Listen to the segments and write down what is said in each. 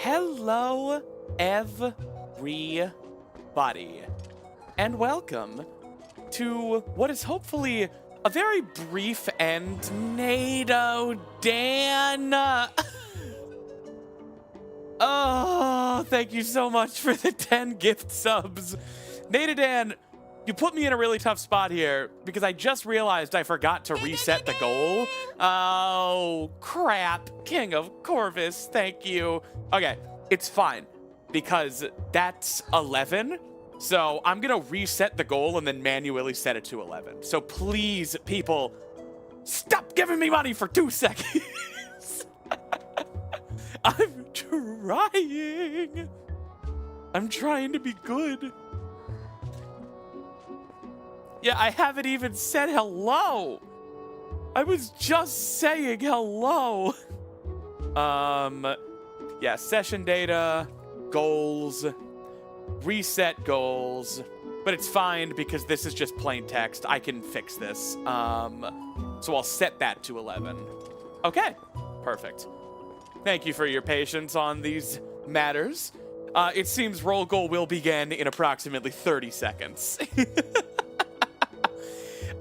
Hello, everybody, and welcome to what is hopefully a very brief and NATO Dan. Oh, thank you so much for the 10 gift subs. NATO Dan, you put me in a really tough spot here because I just realized I forgot to reset the goal. Oh, crap. King of Corvus, thank you. Okay, it's fine because that's 11. So I'm going to reset the goal and then manually set it to 11. So please, people, stop giving me money for 2 seconds. I'm trying. I'm trying to be good. Yeah, I haven't even said hello. I was just saying hello. Yeah, session data, goals, reset goals, but it's fine because this is just plain text. I can fix this. So I'll set that to 11. Okay, perfect. Thank you for your patience on these matters. It seems roll goal will begin in approximately 30 seconds.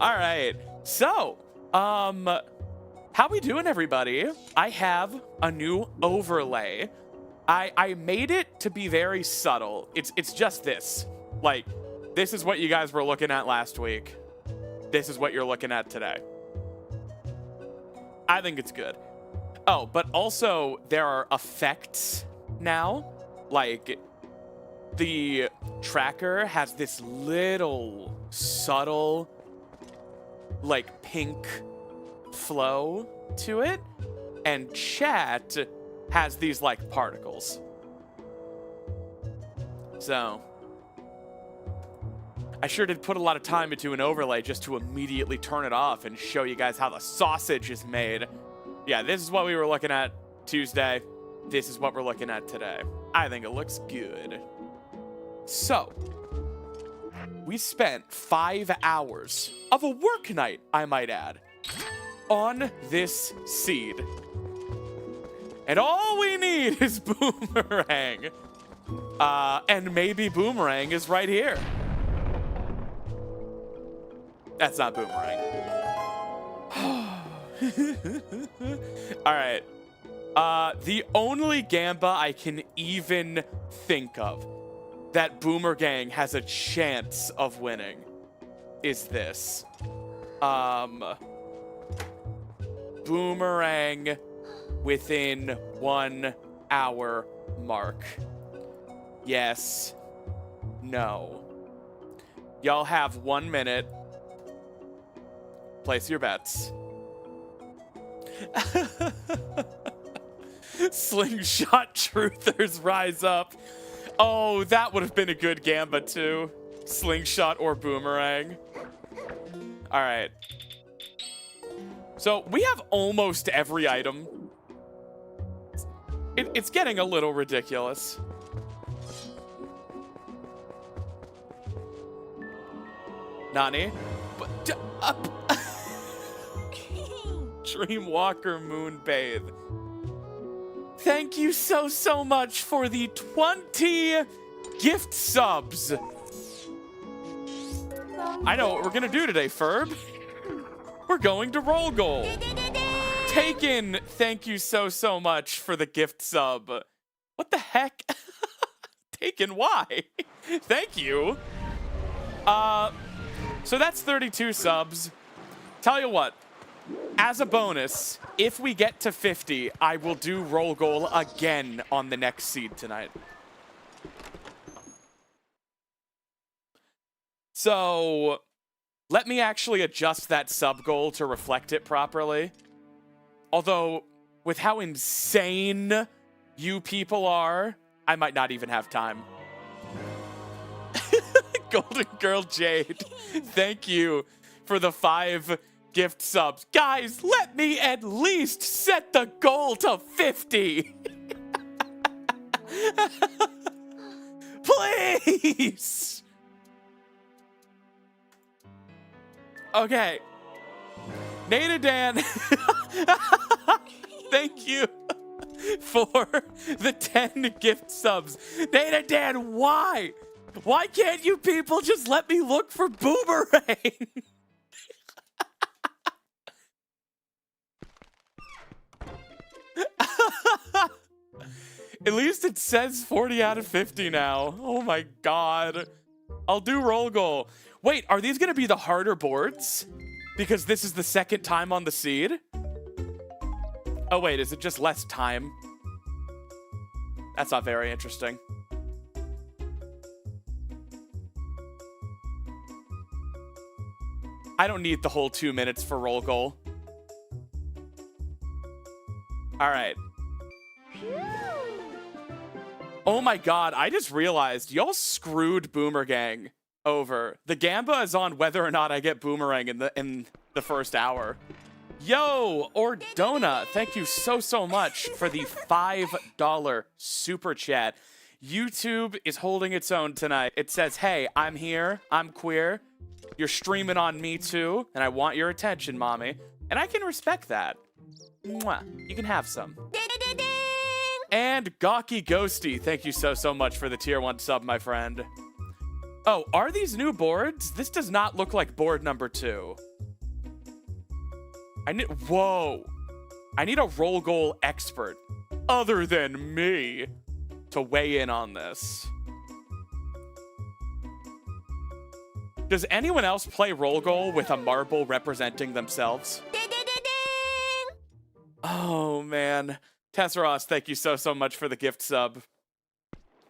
All right, so, how we doing, everybody? I have a new overlay. I made it to be very subtle. It's just this. Like, this is what you guys were looking at last week. This is what you're looking at today. I think it's good. Oh, but also there are effects now. Like, the tracker has this little subtle, like, pink flow to it, and chat has these like particles. So I sure did put a lot of time into an overlay just to immediately turn it off and show you guys how the sausage is made. Yeah, this is what we were looking at Tuesday. This is what we're looking at today. I think it looks good. So we spent 5 hours of a work night, I might add, on this seed. And all we need is Boomerang. And maybe Boomerang is right here. That's not Boomerang. All right. The only Gamba I can even think of that Boomerang has a chance of winning is this. Boomerang within 1 hour mark. Yes. No. Y'all have 1 minute. Place your bets. Slingshot truthers rise up. Oh, that would have been a good Gamba too. Slingshot or Boomerang. All right. So we have almost every item. It's getting a little ridiculous. Nani? Dreamwalker Moonbathe. Thank you so much for the 20 gift subs. I know what we're gonna do today, Ferb. We're going to roll goal. Taken, thank you so much for the gift sub. What the heck? Taken, why? Thank you. So that's 32 subs. Tell you what, as a bonus, if we get to 50, I will do roll goal again on the next seed tonight. So let me actually adjust that sub goal to reflect it properly. Although, with how insane you people are, I might not even have time. Golden Girl Jade, thank you for the 5 gift subs. Guys, let me at least set the goal to 50. Please. Okay. Nada Dan. Thank you for the 10 gift subs. Nate and Dan, why? Why can't you people just let me look for Boomerang? At least it says 40 out of 50 now. Oh my god. I'll do roll goal. Wait, are these going to be the harder boards? Because this is the second time on the seed? Oh wait, is it just less time? That's not very interesting. I don't need the whole 2 minutes for roll goal. All right. Oh my god, I just realized y'all screwed Boomerang over. The Gamba is on whether or not I get Boomerang in the first hour. Yo, Ordona, thank you so much for the $5 super chat. YouTube is holding its own tonight. It says, hey, I'm here, I'm queer, you're streaming on me too, and I want your attention, mommy. And I can respect that. Mwah. You can have some. And Gawky Ghosty, thank you so much for the tier 1 sub, my friend. Oh, are these new boards? This does not look like board number 2. Whoa. I need a roll goal expert other than me to weigh in on this. Does anyone else play roll goal with a marble representing themselves? Oh, man. Tesseros, thank you so much for the gift sub.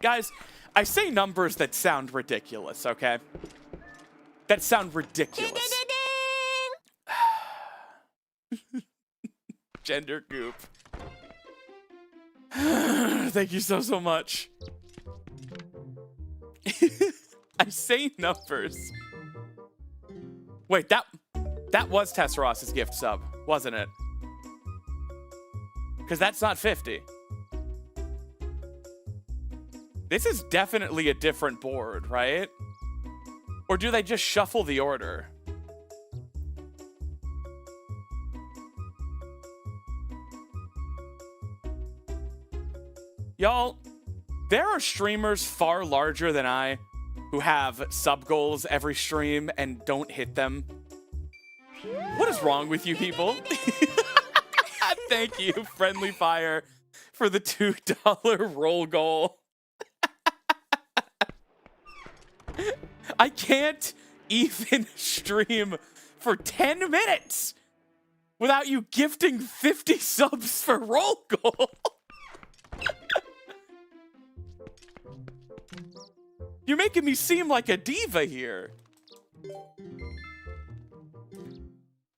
Guys, I say numbers that sound ridiculous, okay? That sound ridiculous. Gender goop. Thank you so much. I say numbers. Wait, that was Tesseros's gift sub, wasn't it? Because that's not 50. This is definitely a different board, right? Or do they just shuffle the order? Y'all, there are streamers far larger than I who have sub goals every stream and don't hit them. What is wrong with you people? Thank you, Friendly Fire, for the $2 roll goal. I can't even stream for 10 minutes without you gifting 50 subs for roll goal. You're making me seem like a diva here.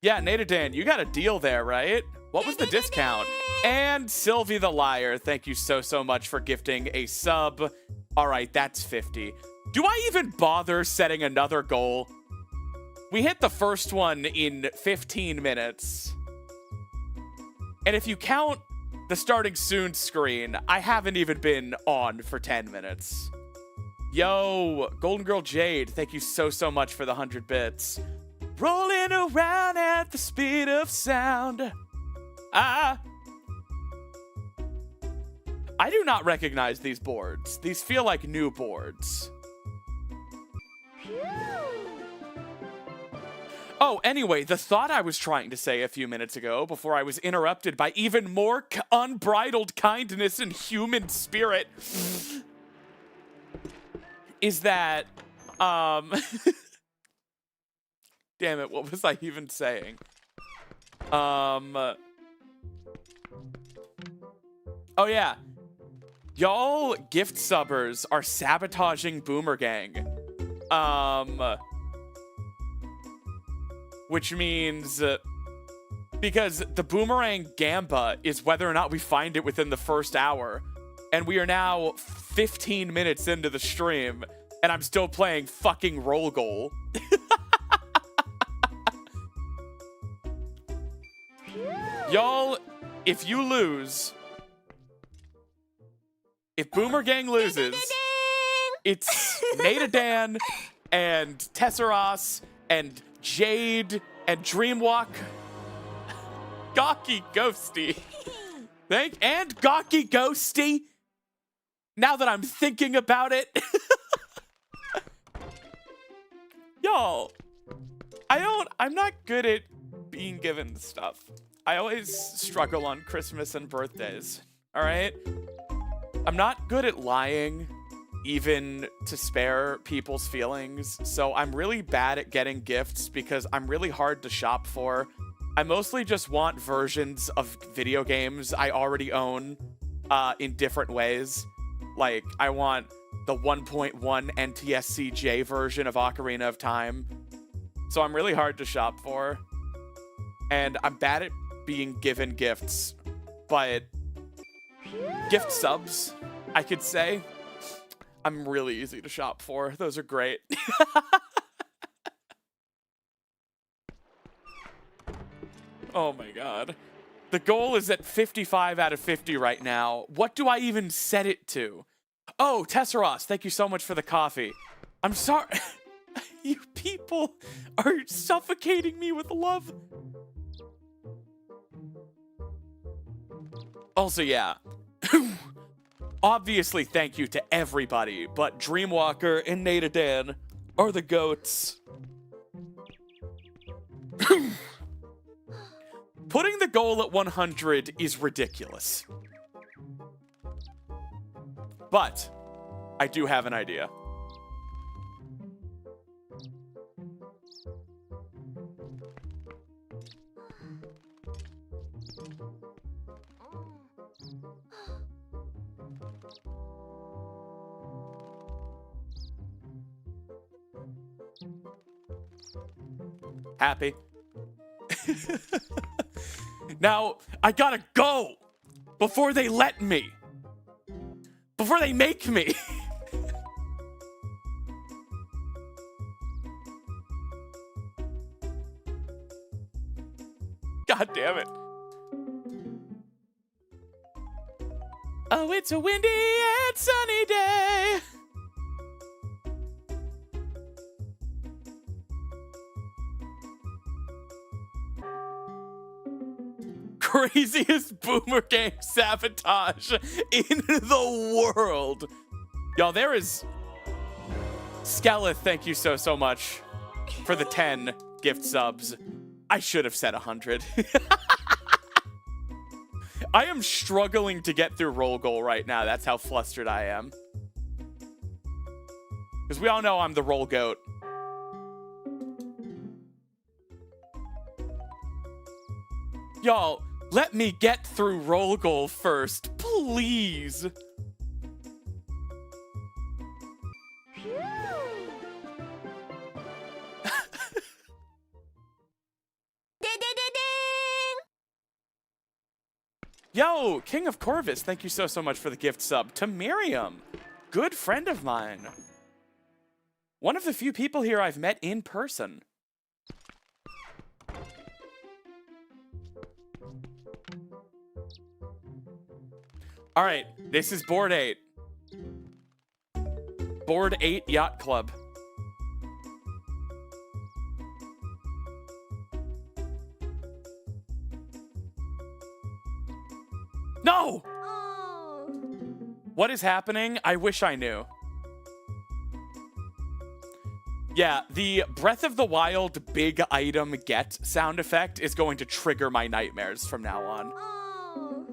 Yeah, Natadan, you got a deal there, right? What was the discount? And Sylvie the Liar, thank you so much for gifting a sub. All right, that's 50. Do I even bother setting another goal? We hit the first one in 15 minutes. And if you count the starting soon screen, I haven't even been on for 10 minutes. Yo, Golden Girl Jade, thank you so much for the 100 bits. Rolling around at the speed of sound. I do not recognize these boards. These feel like new boards. Oh, anyway, the thought I was trying to say a few minutes ago before I was interrupted by even more unbridled kindness and human spirit is that, damn it, what was I even saying? Oh yeah, y'all gift subbers are sabotaging Boomerang. Which means, because the Boomerang Gamba is whether or not we find it within the first hour. And we are now 15 minutes into the stream, and I'm still playing fucking roll goal. Y'all, if you lose, if Boomerang loses, it's Natadan and Tesseros and Jade and Dreamwalk. Gawky Ghosty. And Gawky Ghosty. Now that I'm thinking about it. Y'all, I'm not good at being given stuff. I always struggle on Christmas and birthdays, all right? I'm not good at lying, even to spare people's feelings, so I'm really bad at getting gifts because I'm really hard to shop for. I mostly just want versions of video games I already own in different ways. Like, I want the 1.1 NTSC-J version of Ocarina of Time. So I'm really hard to shop for. And I'm bad at being given gifts. But gift subs, I could say, I'm really easy to shop for. Those are great. Oh my god. The goal is at 55 out of 50 right now. What do I even set it to? Oh, Tesseros, thank you so much for the coffee. I'm sorry. You people are suffocating me with love. Also, yeah. Obviously, thank you to everybody, but Dreamwalker and Natadan are the goats. Putting the goal at 100 is ridiculous. But I do have an idea. Happy. Now, I gotta go before they let me. Before they make me. God damn it. Oh, it's a windy and sunny day. Craziest Boomerang sabotage in the world. Y'all, there is... Skeleth, thank you so much for the 10 gift subs. I should have said 100. I am struggling to get through roll goal right now. That's how flustered I am. Because we all know I'm the roll goat. Y'all, let me get through roll goal first, please. Yo, King of Corvus, thank you so much for the gift sub. To Miriam, good friend of mine. One of the few people here I've met in person. All right, this is board 8. Board 8 Yacht Club. No! Oh. What is happening? I wish I knew. Yeah, the Breath of the Wild big item get sound effect is going to trigger my nightmares from now on. Oh.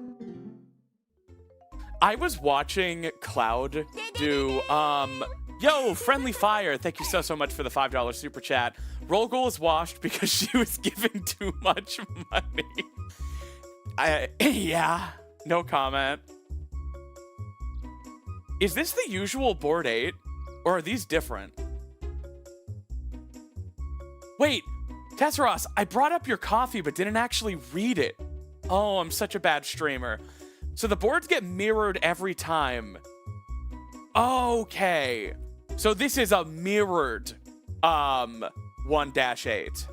I was watching Cloud do, yo, Friendly Fire, thank you so much for the $5 super chat. Roll goal is washed because she was given too much money. Yeah. No comment. Is this the usual board 8? Or are these different? Wait, Tesseros, I brought up your coffee but didn't actually read it. Oh, I'm such a bad streamer. So the boards get mirrored every time. Okay. So this is a mirrored 1-8.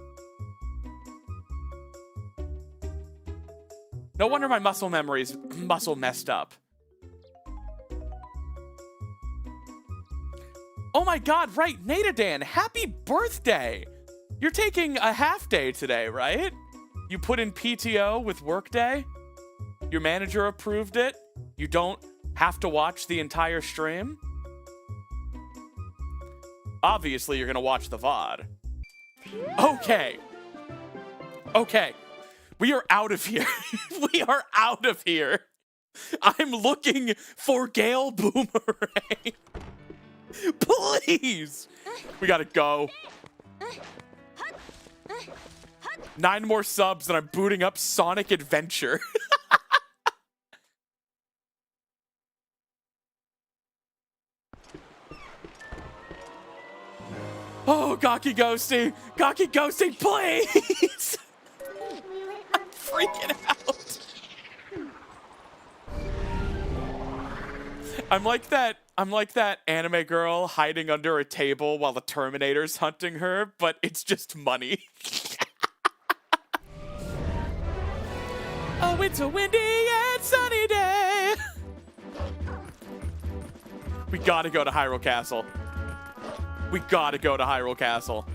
No wonder my muscle memory's messed up. Oh my god, right, Natadan, happy birthday! You're taking a half day today, right? You put in PTO with work day? Your manager approved it. You don't have to watch the entire stream. Obviously, you're gonna watch the VOD. Okay. Okay. We are out of here. We are out of here. I'm looking for Gale Boomerang. Please. We gotta go. 9 more subs and I'm booting up Sonic Adventure. Oh, Gaki Ghosty! Gaki Ghosty, please! I'm freaking out. I'm like that anime girl hiding under a table while the Terminator's hunting her, but it's just money. Oh, it's a windy and sunny day. We gotta go to Hyrule Castle. We gotta go to Hyrule Castle.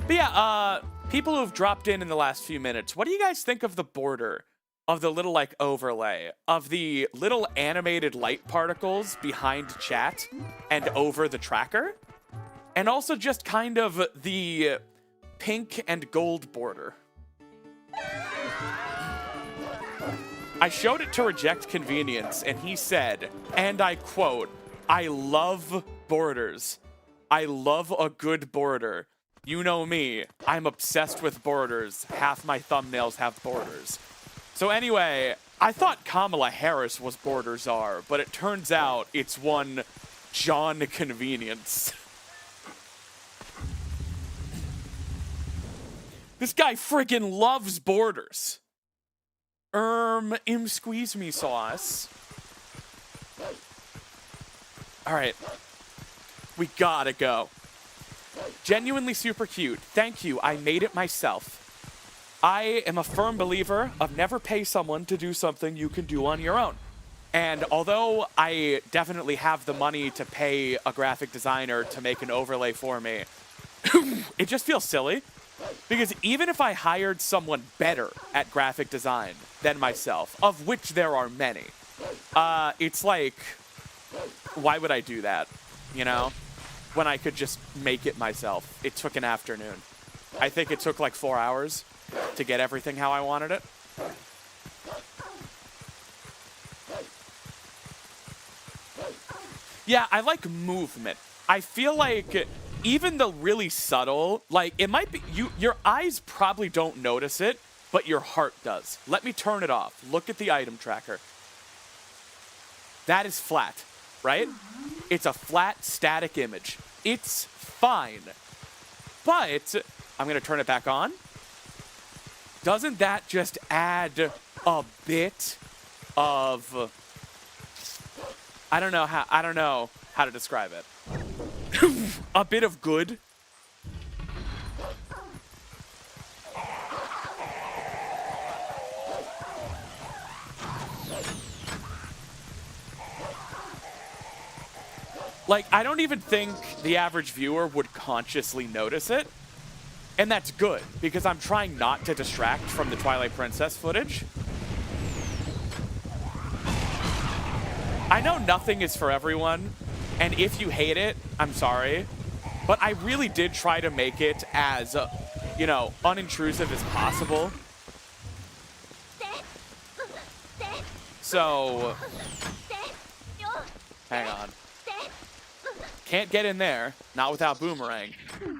But yeah, people who've dropped in the last few minutes, what do you guys think of the border? Of the little, like, overlay? Of the little animated light particles behind chat and over the tracker? And also just kind of the pink and gold border. I showed it to Reject Convenience, and he said, and I quote, "I love borders. I love a good border. You know me, I'm obsessed with borders. Half my thumbnails have borders." So anyway, I thought Kamala Harris was Border Czar, but it turns out it's one John Convenience. This guy friggin' loves borders. Squeeze me sauce. All right. We gotta go. Genuinely super cute. Thank you. I made it myself. I am a firm believer of never pay someone to do something you can do on your own. And although I definitely have the money to pay a graphic designer to make an overlay for me, it just feels silly. Because even if I hired someone better at graphic design than myself, of which there are many, it's like, why would I do that, you know? When I could just make it myself. It took an afternoon. I think it took like 4 hours to get everything how I wanted it. Yeah, I like movement. I feel like even the really subtle, like it might be, your eyes probably don't notice it, but your heart does. Let me turn it off. Look at the item tracker. That is flat, right? It's a flat, static image. It's fine. But I'm going to turn it back on. Doesn't that just add a bit of, I don't know how to describe it. A bit of good. Like, I don't even think the average viewer would consciously notice it. And that's good, because I'm trying not to distract from the Twilight Princess footage. I know nothing is for everyone, and if you hate it, I'm sorry. But I really did try to make it as, you know, unintrusive as possible. So, hang on. Can't get in there, not without Boomerang.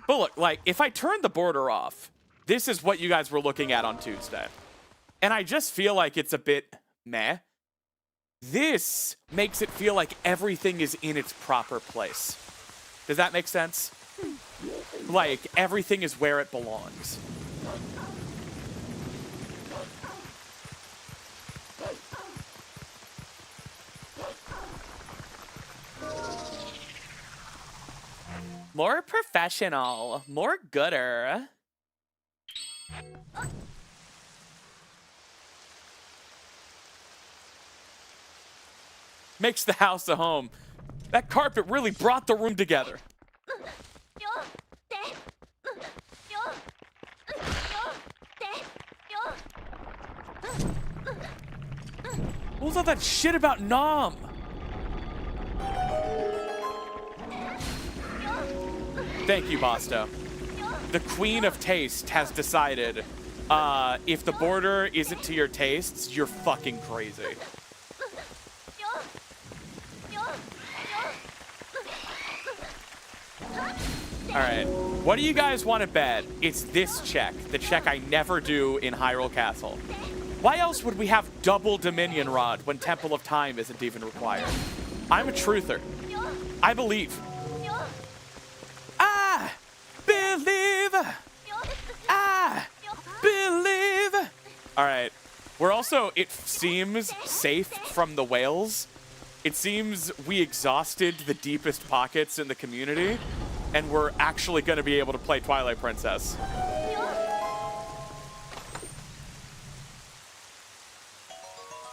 But look, like, if I turn the border off, this is what you guys were looking at on Tuesday. And I just feel like it's a bit meh. This makes it feel like everything is in its proper place. Does that make sense? Like, everything is where it belongs. More professional, more gooder. Makes the house a home. That carpet really brought the room together. was all that shit about Nom? Thank you, Basta. The Queen of Taste has decided if the border isn't to your tastes, you're fucking crazy. All right, what do you guys want to bet? It's this check, the check I never do in Hyrule Castle. Why else would we have double Dominion Rod when Temple of Time isn't even required? I'm a truther. I believe. I believe. I believe. All right. We're also, it seems, safe from the whales. It seems we exhausted the deepest pockets in the community, and we're actually going to be able to play Twilight Princess.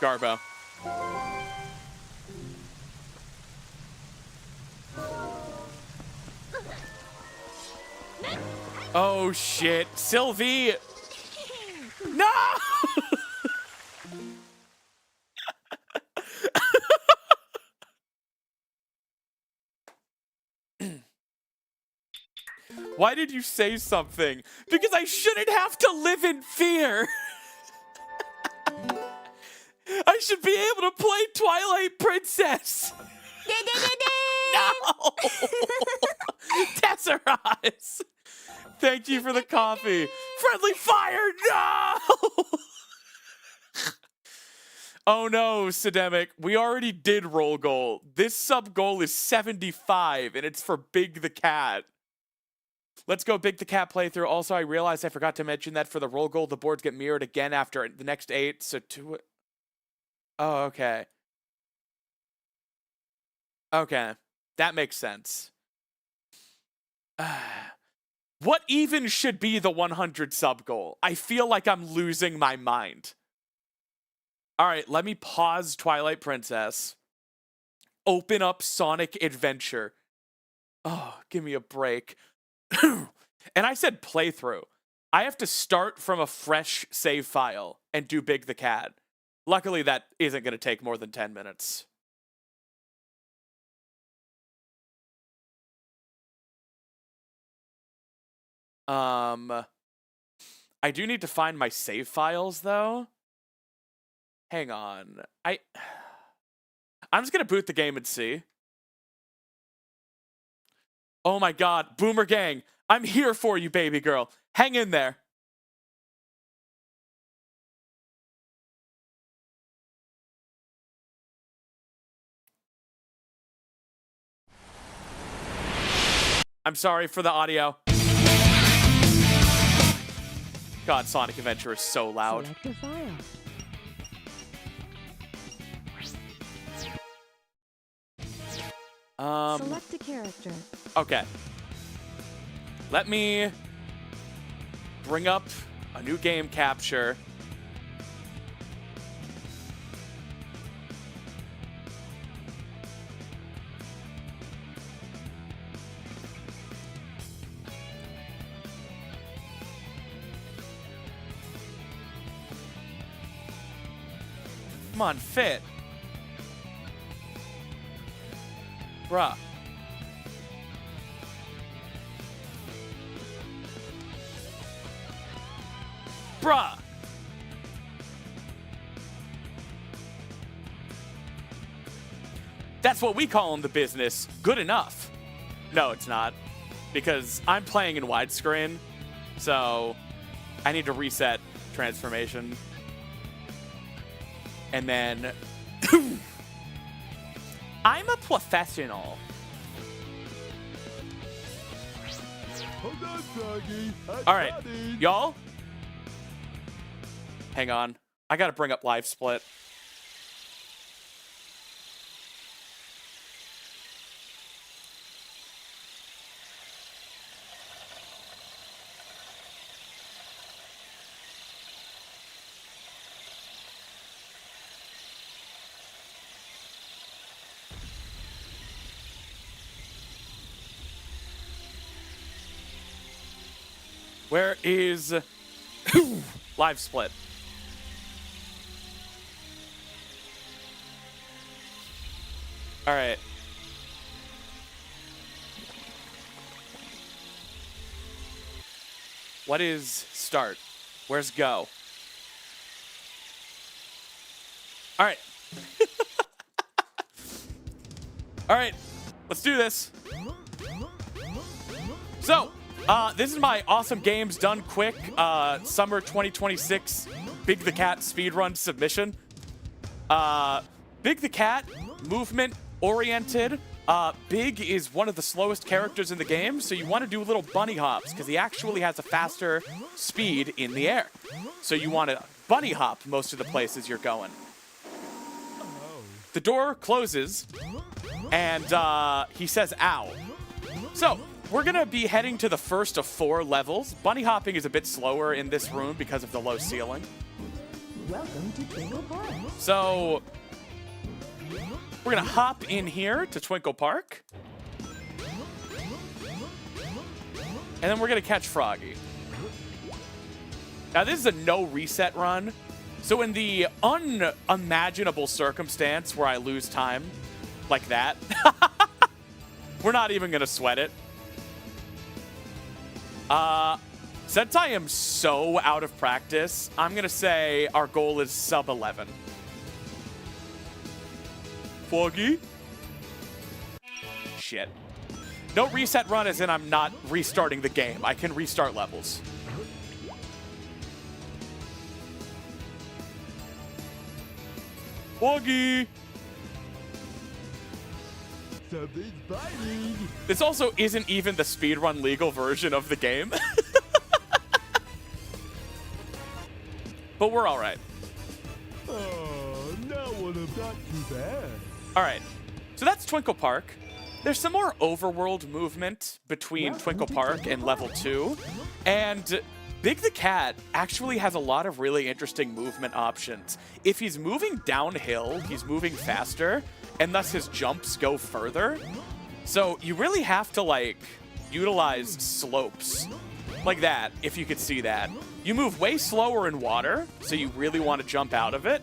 Garbo. Oh shit, Sylvie! No! Why did you say something? Because I shouldn't have to live in fear. I should be able to play Twilight Princess. No! Tesserize! Thank you for the coffee. Friendly fire, no! Oh no, Sidemic. We already did roll goal. This sub goal is 75, and it's for Big the Cat. Let's go Big the Cat playthrough. Also, I realized I forgot to mention that for the roll goal, the boards get mirrored again after the next 8, so 2... Oh, okay. Okay. That makes sense. What even should be the 100 sub goal? I feel like I'm losing my mind. All right, let me pause Twilight Princess. Open up Sonic Adventure. Oh, give me a break. And I said playthrough. I have to start from a fresh save file and do Big the Cat. Luckily, that isn't going to take more than 10 minutes. I do need to find my save files, though. Hang on. I'm just going to boot the game and see. Oh my god, Boomerang. I'm here for you, baby girl. Hang in there. I'm sorry for the audio. God, Sonic Adventure is so loud. Select a file. Select a character. Okay. Let me bring up a new game capture. Come on, fit. Bruh. Bruh. That's what we call in the business good enough. No, it's not. Because I'm playing in widescreen, so I need to reset transformation. And then I'm a professional. Hold on, Froggy. All right, y'all. Hang on. I got to bring up Live Split. Where is Live Split? All right. What is start? Where's go? All right. All right. Let's do this. So, this is my awesome games done quick summer 2026 Big the Cat speedrun submission. Big the Cat, movement oriented. Big is one of the slowest characters in the game, so you want to do little bunny hops because he actually has a faster speed in the air. So you want to bunny hop most of the places you're going. The door closes, and he says, ow. So, we're going to be heading to the first of 4 levels. Bunny hopping is a bit slower in this room because of the low ceiling. Welcome to Twinkle Park. So, we're going to hop in here to Twinkle Park. And then we're going to catch Froggy. Now, this is a no reset run. So in the unimaginable circumstance where I lose time like that, we're not even going to sweat it. Since I am so out of practice, I'm going to say our goal is sub 11. Foggy? Shit. No reset run as in I'm not restarting the game. I can restart levels. Foggy! Something's biting. This also isn't even the speedrun legal version of the game. But we're alright. Oh, now what I'm not too bad. Alright, so that's Twinkle Park. There's some more overworld movement between Twinkle Park and level 2. And Big the Cat actually has a lot of really interesting movement options. If he's moving downhill, he's moving faster, and thus his jumps go further. So you really have to, like, utilize slopes like that, if you could see that. You move way slower in water, so you really want to jump out of it.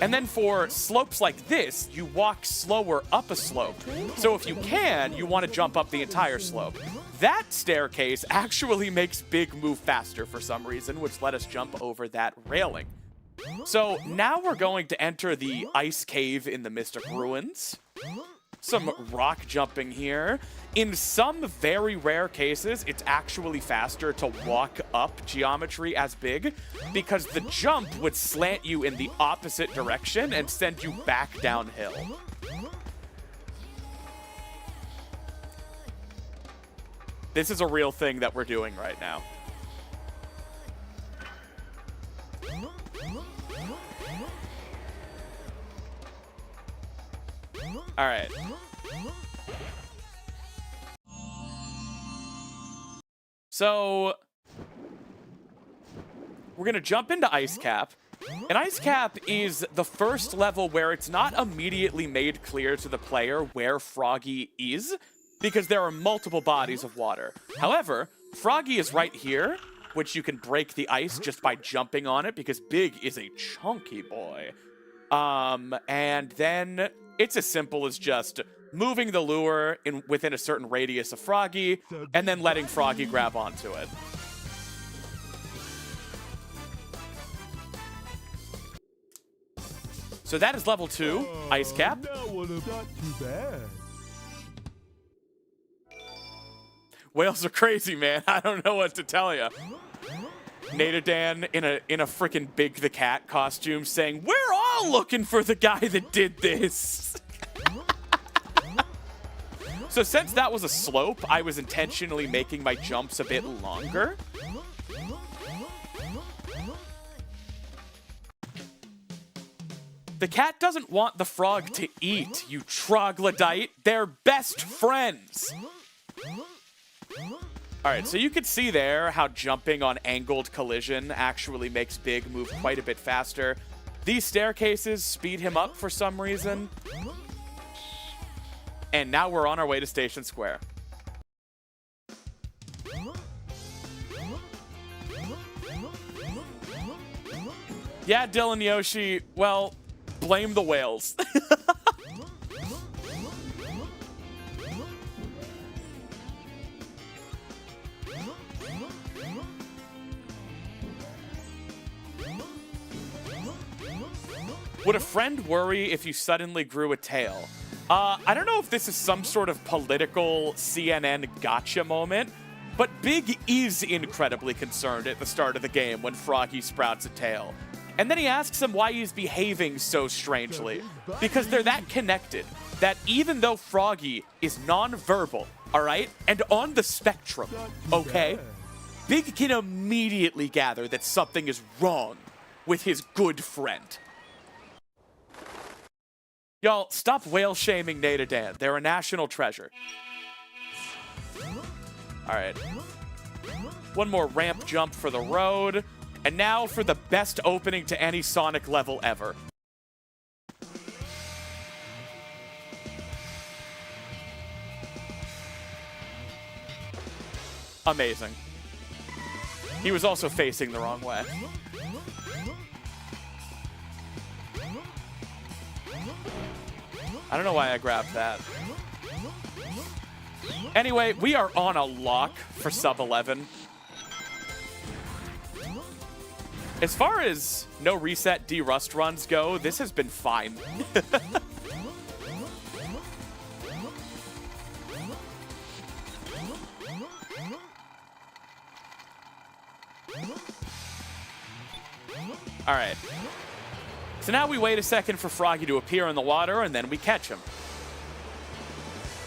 And then for slopes like this, you walk slower up a slope. So if you can, you want to jump up the entire slope. That staircase actually makes Big move faster for some reason, which let us jump over that railing. So now we're going to enter the ice cave in the Mystic Ruins. Some rock jumping here. In some very rare cases, it's actually faster to walk up geometry as Big because the jump would slant you in the opposite direction and send you back downhill. This is a real thing that we're doing right now. All right. So we're going to jump into Ice Cap. And Ice Cap is the first level where it's not immediately made clear to the player where Froggy is because there are multiple bodies of water. However, Froggy is right here, which you can break the ice just by jumping on it because Big is a chunky boy. And then it's as simple as just moving the lure within a certain radius of Froggy and then letting Froggy grab onto it. So that is level 2, Ice Cap. Now what I'm not too bad. Whales are crazy, man. I don't know what to tell you. Natadan in a freaking Big the Cat costume saying, "We're all looking for the guy that did this." So since that was a slope, I was intentionally making my jumps a bit longer. The cat doesn't want the frog to eat, you troglodyte. They're best friends. All right, so you can see there how jumping on angled collision actually makes Big move quite a bit faster. These staircases speed him up for some reason. And now we're on our way to Station Square. Yeah, Dylan Yoshi, well, blame the whales. Would a friend worry if you suddenly grew a tail? I don't know if this is some sort of political CNN gotcha moment, but Big is incredibly concerned at the start of the game when Froggy sprouts a tail. And then he asks him why he's behaving so strangely, because they're that connected that even though Froggy is non-verbal, all right, and on the spectrum, okay, Big can immediately gather that something is wrong with his good friend. Y'all, stop whale-shaming Nate Dan. They're a national treasure. All right. One more ramp jump for the road. And now for the best opening to any Sonic level ever. Amazing. He was also facing the wrong way. I don't know why I grabbed that. Anyway, we are on a lock for sub 11. As far as no reset D-Rust runs go, this has been fine. All right. So now we wait a second for Froggy to appear in the water, and then we catch him.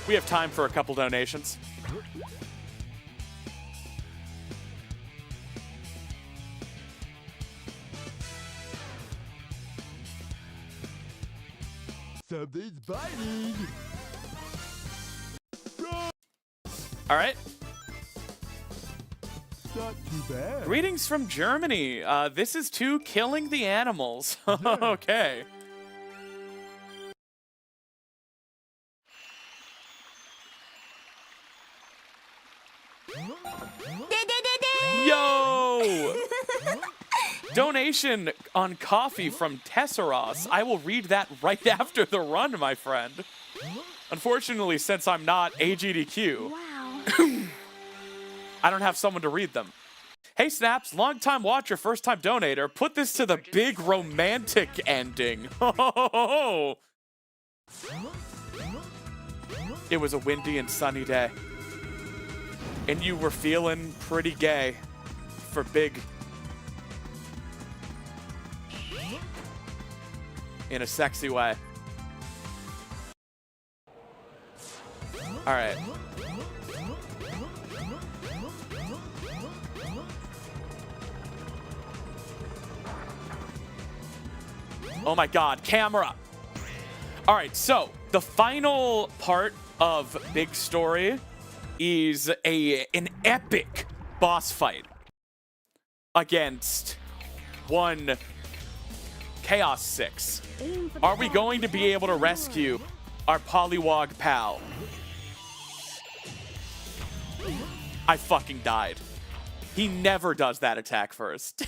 We have time for a couple donations. Something's biting. All right. Not too bad. Greetings from Germany. This is to killing the animals. Okay. Yo! Donation on coffee from Tesseros. I will read that right after the run, my friend. Unfortunately, since I'm not AGDQ, Wow. I don't have someone to read them. Hey, Snaps, long-time watcher, first-time donator. Put this to the big romantic ending. It was a windy and sunny day. And you were feeling pretty gay for Big. In a sexy way. All right. Oh my God, camera. All right, so the final part of Big Story is an epic boss fight against one Chaos 6. Are we going to be able to rescue our Polywog pal? I fucking died. He never does that attack first.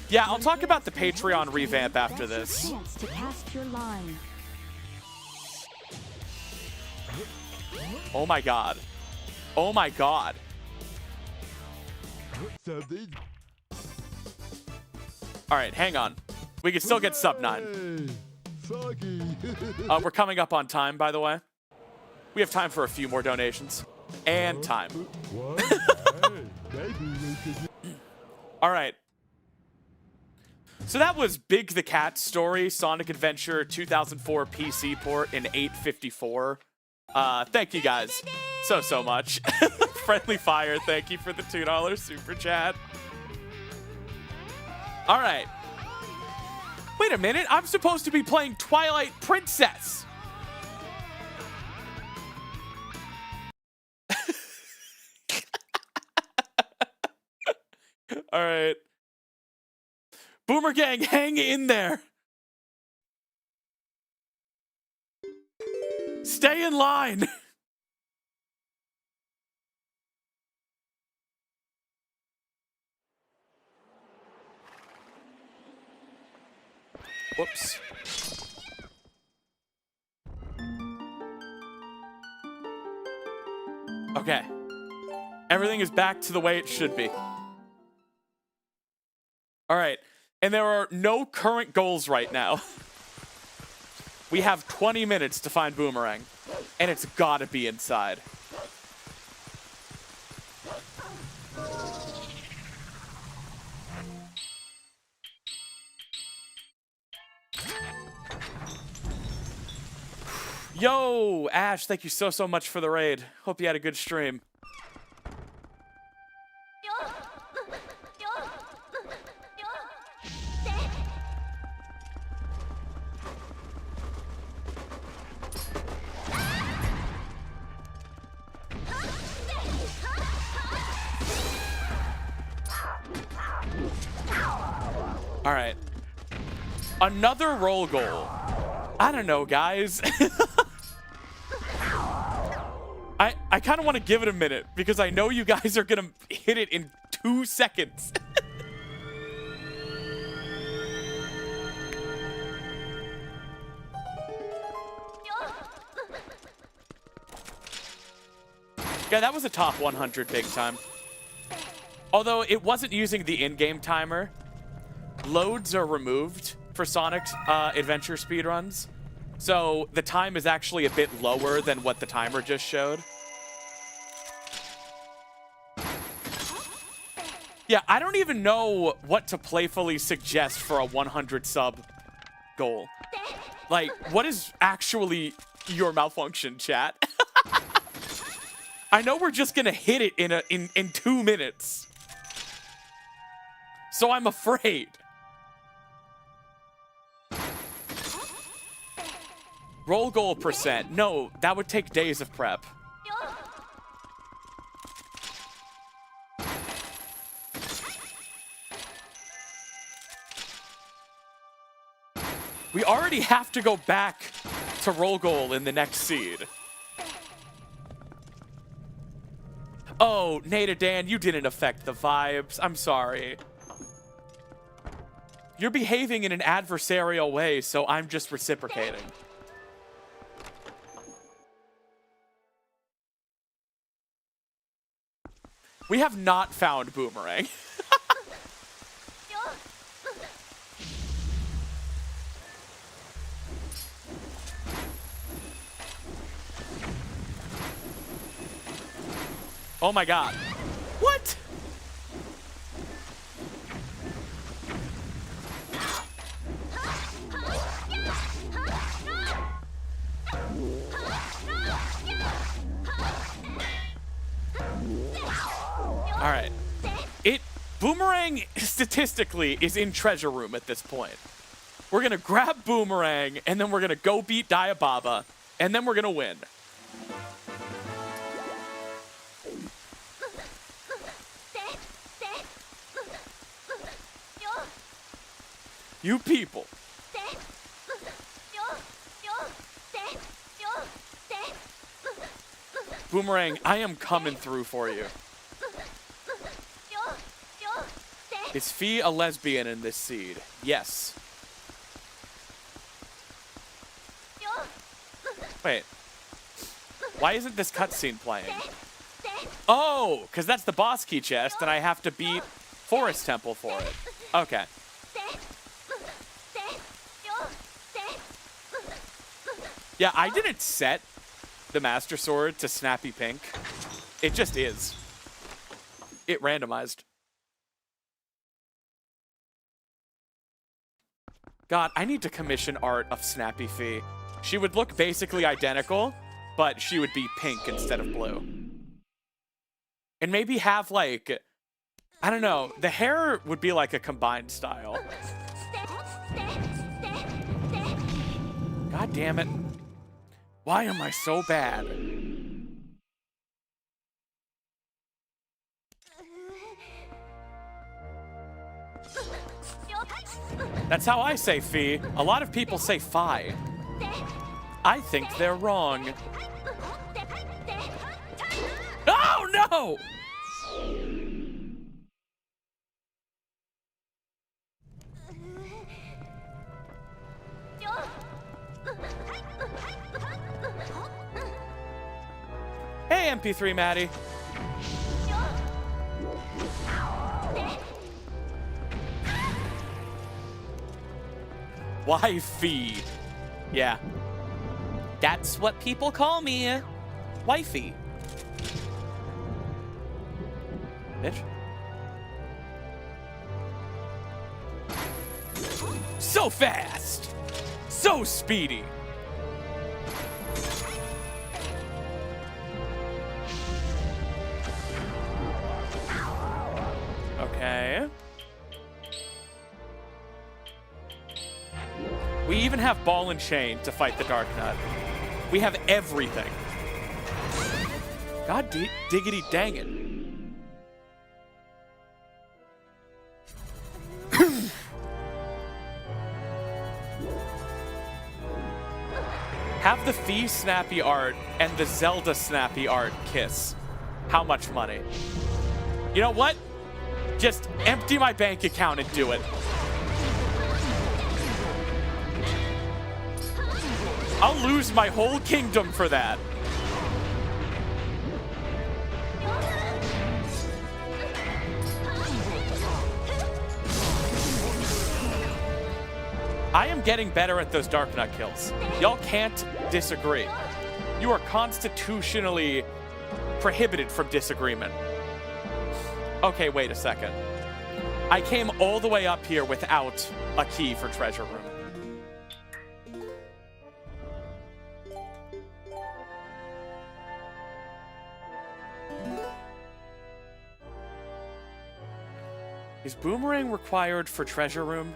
Yeah, I'll talk about the Patreon revamp after this. Chance to cast your line. Oh my God. Oh my God. Something's All right, hang on. We can still get sub 9. Hey, soggy. We're coming up on time, by the way. We have time for a few more donations. And time. What? Hey, maybe we could. All right. So that was Big the Cat Story, Sonic Adventure 2004 PC port in 854. Thank you guys so much. Friendly Fire, thank you for the $2 super chat. All right. Wait a minute, I'm supposed to be playing Twilight Princess. All right. Boomerang, hang in there. Stay in line. Whoops. Okay. Everything is back to the way it should be. All right. And there are no current goals right now. We have 20 minutes to find Boomerang. And it's gotta be inside. Yo, Ash, thank you so much for the raid. Hope you had a good stream. All right. Another roll goal. I don't know, guys. I kind of want to give it a minute because I know you guys are going to hit it in 2 seconds. Yeah, that was a top 100 big time. Although it wasn't using the in-game timer. Loads are removed for Sonic's adventure speedruns. So the time is actually a bit lower than what the timer just showed. Yeah, I don't even know what to playfully suggest for a 100 sub goal. Like, what is actually your malfunction, chat? I know we're just gonna hit it in 2 minutes. So I'm afraid. Roll goal percent. No, that would take days of prep. We already have to go back to roll goal in the next seed. Oh, Nada Dan, you didn't affect the vibes. I'm sorry. You're behaving in an adversarial way, so I'm just reciprocating. We have not found Boomerang. Oh my god. What? All right. Boomerang statistically is in treasure room at this point. We're gonna grab Boomerang and then we're gonna go beat Diababa and then we're gonna win. You people. Boomerang, I am coming through for you. Is Fee a lesbian in this seed? Yes. Wait. Why isn't this cutscene playing? Oh, because that's the boss key chest and I have to beat Forest Temple for it. Okay. Yeah, I didn't set the Master Sword to Snappy Pink. It just is. It randomized. God, I need to commission art of Snappy Fee. She would look basically identical, but she would be pink instead of blue. And maybe have like, I don't know, the hair would be like a combined style. God damn it. Why am I so bad? That's how I say Fee. A lot of people say Fi. I think they're wrong. Oh no! Hey, MP3 Maddie. Wifey. Yeah. That's what people call me. Wifey. Bitch. So fast. So speedy. Okay. We even have Ball and Chain to fight the Dark Nut. We have everything. God diggity dang it. Have the Fee snappy art and the Zelda snappy art kiss. How much money? You know what? Just empty my bank account and do it. I'll lose my whole kingdom for that. I am getting better at those Dark Nut kills. Y'all can't disagree. You are constitutionally prohibited from disagreement. Okay, wait a second. I came all the way up here without a key for treasure room. Is Boomerang required for treasure room?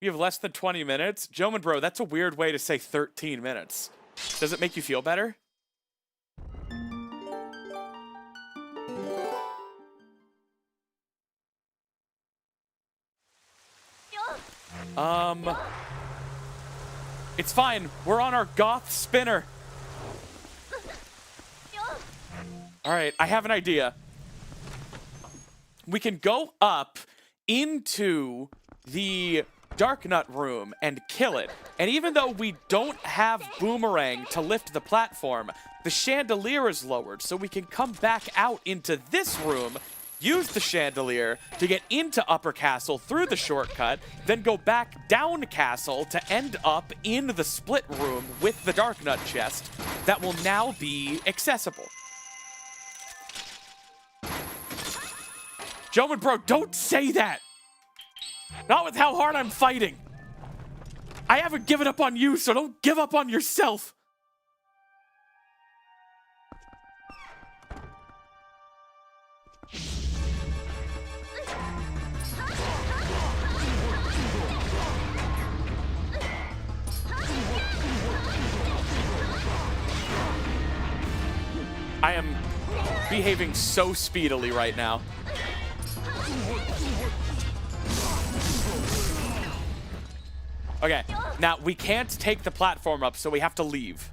You have less than 20 minutes? Joman bro, that's a weird way to say 13 minutes. Does it make you feel better? It's fine. We're on our goth spinner. All right, I have an idea. We can go up into the Dark Nut room and kill it. And even though we don't have Boomerang to lift the platform, the chandelier is lowered, so we can come back out into this room, use the chandelier to get into Upper Castle through the shortcut, then go back down Castle to end up in the split room with the Dark Nut chest that will now be accessible. Joman bro, don't say that! Not with how hard I'm fighting. I haven't given up on you, so don't give up on yourself. I am behaving so speedily right now. Okay, now we can't take the platform up, so we have to leave.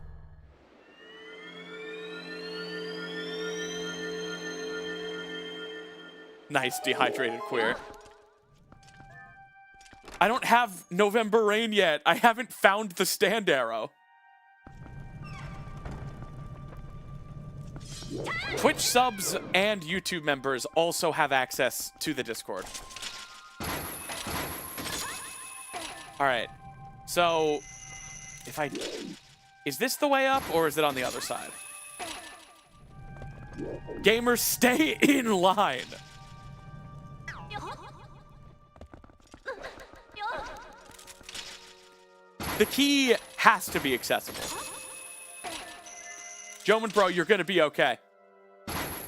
Nice, dehydrated queer. I don't have November Rain yet. I haven't found the stand arrow. Twitch subs and YouTube members also have access to the Discord. All right, so if I... Is this the way up, or is it on the other side? Gamers, stay in line. The key has to be accessible. Joman bro, you're gonna be okay.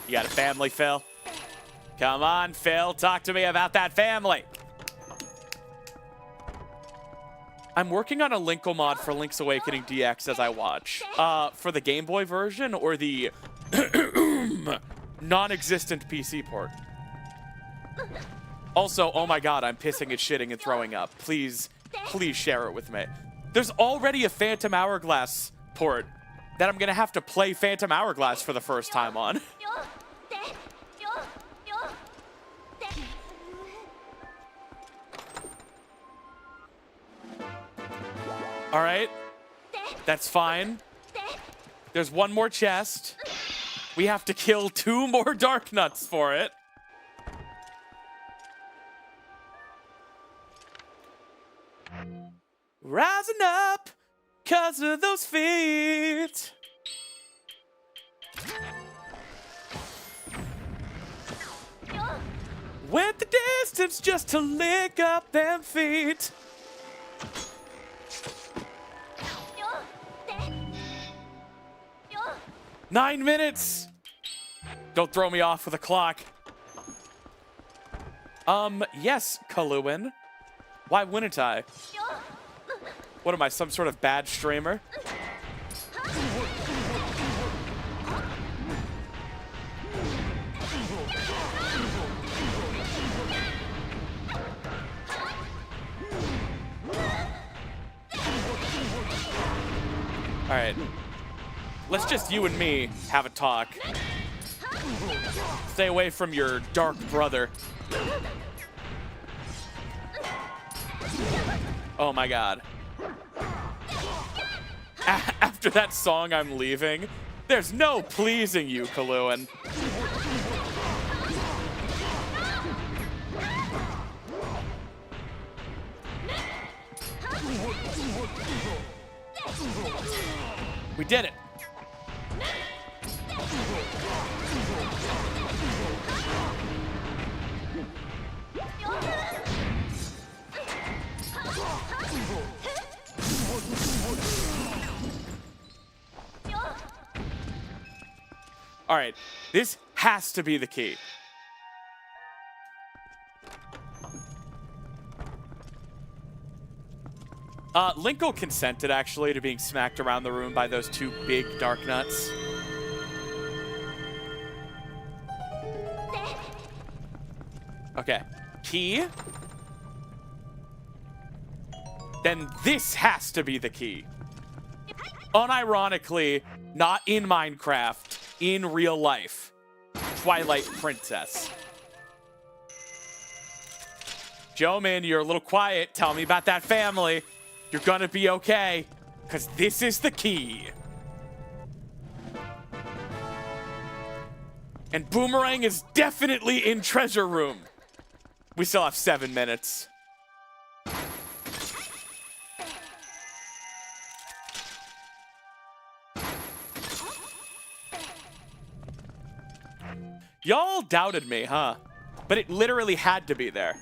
You got a family, Phil? Come on, Phil, talk to me about that family. I'm working on a Linkle mod for Link's Awakening DX as I watch. For the Game Boy version or the non-existent PC port. Also, oh my god, I'm pissing and shitting and throwing up. Please, please share it with me. There's already a Phantom Hourglass port that I'm gonna have to play Phantom Hourglass for the first time on. All right, that's fine. There's one more chest. We have to kill 2 more Dark Nuts for it. rising up 'cause of those feet. Went the distance just to lick up them feet. Nine minutes. Don't throw me off with a clock. Yes, Kaluin. Why wouldn't I? What am I, some sort of bad streamer? All right, let's just you and me have a talk. Stay away from your dark brother. Oh my god. After that song, I'm leaving. There's no pleasing you, Kaluin. We did it. All right, this has to be the key. Linkle consented, actually, to being smacked around the room by those two big dark nuts. Okay, key. Then this has to be the key. Unironically, not in Minecraft, in real life. Twilight Princess. Joe-man, you're a little quiet. Tell me about that family. You're gonna be okay, because this is the key. And Boomerang is definitely in treasure room. We still have 7 minutes. Y'all doubted me, huh? But it literally had to be there.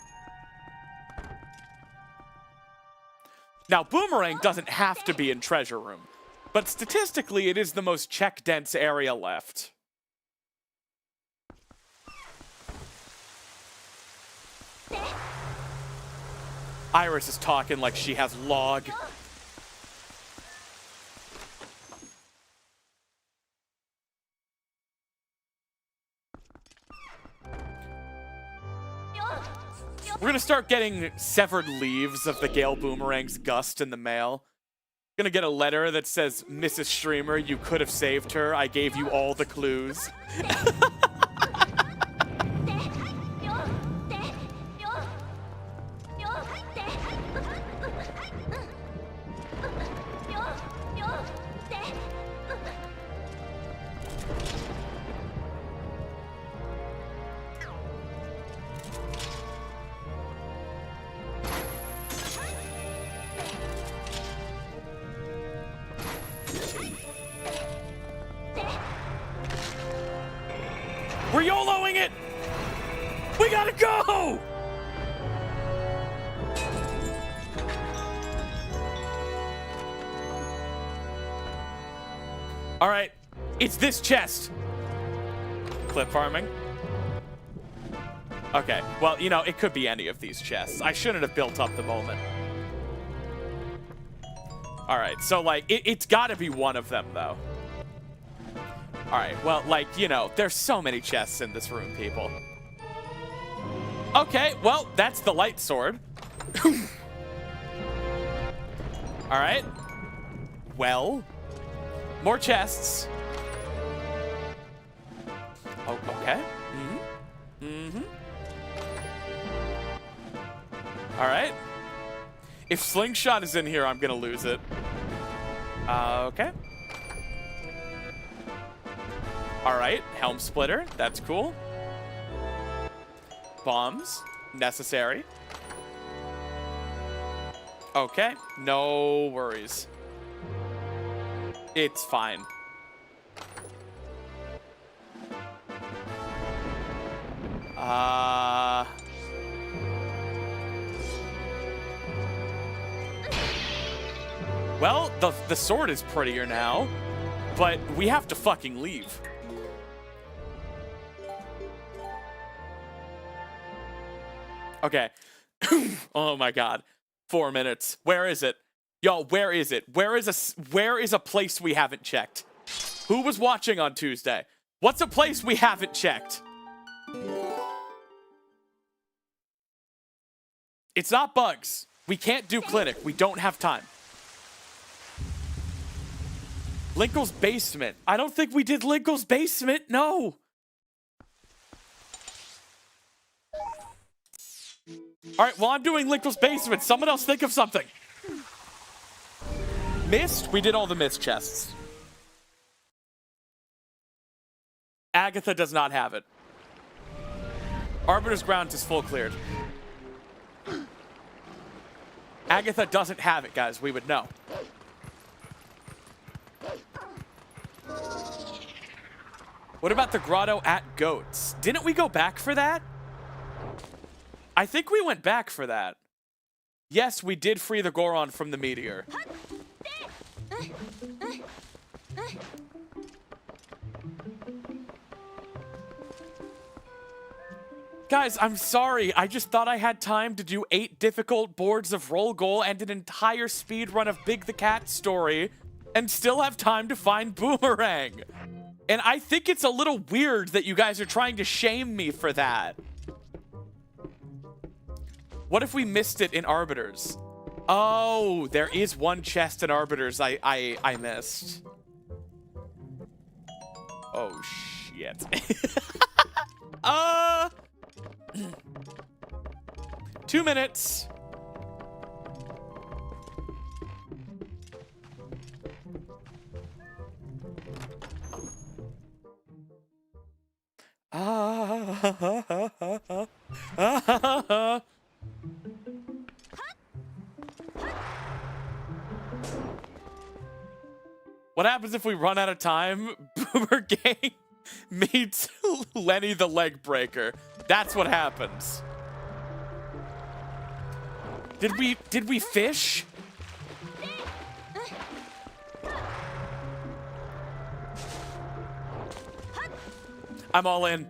Now, Boomerang doesn't have to be in treasure room, but statistically, it is the most check-dense area left. Iris is talking like she has log. We're gonna start getting severed leaves of the Gale Boomerang's gust in the mail. Gonna get a letter that says, Mrs. Streamer, you could have saved her. I gave you all the clues. We're YOLOing it! We gotta go! All right, it's this chest. Clip farming. Okay, well, you know, it could be any of these chests. I shouldn't have built up the moment. All right, so, like, it's gotta be one of them, though. All right, well, like, you know, there's so many chests in this room, people. Okay, well, that's the light sword. All right. Well, more chests. Oh, okay. All right. If Slingshot is in here, I'm gonna lose it. Okay. All right, Helm Splitter, that's cool. Bombs, necessary. Okay, no worries. It's fine. Well, the sword is prettier now, but we have to fucking leave. Okay. Oh my god. 4 minutes. Where is it? Yo, where is it? Where is a place we haven't checked? Who was watching on Tuesday? What's a place we haven't checked? It's not bugs. We can't do clinic. We don't have time. Linkle's basement. I don't think we did Linkle's basement. No. All right, well, I'm doing Linkle's basement. Someone else think of something. Mist? We did all the mist chests. Agatha does not have it. Arbiter's grounds is full cleared. Agatha doesn't have it, guys. We would know. What about the grotto at Goats? Didn't we go back for that? I think we went back for that. Yes, we did free the Goron from the meteor. Guys, I'm sorry. I just thought I had time to do 8 difficult boards of roll goal and an entire speed run of Big the Cat story and still have time to find Boomerang. And I think it's a little weird that you guys are trying to shame me for that. What if we missed it in Arbiters? Oh, there is one chest in Arbiters I missed. Oh, shit. 2 minutes. What happens if we run out of time? Boomerang meets Lenny the leg breaker. That's what happens. Did we fish? I'm all in.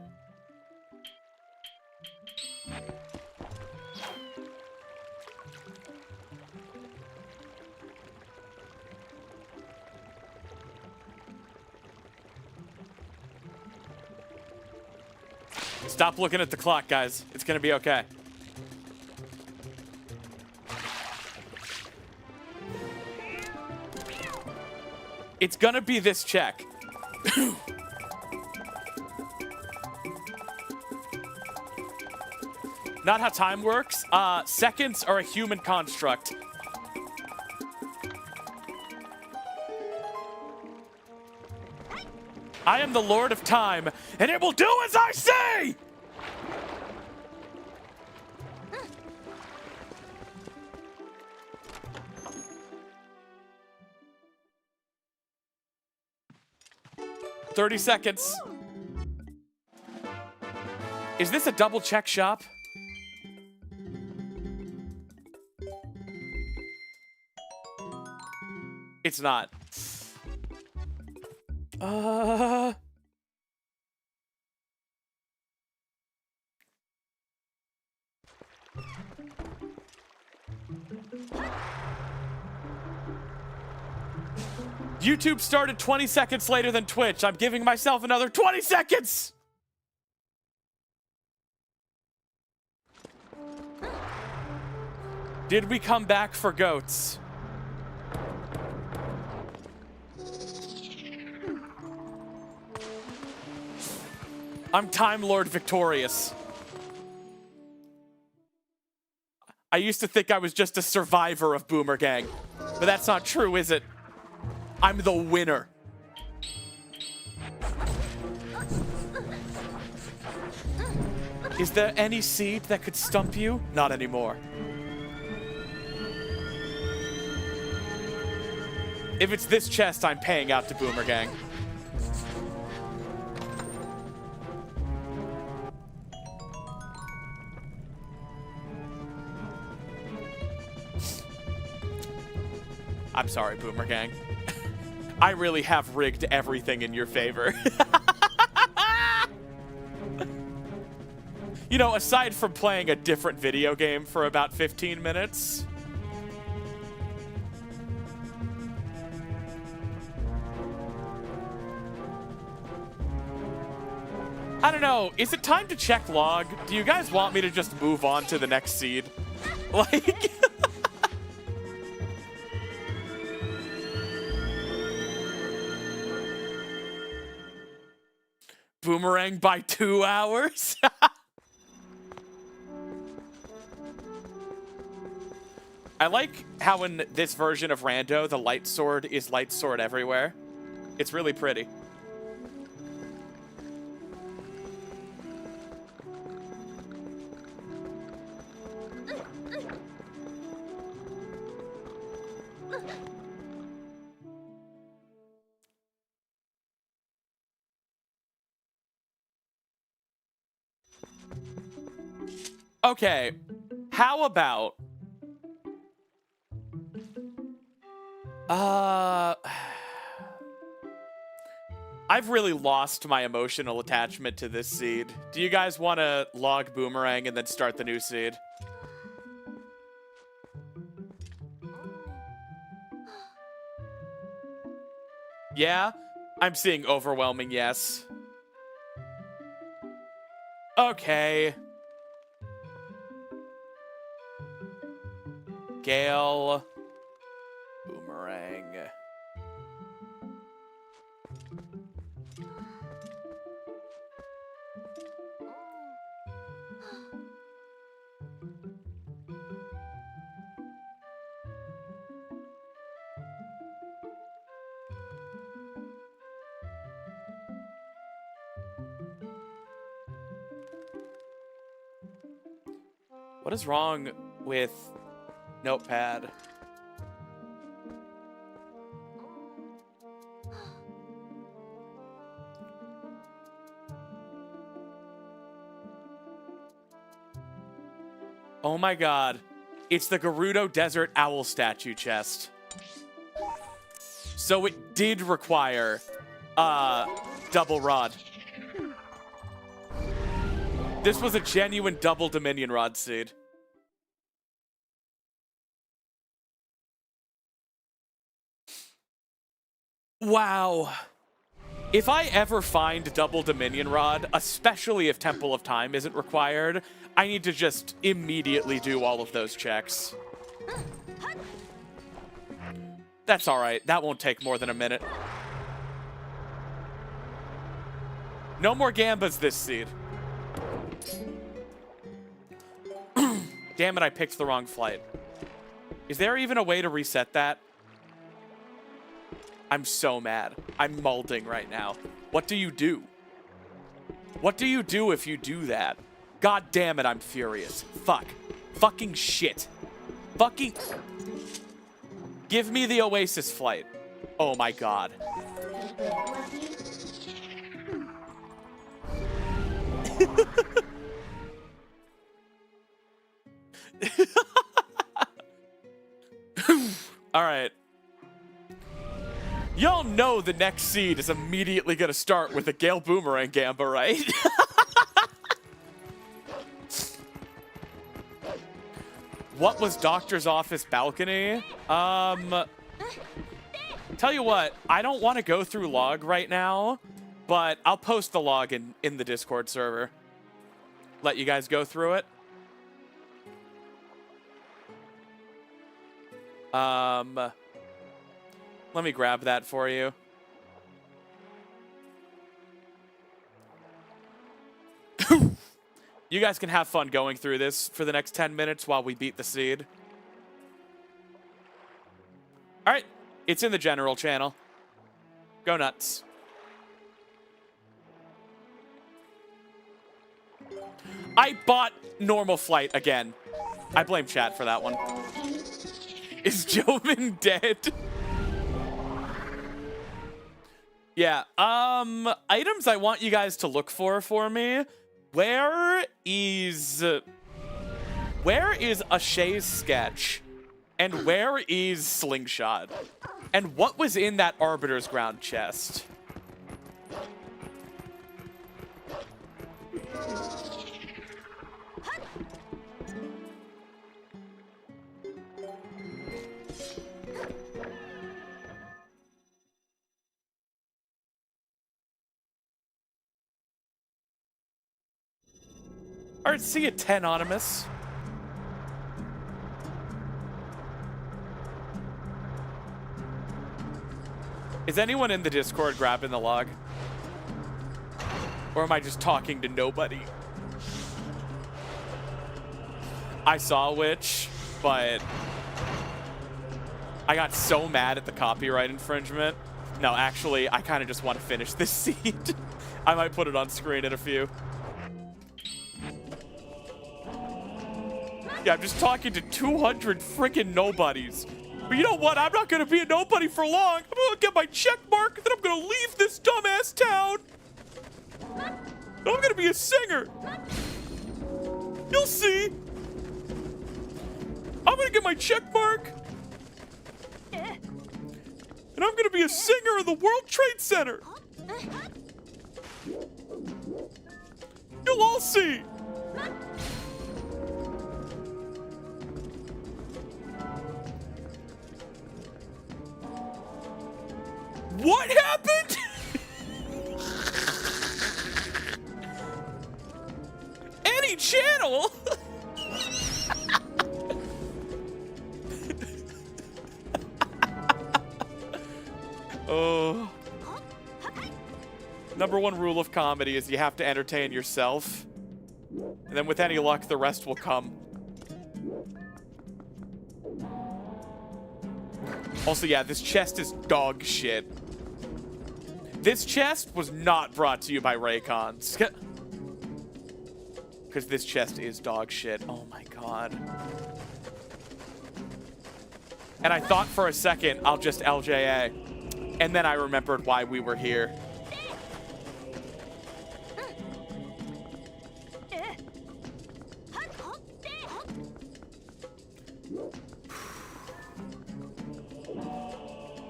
Stop looking at the clock, guys. It's gonna be okay. It's gonna be this check. Not how time works. Seconds are a human construct. I am the Lord of Time, and it will do as I say! $30 seconds. Is this a double check shop? It's not. YouTube started 20 seconds later than Twitch. I'm giving myself another 20 seconds! Did we come back for goats? I'm Time Lord victorious. I used to think I was just a survivor of Boomerang, but that's not true, is it? I'm the winner. Is there any seed that could stump you? Not anymore. If it's this chest, I'm paying out to Boomerang. I'm sorry, Boomerang. I really have rigged everything in your favor. You know, aside from playing a different video game for about 15 minutes. I don't know. Is it time to check log? Do you guys want me to just move on to the next seed? Like... Boomerang by 2 hours? I like how in this version of Rando, the light sword is light sword everywhere. It's really pretty. Okay, how about... I've really lost my emotional attachment to this seed. Do you guys want to log Boomerang and then start the new seed? Yeah? I'm seeing overwhelming yes. Okay. Gale. Boomerang. What is wrong with Notepad? Oh my god. It's the Gerudo Desert Owl statue chest. So it did require double rod. This was a genuine double Dominion Rod seed. Wow. If I ever find double Dominion Rod, especially if Temple of Time isn't required, I need to just immediately do all of those checks. That's alright. That won't take more than a minute. No more Gambas this seed. Damn it, I picked the wrong flight. Is there even a way to reset that? I'm so mad. I'm molding right now. What do you do? What do you do if you do that? God damn it, I'm furious. Fuck. Fucking shit. Fucking... Give me the Oasis flight. Oh my god. Alright. Y'all know the next seed is immediately gonna start with a Gale Boomerang Gamba, right? What was Doctor's Office balcony? Tell you what, I don't want to go through log right now, but I'll post the log in the Discord server. Let you guys go through it. Let me grab that for you. You guys can have fun going through this for the next 10 minutes while we beat the seed. All right, it's in the general channel. Go nuts. I bought normal flight again. I blame chat for that one. Is Joven dead? Yeah, items I want you guys to look for me. Where is Ashay's sketch? And where is Slingshot? And what was in that Arbiter's ground chest? All right, see you, 10 Anonymous. Is anyone in the Discord grabbing the log? Or am I just talking to nobody? I saw a witch, but I got so mad at the copyright infringement. No, actually, I kind of just want to finish this seed. I might put it on screen in a few. Yeah, I'm just talking to 200 freaking nobodies. But you know what? I'm not going to be a nobody for long. I'm going to get my check mark, and then I'm going to leave this dumbass town. And I'm going to be a singer. You'll see. I'm going to get my check mark. And I'm going to be a singer in the World Trade Center. You'll all see. What happened? Any channel? Oh. Number one rule of comedy is you have to entertain yourself. And then with any luck, the rest will come. Also, yeah, this chest is dog shit. This chest was not brought to you by Raycons. Because this chest is dog shit. Oh my god. And I thought for a second, I'll just LJA. And then I remembered why we were here.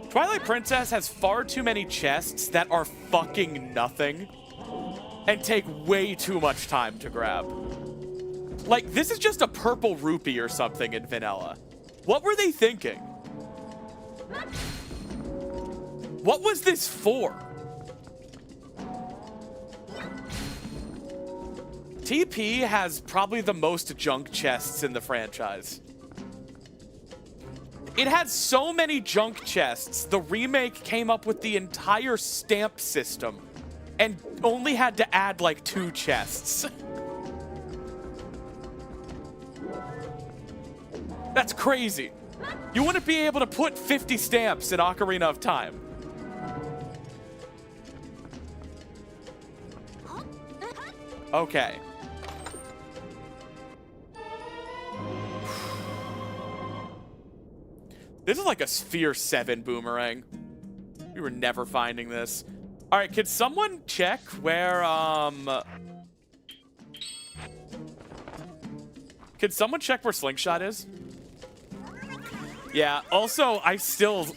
Twilight Princess has far too many chests that are fucking nothing and take way too much time to grab. Like, this is just a purple rupee or something in vanilla. What were they thinking? What was this for? TP has probably the most junk chests in the franchise. It had so many junk chests, the remake came up with the entire stamp system and only had to add like 2 chests. That's crazy. You wouldn't be able to put 50 stamps in Ocarina of Time. Okay. This is like a Sphere 7 boomerang. We were never finding this. All right, could someone check where, Could someone check where Slingshot is? Yeah, also, I still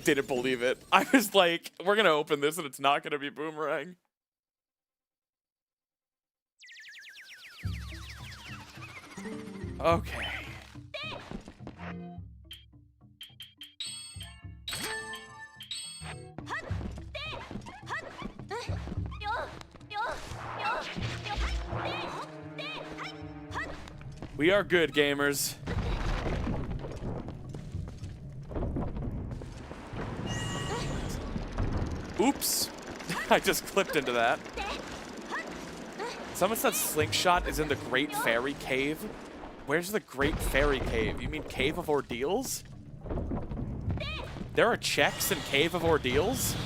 didn't believe it. I was like, we're gonna open this and it's not gonna be Boomerang. Okay. We are good, gamers. Oops. I just clipped into that. Someone said Slingshot is in the Great Fairy Cave. Where's the Great Fairy Cave? You mean Cave of Ordeals? There are checks in Cave of Ordeals?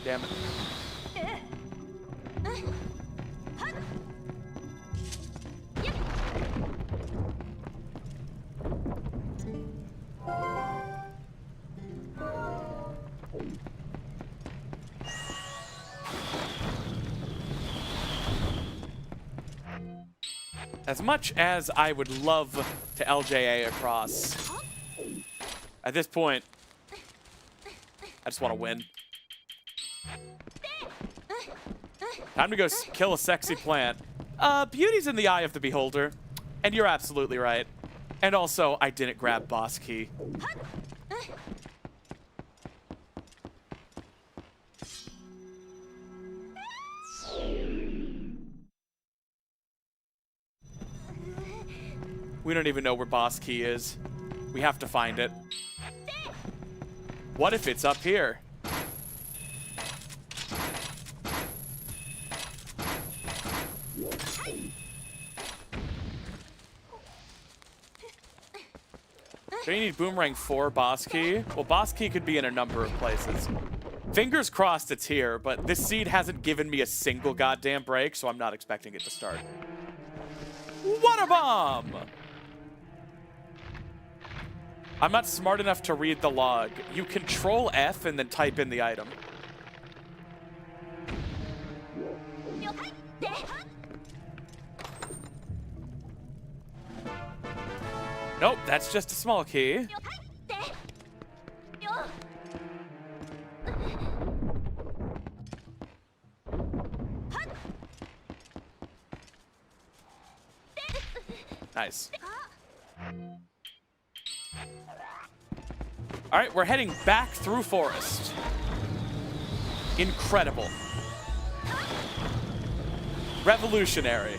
Damn it. As much as I would love to LJA across, at this point, I just want to win. Time to go kill a sexy plant. Beauty's in the eye of the beholder. And you're absolutely right. And also, I didn't grab boss key. We don't even know where boss key is. We have to find it. What if it's up here? Do you need Boomerang 4 boss key? Well, boss key could be in a number of places. Fingers crossed it's here, but this seed hasn't given me a single goddamn break, so I'm not expecting it to start. Water bomb! I'm not smart enough to read the log. You Control F and then type in the item. Nope, that's just a small key. Nice. All right, we're heading back through forest. Incredible. Revolutionary.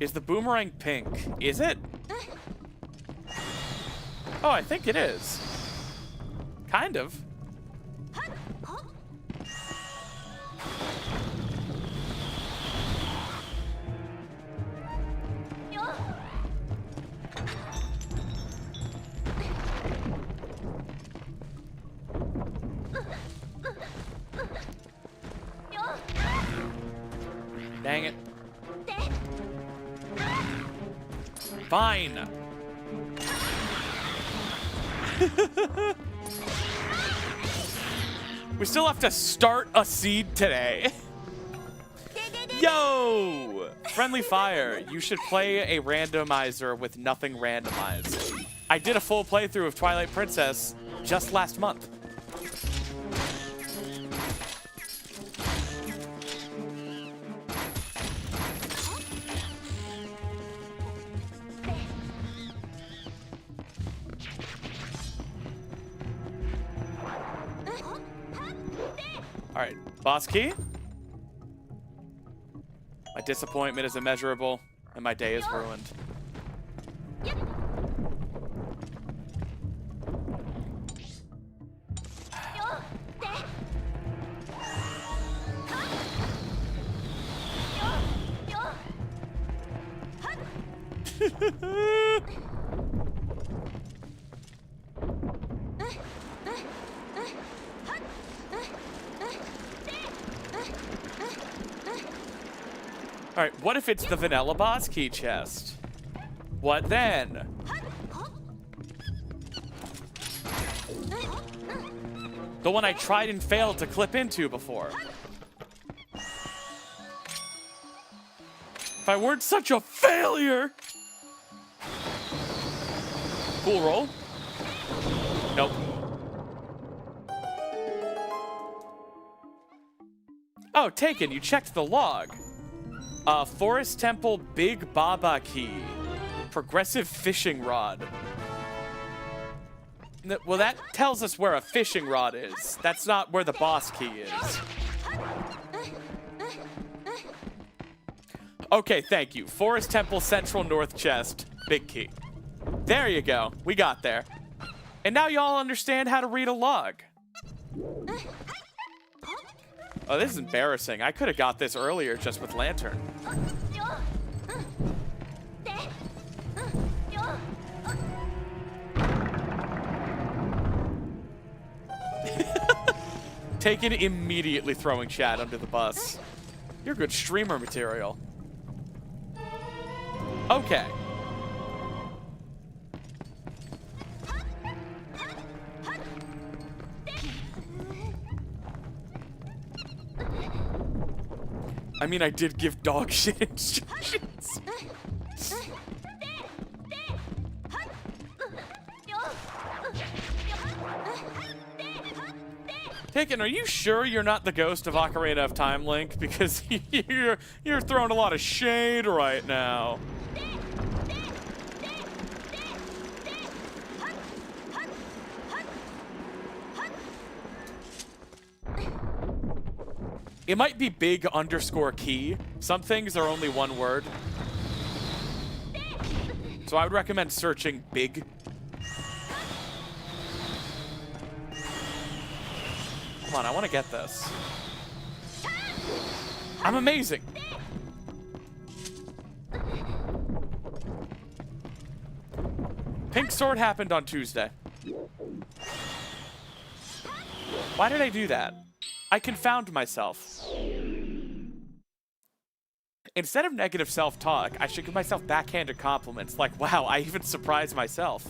Is the boomerang pink? Is it? Oh, I think it is. Kind of. Dang it. Fine. We still have to start a seed today. Yo! Friendly Fire, you should play a randomizer with nothing randomized. I did a full playthrough of Twilight Princess just last month. Alright, boss key. My disappointment is immeasurable, and my day is ruined. Alright, what if it's the vanilla boss key chest? What then? The one I tried and failed to clip into before. If I weren't such a failure! Cool roll. Nope. Oh, Taken, you checked the log. Forest Temple Big Baba Key. Progressive fishing rod. Well, that tells us where a fishing rod is. That's not where the boss key is. Okay, thank you. Forest Temple Central North Chest. Big key. There you go. We got there. And now y'all understand how to read a log. Oh, this is embarrassing. I could have got this earlier just with Lantern. Taken immediately throwing Chad under the bus. You're good streamer material. Okay. I mean, I did give dog shit instructions. Taken, are you sure you're not the ghost of Ocarina of Time, Link? Because you're throwing a lot of shade right now. It might be big underscore key. Some things are only one word. So I would recommend searching big. Come on, I want to get this. I'm amazing. Pink Sword happened on Tuesday. Why did I do that? I confound myself. Instead of negative self-talk, I should give myself backhanded compliments like, wow, I even surprised myself.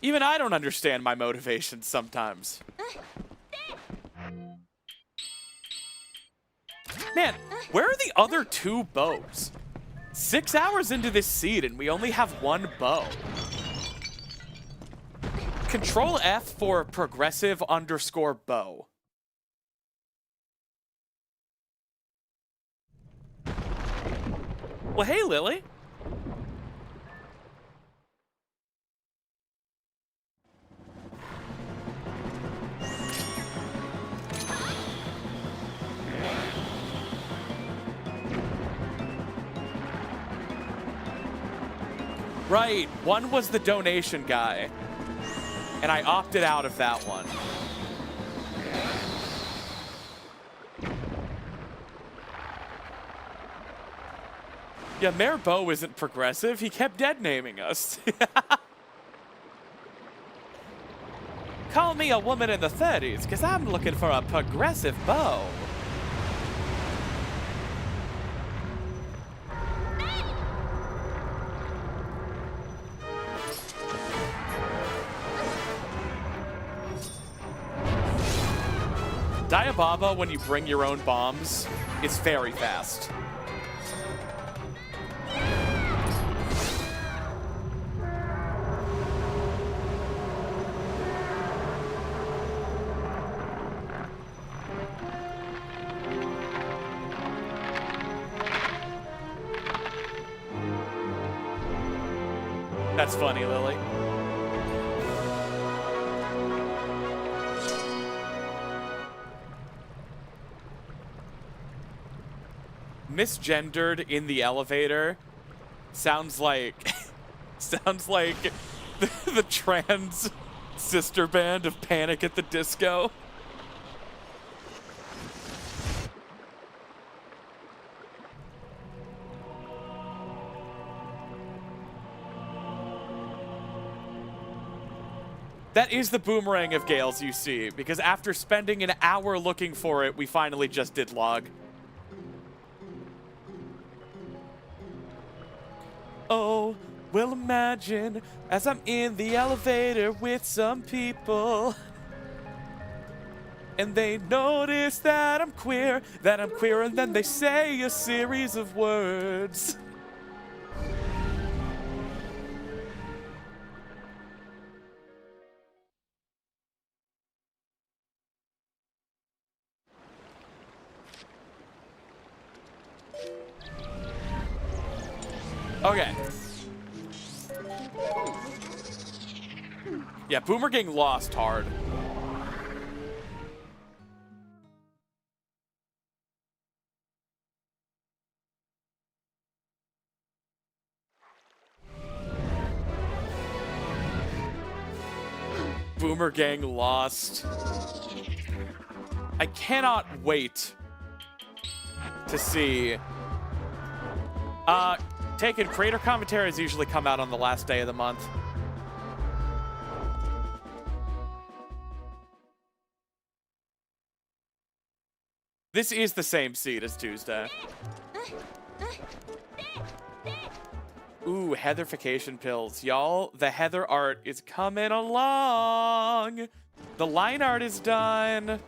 Even I don't understand my motivations sometimes. Man, where are the other 2 bows? 6 hours into this seed and we only have 1 bow. Control F for progressive underscore bow. Well, hey, Lily. Right, one was the donation guy, and I opted out of that one. Yeah, Mayor Bo isn't progressive. He kept dead naming us. Call me a woman in the 30s, because I'm looking for a progressive beau. Diababa, when you bring your own bombs, is very fast. That's funny, Lily. Misgendered in the elevator sounds like the trans sister band of Panic at the Disco. That is the boomerang of Gales you see, because after spending an hour looking for it, we finally just did log. Oh, well, imagine as I'm in the elevator with some people, and they notice that I'm queer, and then they say a series of words. Okay. Yeah, Boomerang lost hard. Boomerang lost. I cannot wait to see. Taken, creator commentaries usually come out on the last day of the month. This is the same seed as Tuesday. Ooh, heatherification pills. Y'all, the heather art is coming along. The line art is done.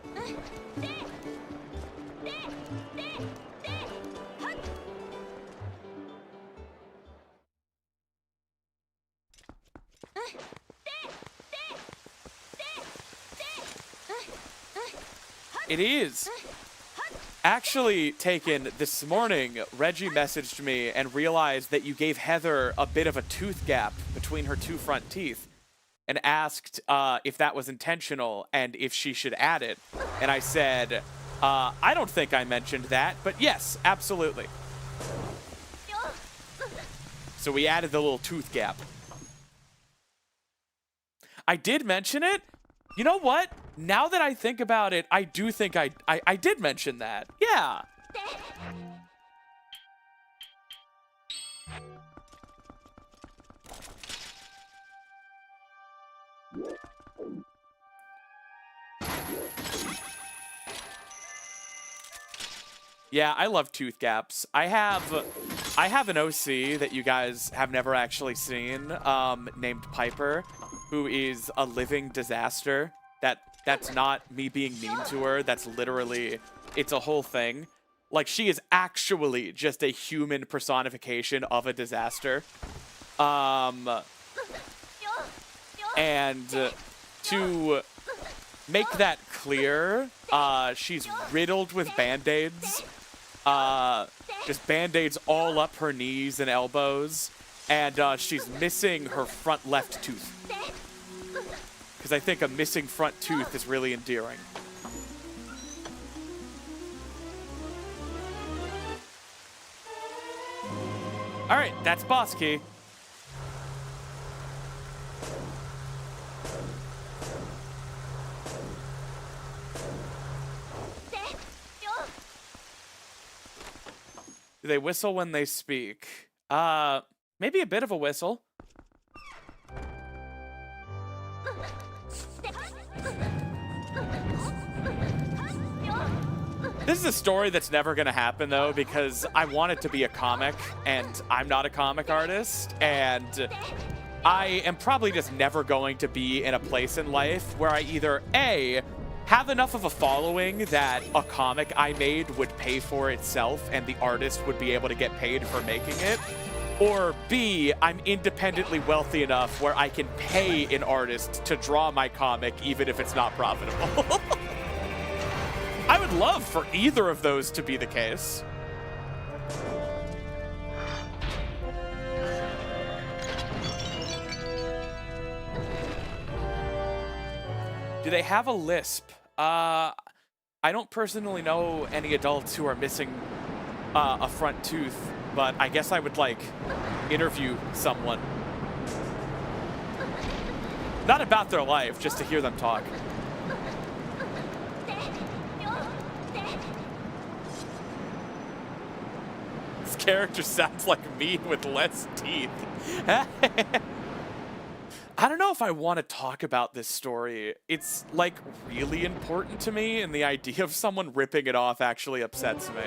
It is. Actually, Taken, this morning, Reggie messaged me and realized that you gave Heather a bit of a tooth gap between her two front teeth and asked if that was intentional and if she should add it. And I said, I don't think I mentioned that, but yes, absolutely. So we added the little tooth gap. I did mention it. You know what? Now that I think about it, I do think I did mention that. Yeah. Yeah, I love tooth gaps. I have an OC that you guys have never actually seen, named Piper, who is a living disaster. That's not me being mean to her. That's literally, it's a whole thing. Like, she is actually just a human personification of a disaster. And to make that clear, she's riddled with band-aids. Just band-aids all up her knees and elbows. And she's missing her front left tooth. Because I think a missing front tooth is really endearing. All right, that's boss key. Do they whistle when they speak? Maybe a bit of a whistle. This is a story that's never going to happen, though, because I want it to be a comic, and I'm not a comic artist, and I am probably just never going to be in a place in life where I either, A, have enough of a following that a comic I made would pay for itself and the artist would be able to get paid for making it, or B, I'm independently wealthy enough where I can pay an artist to draw my comic even if it's not profitable. I would love for either of those to be the case. Do they have a lisp? I don't personally know any adults who are missing a front tooth, but I guess I would, like, interview someone. Not about their life, just to hear them talk. This character sounds like me with less teeth. I don't know if I want to talk about this story. It's, like, really important to me, and the idea of someone ripping it off actually upsets me.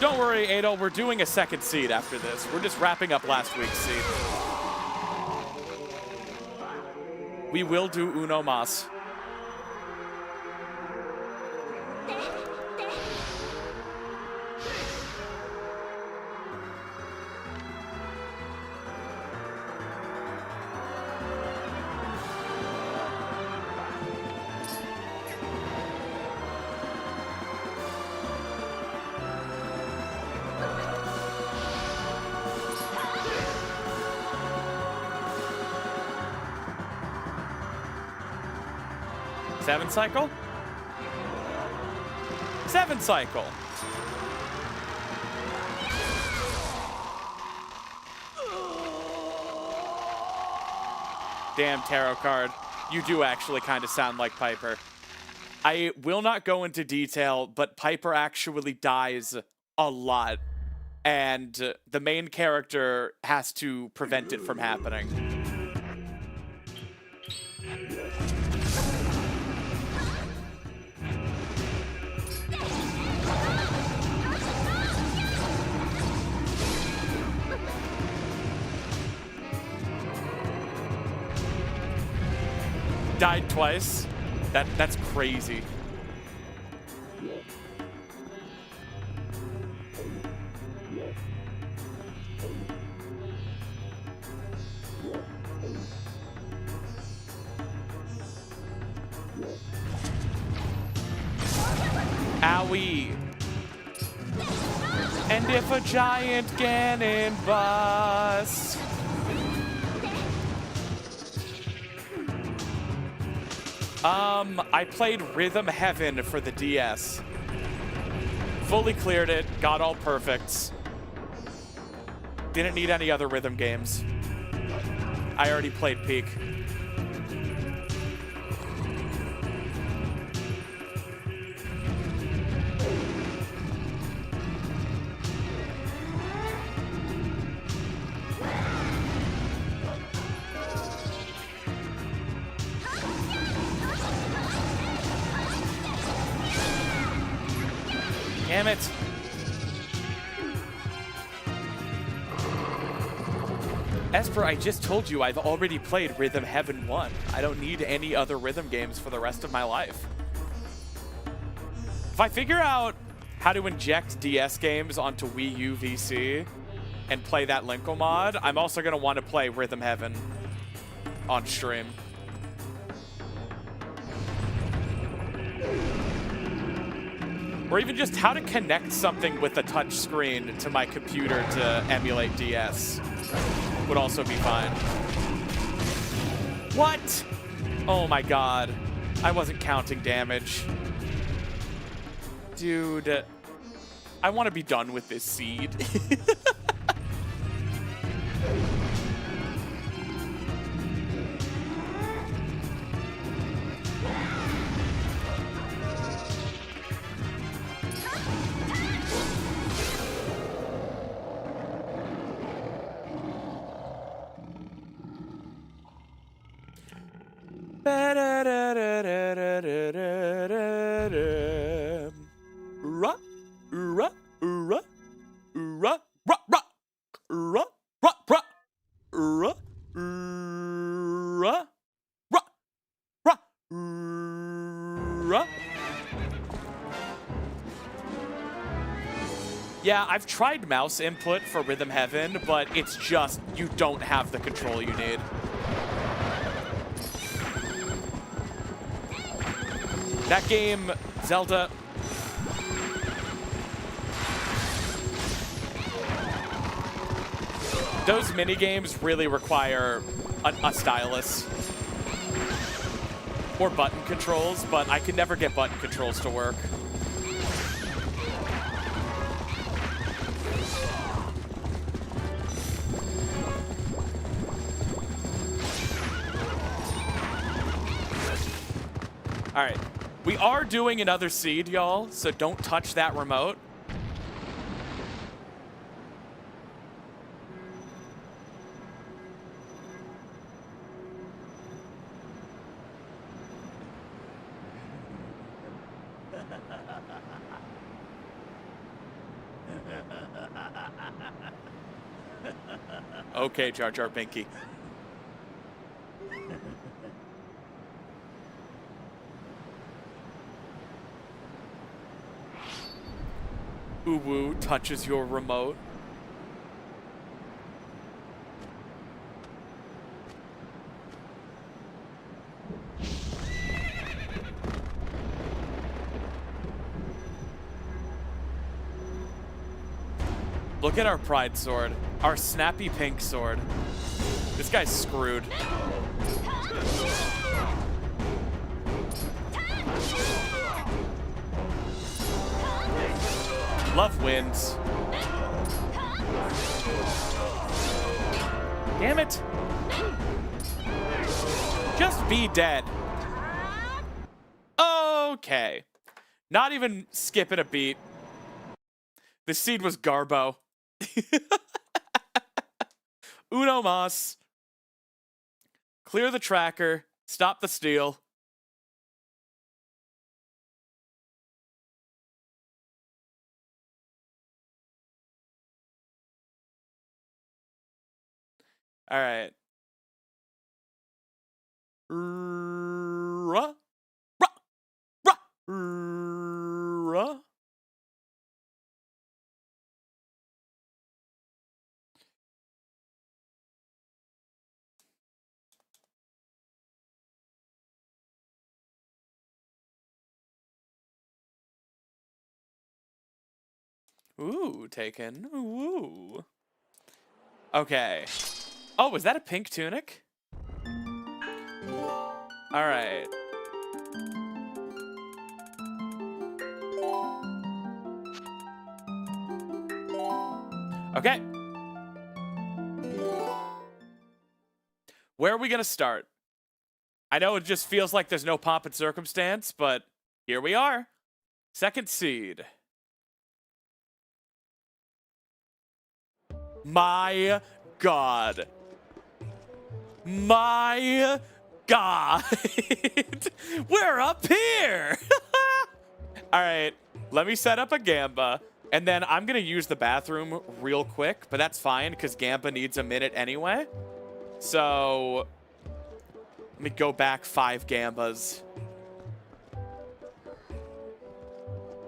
Don't worry, Adol, we're doing a second seed after this. We're just wrapping up last week's seed. We will do uno mas. Seven cycle? Seven cycle. Damn, tarot card. You do actually kind of sound like Piper. I will not go into detail, but Piper actually dies a lot. And the main character has to prevent it from happening. Died twice. That's crazy. Owie. And if a giant Ganon busts. I played Rhythm Heaven for the DS. Fully cleared it, got all perfects. Didn't need any other rhythm games. I already played Peak. Damn it. Esper, I just told you I've already played Rhythm Heaven 1. I don't need any other rhythm games for the rest of my life. If I figure out how to inject DS games onto Wii U VC and play that Linkle mod, I'm also going to want to play Rhythm Heaven on stream. Or even just how to connect something with a touch screen to my computer to emulate DS would also be fine. What? Oh my god. I wasn't counting damage. Dude, I want to be done with this seed. Yeah, I've tried mouse input for Rhythm Heaven, but it's just, you don't have the control you need. That game, Zelda... Those minigames really require a stylus. Or button controls, but I could never get button controls to work. All right, we are doing another seed, y'all, so don't touch that remote. Okay, Jar Jar Binky. Uwu touches your remote. Look at our pride sword. Our snappy pink sword. This guy's screwed. Love wins. Damn it. Just be dead. Okay. Not even skipping a beat. The seed was Garbo. Uno mas. Clear the tracker. Stop the steal. All right. Ruh, ruh, ruh, ruh. Ooh, taken. Ooh. Okay. Oh, was that a pink tunic? All right. Okay. Where are we going to start? I know it just feels like there's no pomp and circumstance, but here we are. Second seed. My God. My God. We're up here. All right. Let me set up a Gamba. And then I'm going to use the bathroom real quick. But that's fine because Gamba needs a minute anyway. So let me go back 5 Gambas.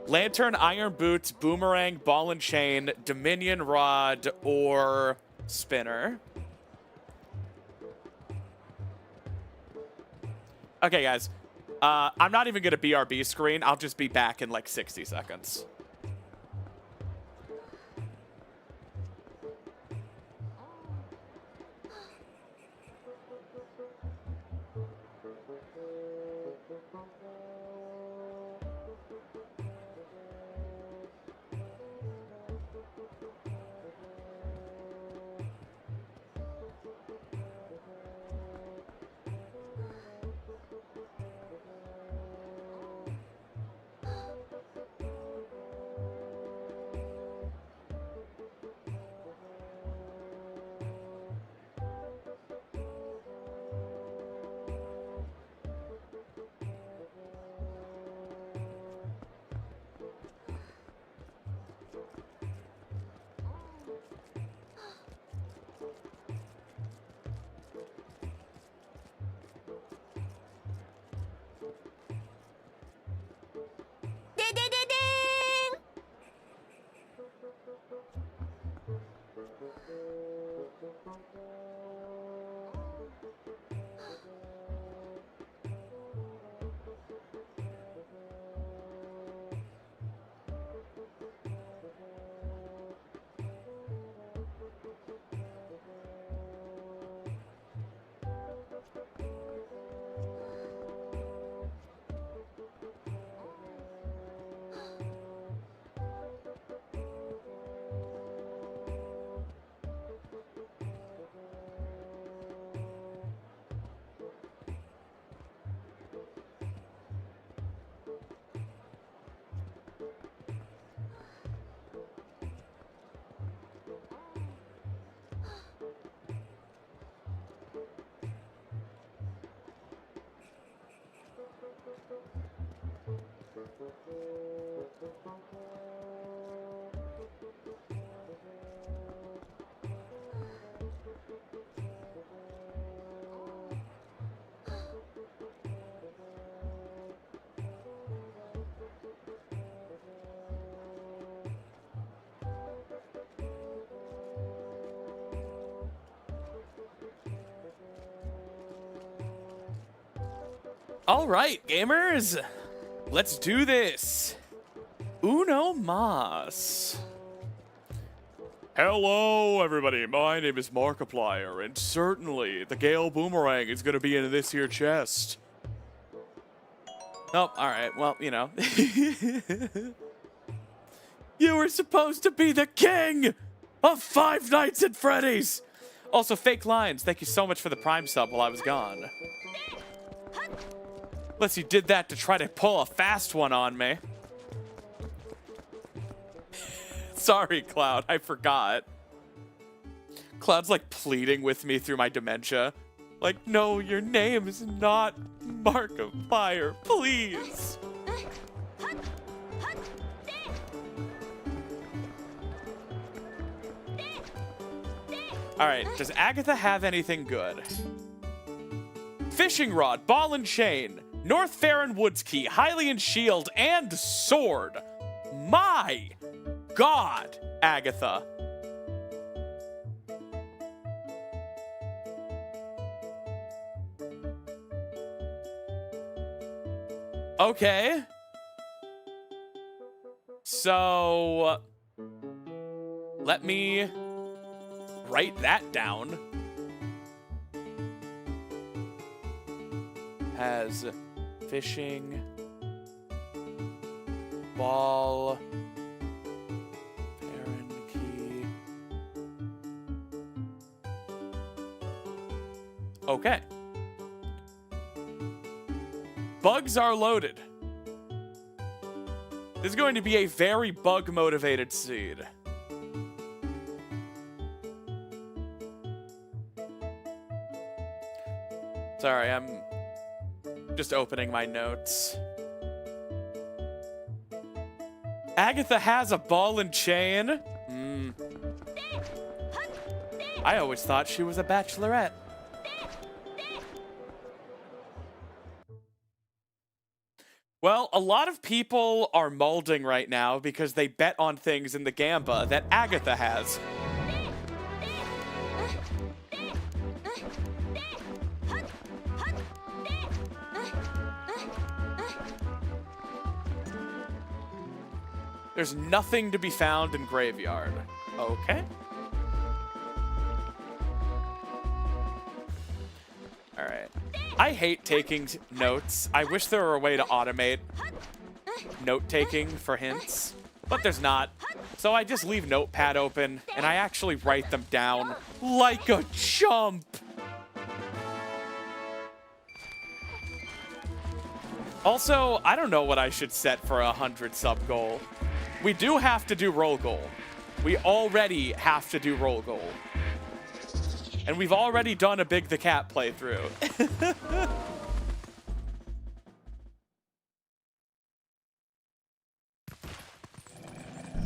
Lantern, Iron Boots, Boomerang, Ball and Chain, Dominion Rod, or Spinner. Okay, guys. I'm not even going to BRB screen. I'll just be back in like 60 seconds. All right, gamers, let's do this. Uno mas. Hello, everybody. My name is Markiplier, and certainly the Gale Boomerang is going to be in this here chest. Oh, all right. Well, you know. You were supposed to be the king of Five Nights at Freddy's. Also, fake lines. Thank you so much for the Prime sub while I was gone. Unless you did that to try to pull a fast one on me. Sorry, Cloud, I forgot. Cloud's like pleading with me through my dementia. Like, no, your name is not Markiplier, please. All right, does Agatha have anything good? Fishing rod, ball and chain, North Farron Woods key, Hylian shield, and sword. My God, Agatha. Okay. So, let me write that down. Has fishing, ball, parent key. Okay. Bugs are loaded. This is going to be a very bug-motivated seed. Sorry, I'm just opening my notes. Agatha has a ball and chain. I always thought she was a bachelorette. Well, a lot of people are molding right now because they bet on things in the Gamba that Agatha has. There's nothing to be found in Graveyard. Okay. All right. I hate taking notes. I wish there were a way to automate note-taking for hints, but there's not. So I just leave Notepad open, and I actually write them down like a chump. Also, I don't know what I should set for a 100 sub goal. We do have to do roll goal. We already have to do roll goal. And we've already done a Big the Cat playthrough.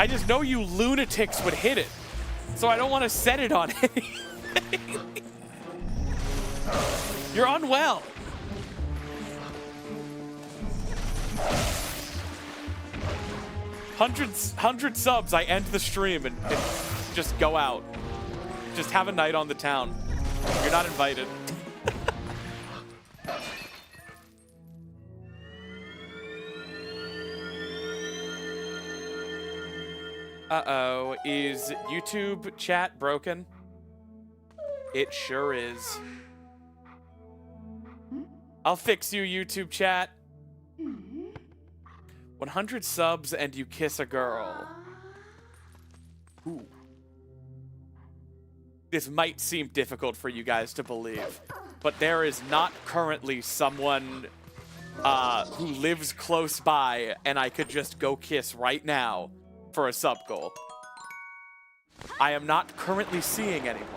I just know you lunatics would hit it. So I don't want to set it on anything. You're unwell. Hundred subs, I end the stream and just go out. Just have a night on the town. You're not invited. Uh-oh, is YouTube chat broken? It sure is. I'll fix you, YouTube chat. 100 subs and you kiss a girl. Ooh. This might seem difficult for you guys to believe, but there is not currently someone who lives close by and I could just go kiss right now for a sub goal. I am not currently seeing anyone.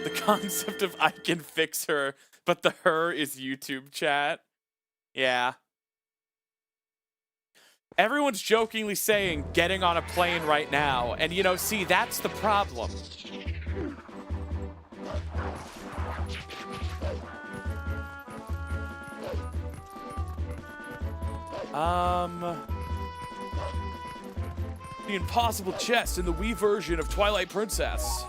The concept of I can fix her, but the her is YouTube chat. Yeah. Everyone's jokingly saying getting on a plane right now, and you know, see, that's the problem. The impossible chest in the Wii version of Twilight Princess.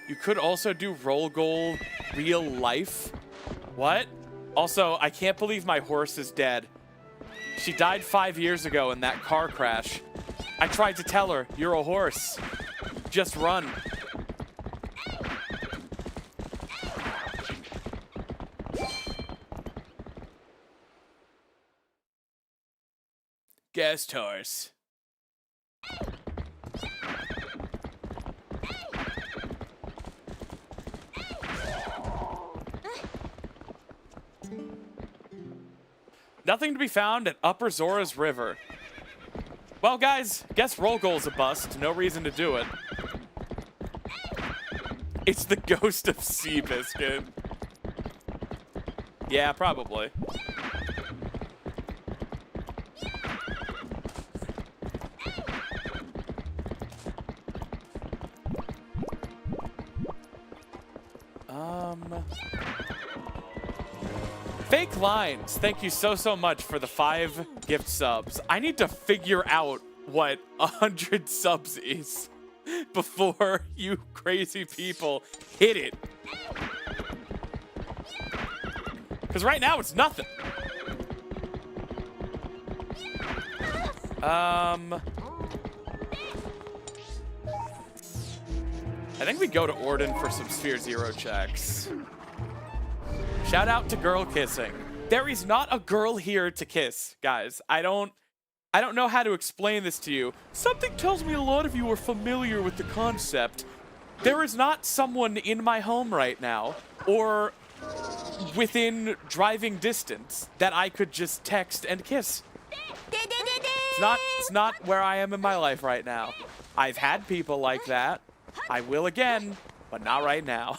You could also do roll goal real life. What? Also, I can't believe my horse is dead. She died 5 years ago in that car crash. I tried to tell her, you're a horse. Just run. Guest horse. Nothing to be found at Upper Zora's River. Well, guys, guess roll goal's a bust. No reason to do it. It's the ghost of Seabiscuit. Yeah, probably. Fake Lines, thank you so much for the 5 gift subs. I need to figure out what 100 subs is before you crazy people hit it. Because right now it's nothing. I think we go to Orden for some Sphere Zero checks. Shout out to girl kissing. There is not a girl here to kiss, guys. I don't know how to explain this to you. Something tells me a lot of you are familiar with the concept. There is not someone in my home right now, or within driving distance, that I could just text and kiss. It's not where I am in my life right now. I've had people like that. I will again, but not right now.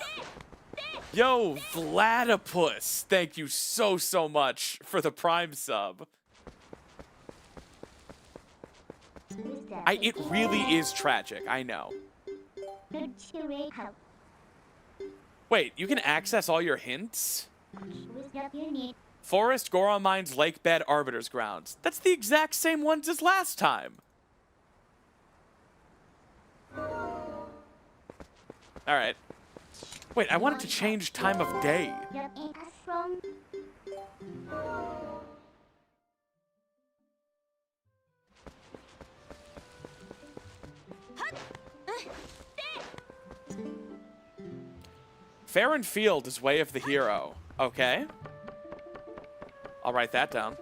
Yo, Vladipus, thank you so much for the Prime sub. It really is tragic, I know. Wait, you can access all your hints? Forest, Goron Mines, Lake Bed, Arbiter's Grounds. That's the exact same ones as last time. Alright. Wait, I wanted to change time of day. Fair and Field is Way of the Hero. Okay. I'll write that down.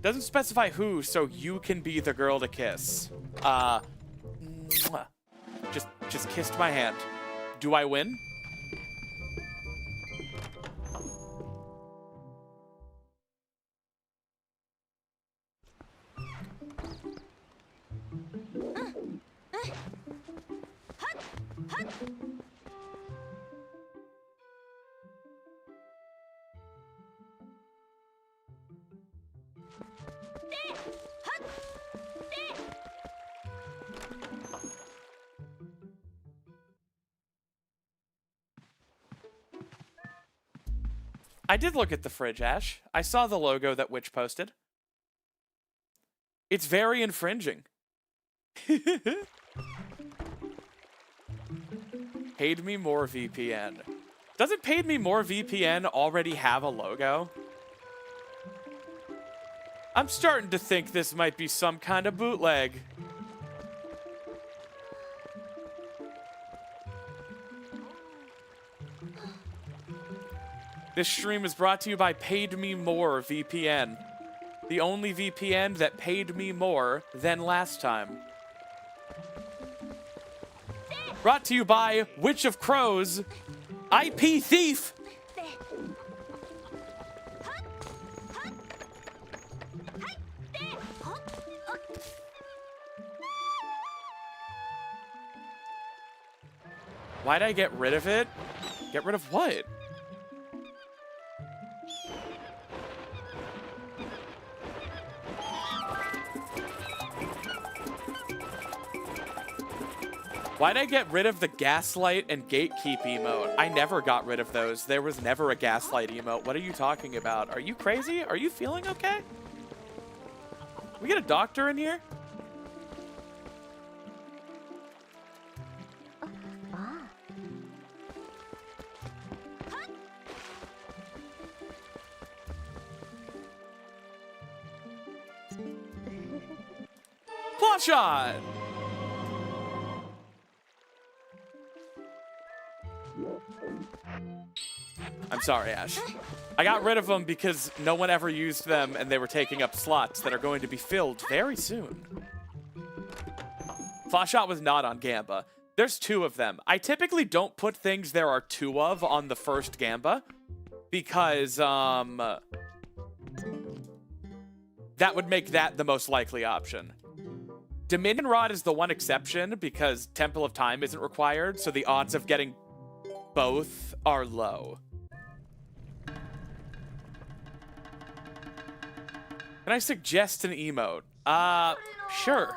Doesn't specify who, so you can be the girl to kiss. Just kissed my hand. Do I win? I did look at the fridge, Ash. I saw the logo that Witch posted. It's very infringing. Paid Me More VPN. Doesn't Paid Me More VPN already have a logo? I'm starting to think this might be some kind of bootleg. This stream is brought to you by Paid Me More VPN. The only VPN that paid me more than last time. Brought to you by Witch of Crows, IP Thief. Why'd I get rid of it? Get rid of what? Why'd I get rid of the Gaslight and Gatekeep emote? I never got rid of those. There was never a Gaslight emote. What are you talking about? Are you crazy? Are you feeling okay? We get a doctor in here? Plot shot! I'm sorry, Ash. I got rid of them because no one ever used them and they were taking up slots that are going to be filled very soon. Plot shot was not on Gamba. There's 2 of them. I typically don't put things there are 2 of on the first Gamba because, that would make that the most likely option. Dominion Rod is the one exception because Temple of Time isn't required, so the odds of getting both are low. Can I suggest an emote? Sure.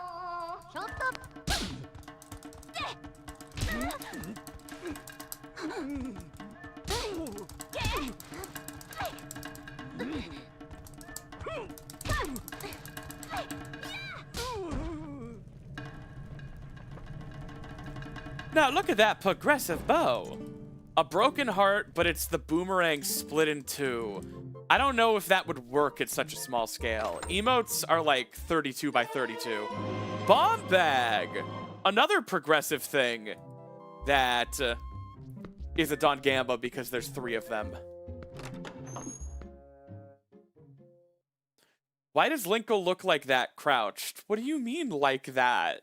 Now look at that progressive bow. A broken heart, but it's the boomerang split in 2. I don't know if that would work at such a small scale. Emotes are like 32 by 32. Bomb bag! Another progressive thing that isn't on Gamba because there's 3 of them. Why does Linkle look like that crouched? What do you mean like that?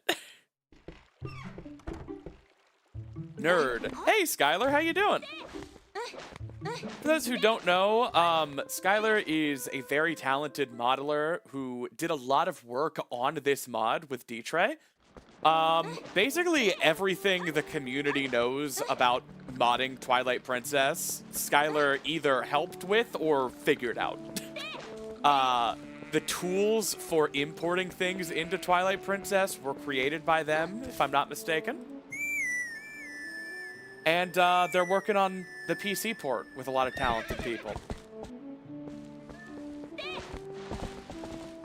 Nerd. Hey, Skilar, how you doing? For those who don't know, Skilar is a very talented modeler who did a lot of work on this mod with Ditrey. Basically everything the community knows about modding Twilight Princess, Skilar either helped with or figured out. The tools for importing things into Twilight Princess were created by them, if I'm not mistaken. And they're working on the PC port with a lot of talented people.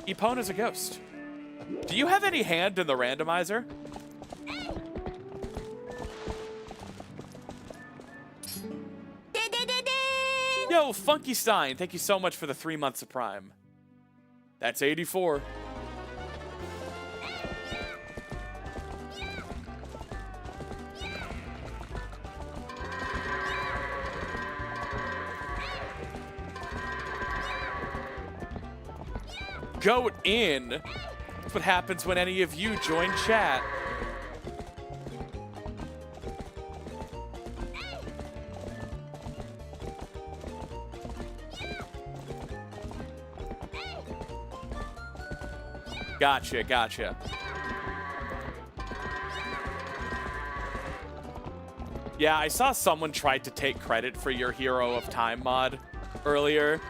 Epona's a ghost. Do you have any hand in the randomizer? Yo, Funky Stein, thank you so much for the 3 months of Prime. That's 84. Go in. That's what happens when any of you join chat. Gotcha, gotcha. Yeah, I saw someone tried to take credit for your Hero of Time mod earlier.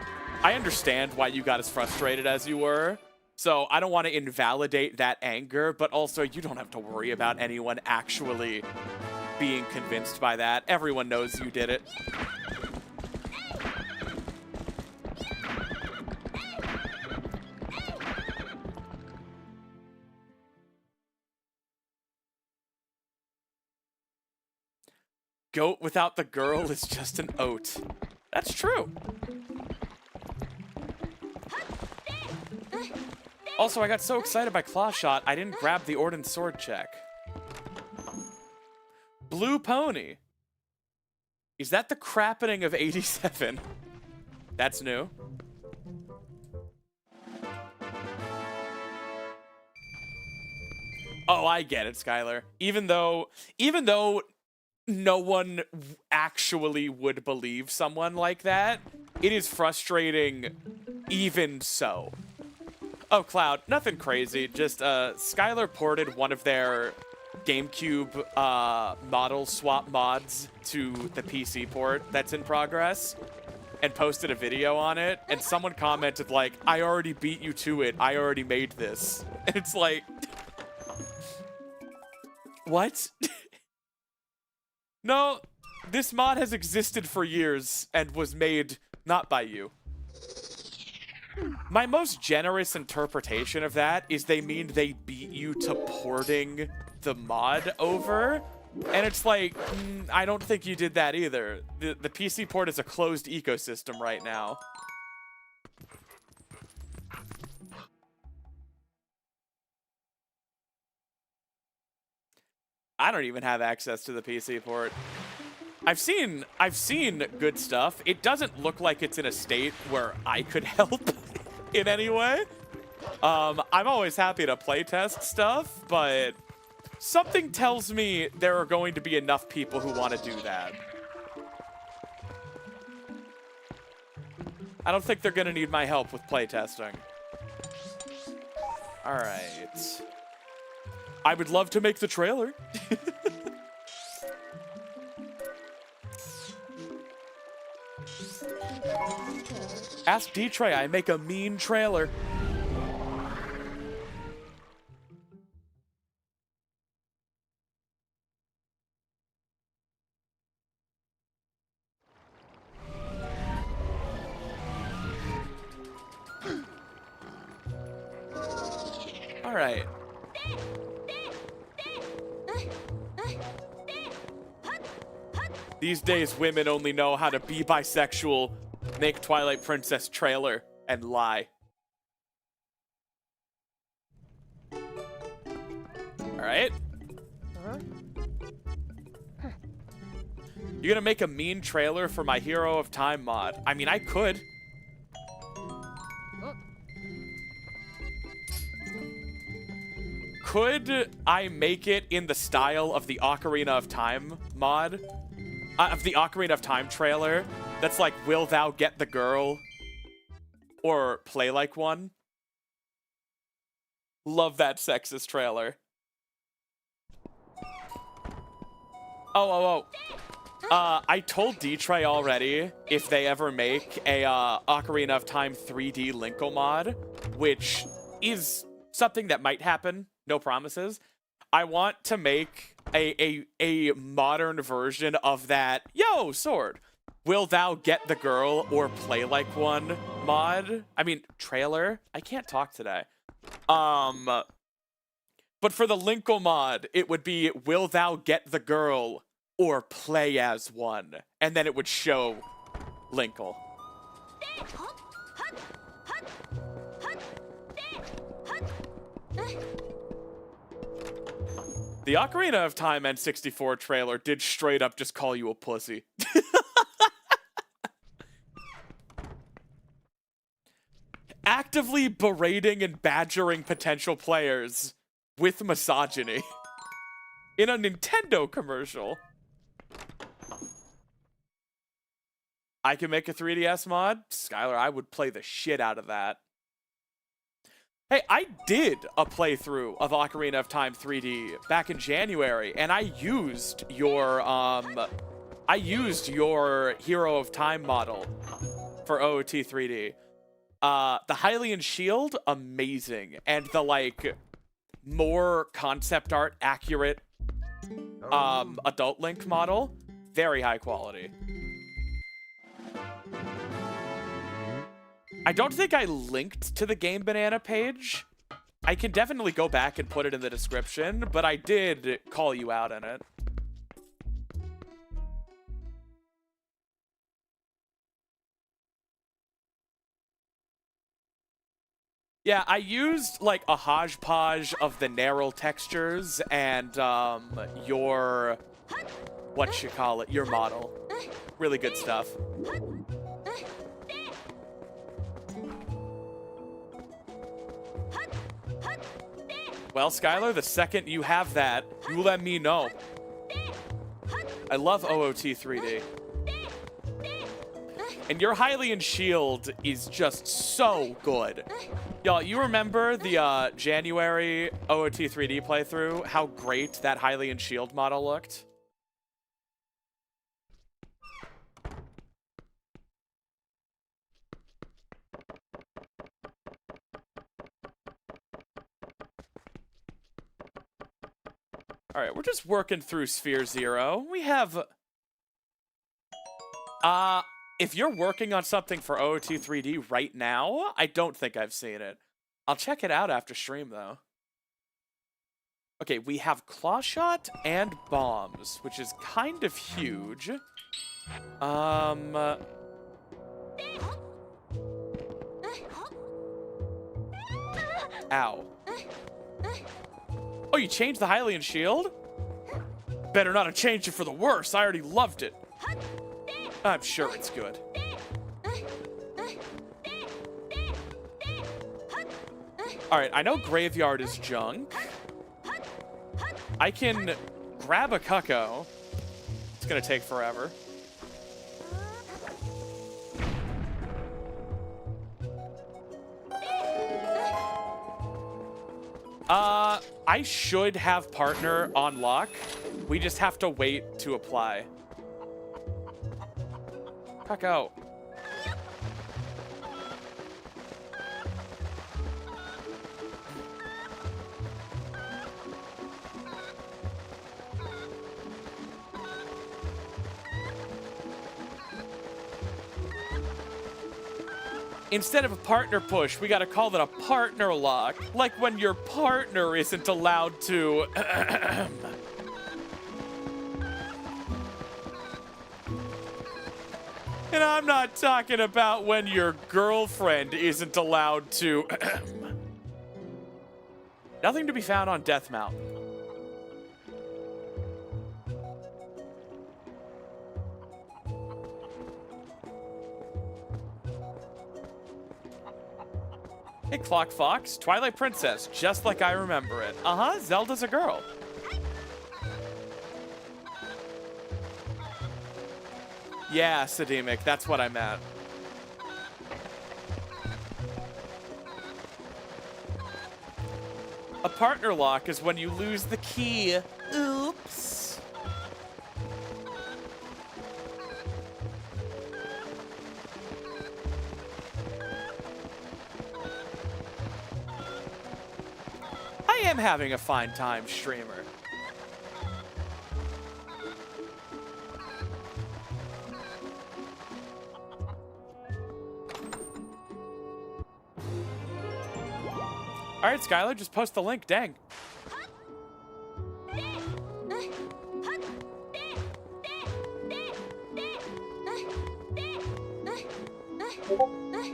I understand why you got as frustrated as you were, so I don't want to invalidate that anger, but also you don't have to worry about anyone actually being convinced by that. Everyone knows you did it. Goat without the girl is just an oat. That's true. Also, I got so excited by Claw Shot, I didn't grab the Orden Sword check. Blue Pony. Is that the crappening of 87? That's new. Oh, I get it, Skylar. Even though no one actually would believe someone like that, it is frustrating even so. Oh, Cloud, nothing crazy. Just Skilar ported one of their GameCube model swap mods to the PC port that's in progress and posted a video on it, and someone commented like, I already beat you to it. I already made this. And it's like, what? No, this mod has existed for years and was made not by you. My most generous interpretation of that is they mean they beat you to porting the mod over. And it's like, I don't think you did that either. The PC port is a closed ecosystem right now. I don't even have access to the PC port. I've seen good stuff. It doesn't look like it's in a state where I could help in any way. I'm always happy to playtest stuff, but something tells me there are going to be enough people who want to do that. I don't think they're going to need my help with playtesting. All right. I would love to make the trailer. Ask Ditrey, I make a mean trailer. All right. These days, women only know how to be bisexual, make Twilight Princess trailer, and lie. Alright. You're gonna make a mean trailer for my Hero of Time mod. I mean, I could. Could I make it in the style of the Ocarina of Time mod? Of the Ocarina of Time trailer? That's like, will thou get the girl? Or play like one? Love that sexist trailer. I told Ditrey already if they ever make a Ocarina of Time 3D Linkle mod, which is something that might happen, no promises. I want to make a modern version of that, yo, sword, will thou get the girl or play like one mod? I mean, trailer? I can't talk today. But for the Linkle mod, it would be, will thou get the girl or play as one? And then it would show Linkle. The Ocarina of Time N64 trailer did straight up just call you a pussy. Actively berating and badgering potential players with misogyny in a Nintendo commercial. I can make a 3DS mod? Skilar, I would play the shit out of that. Hey, I did a playthrough of Ocarina of Time 3D back in January, and I used your Hero of Time model for OOT 3D. The Hylian shield, amazing, and the like more concept art accurate Adult Link model, very high quality. I don't think I linked to the Game Banana page. I can definitely go back and put it in the description, but I did call you out in it. Yeah, I used like a hodgepodge of the Narrow textures and your, your model. Really good stuff. Well, Skilar, the second you have that, you let me know. I love OOT 3D. And your Hylian shield is just so good. Y'all, you remember the January OOT 3D playthrough? How great that Hylian shield model looked? All right, we're just working through Sphere 0. We have... If you're working on something for OO2 3D right now, I don't think I've seen it. I'll check it out after stream, though. Okay, we have Claw Shot and Bombs, which is kind of huge. Ow. Oh, you changed the Hylian shield? Better not have changed it for the worse. I already loved it. I'm sure it's good. Alright, I know Graveyard is junk. I can grab a Cucko. It's gonna take forever. I should have partner on lock. We just have to wait to apply. Cucko. Instead of a partner push, we gotta call it a partner lock. Like when your partner isn't allowed to... And I'm not talking about when your girlfriend isn't allowed to... Nothing to be found on Death Mountain. Hey, Clock Fox. Twilight Princess, just like I remember it. Uh-huh, Zelda's a girl. Yeah, Sademic, that's what I meant. A partner lock is when you lose the key. Oops. I am having a fine time, streamer. All right, Skilar, just post the link. Dang.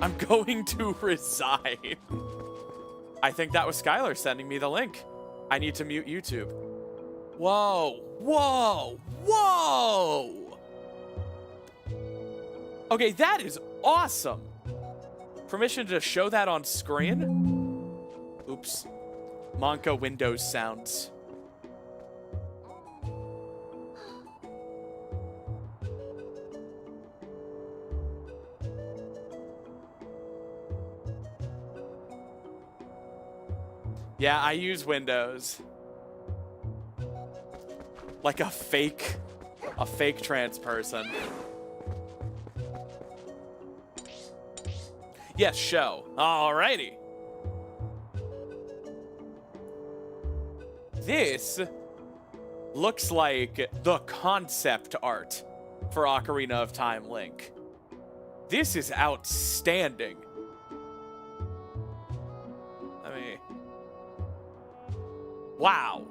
I'm going to resign. I think that was Skilar sending me the link. I need to mute YouTube. Whoa, whoa, whoa! Okay, that is awesome. Permission to show that on screen? Oops. Monka Windows sounds. Yeah, I use Windows. Like a fake trans person. Yes, show. Alrighty. This looks like the concept art for Ocarina of Time Link. This is outstanding. I mean, wow.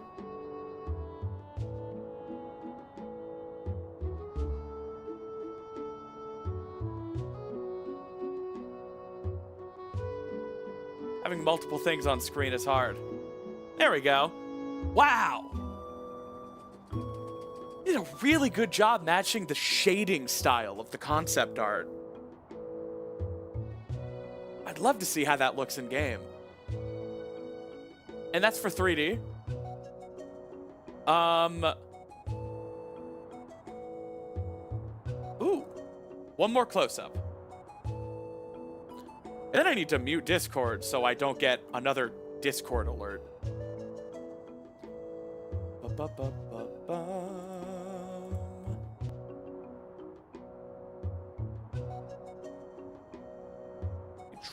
Having multiple things on screen is hard. There we go. Wow! You did a really good job matching the shading style of the concept art. I'd love to see how that looks in game. And that's for 3D. Ooh. One more close-up. And then I need to mute Discord so I don't get another Discord alert.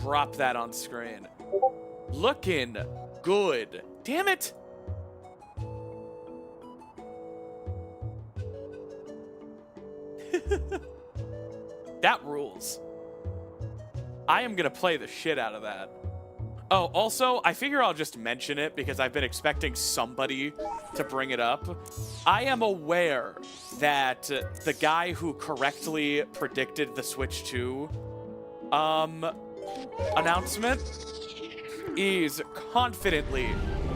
Drop that on screen. Looking good. Damn it! That rules. I am going to play the shit out of that. Oh, also, I figure I'll just mention it because I've been expecting somebody to bring it up. I am aware that the guy who correctly predicted the Switch 2 announcement is confidently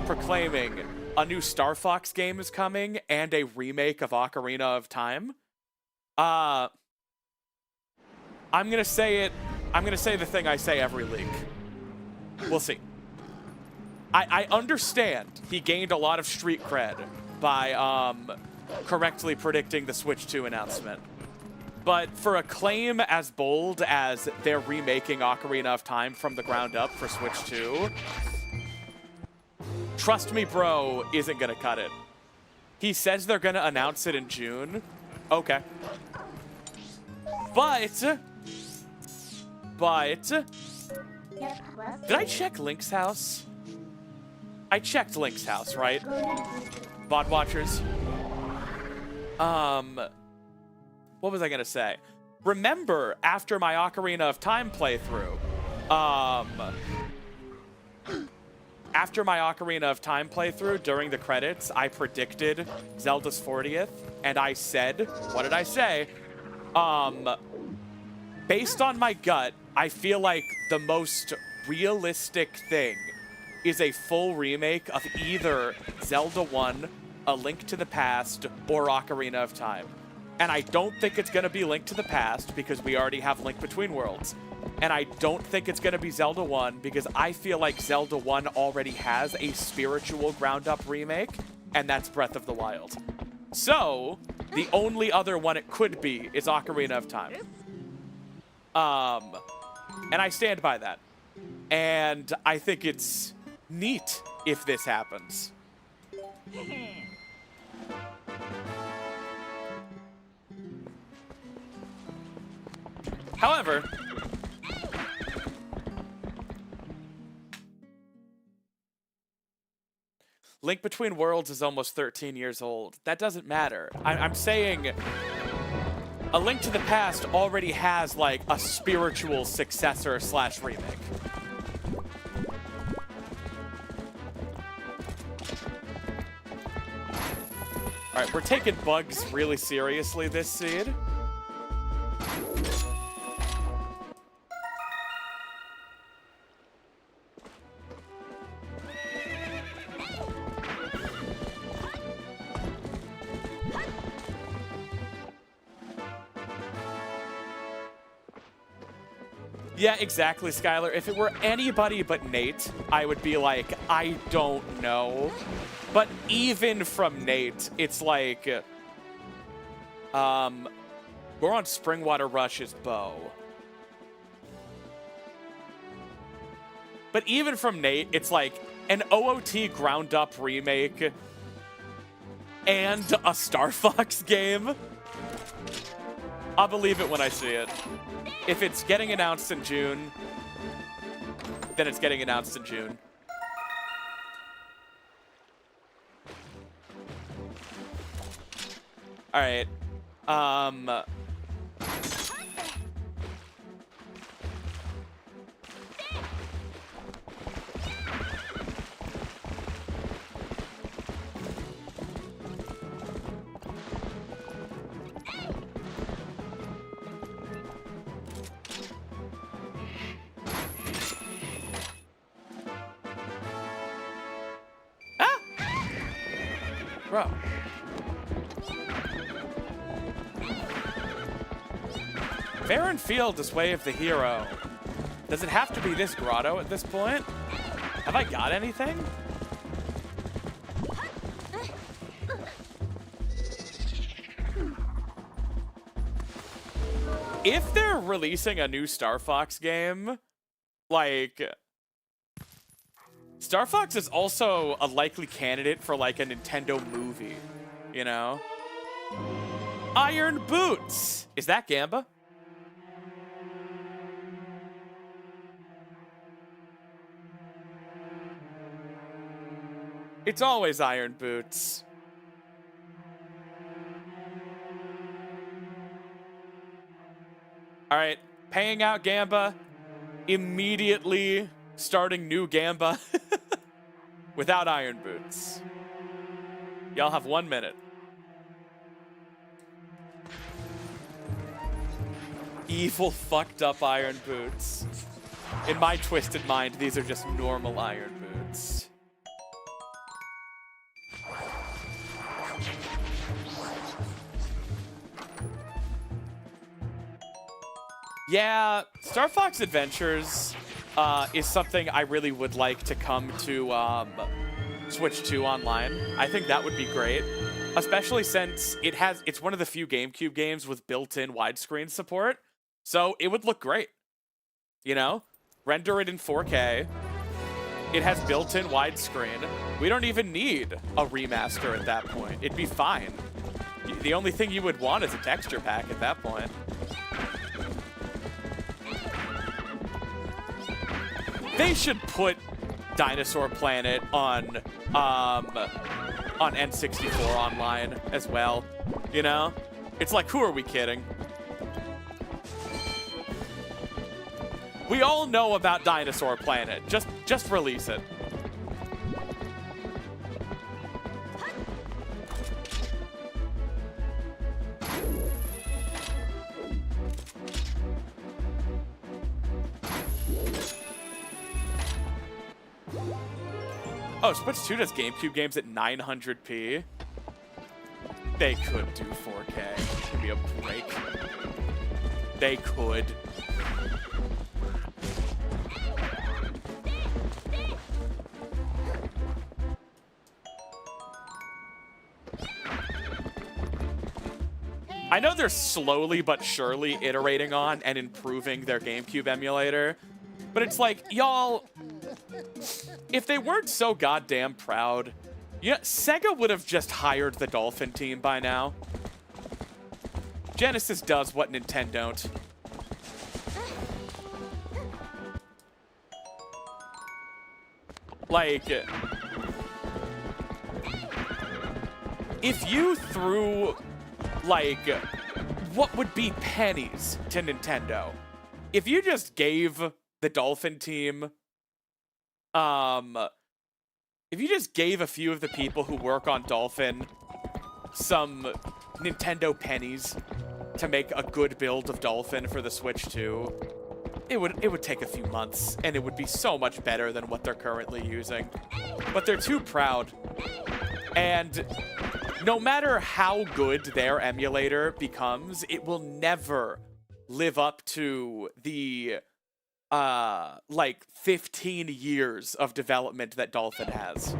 proclaiming a new Star Fox game is coming and a remake of Ocarina of Time. I'm gonna say it. I'm gonna say the thing I say every leak. We'll see. I understand he gained a lot of street cred by correctly predicting the Switch 2 announcement. But for a claim as bold as they're remaking Ocarina of Time from the ground up for Switch 2, trust me, bro, isn't gonna cut it. He says they're gonna announce it in June. Okay. But, did I check Link's house? I checked Link's house, right? VOD watchers. What was I gonna say? Remember, after my Ocarina of Time playthrough, during the credits, I predicted Zelda's 40th, and I said, what did I say? Based on my gut, I feel like the most realistic thing is a full remake of either Zelda 1, A Link to the Past, or Ocarina of Time. And I don't think it's going to be Link to the Past because we already have Link Between Worlds. And I don't think it's going to be Zelda 1 because I feel like Zelda 1 already has a spiritual ground-up remake, and that's Breath of the Wild. So, the only other one it could be is Ocarina of Time. And I stand by that. And I think it's neat if this happens. However, Link Between Worlds is almost 13 years old. That doesn't matter. I'm saying A Link to the Past already has, like, a spiritual successor / remake. Alright, we're taking bugs really seriously this seed. Yeah, exactly, Skilar. If it were anybody but Nate, I would be like, I don't know. But even from Nate, it's like, we're on Springwater Rush's bow. But even from Nate, it's like an OOT ground-up remake and a Star Fox game. I'll believe it when I see it. If it's getting announced in June, then it's getting announced in June. All right. Bro. Barren Field is Way of the Hero. Does it have to be this grotto at this point? Have I got anything? If they're releasing a new Star Fox game, like, Star Fox is also a likely candidate for, like, a Nintendo movie, you know? Iron Boots! Is that Gamba? It's always Iron Boots. All right, paying out Gamba, immediately starting new Gamba without Iron Boots. Y'all have 1 minute. Evil, fucked up Iron Boots. In my twisted mind, these are just normal Iron Boots. Yeah, Star Fox Adventures is something I really would like to come to Switch 2 online. I think that would be great, especially since it's one of the few GameCube games with built-in widescreen support, so it would look great. You know, render it in 4K. It has built-in widescreen. We don't even need a remaster at that point. It'd be fine. The only thing you would want is a texture pack at that point. They should put Dinosaur Planet on N64 online as well. You know? It's like, who are we kidding? We all know about Dinosaur Planet. Just release it. Oh, Switch 2 does GameCube games at 900p. They could do 4K. Give me a break. They could. I know they're slowly but surely iterating on and improving their GameCube emulator, but it's like, y'all, if they weren't so goddamn proud, yeah, Sega would have just hired the Dolphin team by now. Genesis does what Nintendo don't. Like, if you threw, like, what would be pennies to Nintendo, if you just gave the Dolphin team, if you just gave a few of the people who work on Dolphin some Nintendo pennies to make a good build of Dolphin for the Switch 2, it would take a few months, and it would be so much better than what they're currently using. But they're too proud. And no matter how good their emulator becomes, it will never live up to the like 15 years of development that Dolphin has.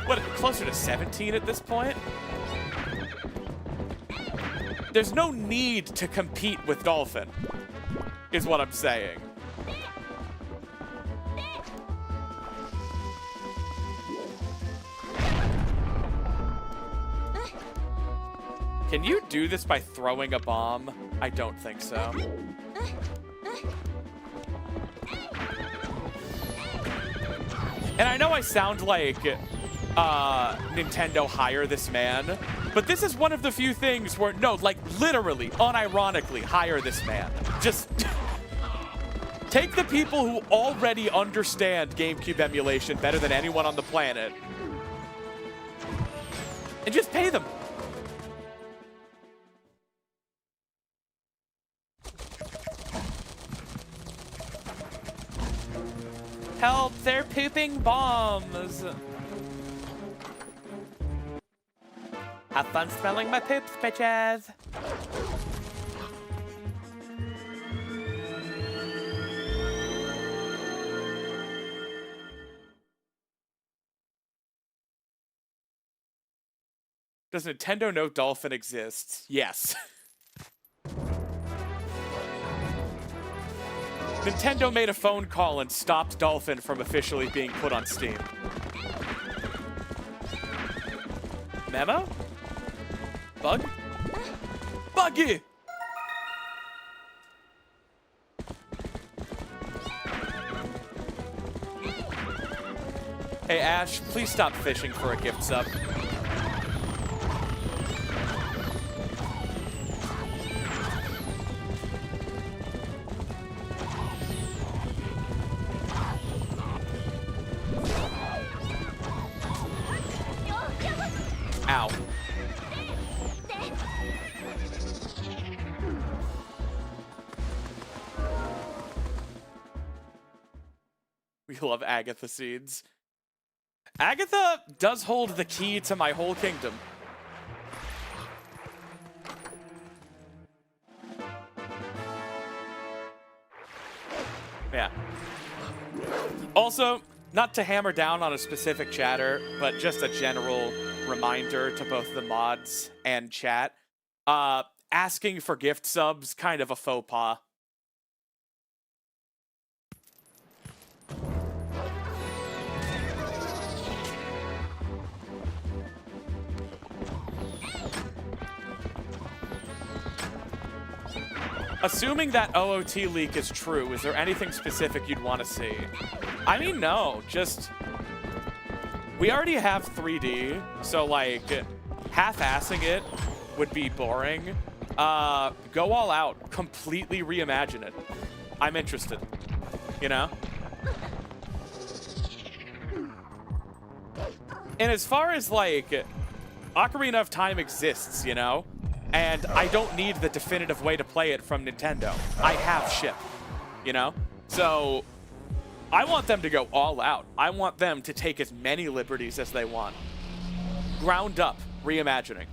What, closer to 17 at this point? There's no need to compete with Dolphin, is what I'm saying. Can you do this by throwing a bomb? I don't think so. And I know I sound like Nintendo hire this man, but this is one of the few things where, no, like literally, unironically, hire this man. Just take the people who already understand GameCube emulation better than anyone on the planet and just pay them. Help, they're pooping bombs. Have fun smelling my poops, bitches. Does Nintendo know Dolphin exists? Yes. Nintendo made a phone call and stopped Dolphin from officially being put on Steam. Memo? Bug? Buggy! Hey, Ash, please stop fishing for a gift sub. love Agatha seeds. Agatha does hold the key to my whole kingdom. Yeah. Also, not to hammer down on a specific chatter, but just a general reminder to both the mods and chat. Asking for gift subs, kind of a faux pas. Assuming that OOT leak is true, is there anything specific you'd want to see? I mean, no, just... We already have 3D, so, like, half-assing it would be boring. Go all out. Completely reimagine it. I'm interested. You know? And as far as, like, Ocarina of Time exists, you know? And I don't need the definitive way to play it from Nintendo. I have shit, you know? So, I want them to go all out. I want them to take as many liberties as they want. Ground up reimagining.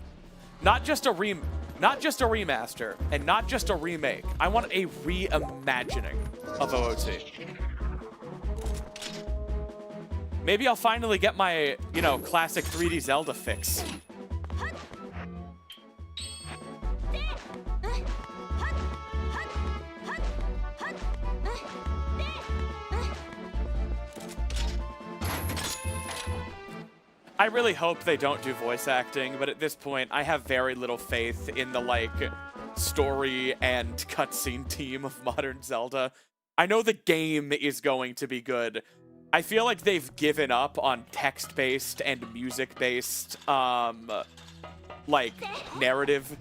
Not just a remaster, and not just a remake. I want a reimagining of OOT. Maybe I'll finally get my, you know, classic 3D Zelda fix. I really hope they don't do voice acting, but at this point, I have very little faith in the, like, story and cutscene team of modern Zelda. I know the game is going to be good. I feel like they've given up on text-based and music-based, like, narrative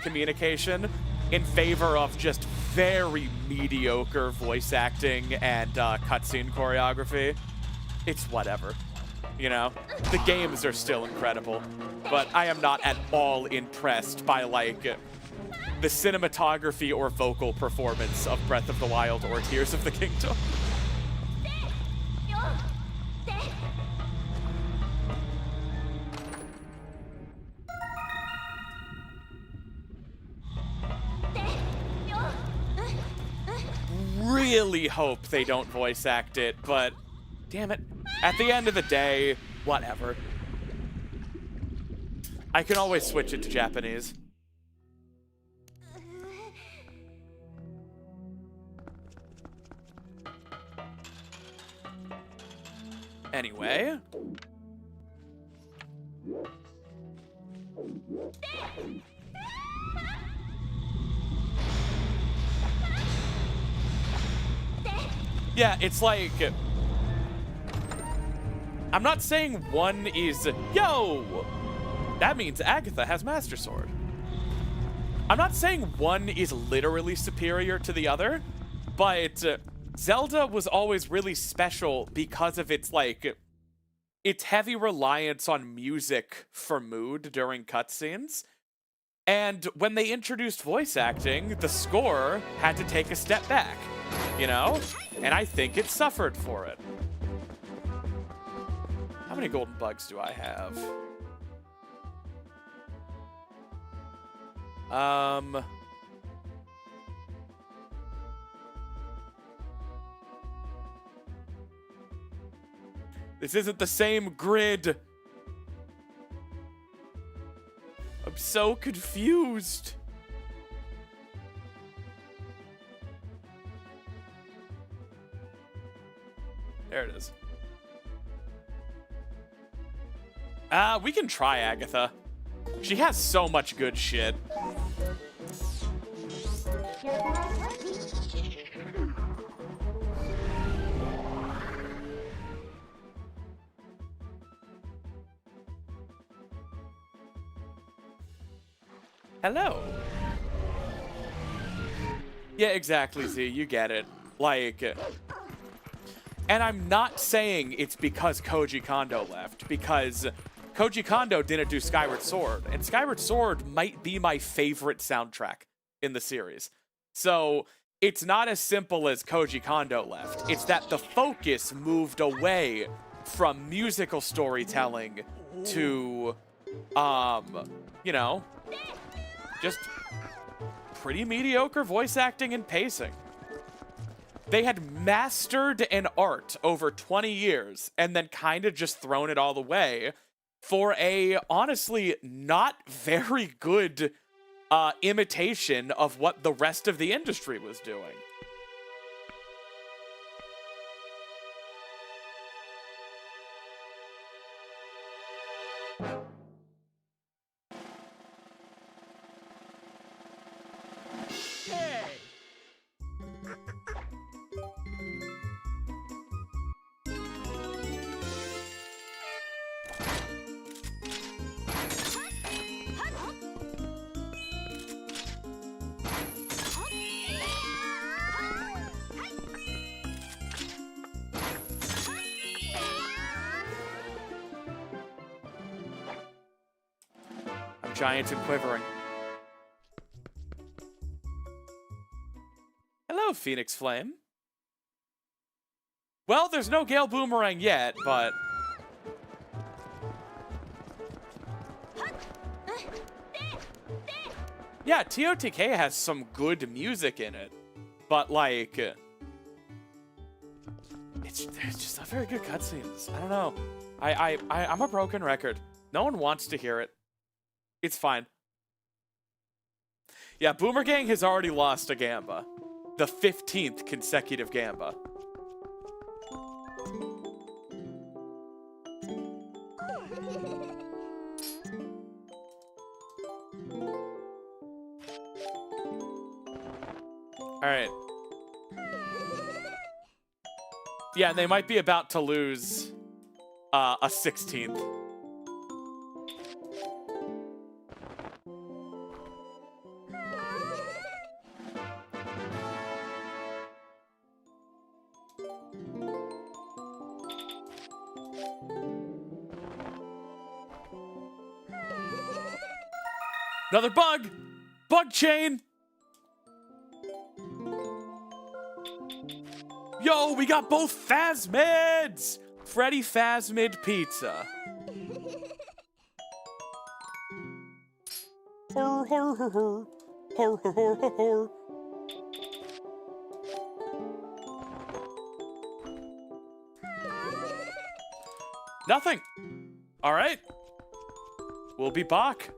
communication in favor of just very mediocre voice acting and cutscene choreography. It's whatever. You know, the games are still incredible, but I am not at all impressed by, like, the cinematography or vocal performance of Breath of the Wild or Tears of the Kingdom. Really hope they don't voice act it, but damn it. At the end of the day, whatever. I can always switch it to Japanese. Anyway. Yeah, it's like... I'm not saying one is, yo, that means Agatha has Master Sword. I'm not saying one is literally superior to the other, but Zelda was always really special because of its, like, its heavy reliance on music for mood during cutscenes. And when they introduced voice acting, the score had to take a step back, you know? And I think it suffered for it. How many golden bugs do I have? This isn't the same grid. I'm so confused. There it is. We can try Agatha. She has so much good shit. Hello. Yeah, exactly, Z. You get it. Like... And I'm not saying it's because Koji Kondo left, because Koji Kondo didn't do Skyward Sword, and Skyward Sword might be my favorite soundtrack in the series. So it's not as simple as Koji Kondo left. It's that the focus moved away from musical storytelling to, you know, just pretty mediocre voice acting and pacing. They had mastered an art over 20 years and then kind of just thrown it all away for a, honestly, not very good imitation of what the rest of the industry was doing. Giant and quivering. Hello, Phoenix Flame. Well, there's no Gale Boomerang yet, but... yeah, TOTK has some good music in it, but, like... it's just not very good cutscenes. I don't know. I'm a broken record. No one wants to hear it. It's fine. Yeah, Boomerang has already lost a Gamba. The 15th consecutive Gamba. Alright. Yeah, they might be about to lose a 16th. Another bug! Bug chain! Yo, we got both Phasmids! Freddy Phasmid Pizza. Hor, hor, hor, hor. Hor, hor, hor, hor, hor. Nothing. All right. We'll be back.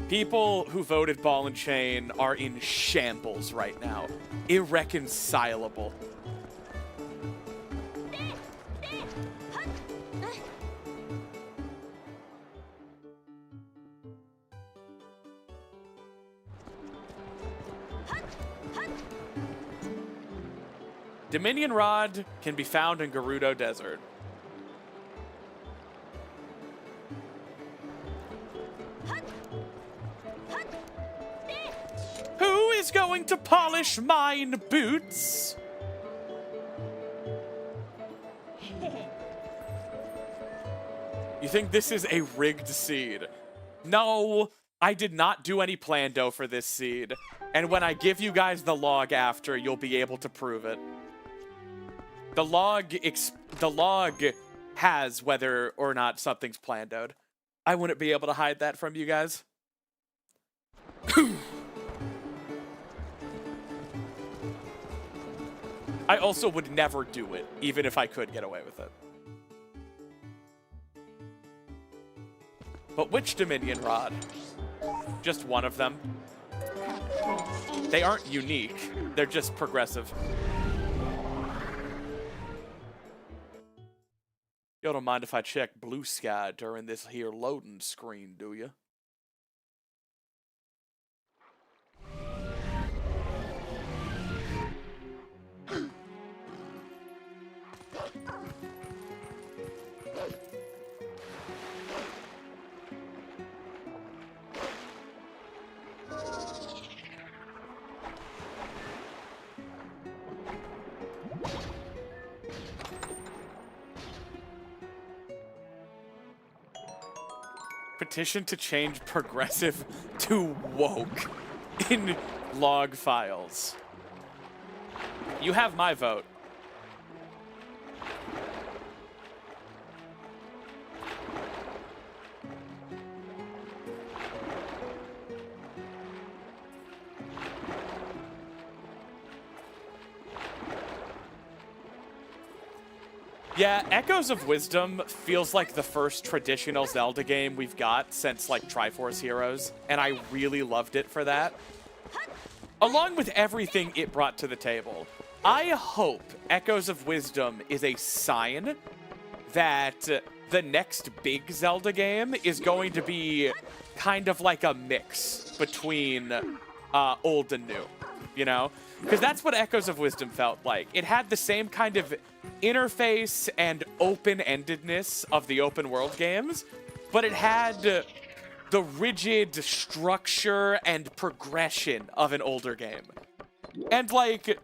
People who voted Ball and Chain are in shambles right now. Irreconcilable. Dominion Rod can be found in Gerudo Desert. Who is going to polish mine boots? You think this is a rigged seed? No, I did not do any plando for this seed. And when I give you guys the log after, you'll be able to prove it. The log has whether or not something's plandoed. I wouldn't be able to hide that from you guys. I also would never do it, even if I could get away with it. But which Dominion Rod? Just one of them. They aren't unique. They're just progressive. You don't mind if I check Blue Sky during this here loading screen, do you? Petition to change progressive to woke in log files. You have my vote. Yeah, Echoes of Wisdom feels like the first traditional Zelda game we've got since, like, Triforce Heroes, and I really loved it for that. Along with everything it brought to the table, I hope Echoes of Wisdom is a sign that the next big Zelda game is going to be kind of like a mix between old and new, you know? Because that's what Echoes of Wisdom felt like. It had the same kind of interface and open-endedness of the open world games, but it had the rigid structure and progression of an older game. And, like,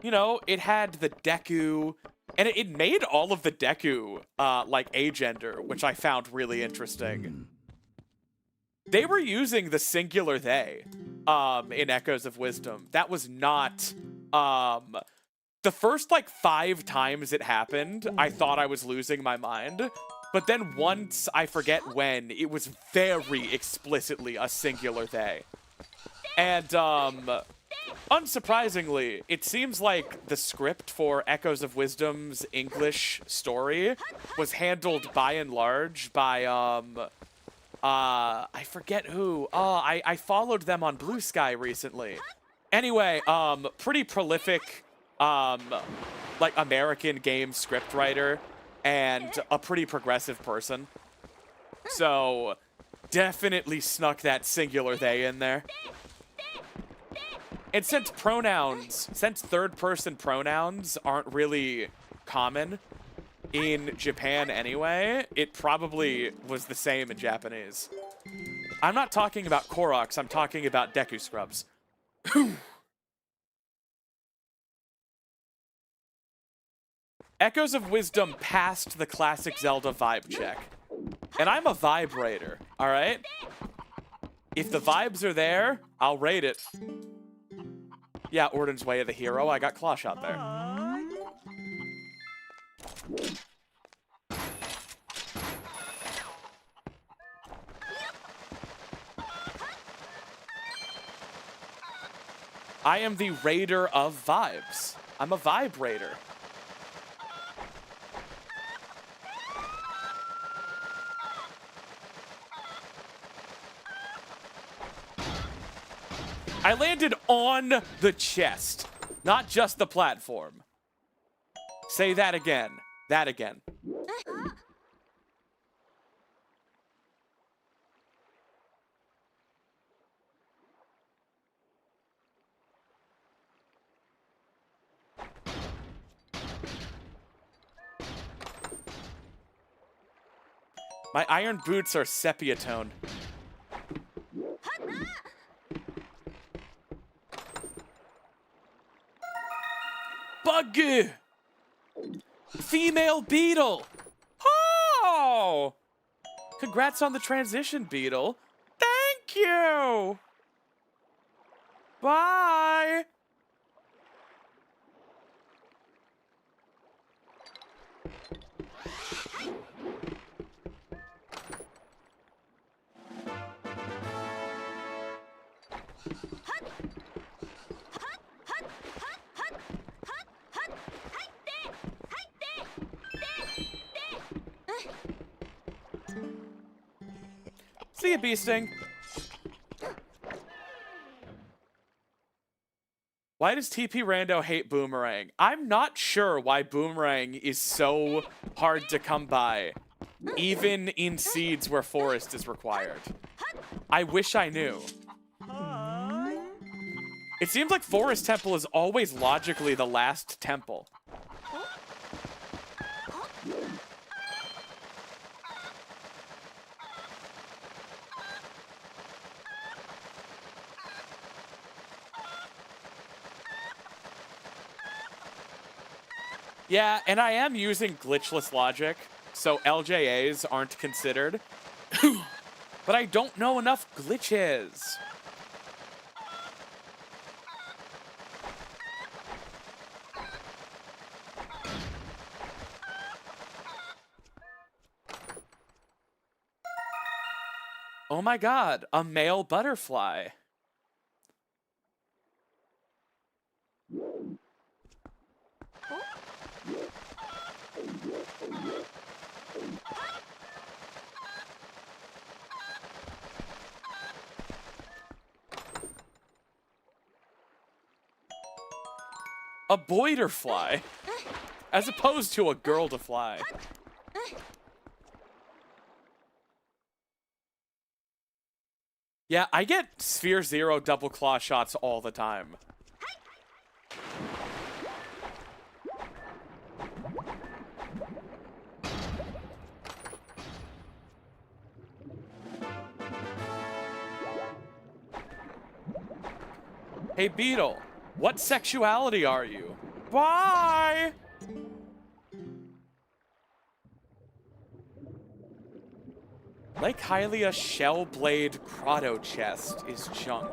you know, it had the Deku, and it made all of the Deku, like, agender, which I found really interesting. They were using the singular they in Echoes of Wisdom. That was not... the first, like, 5 times it happened, I thought I was losing my mind. But then once, I forget when, it was very explicitly a singular they. And, unsurprisingly, it seems like the script for Echoes of Wisdom's English story was handled by and large by, I forget who. I followed them on Blue Sky recently. Anyway, pretty prolific, like, American game scriptwriter and a pretty progressive person. So, definitely snuck that singular they in there. And since third-person pronouns aren't really common in Japan anyway, it probably was the same in Japanese. I'm not talking about Koroks, I'm talking about Deku Scrubs. Echoes of Wisdom passed the classic Zelda vibe check. And I'm a vibrator, alright? If the vibes are there, I'll rate it. Yeah, Orden's Way of the Hero, I got Claw Shot there. I am the raider of vibes. I'm a vibrator. I landed on the chest, not just the platform. Say that again. That again. My iron boots are sepia tone. Bug! Female beetle! Oh! Congrats on the transition, beetle. Thank you! Bye! See ya, Beasting. Why does TP Rando hate Boomerang? I'm not sure why Boomerang is so hard to come by, even in seeds where forest is required. I wish I knew. It seems like Forest Temple is always logically the last temple. Yeah, and I am using glitchless logic, so LJAs aren't considered. But I don't know enough glitches. Oh my god, a male butterfly. A boy to fly, as opposed to a girl to fly. Yeah, I get Sphere Zero double claw shots all the time. Hey Beetle, what sexuality are you? Bye! Lake Hylia Shellblade Grotto Chest is junk.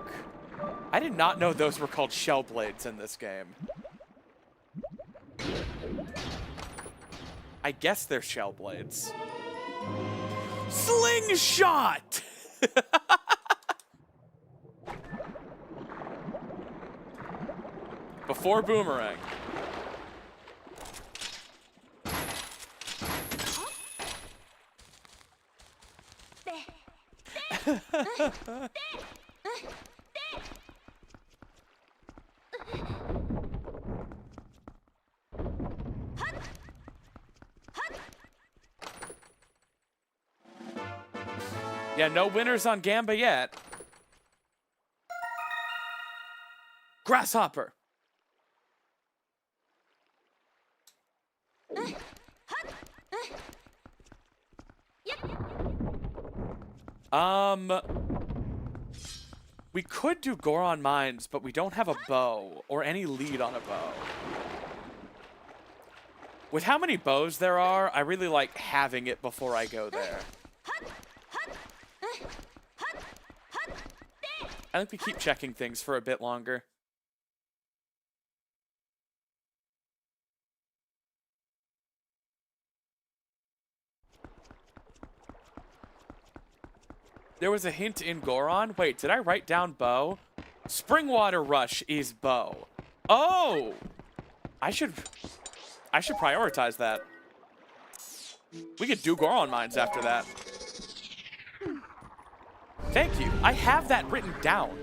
I did not know those were called Shellblades in this game. I guess they're Shellblades. Slingshot! Before Boomerang. Yeah, no winners on Gamba yet. Grasshopper. We could do Goron Mines, but we don't have a bow or any lead on a bow. With how many bows there are, I really like having it before I go there. I think we keep checking things for a bit longer. There was a hint in Goron. Wait, did I write down bow? Springwater Rush is bow. Oh! I should prioritize that. We could do Goron Mines after that. Thank you. I have that written down.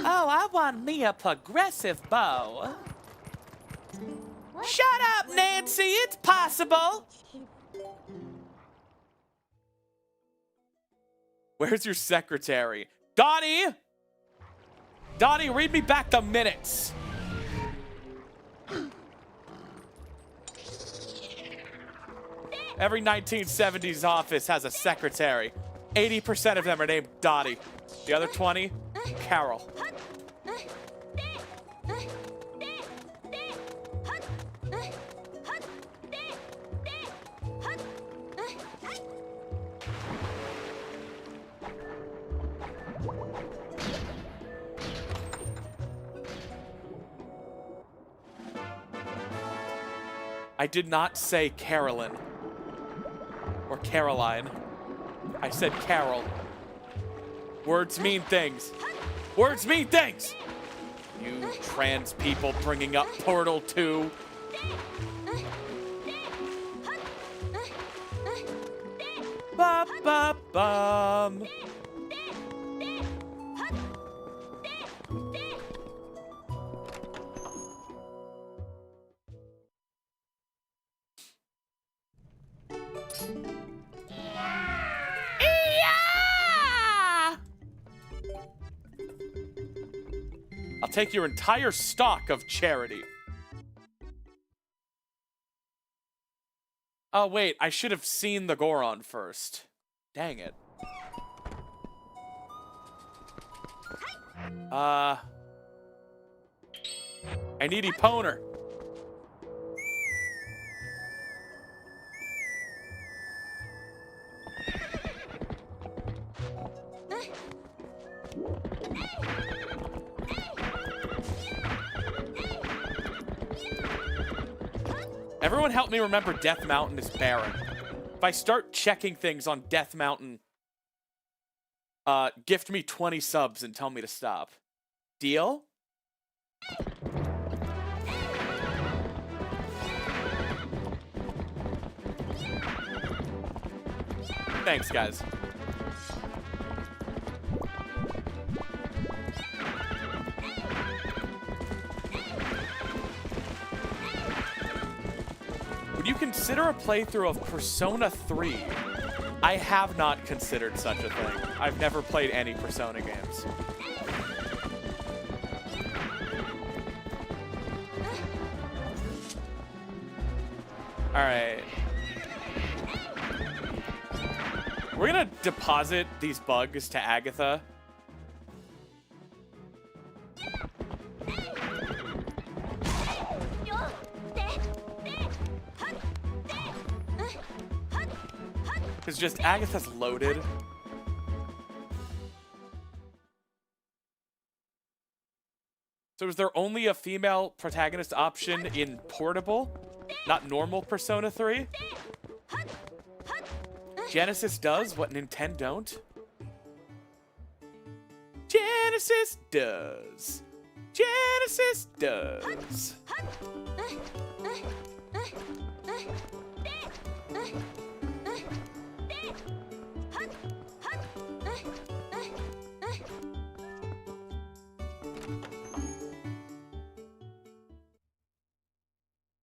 Oh, I want me a progressive bow. What? Shut up, Nancy. It's possible. Where's your secretary? Dottie! Dottie, read me back the minutes. Every 1970s office has a secretary. 80% of them are named Dottie. The other 20, Carol. I did not say Carolyn or Caroline. I said Carol. Words mean things. Words mean things! You trans people bringing up Portal 2. Ba-ba-bum. I'll take your entire stock of charity. Oh, wait, I should have seen the Goron first. Dang it. I need Eponer. Everyone help me remember Death Mountain is barren. If I start checking things on Death Mountain, gift me 20 subs and tell me to stop. Deal? Thanks, guys. Would you consider a playthrough of Persona 3? I have not considered such a thing. I've never played any Persona games. Alright. We're gonna deposit these bugs to Agatha. Because just Agatha's loaded. So is there only a female protagonist option in Portable? Not normal Persona 3? Genesis does what Nintendo don't? Genesis does. Genesis does.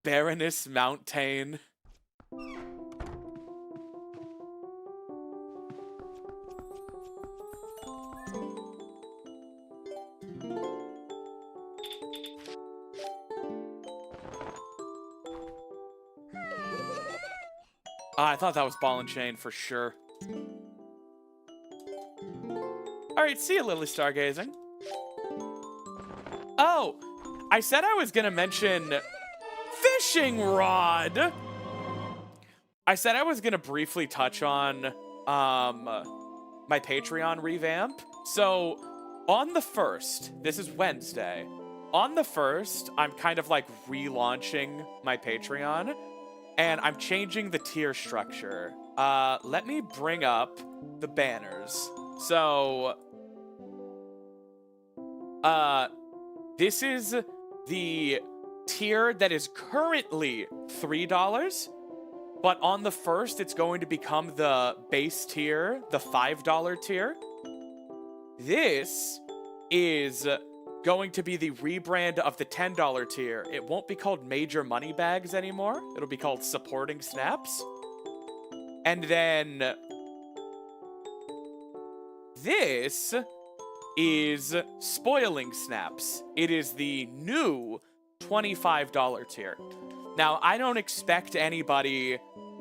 Baroness Mountain. I thought that was Ball and Chain for sure. Alright, see you, Lily Stargazing. Oh, I said I was gonna mention fishing rod. I said I was gonna briefly touch on my Patreon revamp. So on the 1st, this is Wednesday. On the 1st, I'm kind of like relaunching my Patreon. And I'm changing the tier structure. Let me bring up the banners. So, this is the tier that is currently $3, but on the 1st, it's going to become the base tier, the $5 tier. This is going to be the rebrand of the $10 tier. It won't be called Major Money Bags anymore. It'll be called Supporting Snaps. And then this is Spoiling Snaps. It is the new $25 tier. Now, I don't expect anybody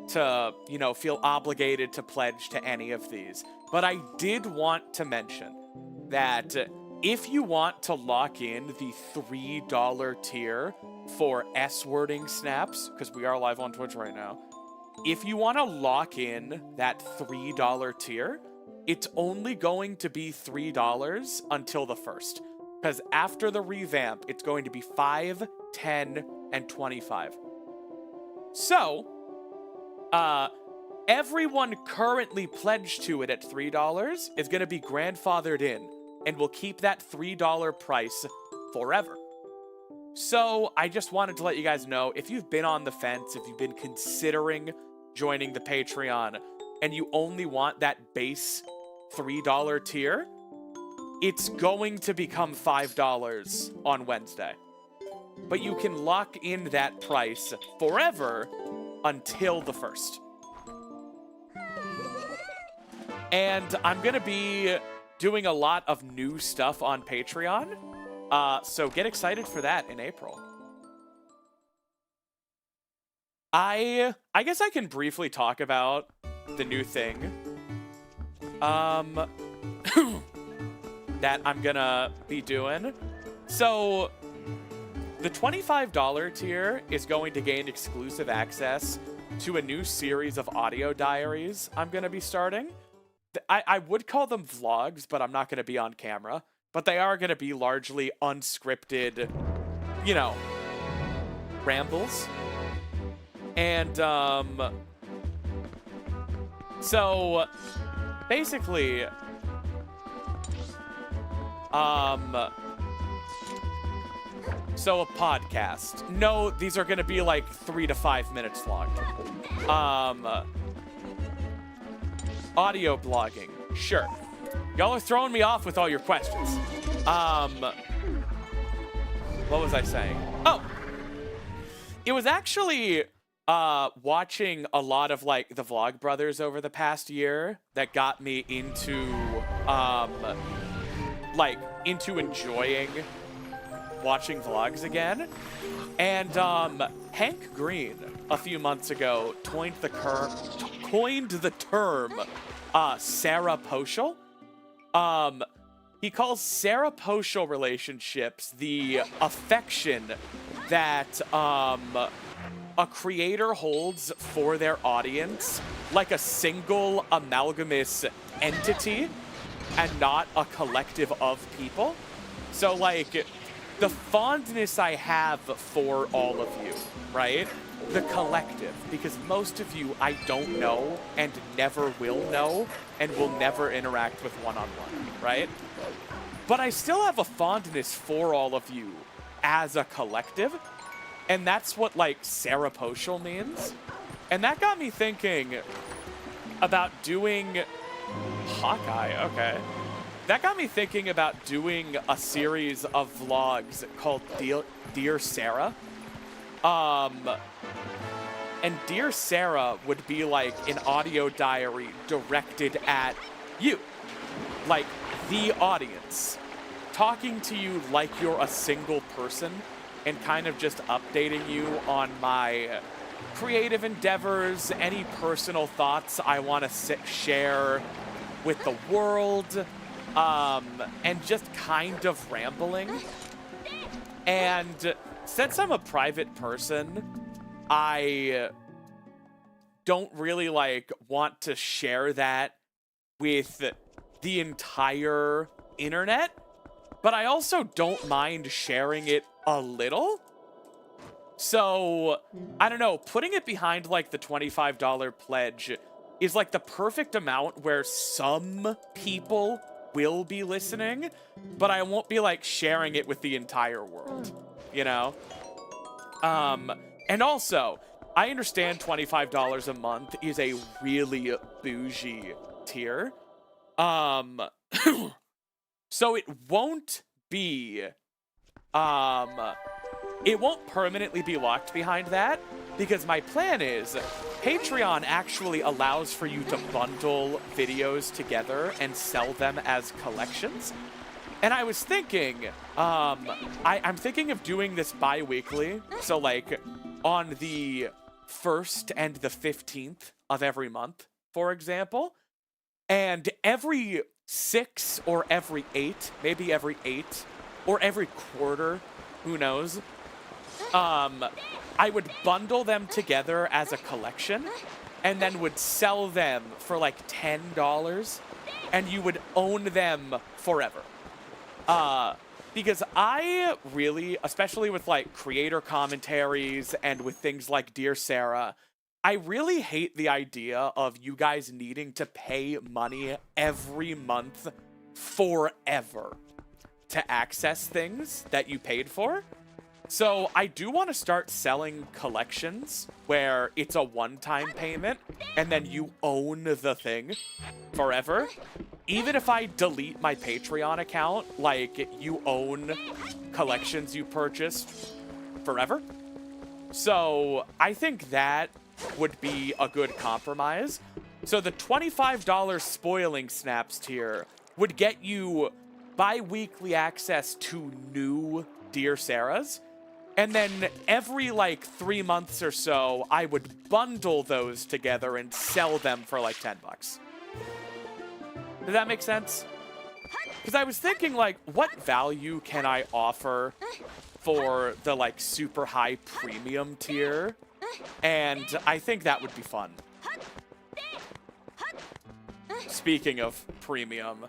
to, you know, feel obligated to pledge to any of these, but I did want to mention that if you want to lock in the $3 tier for S-wording snaps, because we are live on Twitch right now, if you want to lock in that $3 tier, it's only going to be $3 until the 1st. Because after the revamp, it's going to be $5, $10, and $25. So, everyone currently pledged to it at $3 is going to be grandfathered in. And we'll keep that $3 price forever. So I just wanted to let you guys know, if you've been on the fence, if you've been considering joining the Patreon, and you only want that base $3 tier, it's going to become $5 on Wednesday. But you can lock in that price forever until the 1st. And I'm going to be doing a lot of new stuff on Patreon, so get excited for that in April. I guess I can briefly talk about the new thing. that I'm gonna be doing. So the $25 tier is going to gain exclusive access to a new series of audio diaries I'm gonna be starting. I would call them vlogs, but I'm not gonna be on camera. But they are gonna be largely unscripted, you know, rambles. And, so basically, so a podcast. No, these are gonna be like 3 to 5 minutes long. Audio blogging, sure. Y'all are throwing me off with all your questions. What was I saying? Oh, it was actually watching a lot of like the Vlog Brothers over the past year that got me into enjoying watching vlogs again. And Hank Green a few months ago coined the term Saraposial. He calls Saraposial relationships the affection that a creator holds for their audience like a single amalgamous entity and not a collective of people. So like the fondness I have for all of you, right? The collective, because most of you I don't know and never will know and will never interact with one-on-one, right? But I still have a fondness for all of you as a collective, and that's what, like, Saraposial means. And that got me thinking about doing... Hawkeye, okay. That got me thinking about doing a series of vlogs called Dear Sarah. And Dear Sarah would be like an audio diary directed at you. Like the audience. Talking to you like you're a single person and kind of just updating you on my creative endeavors, any personal thoughts I want to share with the world, and just kind of rambling. And since I'm a private person, I don't really like want to share that with the entire internet, but I also don't mind sharing it a little. So, I don't know, putting it behind like the $25 pledge is like the perfect amount where some people will be listening, but I won't be like sharing it with the entire world, you know? And also, I understand $25 a month is a really bougie tier. So it won't be, it won't permanently be locked behind that, because my plan is Patreon actually allows for you to bundle videos together and sell them as collections. And I was thinking, I'm thinking of doing this bi-weekly. So like on the 1st and the 15th of every month, for example. And every 6 or every 8, maybe every 8 or every quarter, who knows, I would bundle them together as a collection and then would sell them for like $10 and you would own them forever. Because I really, especially with like creator commentaries and with things like Dear Sarah, I really hate the idea of you guys needing to pay money every month forever to access things that you paid for. So I do want to start selling collections where it's a one-time payment and then you own the thing forever. Even if I delete my Patreon account, like you own collections you purchased forever. So I think that would be a good compromise. So the $25 spoiling snaps tier would get you bi-weekly access to new Dear Sarahs. And then every like 3 months or so, I would bundle those together and sell them for like $10. Does that make sense? Because I was thinking, like, what value can I offer for the, like, super high premium tier? And I think that would be fun. Speaking of premium.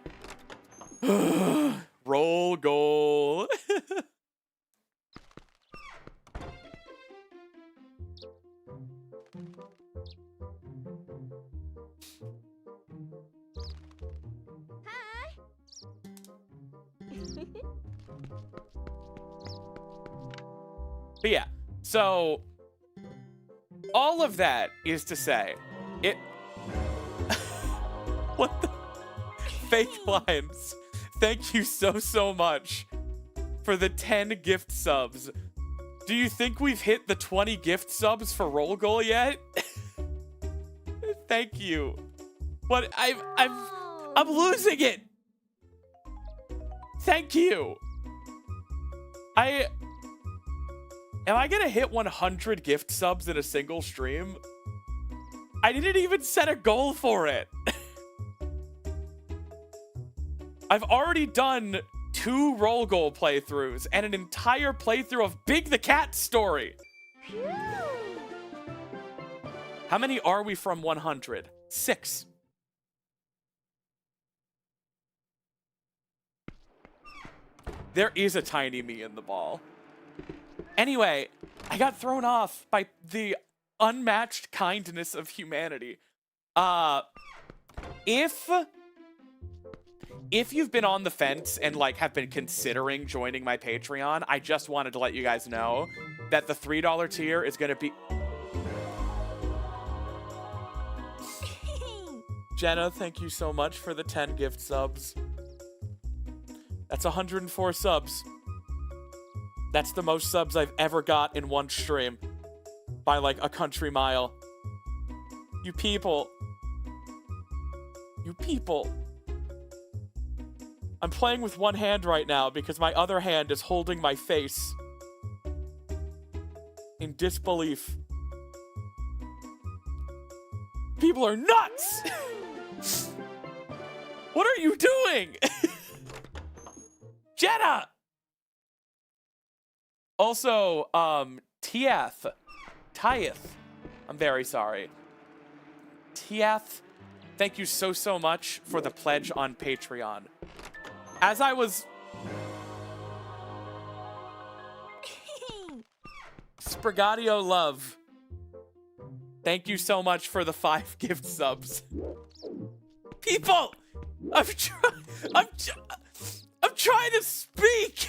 Roll goal. But yeah, so all of that is to say, it... What the... Fake lines. Thank you so much for the 10 gift subs. Do you think we've hit the 20 gift subs for roll goal yet? Thank you. But I'm losing it. Thank you. Am I gonna hit 100 gift subs in a single stream? I didn't even set a goal for it. I've already done 2 roll goal playthroughs and an entire playthrough of Big the Cat Story. How many are we from 100? 6. There is a tiny me in the ball. Anyway, I got thrown off by the unmatched kindness of humanity. If you've been on the fence and, like, have been considering joining my Patreon, I just wanted to let you guys know that the $3 tier is going to be... Jenna, thank you so much for the 10 gift subs. That's 104 subs. That's the most subs I've ever got in one stream. By, like, a country mile. You people. You people. I'm playing with one hand right now because my other hand is holding my face. In disbelief. People are nuts! What are you doing? Jenna! Also, Tiath. I'm very sorry. Tiath, thank you so much for the pledge on Patreon. As I was... Sprigatio Love. Thank you so much for the 5 gift subs. People! I'm trying to speak!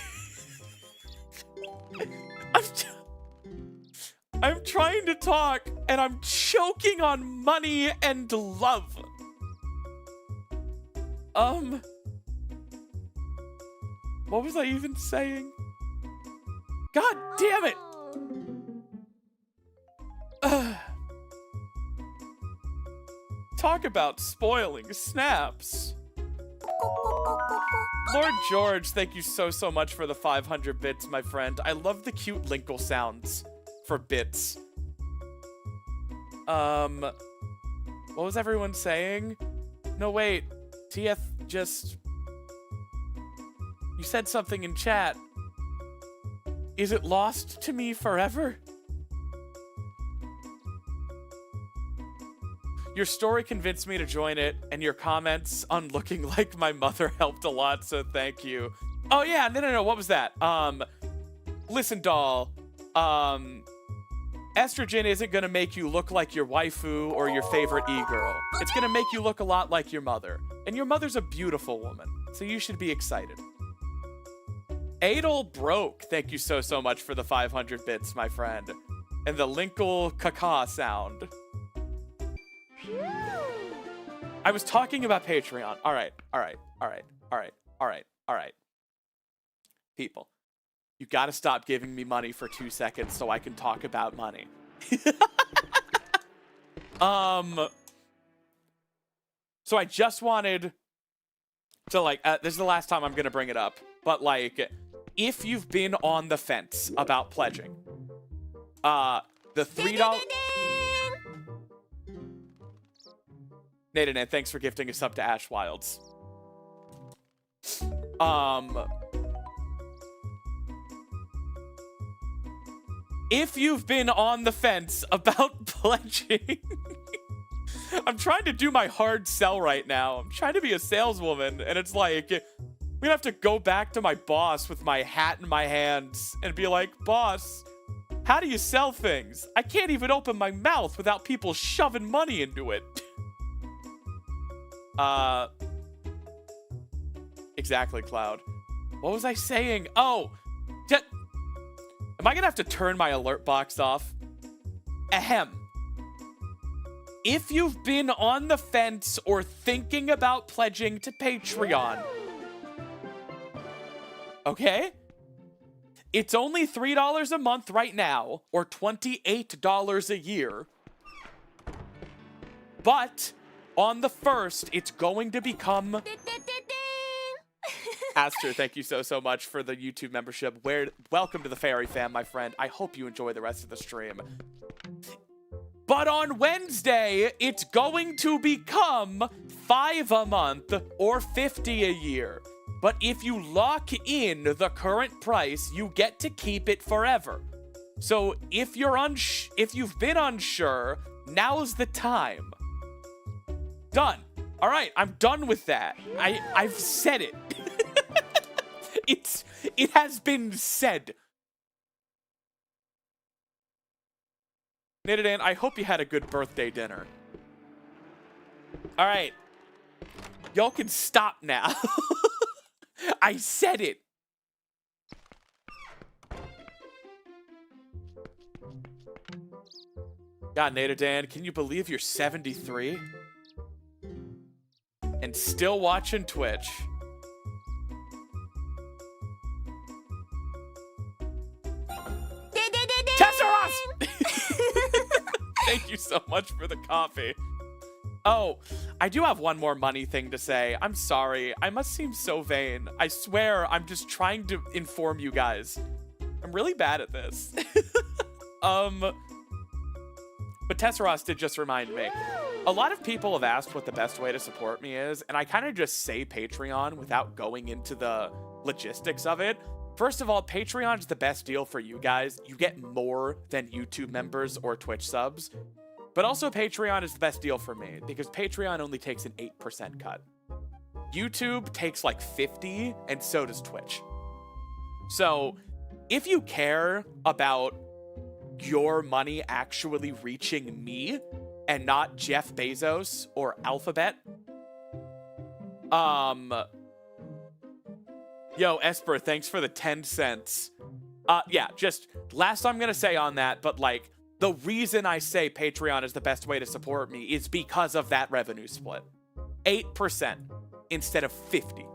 I'm trying to talk, and I'm choking on money and love. What was I even saying? God damn it! Talk about spoiling snaps. Lord George, thank you so much for the 500 bits, my friend. I love the cute Linkle sounds for bits. What was everyone saying? No, wait. TF just... You said something in chat. Is it lost to me forever? Your story convinced me to join it, and your comments on looking like my mother helped a lot, so thank you. Oh yeah, no, what was that? Listen, doll. Estrogen isn't gonna make you look like your waifu or your favorite e-girl. It's gonna make you look a lot like your mother. And your mother's a beautiful woman, so you should be excited. Adel Broke, thank you so much for the 500 bits, my friend. And the Linkle caca sound. I was talking about Patreon. All right. People, you gotta stop giving me money for 2 seconds so I can talk about money. So I just wanted to, like, this is the last time I'm gonna bring it up, but, like, if you've been on the fence about pledging, the $3... Naden, thanks for gifting a sub to Ash Wilds. If you've been on the fence about pledging, I'm trying to do my hard sell right now. I'm trying to be a saleswoman, and it's like, I'm gonna have to go back to my boss with my hat in my hands and be like, boss, how do you sell things? I can't even open my mouth without people shoving money into it. Exactly, Cloud. What was I saying? Oh, am I gonna have to turn my alert box off? Ahem. If you've been on the fence or thinking about pledging to Patreon, okay? It's only $3 a month right now, or $28 a year. But on the 1st, it's going to become... Aster, thank you so much for the YouTube membership. Welcome to the Fairy Fam, my friend. I hope you enjoy the rest of the stream. But on Wednesday, it's going to become $5 a month or $50 a year. But if you lock in the current price, you get to keep it forever. So if you've been unsure, now's the time. Done. All right, I'm done with that. I've said it. It has been said. Nidadan, I hope you had a good birthday dinner. All right. Y'all can stop now. I said it. God, Nidadan, can you believe you're 73? And still watching Twitch. Tesseros! Thank you so much for the coffee. Oh, I do have one more money thing to say. I'm sorry. I must seem so vain. I swear I'm just trying to inform you guys. I'm really bad at this. But Tesseros did just remind me. A lot of people have asked what the best way to support me is, and I kind of just say Patreon without going into the logistics of it. First of all, Patreon is the best deal for you guys. You get more than YouTube members or Twitch subs. But also Patreon is the best deal for me because Patreon only takes an 8% cut. YouTube takes like 50, and so does Twitch. So if you care about your money actually reaching me and not Jeff Bezos or Alphabet, yo, Esper, thanks for the 10 cents. Yeah, just last I'm gonna say on that, but like, the reason I say Patreon is the best way to support me is because of that revenue split. 8% instead of 50.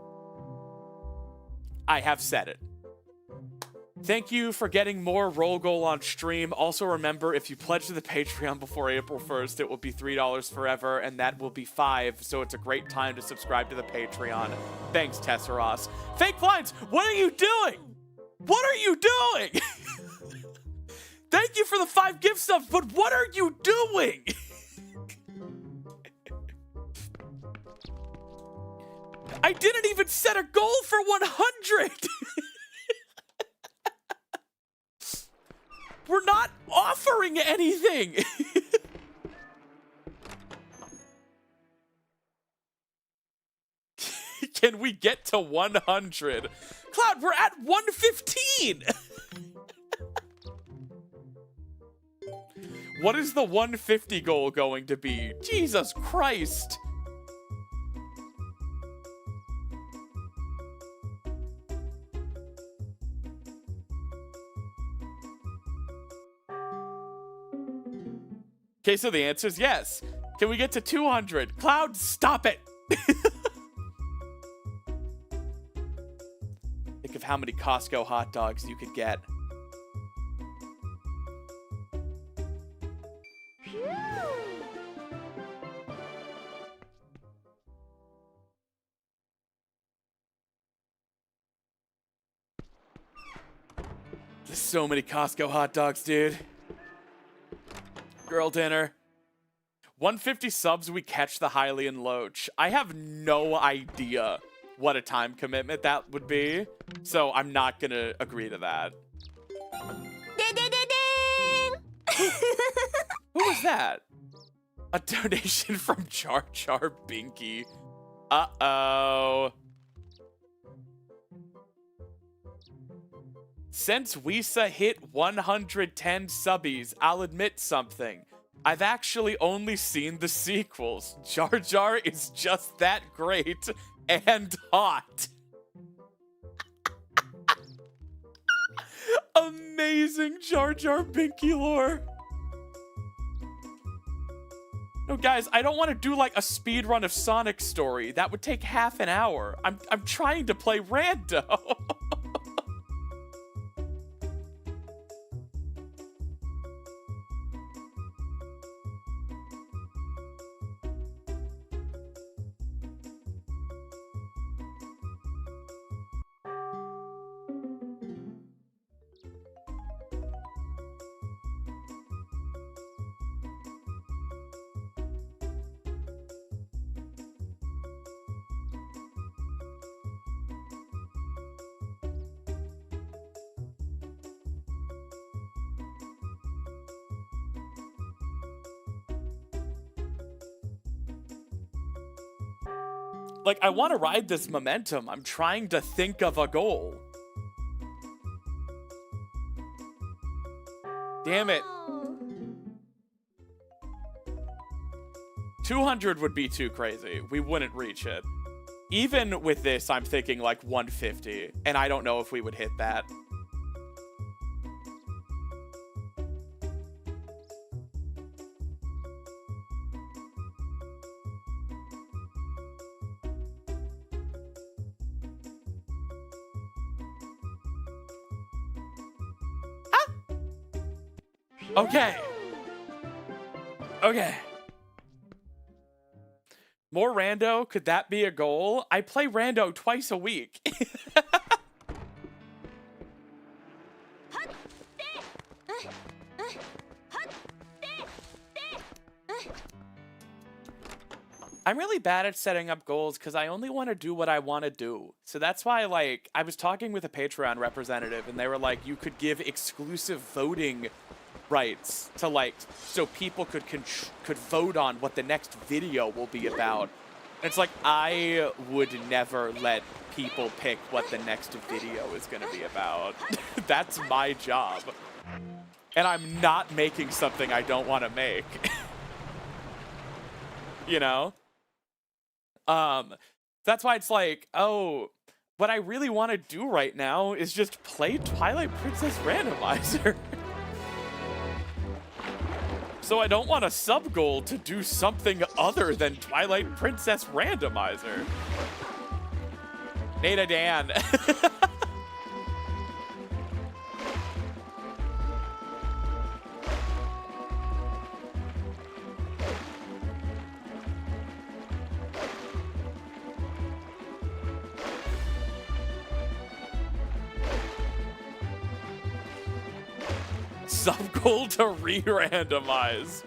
I have said it. Thank you for getting more roll goal on stream. Also remember, if you pledge to the Patreon before April 1st, it will be $3 forever, and that will be $5, so it's a great time to subscribe to the Patreon. Thanks, Tesseros. Fake Blinds, what are you doing? What are you doing? Thank you for the 5 gift subs, but what are you doing? I didn't even set a goal for 100. We're not offering anything. Can we get to 100? Cloud, we're at 115. What is the 150 goal going to be? Jesus Christ. Okay, so the answer is yes. Can we get to 200? Cloud, stop it. Think of how many Costco hot dogs you could get. There's so many Costco hot dogs, dude. Girl dinner. 150 subs, we catch the Hylian Loach. I have no idea what a time commitment that would be. So I'm not gonna agree to that. Ding, ding, ding, ding. Who was that? A donation from Jar Jar Binky. Uh-oh. Since Wisa hit 110 subbies, I'll admit something. I've actually only seen the sequels. Jar Jar is just that great and hot. Amazing Jar Jar Binky lore. No, guys, I don't want to do like a speedrun of Sonic's story. That would take half an hour. I'm trying to play rando. Like, I want to ride this momentum. I'm trying to think of a goal. Damn it. Oh. 200 would be too crazy. We wouldn't reach it. Even with this, I'm thinking like 150, and I don't know if we would hit that. Okay. Okay. More rando? Could that be a goal? I play rando twice a week. I'm really bad at setting up goals because I only want to do what I want to do. So that's why, like, I was talking with a Patreon representative and they were like, you could give exclusive voting rights to, like, so people could vote on what the next video will be about. And it's like, I would never let people pick what the next video is going to be about. That's my job. And I'm not making something I don't want to make. You know? That's why it's like, oh, what I really want to do right now is just play Twilight Princess Randomizer. So I don't want a sub-goal to do something other than Twilight Princess Randomizer. Nada Dan. Sub-goal to re-randomize.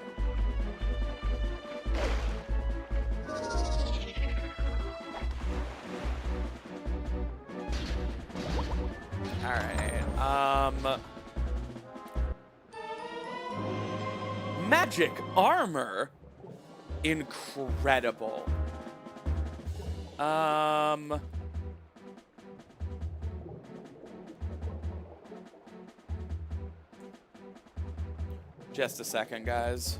Alright, Magic Armor? Incredible. Just a second, guys.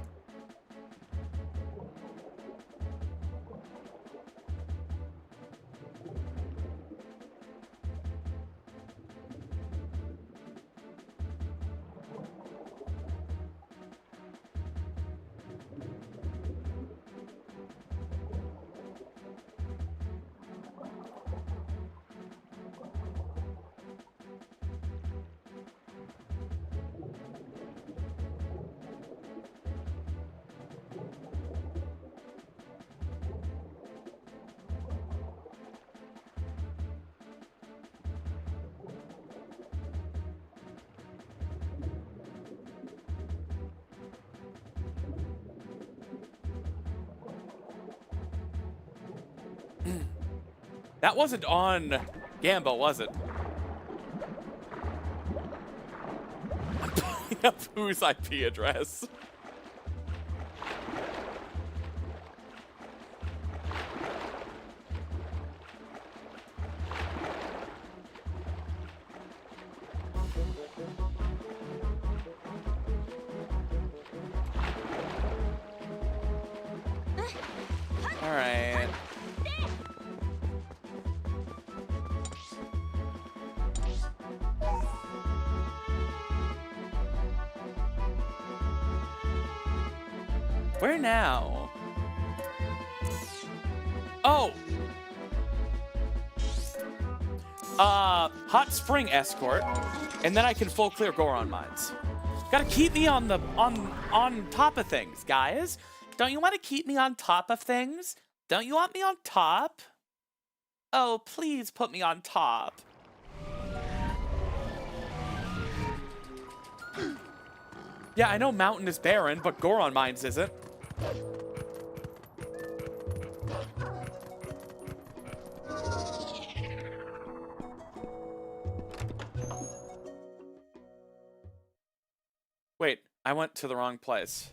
That wasn't on Gamba, was it? I'm pulling up whose IP address. All right. Where now? Oh! Hot Spring Escort, and then I can full clear Goron mines. Gotta keep me on the on top of things, guys. Don't you want to keep me on top of things? Don't you want me on top? Oh, please put me on top. Yeah, I know Mountain is barren, but Goron Mines isn't. Wait, I went to the wrong place.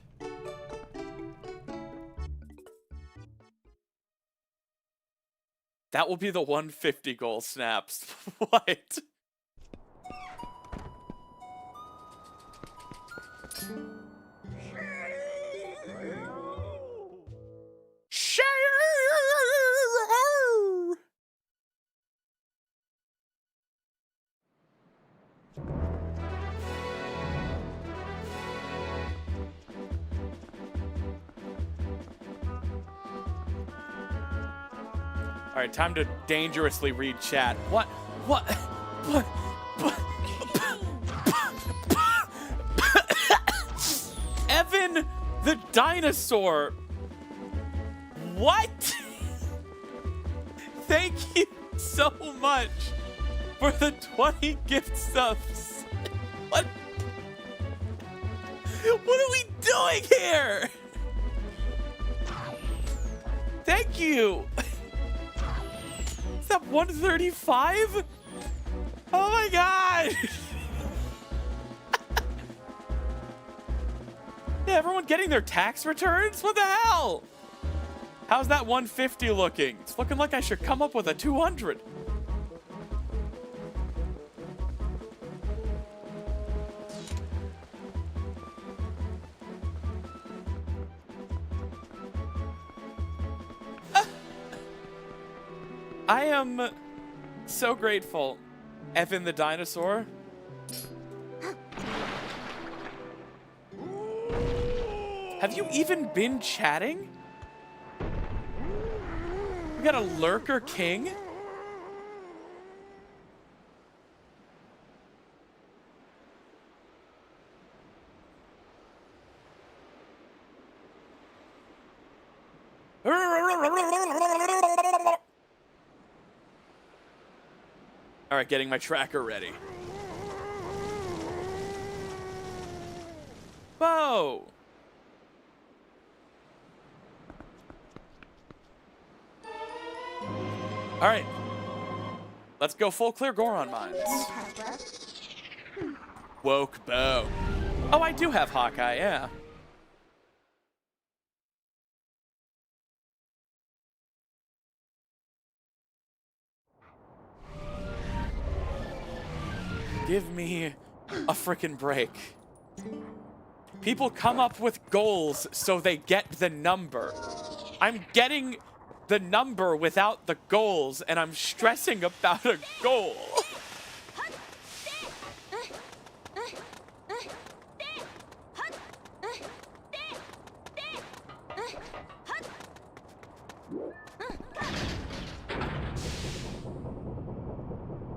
That will be the 150 goal snaps. What? All right, time to dangerously read chat. What? Evan the dinosaur. What? Thank you so much for the 20 gift subs. What? What are we doing here? Thank you. Is that 135? Oh my god! Yeah, everyone getting their tax returns? What the hell? How's that 150 looking? It's looking like I should come up with a 200. I am so grateful, Evan the dinosaur. Have you even been chatting? We got a lurker king? All right, getting my tracker ready. Whoa! All right, let's go full clear Goron mines. Woke bow. Oh, I do have Hawkeye, yeah. Give me a frickin' break. People come up with goals so they get the number. I'm getting the number without the goals, and I'm stressing about a goal.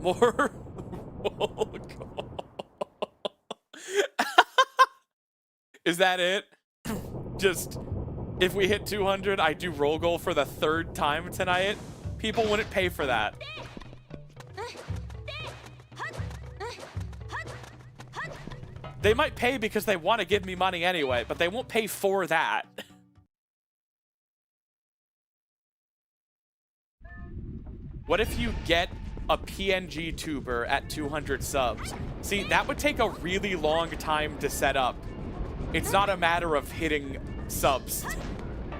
More. Is that it? Just, if we hit 200, I do roll goal for the 3rd time tonight. People wouldn't pay for that. They might pay because they want to give me money anyway, but they won't pay for that. What if you get a PNG tuber at 200 subs? See, that would take a really long time to set up. It's not a matter of hitting subs.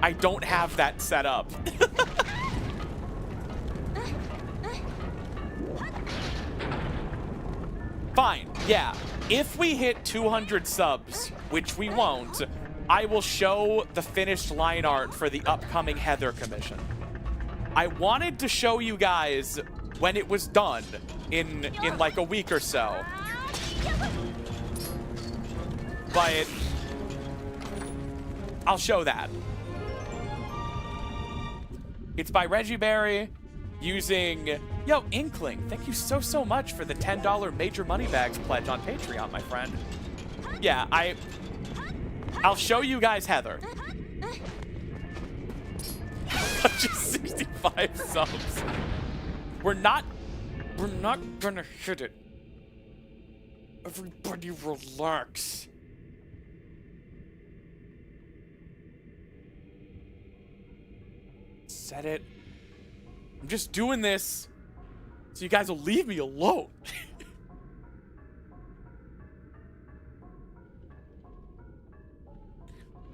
I don't have that set up. Fine, yeah. If we hit 200 subs, which we won't, I will show the finished line art for the upcoming Heather commission. I wanted to show you guys when it was done in like a week or so. But I'll show that. It's by Reggie Berry using... Yo, Inkling, thank you so much for the $10 Major Moneybags pledge on Patreon, my friend. Yeah, I'll show you guys Heather. Just 65 subs. We're not gonna hit it. Everybody relax. Set it. I'm just doing this so you guys will leave me alone.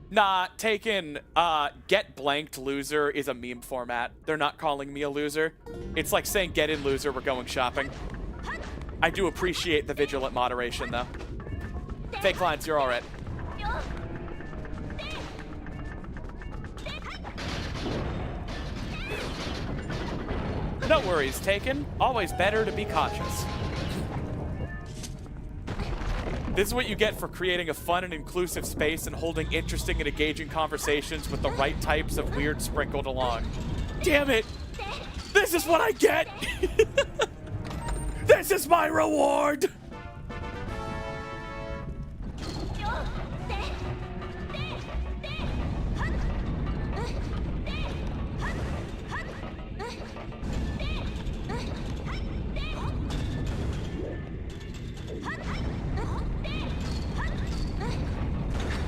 Nah, taken, get blanked loser is a meme format. They're not calling me a loser. It's like saying get in loser, we're going shopping. I do appreciate the vigilant moderation, though. Fake lines, you're all right. No worries, Taken. Always better to be cautious. This is what you get for creating a fun and inclusive space and holding interesting and engaging conversations with the right types of weird sprinkled along. Damn it! This is what I get! This is my reward!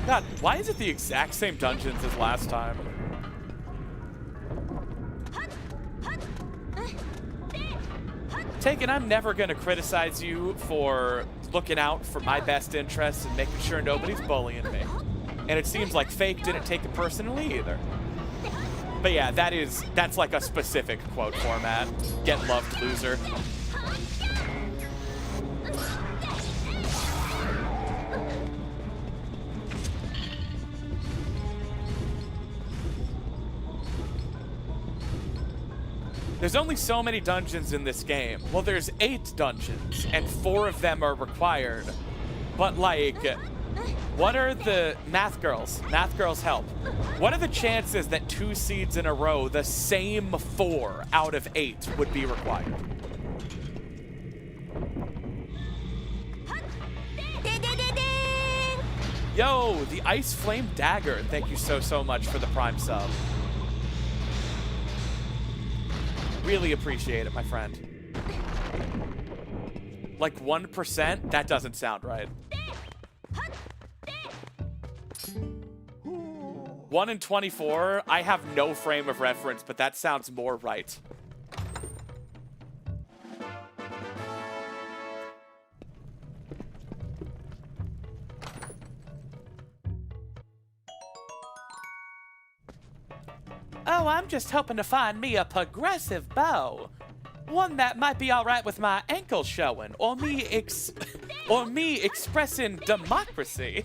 God, why is it the exact same dungeons as last time? Taken, I'm never gonna criticize you for looking out for my best interests and making sure nobody's bullying me. And it seems like Fake didn't take it personally either. But yeah, that's like a specific quote format. Get loved, loser. There's only so many dungeons in this game. Well, there's 8 dungeons, and 4 of them are required. But, like, what are the... Math girls, help. What are the chances that 2 seeds in a row, the same 4 out of 8, would be required? Yo, the Ice Flame Dagger. Thank you so much for the Prime sub. Really appreciate it, my friend. Like 1%? That doesn't sound right. 1 in 24? I have no frame of reference, but that sounds more right. Oh, I'm just hoping to find me a progressive bow. One that might be all right with my ankle showing, or me expressing democracy.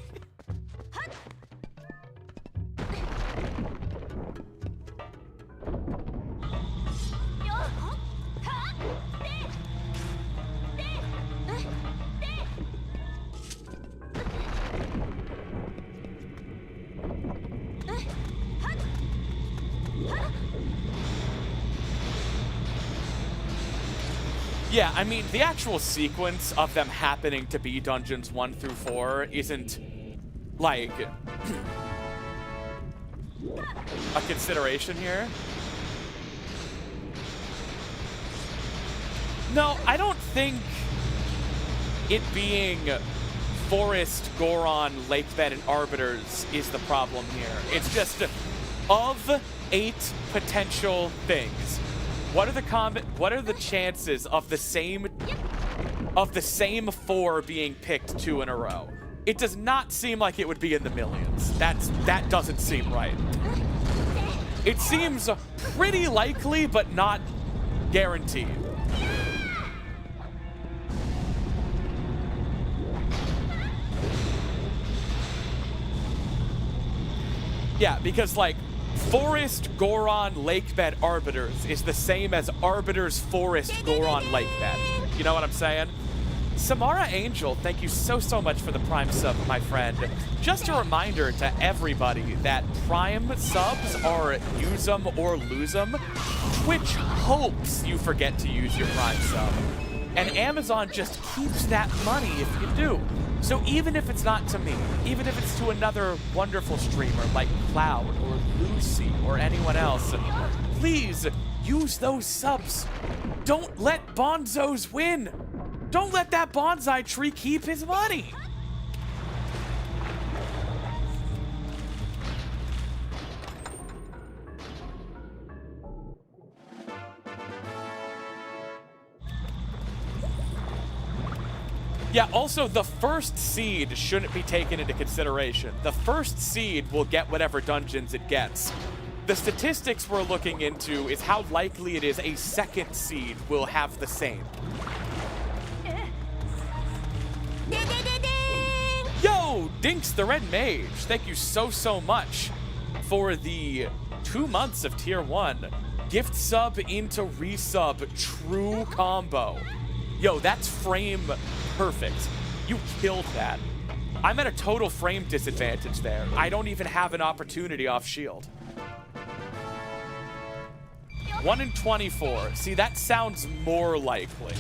Yeah, I mean, the actual sequence of them happening to be dungeons 1 through 4 isn't, like, a consideration here. No, I don't think it being Forest, Goron, Lakebed, and Arbiters is the problem here. It's just, of 8 potential things, What are the chances of the same 4 being picked 2 in a row? It does not seem like it would be in the millions. That doesn't seem right. It seems pretty likely, but not guaranteed. Yeah, because like Forest Goron Lakebed Arbiters is the same as Arbiters Forest Goron Lakebed. You know what I'm saying? Samara Angel, thank you so much for the Prime sub, my friend. Just a reminder to everybody that Prime subs are use them or lose them, which hopes you forget to use your Prime sub. And Amazon just keeps that money if you do. So even if it's not to me, even if it's to another wonderful streamer like Cloud or Lucy or anyone else, please use those subs. Don't let Bonzos win. Don't let that bonsai tree keep his money. Yeah, also, the first seed shouldn't be taken into consideration. The first seed will get whatever dungeons it gets. The statistics we're looking into is how likely it is a second seed will have the same. Yo, Dinks the Red Mage, thank you so much for the 2 months of Tier 1. Gift sub into resub, true combo. Yo, that's frame perfect. You killed that. I'm at a total frame disadvantage there. I don't even have an opportunity off shield. 1 in 24. See, that sounds more likely.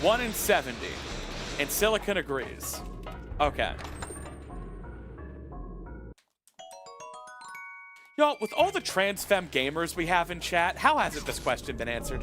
One in 70. And Silicon agrees. Okay. Yo, with all the trans femme gamers we have in chat, how hasn't this question been answered?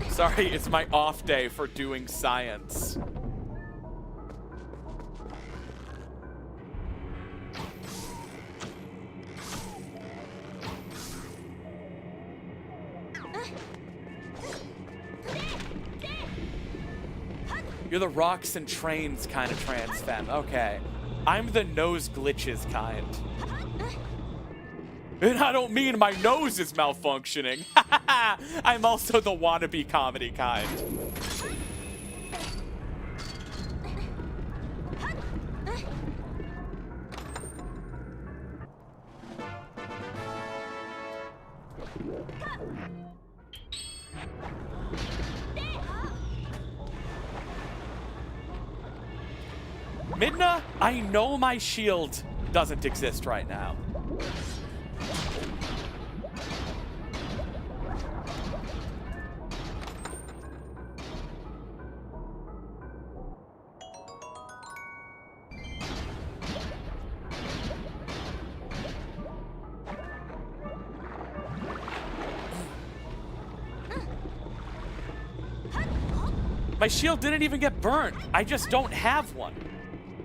Sorry, it's my off day for doing science. You're the rocks and trains kind of trans femme. Okay. I'm the nose glitches kind. And I don't mean my nose is malfunctioning. I'm also the wannabe comedy kind. Midna, I know my shield doesn't exist right now. My shield didn't even get burnt. I just don't have one.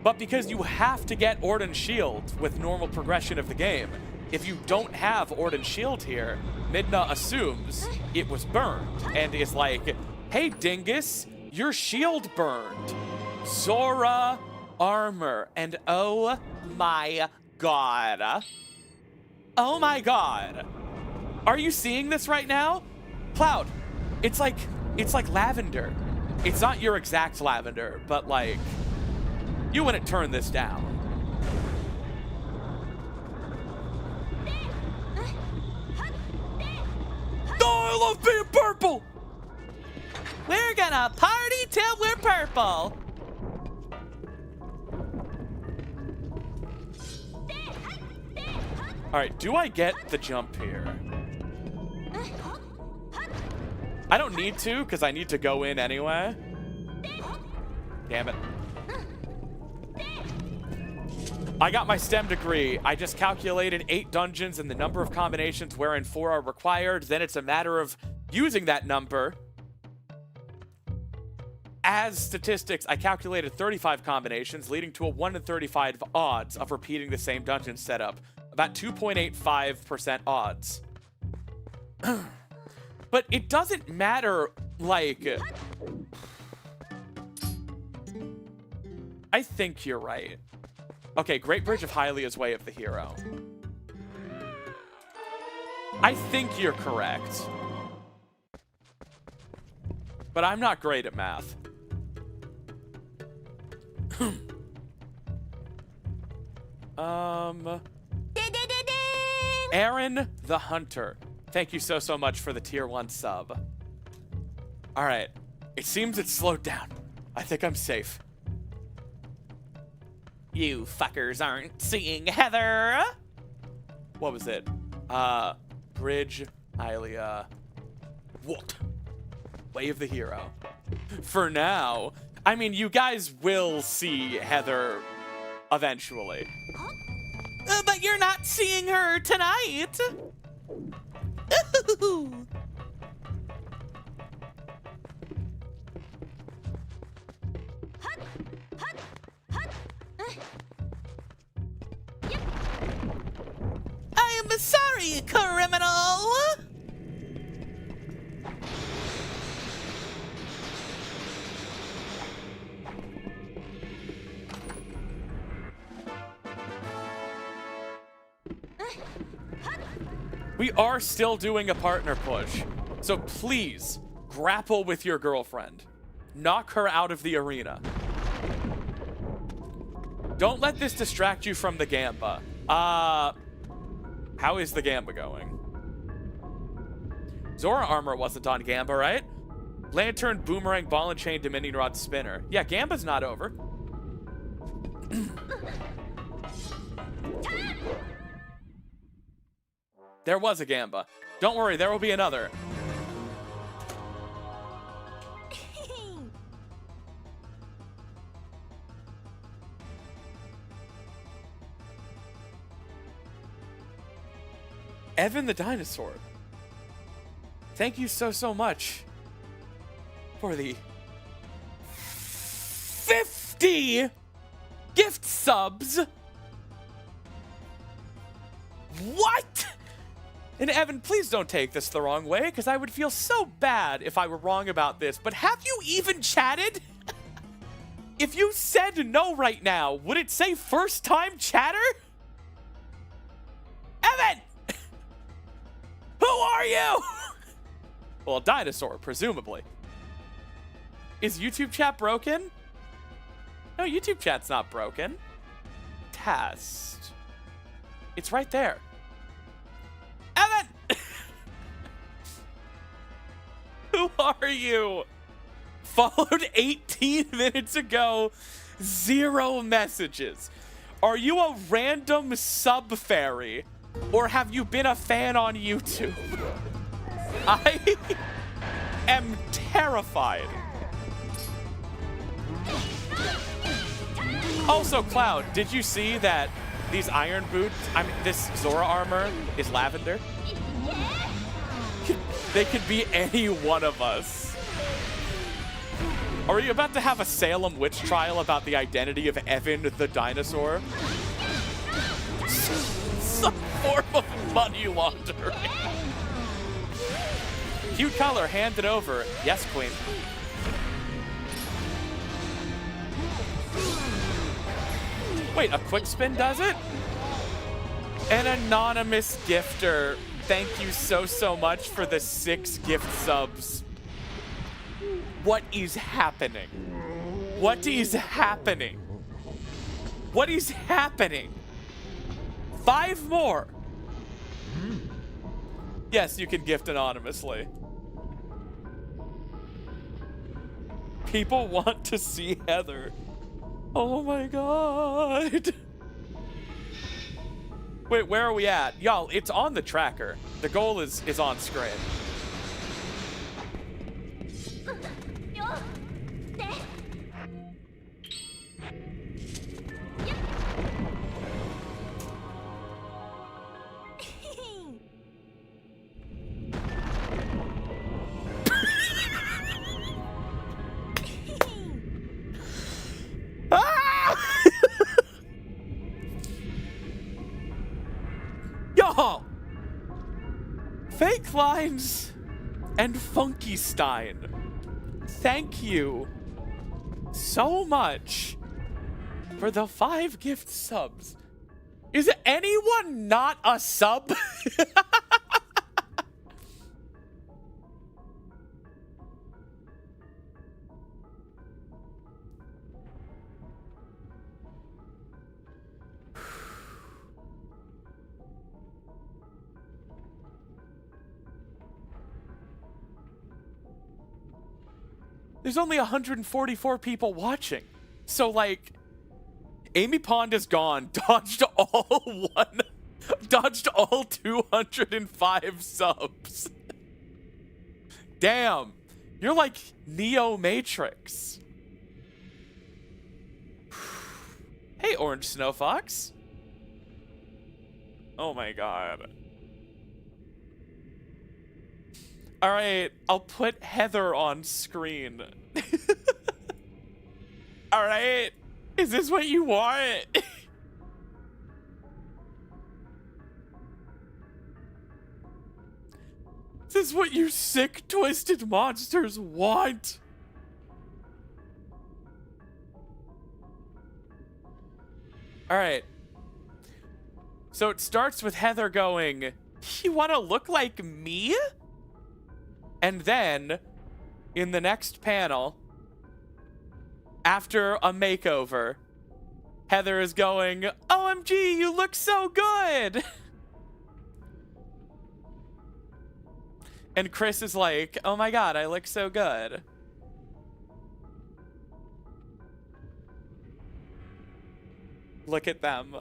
But because you have to get Orden's shield with normal progression of the game, if you don't have Orden's shield here, Midna assumes it was burned and is like, hey dingus, your shield burned. Zora Armor. And oh my god. Oh my god. Are you seeing this right now? Cloud, it's like lavender. It's not your exact lavender, but like, you wouldn't turn this down. Oh, I love being purple! We're gonna party till we're purple! Alright, do I get the jump here? I don't need to, because I need to go in anyway. Damn it. I got my STEM degree. I just calculated 8 dungeons and the number of combinations wherein 4 are required. Then it's a matter of using that number. As statistics, I calculated 35 combinations, leading to a 1 in 35 odds of repeating the same dungeon setup. About 2.85% odds. But it doesn't matter, like... I think you're right. Okay, Great Bridge of Hylia's Way of the Hero. I think you're correct. But I'm not great at math. Aaron the Hunter. Thank you so much for the tier 1 sub. Alright. It seems it's slowed down. I think I'm safe. You fuckers aren't seeing Heather. What was it? Bridge, Hylia. What? Way of the Hero. For now. I mean, you guys will see Heather eventually. But you're not seeing her tonight. I am sorry, criminal. We are still doing a partner push, so please grapple with your girlfriend. Knock her out of the arena. Don't let this distract you from the Gamba. How is the Gamba going? Zora Armor wasn't on Gamba, right? Lantern, Boomerang, Ball and Chain, Dominion Rod, Spinner. Yeah, Gamba's not over. There was a Gamba. Don't worry, there will be another. Evan the Dinosaur. Thank you so much for the 50 gift subs. What? And Evan, please don't take this the wrong way, because I would feel so bad if I were wrong about this, but have you even chatted? If you said no right now, would it say first time chatter? Evan! Who are you? Well, a dinosaur, presumably. Is YouTube chat broken? No, YouTube chat's not broken. Test. It's right there. Evan! Who are you? Followed 18 minutes ago. 0 messages. Are you a random sub fairy? Or have you been a fan on YouTube? I am terrified. Also, Cloud, did you see that these iron boots, this Zora armor is lavender? They could be any one of us. Are you about to have a Salem witch trial about the identity of Evan the dinosaur? Some form of money laundering. Cute color, hand it over. Yes, queen. Wait, a quick spin does it? An anonymous gifter. Thank you so much for the 6 gift subs. What is happening? What is happening? What is happening? 5 more. Yes, you can gift anonymously. People want to see Heather. Oh my god. Wait, where are we at? Y'all, it's on the tracker. The goal is on screen. Fake Lines and Funky Stein. Thank you so much for the 5 gift subs. Is anyone not a sub? There's only 144 people watching. So, like, Amy Pond is gone. Dodged all 205 subs. Damn. You're like Neo Matrix. Hey, Orange Snow Fox. Oh my god. All right, I'll put Heather on screen. All right, is this what you want? Is this what you sick, twisted monsters want? All right. So it starts with Heather going, "You want to look like me?" And then, in the next panel, after a makeover, Heather is going, "OMG, you look so good!" And Chris is like, "Oh my god, I look so good." Look at them.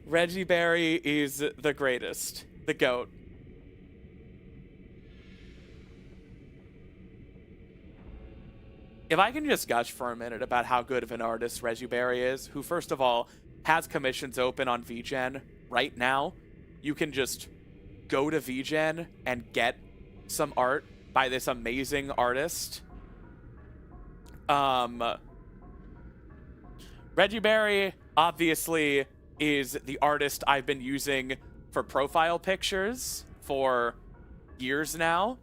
Reggie Berry is the greatest. The GOAT. If I can just gush for a minute about how good of an artist Reggie Berry is, who, first of all, has commissions open on VGen right now. You can just go to VGen and get some art by this amazing artist. Reggie Berry, obviously, is the artist I've been using for profile pictures for years now.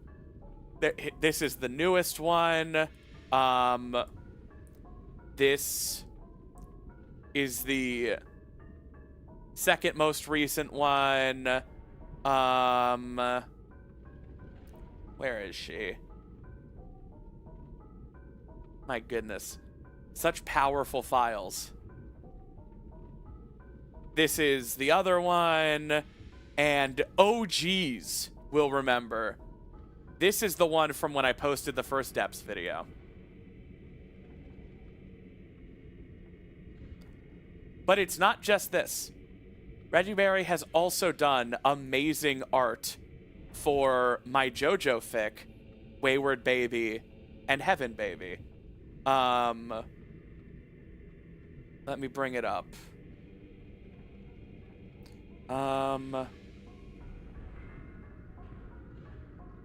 This is the newest one. This is the second most recent one. Where is she? My goodness. Such powerful files. This is the other one, and OGs will remember. This is the one from when I posted the first Depths video. But it's not just this. Reggie Berry has also done amazing art for my JoJo fic, Wayward Baby, and Heaven Baby. Let me bring it up.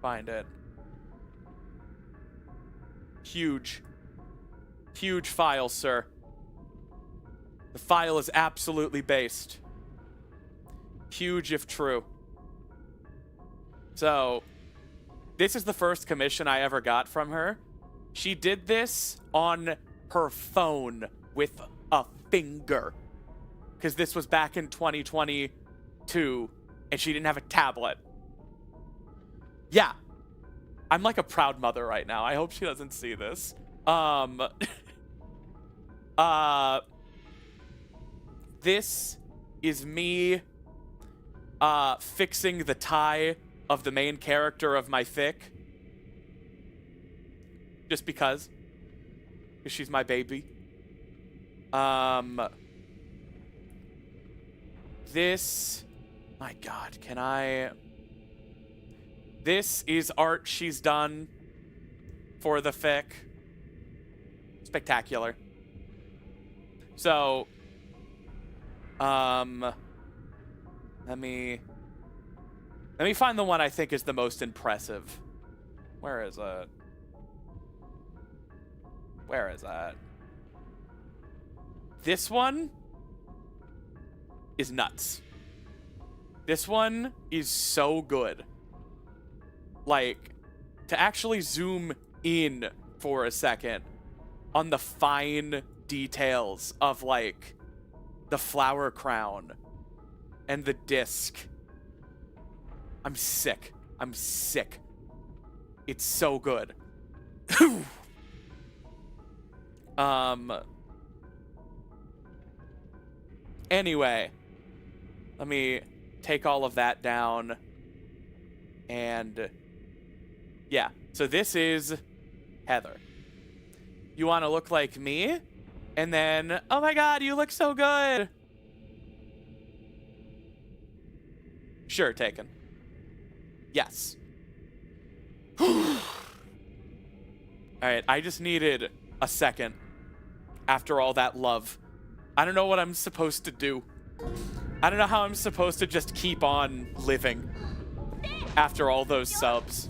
Find it. Huge. Huge file, sir. The file is absolutely based. Huge if true. So, this is the first commission I ever got from her. She did this on her phone with a finger. Because this was back in 2022, and she didn't have a tablet. Yeah. I'm like a proud mother right now. I hope she doesn't see this. This is me fixing the tie of the main character of my fic. Just because. Because she's my baby. This... My god, can I... This is art she's done for the fic. Spectacular. So... Let me find the one I think is the most impressive. Where is it? Where is that? This one is nuts. This one is so good. Like, to actually zoom in for a second on the fine details of, like, the flower crown and the disc. I'm sick. I'm sick. It's so good. Anyway, let me take all of that down. And yeah, so this is Heather. You want to look like me? And then, oh my god, you look so good. Sure, taken. Yes. Alright, I just needed a second after all that love. I don't know what I'm supposed to do. I don't know how I'm supposed to just keep on living after all those subs.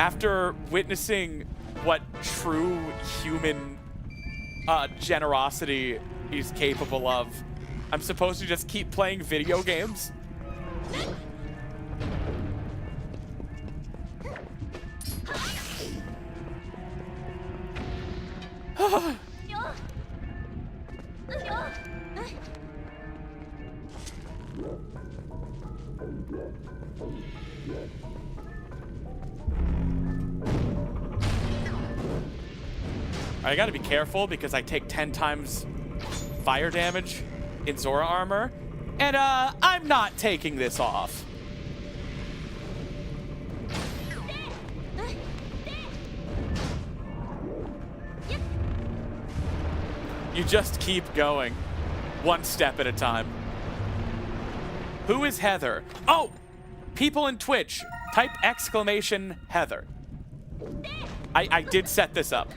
After witnessing what true human generosity is capable of, I'm supposed to just keep playing video games? I gotta be careful because I take 10 times fire damage in Zora Armor, and I'm not taking this off. You just keep going, one step at a time. Who is Heather? Oh! People in Twitch, type exclamation Heather. I did set this up.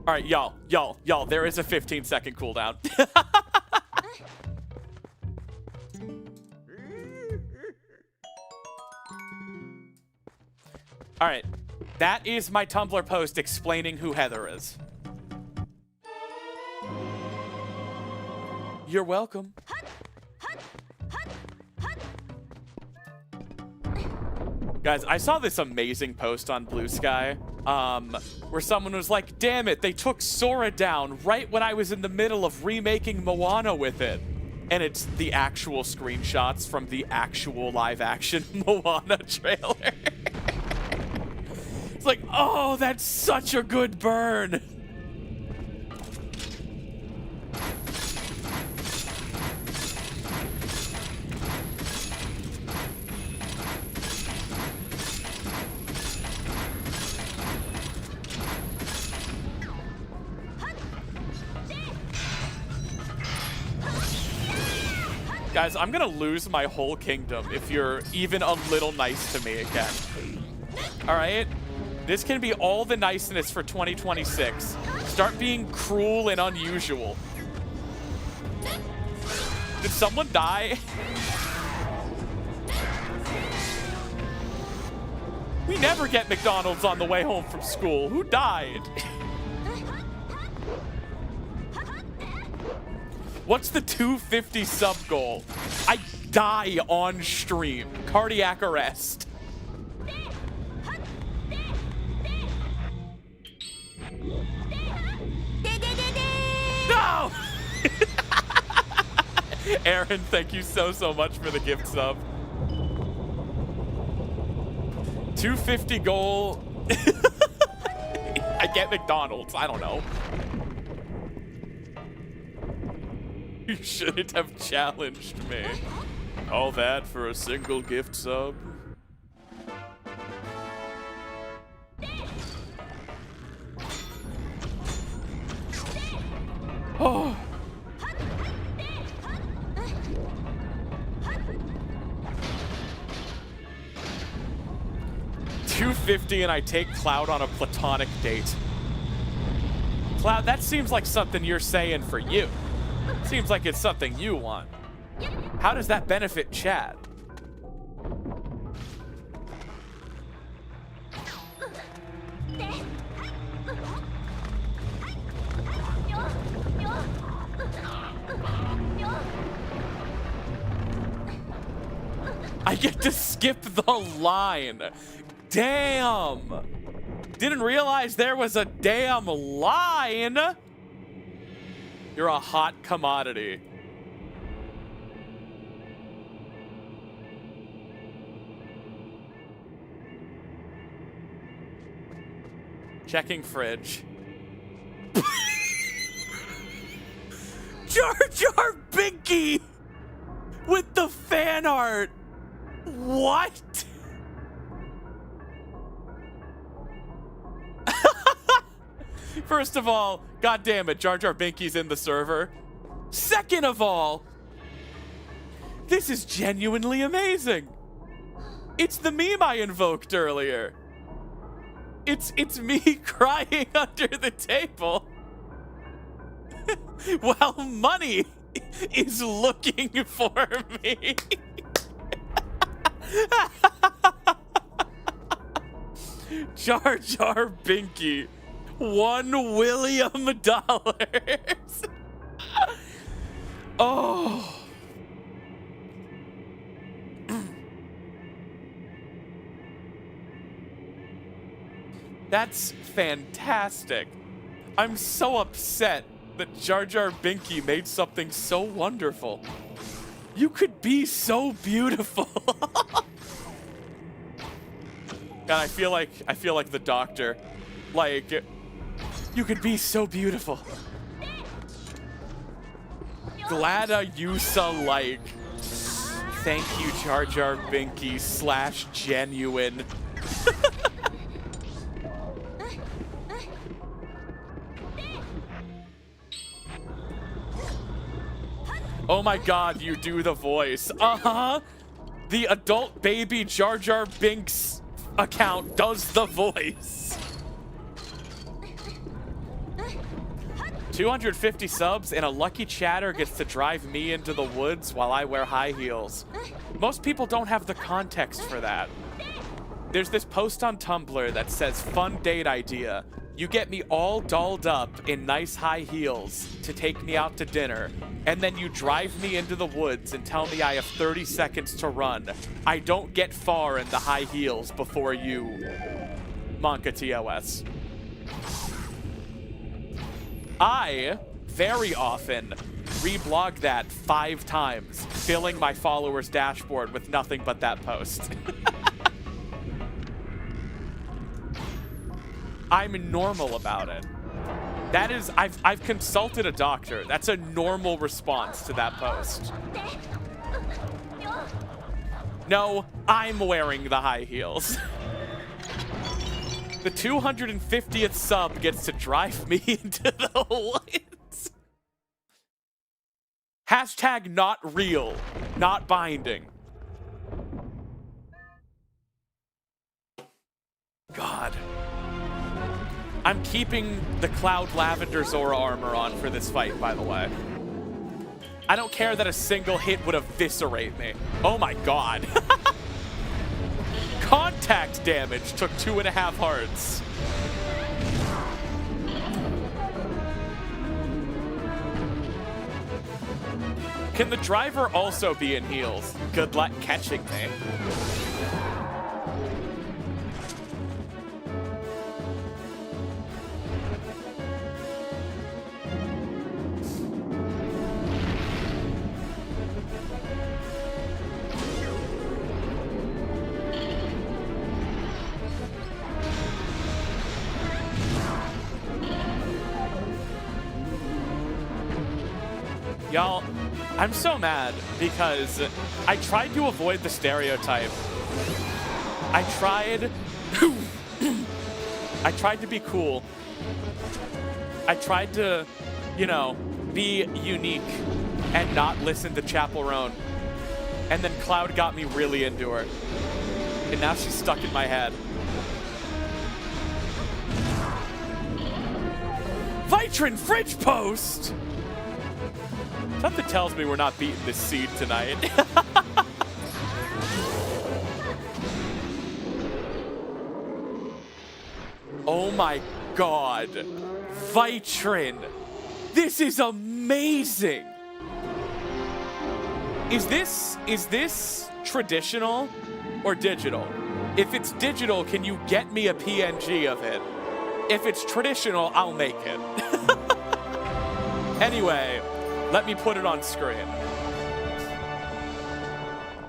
All right, y'all, there is a 15-second cooldown. All right, that is my Tumblr post explaining who Heather is. You're welcome. Guys, I saw this amazing post on Blue Sky, where someone was like, damn it, they took Sora down right when I was in the middle of remaking Moana with it. And it's the actual screenshots from the actual live-action Moana trailer. It's like, oh, that's such a good burn. Guys, I'm gonna lose my whole kingdom if you're even a little nice to me again. All right? This can be all the niceness for 2026. Start being cruel and unusual. Did someone die? We never get McDonald's on the way home from school. Who died? What's the 250 sub goal? I die on stream. Cardiac arrest. No! Aaron, thank you so much for the gift sub. 250 goal. I get McDonald's. I don't know. You shouldn't have challenged me. All that for a single gift sub? Oh. 250 and I take Cloud on a platonic date. Cloud, that seems like something you're saying for you. Seems like it's something you want. How does that benefit Chad? I get to skip the line. Damn. Didn't realize there was a damn line. You're a hot commodity. Checking fridge. Jar Jar Binky with the fan art. What? First of all, God damn it, Jar Jar Binky's in the server. Second of all, this is genuinely amazing. It's the meme I invoked earlier. It's me crying under the table while money is looking for me. Jar Jar Binky, $1 William. Oh. That's fantastic. I'm so upset that Jar Jar Binky made something so wonderful. You could be so beautiful. God, I feel like the doctor. Like, you could be so beautiful. Glada Yusa like. Thank you, Jar Jar Binky / genuine. Oh my god, you do the voice. Uh-huh. The adult baby Jar Jar Binks account does the voice. 250 subs and a lucky chatter gets to drive me into the woods while I wear high heels. Most people don't have the context for that. There's this post on Tumblr that says, fun date idea. You get me all dolled up in nice high heels to take me out to dinner, and then you drive me into the woods and tell me I have 30 seconds to run. I don't get far in the high heels before you. Monka TOS. I, very often, reblog that 5 times, filling my followers' dashboard with nothing but that post. I'm normal about it. That is, I've consulted a doctor. That's a normal response to that post. No, I'm wearing the high heels. The 250th sub gets to drive me into the woods. Hashtag not real, not binding. God. I'm keeping the Cloud Lavender Zora Armor on for this fight, by the way. I don't care that a single hit would eviscerate me. Oh my god. Contact damage took 2.5 hearts. Can the driver also be in heels? Good luck catching me. Y'all, I'm so mad because I tried to avoid the stereotype. I tried to be cool. I tried to, you know, be unique and not listen to Chaperone. And then Cloud got me really into her. And now she's stuck in my head. Vitrin Fridge Post! Something tells me we're not beating this seed tonight. Oh my god. Vitrin. This is amazing. Is this traditional or digital? If it's digital, can you get me a PNG of it? If it's traditional, I'll make it. Anyway, let me put it on screen.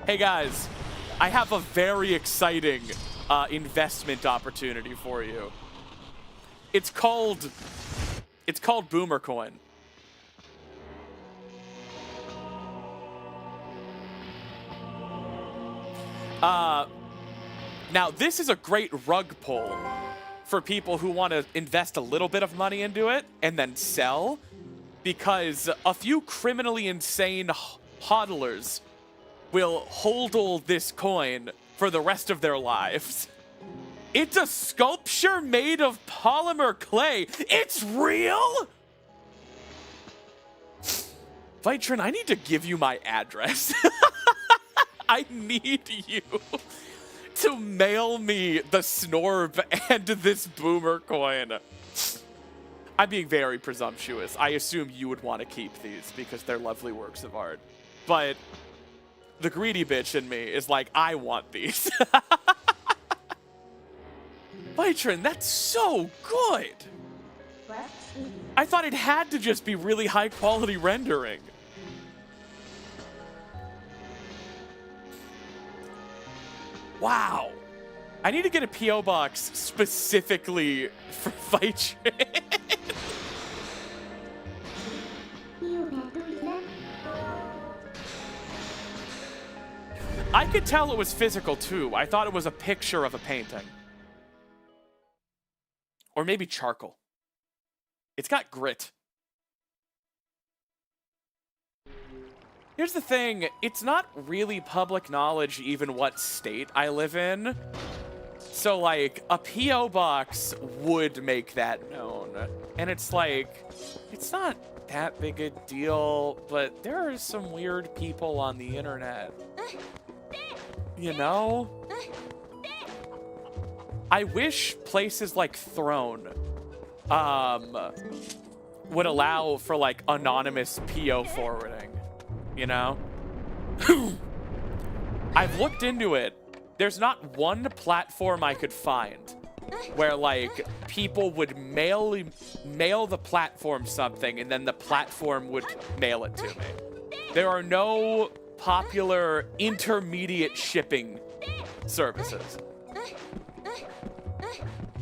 Hey guys, I have a very exciting investment opportunity for you. It's called Boomer Coin. Now, this is a great rug pull for people who want to invest a little bit of money into it and then sell, because a few criminally insane hodlers will hodl this coin for the rest of their lives. It's a sculpture made of polymer clay. It's real? Vitrin, I need to give you my address. I need you to mail me the Snorb and this Boomer coin. I'm being very presumptuous. I assume you would want to keep these because they're lovely works of art. But the greedy bitch in me is like, I want these. Vitrin, that's so good. I thought it had to just be really high quality rendering. Wow. I need to get a P.O. box specifically for Vitrin. I could tell it was physical too. I thought it was a picture of a painting. Or maybe charcoal. It's got grit. Here's the thing, it's not really public knowledge even what state I live in. So like, a P.O. box would make that known. And it's like, it's not that big a deal, but there are some weird people on the internet. You know? I wish places like Throne would allow for like anonymous PO forwarding, you know? I've looked into it. There's not one platform I could find where like people would mail the platform something and then the platform would mail it to me. There are no popular intermediate shipping services.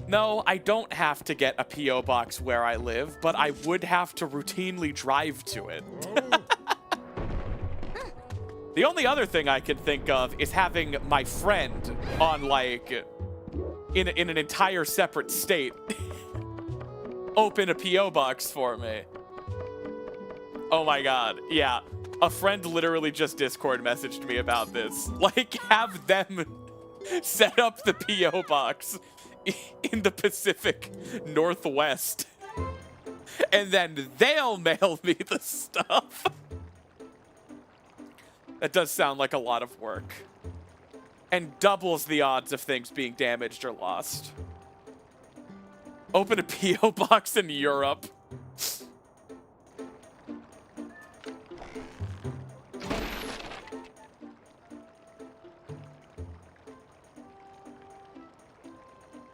No, I don't have to get a P.O. box where I live, but I would have to routinely drive to it. The only other thing I can think of is having my friend on, like, in an entire separate state open a P.O. box for me. Oh my god, yeah. A friend literally just Discord messaged me about this. Like, have them set up the P.O. box in the Pacific Northwest. And then they'll mail me the stuff. That does sound like a lot of work. And doubles the odds of things being damaged or lost. Open a P.O. box in Europe.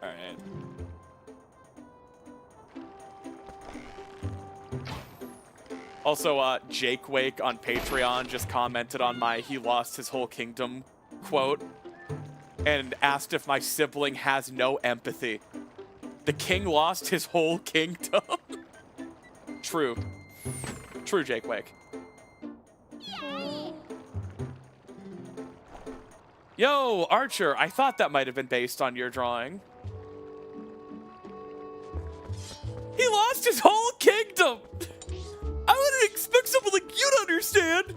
Alright. Also, Jake Wake on Patreon just commented on my "he lost his whole kingdom" quote and asked if my sibling has no empathy. The king lost his whole kingdom. True. True, Jake Wake. Yo, Archer, I thought that might have been based on your drawing. He lost his whole kingdom! I wouldn't expect someone like you to understand!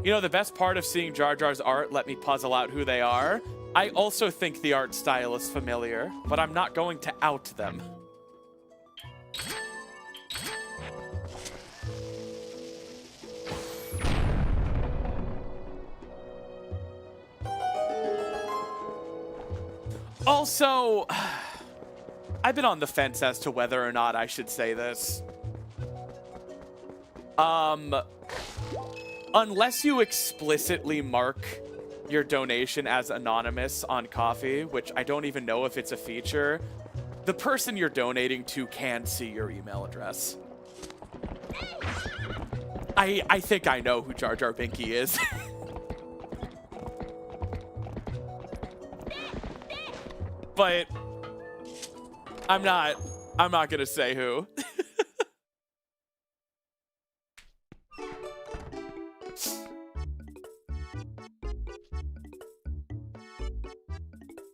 You know, the best part of seeing Jar Jar's art let me puzzle out who they are. I also think the art style is familiar, but I'm not going to out them. Also, I've been on the fence as to whether or not I should say this. unless you explicitly mark your donation as anonymous on Coffee, which I don't even know if it's a feature, the person you're donating to can see your email address. I think I know who Jar Jar Binky is. But I'm not gonna say who.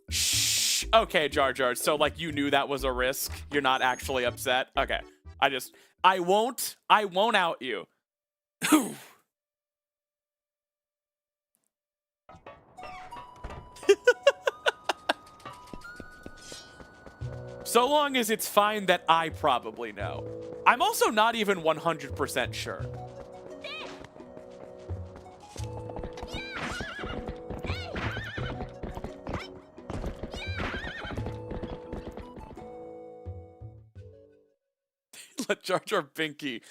Shh. Okay, Jar Jar. So like you knew that was a risk. You're not actually upset. Okay. I won't out you. So long as it's fine that I probably know. I'm also not even 100% sure. Let Jar Jar Binky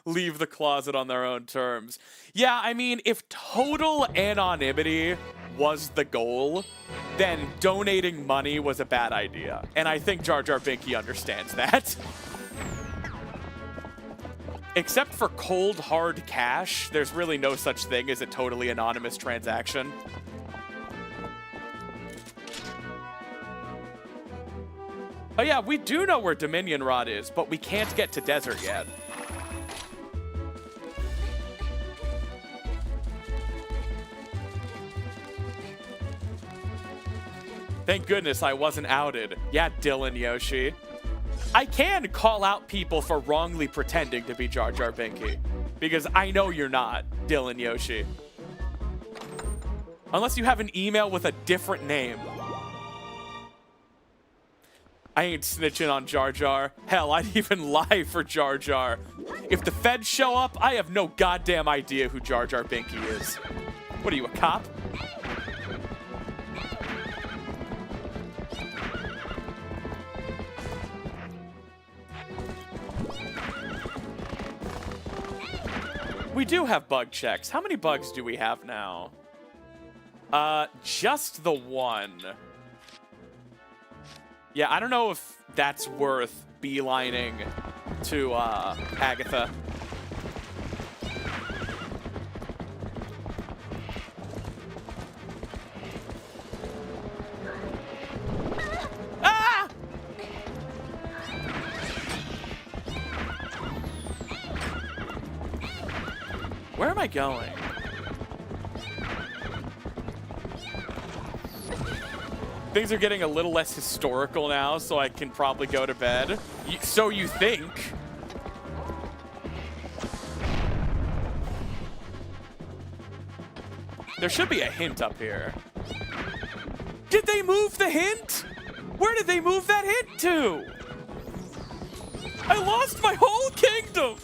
leave the closet on their own terms. Yeah, I mean, if total anonymity was the goal, then donating money was a bad idea. And I think Jar Jar Binky understands that. Except for cold, hard cash, there's really no such thing as a totally anonymous transaction. Oh yeah, we do know where Dominion Rod is, but we can't get to Desert yet. Thank goodness I wasn't outed. Yeah, Dylan Yoshi. I can call out people for wrongly pretending to be Jar Jar Binky, because I know you're not, Dylan Yoshi. Unless you have an email with a different name. I ain't snitching on Jar Jar. Hell, I'd even lie for Jar Jar. If the feds show up, I have no goddamn idea who Jar Jar Binky is. What are you, a cop? We do have bug checks. How many bugs do we have now? Just the one. Yeah, I don't know if that's worth beelining to Agatha. Ah! Where am I going? Things are getting a little less historical now, so I can probably go to bed. So you think. There should be a hint up here. Did they move the hint? Where did they move that hint to? I lost my whole kingdom.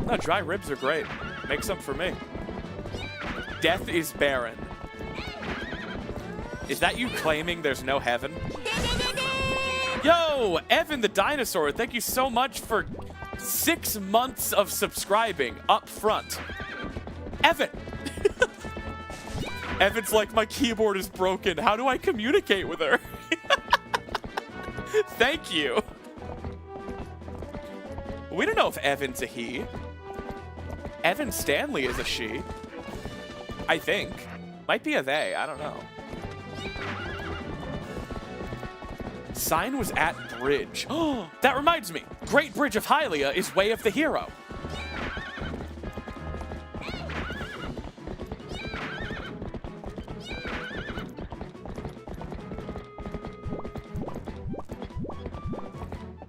No, dry ribs are great. Make some for me. Death is barren. Is that you claiming there's no heaven? Yo, Evan the Dinosaur, thank you so much for 6 months of subscribing up front. Evan! Evan's like, my keyboard is broken. How do I communicate with her? Thank you. We don't know if Evan's a he. Evan Stanley is a she. I think. Might be a they. I don't know. Sign was at bridge. Oh, that reminds me. Great Bridge of Hylia is Way of the Hero.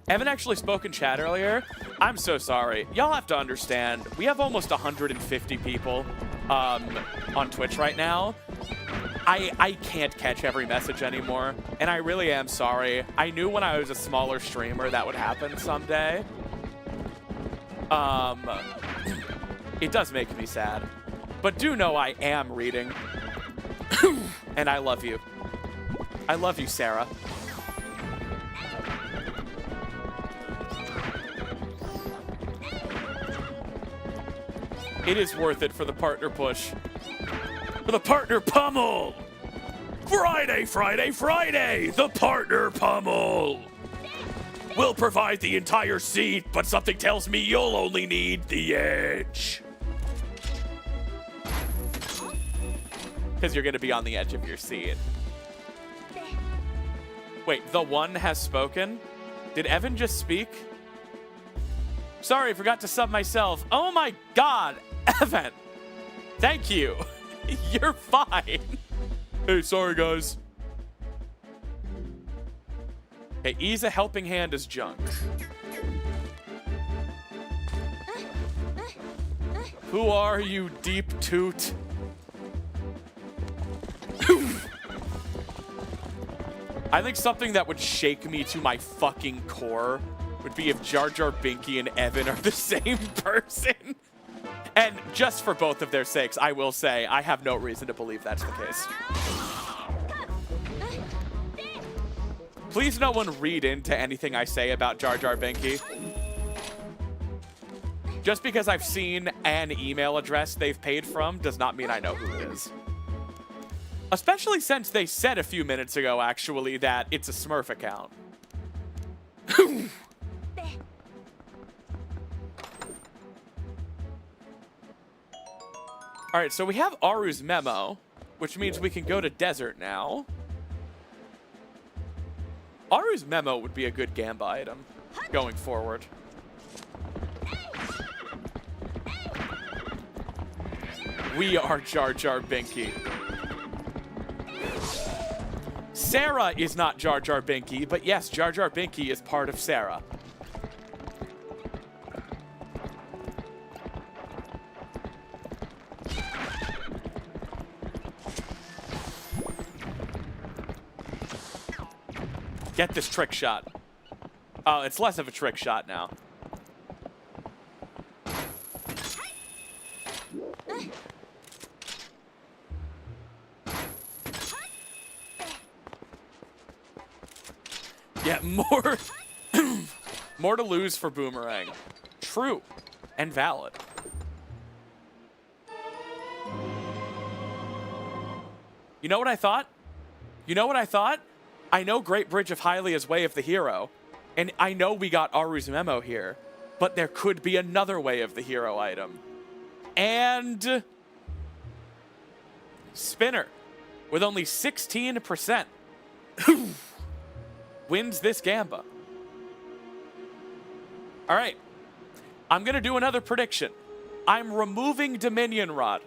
Evan actually spoke in chat earlier. I'm so sorry. Y'all have to understand, we have almost 150 people on Twitch right now. I can't catch every message anymore, and I really am sorry. I knew when I was a smaller streamer that would happen someday. It does make me sad. But do know I am reading. And I love you. I love you, Sarah. It is worth it for the partner push. For the partner pummel! Friday, Friday, Friday! The partner pummel! We'll provide the entire seat, but something tells me you'll only need the edge. Because you're going to be on the edge of your seat. Wait, the one has spoken? Did Evan just speak? Sorry, forgot to sub myself. Oh my god, Evan! Thank you. You're fine. Hey, sorry guys. Hey, ease a helping hand is junk. Who are you, Deep Toot? I think something that would shake me to my fucking core would be if Jar Jar Binky and Evan are the same person. And just for both of their sakes, I will say I have no reason to believe that's the case. Please no one read into anything I say about Jar Jar Binky. Just because I've seen an email address they've paid from does not mean I know who it is. Especially since they said a few minutes ago, actually, that it's a Smurf account. All right, so we have Aru's memo, which means we can go to desert now. Aru's memo would be a good Gamba item going forward. We are Jar Jar Binky. Sarah is not Jar Jar Binky, but yes, Jar Jar Binky is part of Sarah. Get this trick shot. Oh, it's less of a trick shot now. Yeah, more to lose for Boomerang. True and valid. You know what I thought? You know what I thought? I know Great Bridge of Hylia's Way of the Hero, and I know we got Aru's memo here, but there could be another Way of the Hero item. And Spinner, with only 16%, wins this Gamba. All right, I'm going to do another prediction. I'm removing Dominion Rod.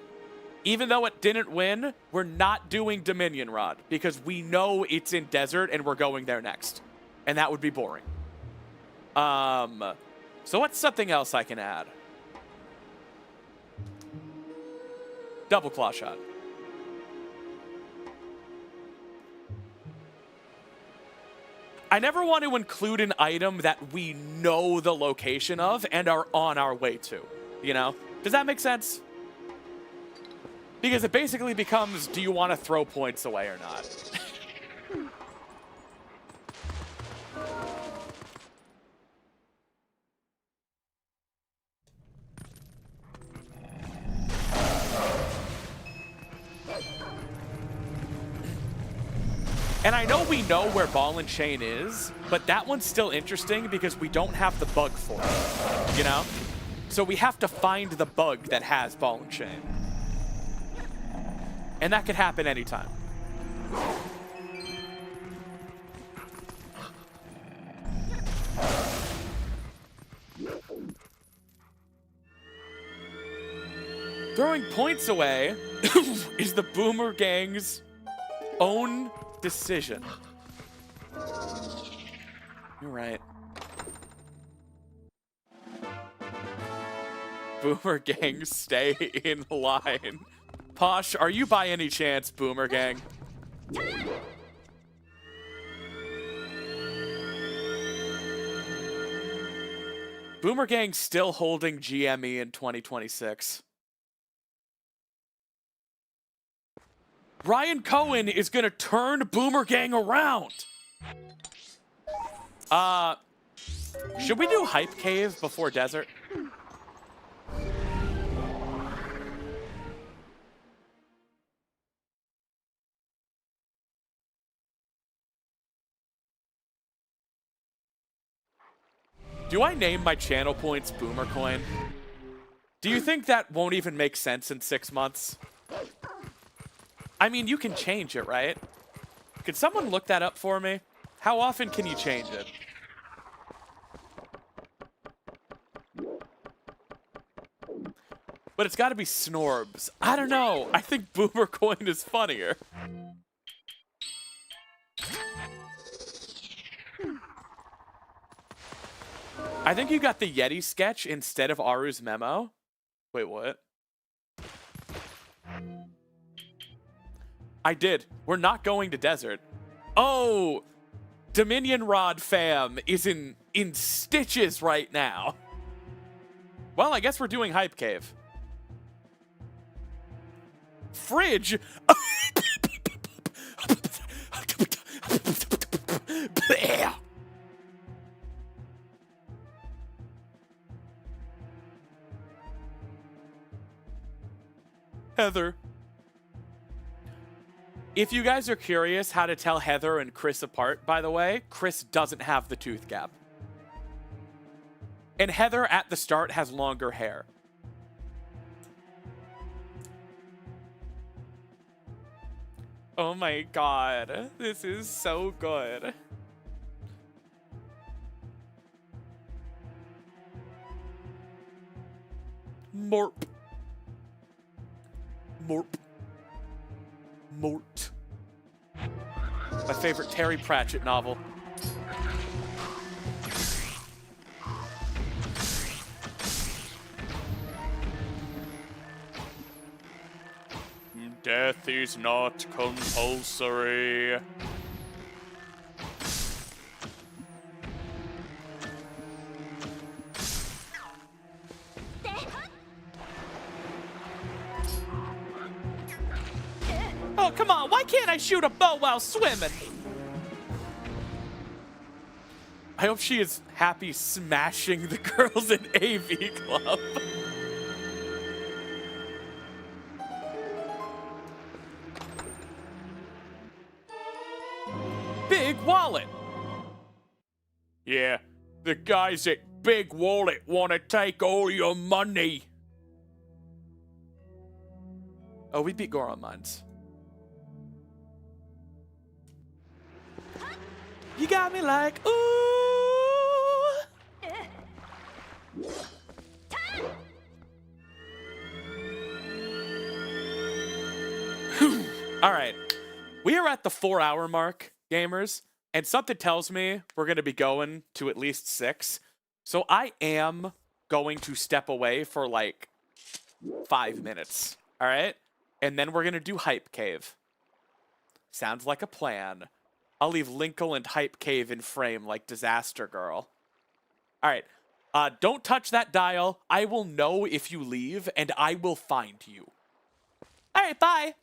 Even though it didn't win, we're not doing Dominion Rod because we know it's in desert and we're going there next. And that would be boring. So what's something else I can add? Double claw shot. I never want to include an item that we know the location of and are on our way to, you know? Does that make sense? Because it basically becomes, do you want to throw points away or not? And I know we know where Ball and Chain is, but that one's still interesting because we don't have the bug for it, you know? So we have to find the bug that has Ball and Chain. And that could happen anytime. Throwing points away is the Boomerang's own decision. You're right. Boomerang, stay in line. Posh, are you by any chance Boomerang? Boomerang still holding GME in 2026. Ryan Cohen is going to turn Boomerang around. Should we do Hype Cave before Desert? Do I name my channel points Boomer Coin? Do you think that won't even make sense in 6 months? I mean, you can change it, right? Could someone look that up for me? How often can you change it? But it's got to be Snorbs. I don't know. I think Boomer Coin is funnier. I think you got the Yeti sketch instead of Aru's memo. Wait, what? I did. We're not going to desert. Oh, Dominion Rod fam is in stitches right now. Well, I guess we're doing Hype Cave. Fridge. Heather. If you guys are curious how to tell Heather and Chris apart, by the way, Chris doesn't have the tooth gap. And Heather at the start has longer hair. Oh my god, this is so good. Morp. Morp. Mort. My favorite Terry Pratchett novel. Death is not compulsory. Oh, come on, why can't I shoot a bow while swimming? I hope she is happy smashing the girls in AV Club. Big Wallet. Yeah, the guys at Big Wallet want to take all your money. Oh, we beat Goron Mines. You got me like, ooh. All right. We are at the 4-hour mark, gamers, and something tells me we're going to be going to at least 6. So I am going to step away for like 5 minutes. All right? And then we're going to do Hype Cave. Sounds like a plan. I'll leave Linkle and Hype Cave in frame like Disaster Girl. All right. Don't touch that dial. I will know if you leave, and I will find you. All right, bye.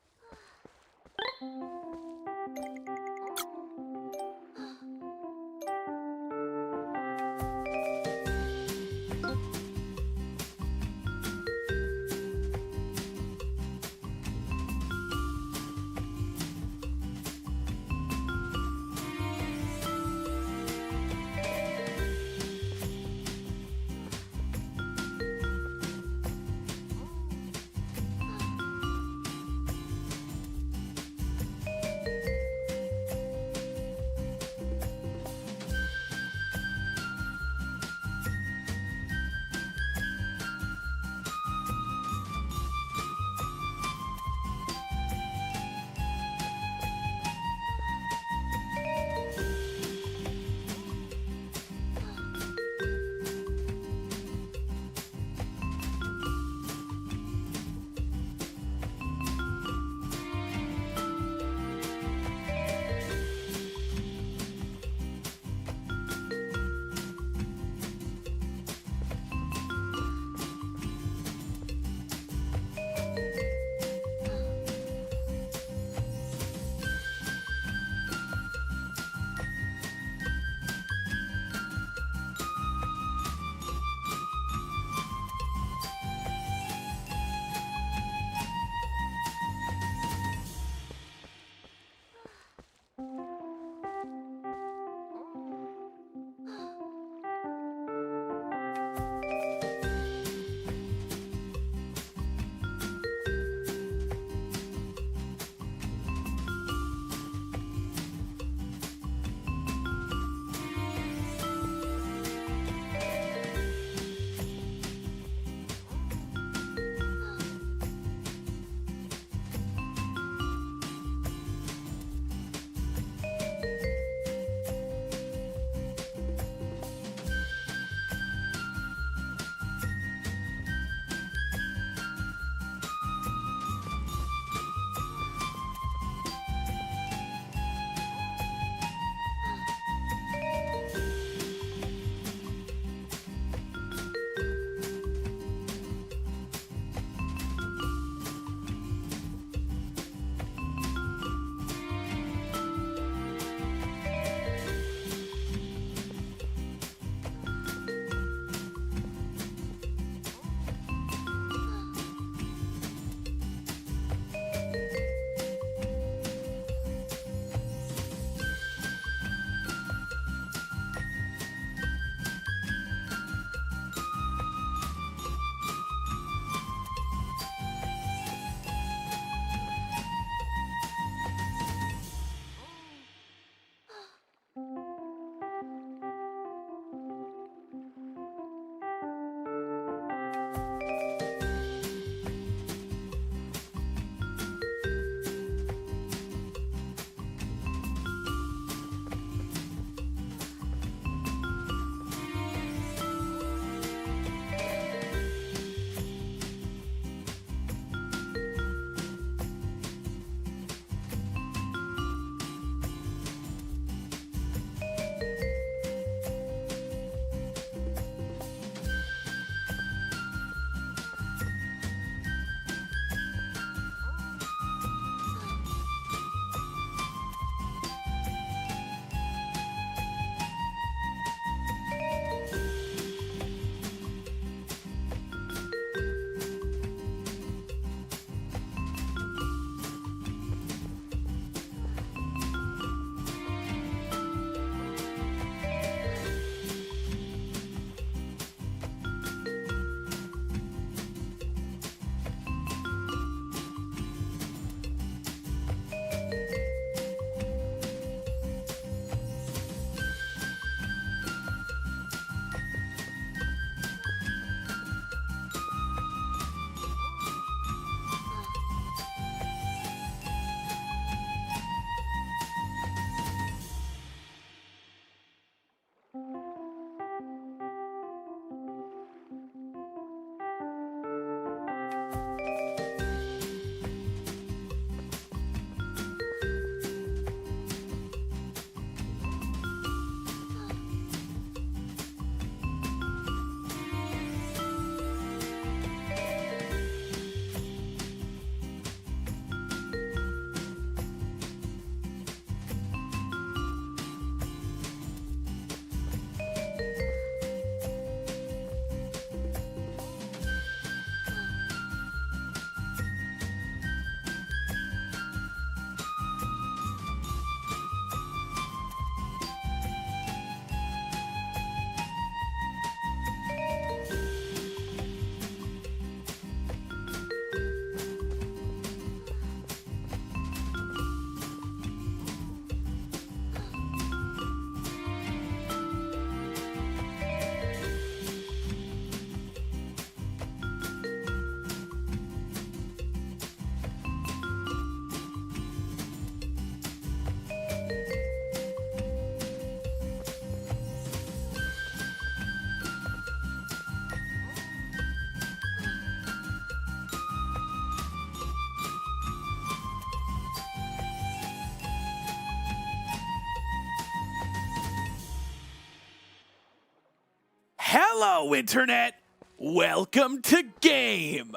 Hello, Internet! Welcome to Game!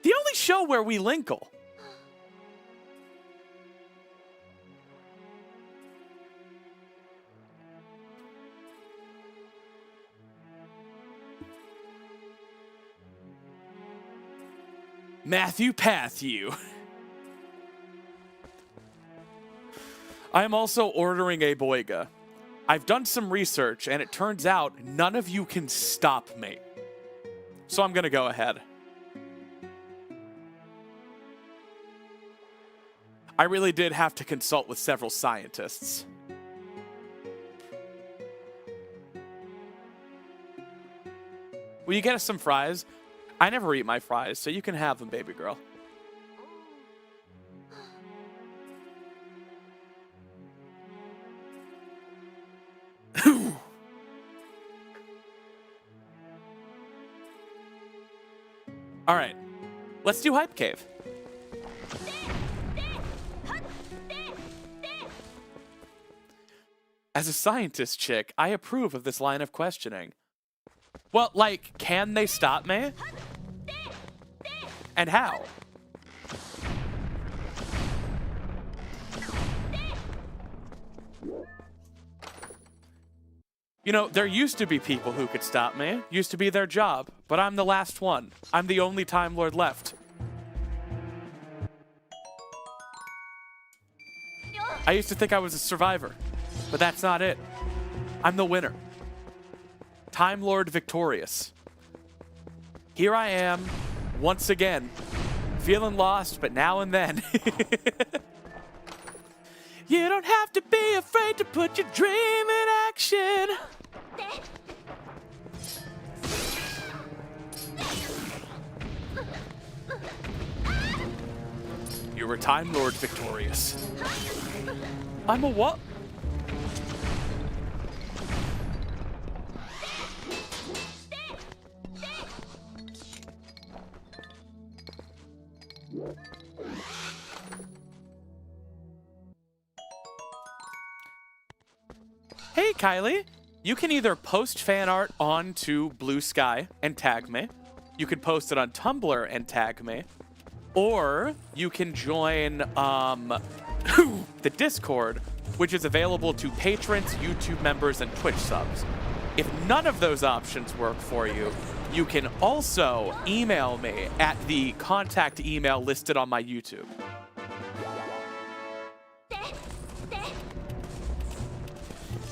The only show where we linkle. Matthew Pathew. I am also ordering a Boiga. I've done some research, and it turns out none of you can stop me. So I'm gonna go ahead. I really did have to consult with several scientists. Will you get us some fries? I never eat my fries, so you can have them, baby girl. All right, let's do Hype Cave. As a scientist chick, I approve of this line of questioning. Well, like, can they stop me? And how? You know, there used to be people who could stop me. Used to be their job. But I'm the last one. I'm the only Time Lord left. I used to think I was a survivor. But that's not it. I'm the winner. Time Lord victorious. Here I am, once again. Feeling lost, but now and then. You don't have to be afraid to put your dream in action. You were Time Lord victorious. I'm a what? Hey, Kylie. You can either post fan art onto Blue Sky and tag me. You can post it on Tumblr and tag me. Or you can join the Discord, which is available to patrons, YouTube members, and Twitch subs. If none of those options work for you, you can also email me at the contact email listed on my YouTube.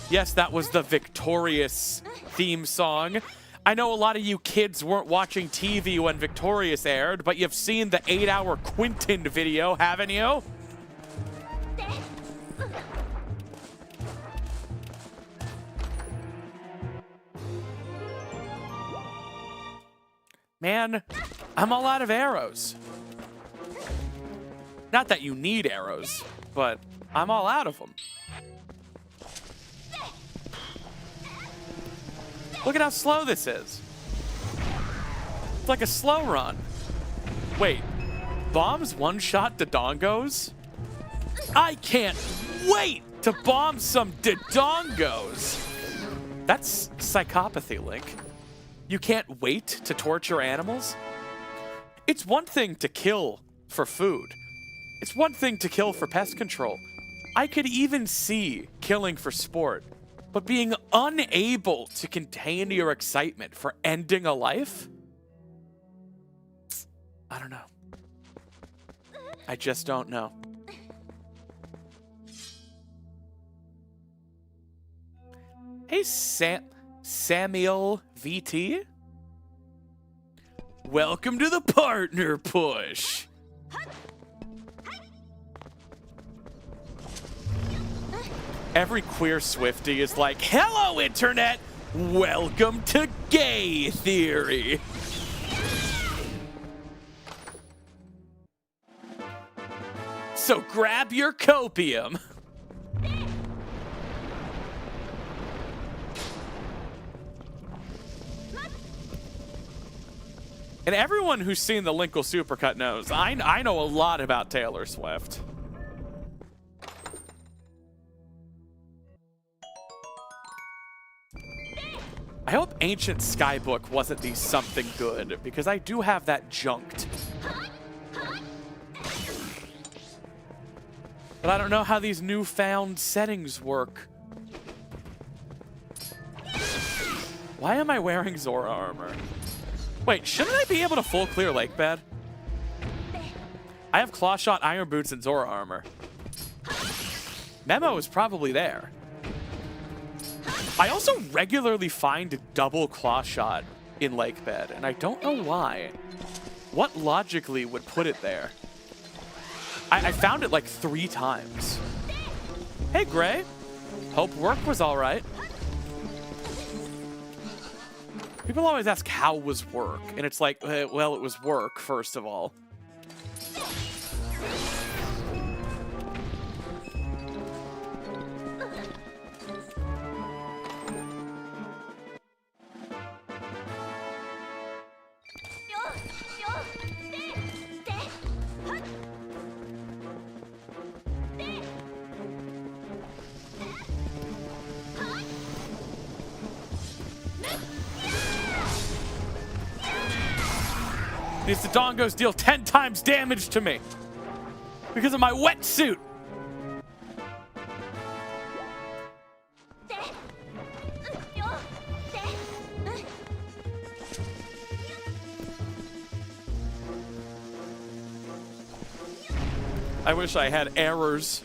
Yes, that was the Victorious theme song. I know a lot of you kids weren't watching TV when Victorious aired, but you've seen the 8-hour Quentin video, haven't you? Man, I'm all out of arrows. Not that you need arrows, but I'm all out of them. Look at how slow this is. It's like a slow run. Wait, bombs one-shot Dodongos? I can't wait to bomb some Dodongos. That's psychopathy, Link. You can't wait to torture animals? It's one thing to kill for food. It's one thing to kill for pest control. I could even see killing for sport. But being unable to contain your excitement for ending a life? I don't know. I just don't know. Hey, Samuel VT. Welcome to the partner push. Every queer Swiftie is like, hello, Internet! Welcome to gay theory! So grab your copium. And everyone who's seen the Linkle Supercut knows, I know a lot about Taylor Swift. I hope Ancient Skybook wasn't the something good, because I do have that junked. But I don't know how these newfound settings work. Why am I wearing Zora Armor? Wait, shouldn't I be able to full clear Lake Bed? I have Claw Shot, Iron Boots, and Zora Armor. Memo is probably there. I also regularly find double Claw Shot in Lake Bed, and I don't know why. What logically would put it there? I found it like 3 times. Hey, Gray. Hope work was all right. People always ask, how was work? And it's like, well, it was work, first of all. These Dodongos deal 10 times damage to me because of my wetsuit. I wish I had errors.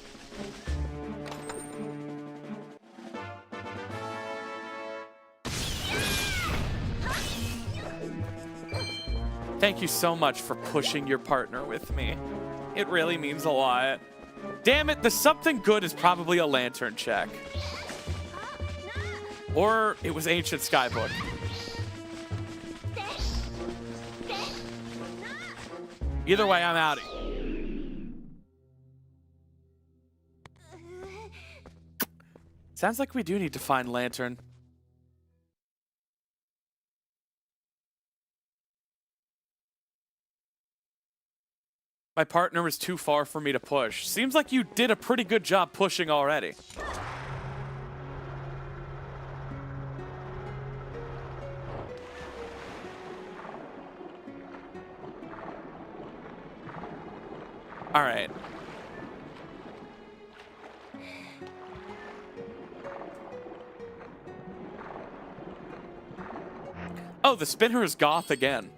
Thank you so much for pushing your partner with me. It really means a lot. Damn it, the something good is probably a lantern check. Or it was Ancient Skybook. Either way, I'm outie. Sounds like we do need to find Lantern. My partner is too far for me to push. Seems like you did a pretty good job pushing already. All right. Oh, the spinner is goth again.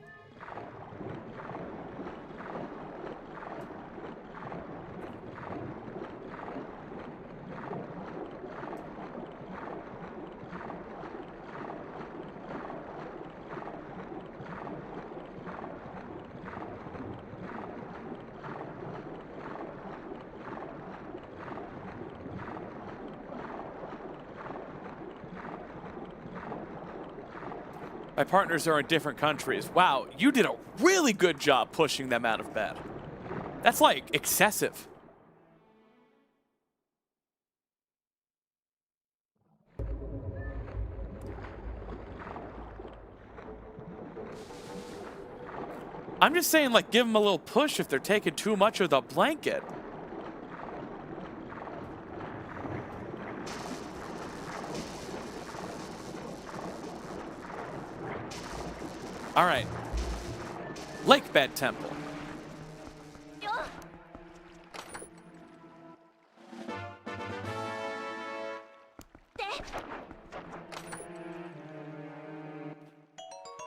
My partners are in different countries. Wow, you did a really good job pushing them out of bed. That's like excessive. I'm just saying, like, give them a little push if they're taking too much of the blanket. All right. Lake Bed Temple.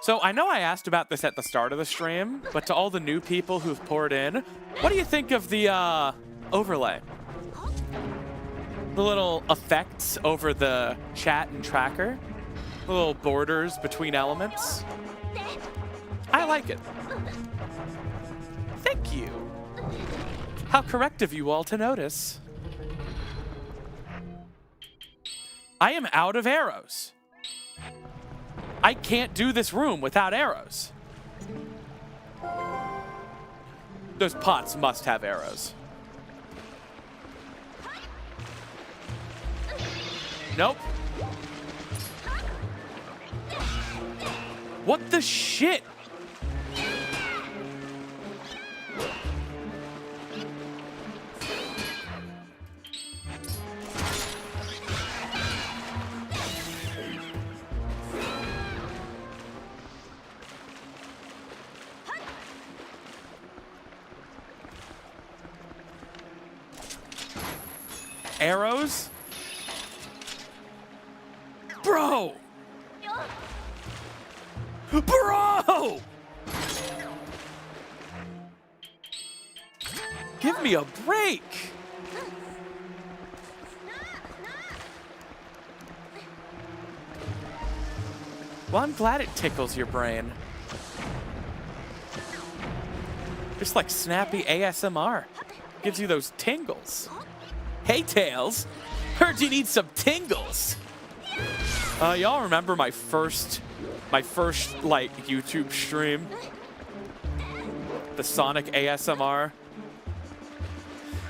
So I know I asked about this at the start of the stream, but to all the new people who've poured in, what do you think of the overlay? The little effects over the chat and tracker? The little borders between elements? I like it. Thank you. How correct of you all to notice. I am out of arrows. I can't do this room without arrows. Those pots must have arrows. Nope. What the shit? Arrows? Bro! Bro! Give me a break! Well, I'm glad it tickles your brain. Just like snappy ASMR. Gives you those tingles. Hey, Tails. Heard you need some tingles. Y'all remember my first like YouTube stream? The Sonic ASMR.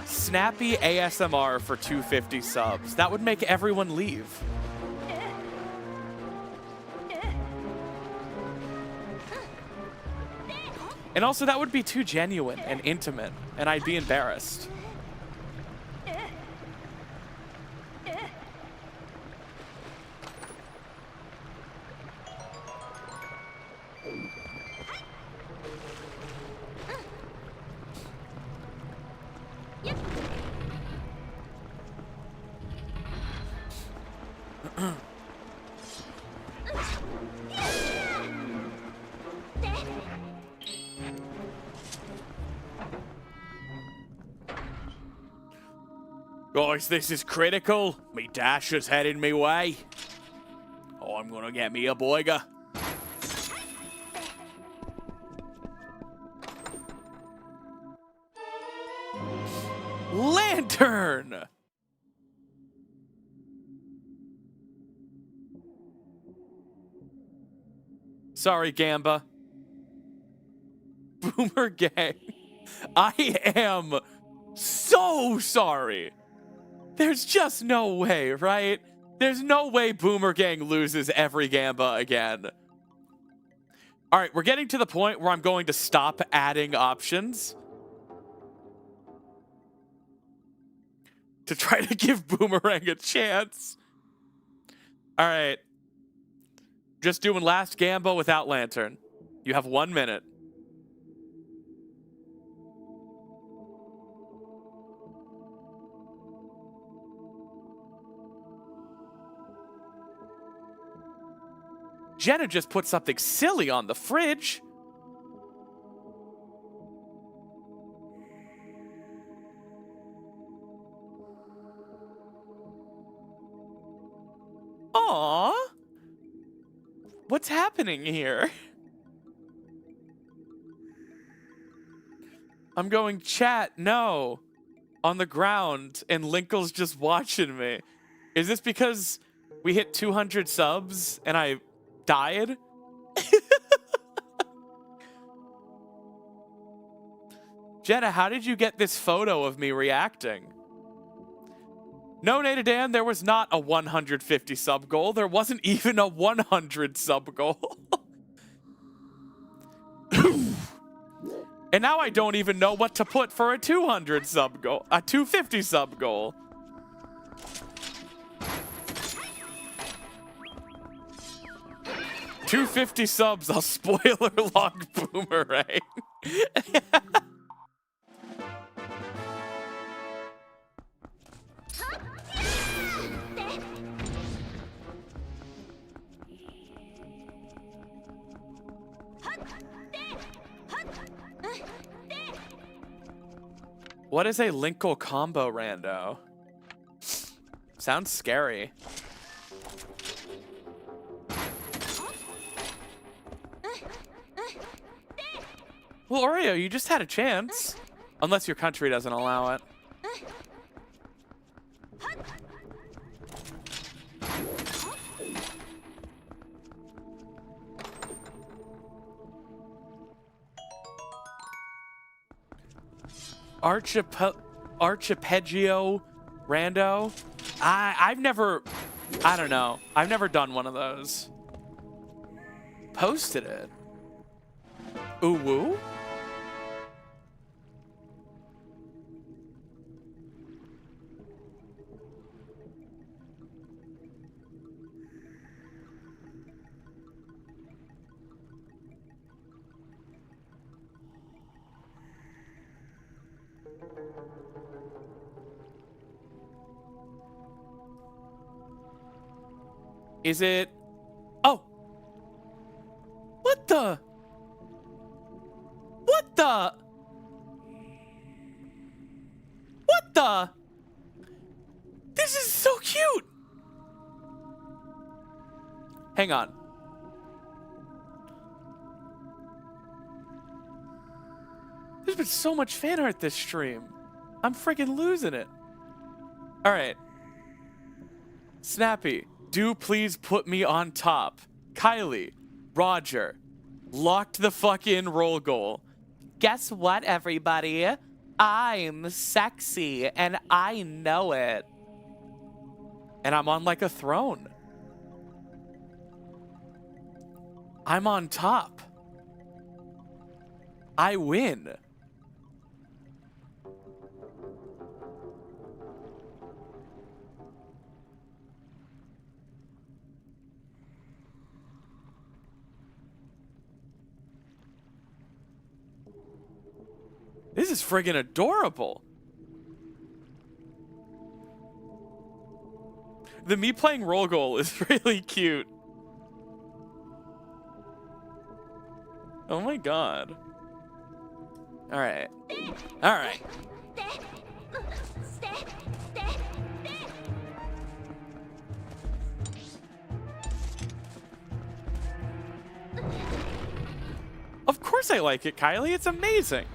Snappy ASMR for 250 subs. That would make everyone leave. And also, that would be too genuine and intimate, and I'd be embarrassed. Guys, this is critical. Me dash is heading me way. Oh, I'm gonna get me a boiger. Lantern! Sorry, Gamba. Boomerang. I am so sorry. There's just no way, right? There's no way Boomerang loses every Gamba again. All right, we're getting to the point where I'm going to stop adding options to try to give Boomerang a chance. All right. Just doing last Gamba without Lantern. You have 1 minute. Jenna just put something silly on the fridge. Aww. What's happening here? I'm going, chat, no. On the ground, and Linkle's just watching me. Is this because we hit 200 subs and I died? Jenna, how did you get this photo of me reacting? No, Natadan, there was not a 150 sub goal. There wasn't even a 100 sub goal. And now I don't even know what to put for a 200 sub goal, a 250 sub goal. $250 subs, I'll spoiler log Boomerang. What is a Linkle combo rando? Sounds scary. Well, Oreo, you just had a chance. Unless your country doesn't allow it. Archipelago rando? I've never, I don't know. I've never done one of those. Posted it. Ooh woo? Is it? Oh. What the? What the? What the? This is so cute. Hang on. There's been so much fan art this stream. I'm freaking losing it. All right. Snappy, do please put me on top. Kylie, Roger, locked the fuck in roll goal. Guess what, everybody? I'm sexy, and I know it. And I'm on like a throne. I'm on top. I win. This is friggin' adorable. The me playing roll goal is really cute. Oh my god. All right. All right. Of course I like it, Kylie. It's amazing.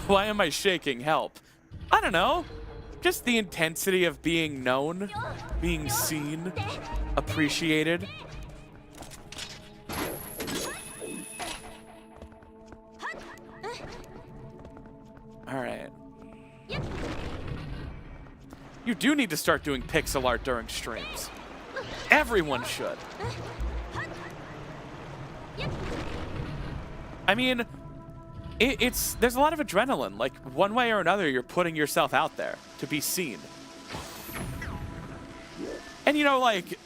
Why am I shaking? Help. I don't know. Just the intensity of being known, being seen, appreciated. All right. You do need to start doing pixel art during streams. Everyone should. I mean, there's a lot of adrenaline. Like, one way or another, you're putting yourself out there to be seen. And, you know, like,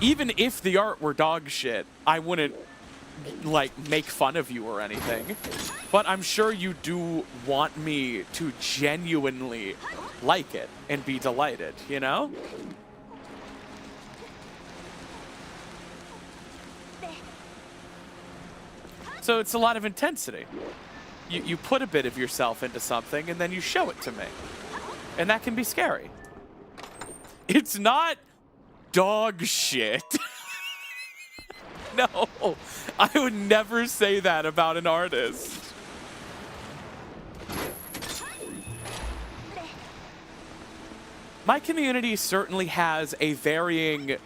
even if the art were dog shit, I wouldn't, like, make fun of you or anything. But I'm sure you do want me to genuinely like it and be delighted, you know? So it's a lot of intensity. You put a bit of yourself into something and then you show it to me. And that can be scary. It's not dog shit. No, I would never say that about an artist. My community certainly has a varying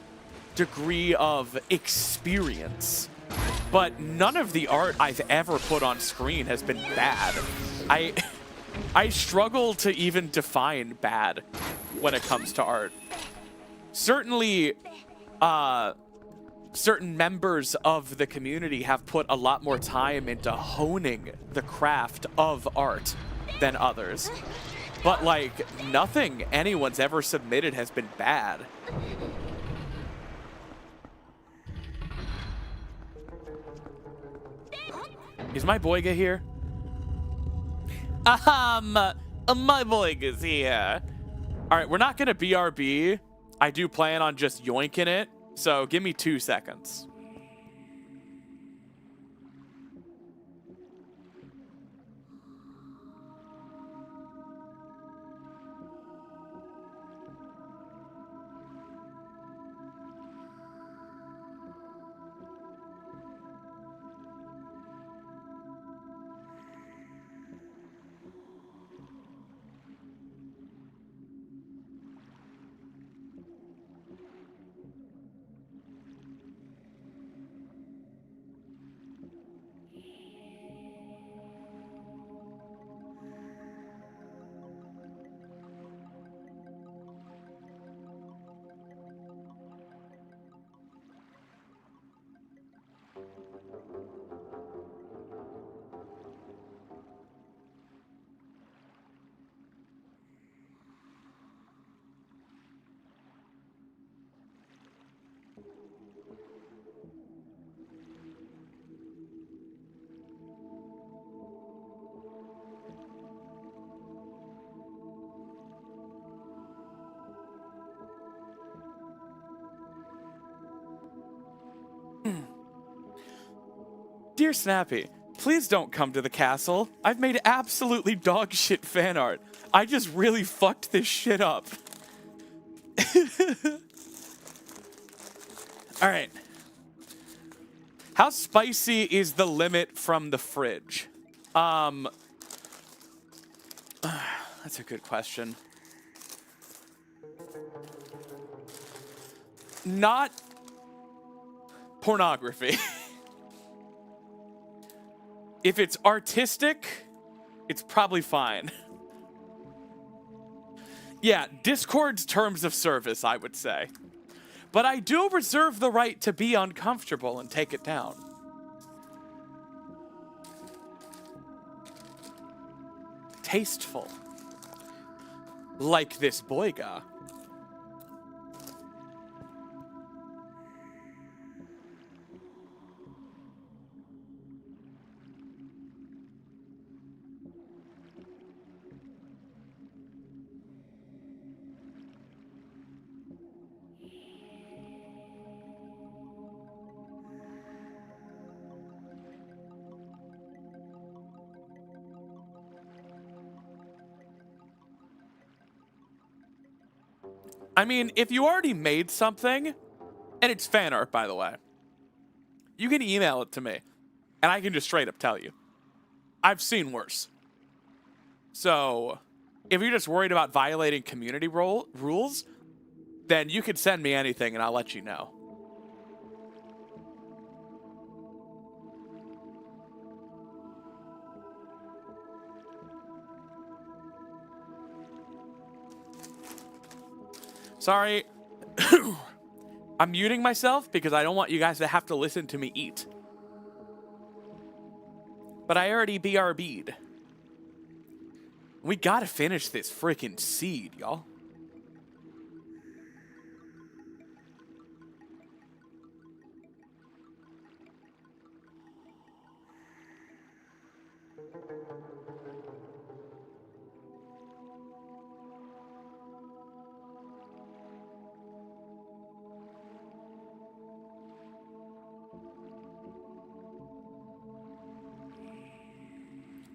degree of experience. But none of the art I've ever put on screen has been bad. I struggle to even define bad when it comes to art. Certainly, certain members of the community have put a lot more time into honing the craft of art than others. But, like, nothing anyone's ever submitted has been bad. Is my Boyga here? My Boyga's here. All right, we're not gonna BRB. I do plan on just yoinking it, so give me 2 seconds. Dear Snappy, please don't come to the castle. I've made absolutely dog shit fan art. I just really fucked this shit up. All right. How spicy is the limit from the fridge? That's a good question. Not pornography. If it's artistic, it's probably fine. Yeah, Discord's terms of service, I would say. But I do reserve the right to be uncomfortable and take it down. Tasteful. Like this boyga. I mean, if you already made something, and it's fan art, by the way, you can email it to me, and I can just straight up tell you. I've seen worse. So, if you're just worried about violating community rules, then you can send me anything, and I'll let you know. Sorry. I'm muting myself because I don't want you guys to have to listen to me eat. But I already BRB'd. We gotta finish this freaking seed, y'all.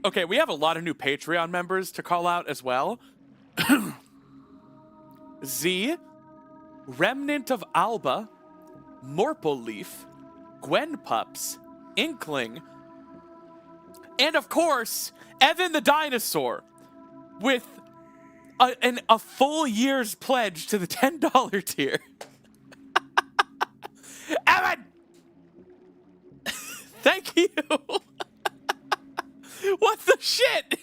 Okay, we have a lot of new Patreon members to call out as well. Z, Remnant of Alba, Morple Leaf, Gwen Pups, Inkling, and of course, Evan the Dinosaur, with a full year's pledge to the $10 tier. Evan! Thank you! What the shit?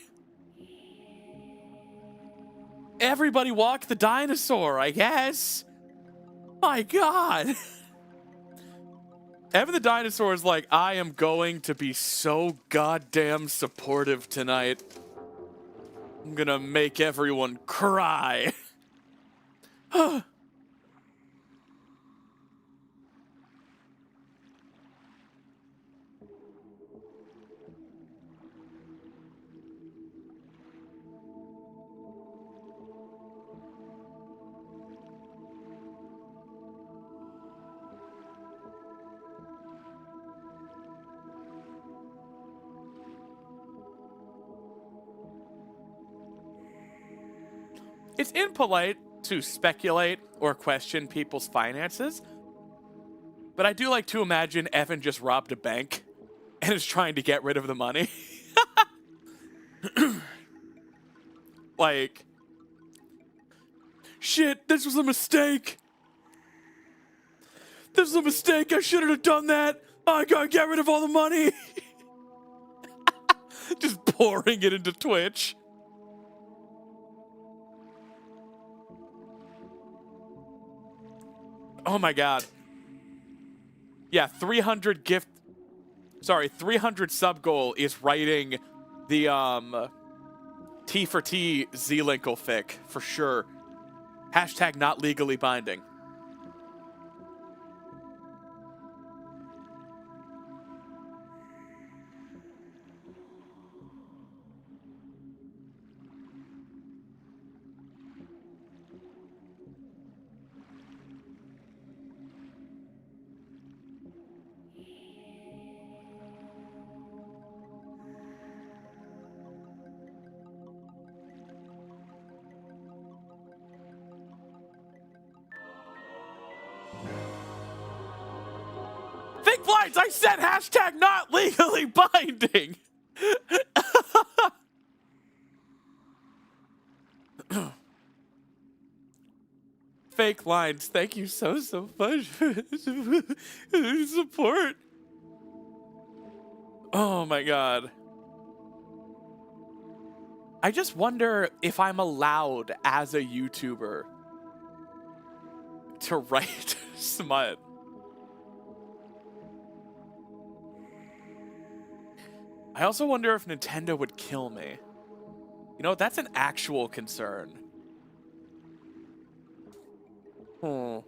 Everybody walk the dinosaur, I guess. My God. Evan the Dinosaur is like, I am going to be so goddamn supportive tonight. I'm gonna make everyone cry. It's impolite to speculate or question people's finances, but I do like to imagine Evan just robbed a bank and is trying to get rid of the money. Like, shit, this was a mistake. This was a mistake. I shouldn't have done that. I gotta get rid of all the money. Just pouring it into Twitch. Oh my God. Yeah, 300 sub goal is writing the T for T Z Linkle fic for sure. Hashtag not legally binding. blinds! I said hashtag not legally binding! Fake lines. Thank you so much for the support. Oh my god. I just wonder if I'm allowed as a YouTuber to write smut. I also wonder if Nintendo would kill me. You know, that's an actual concern. Hmm.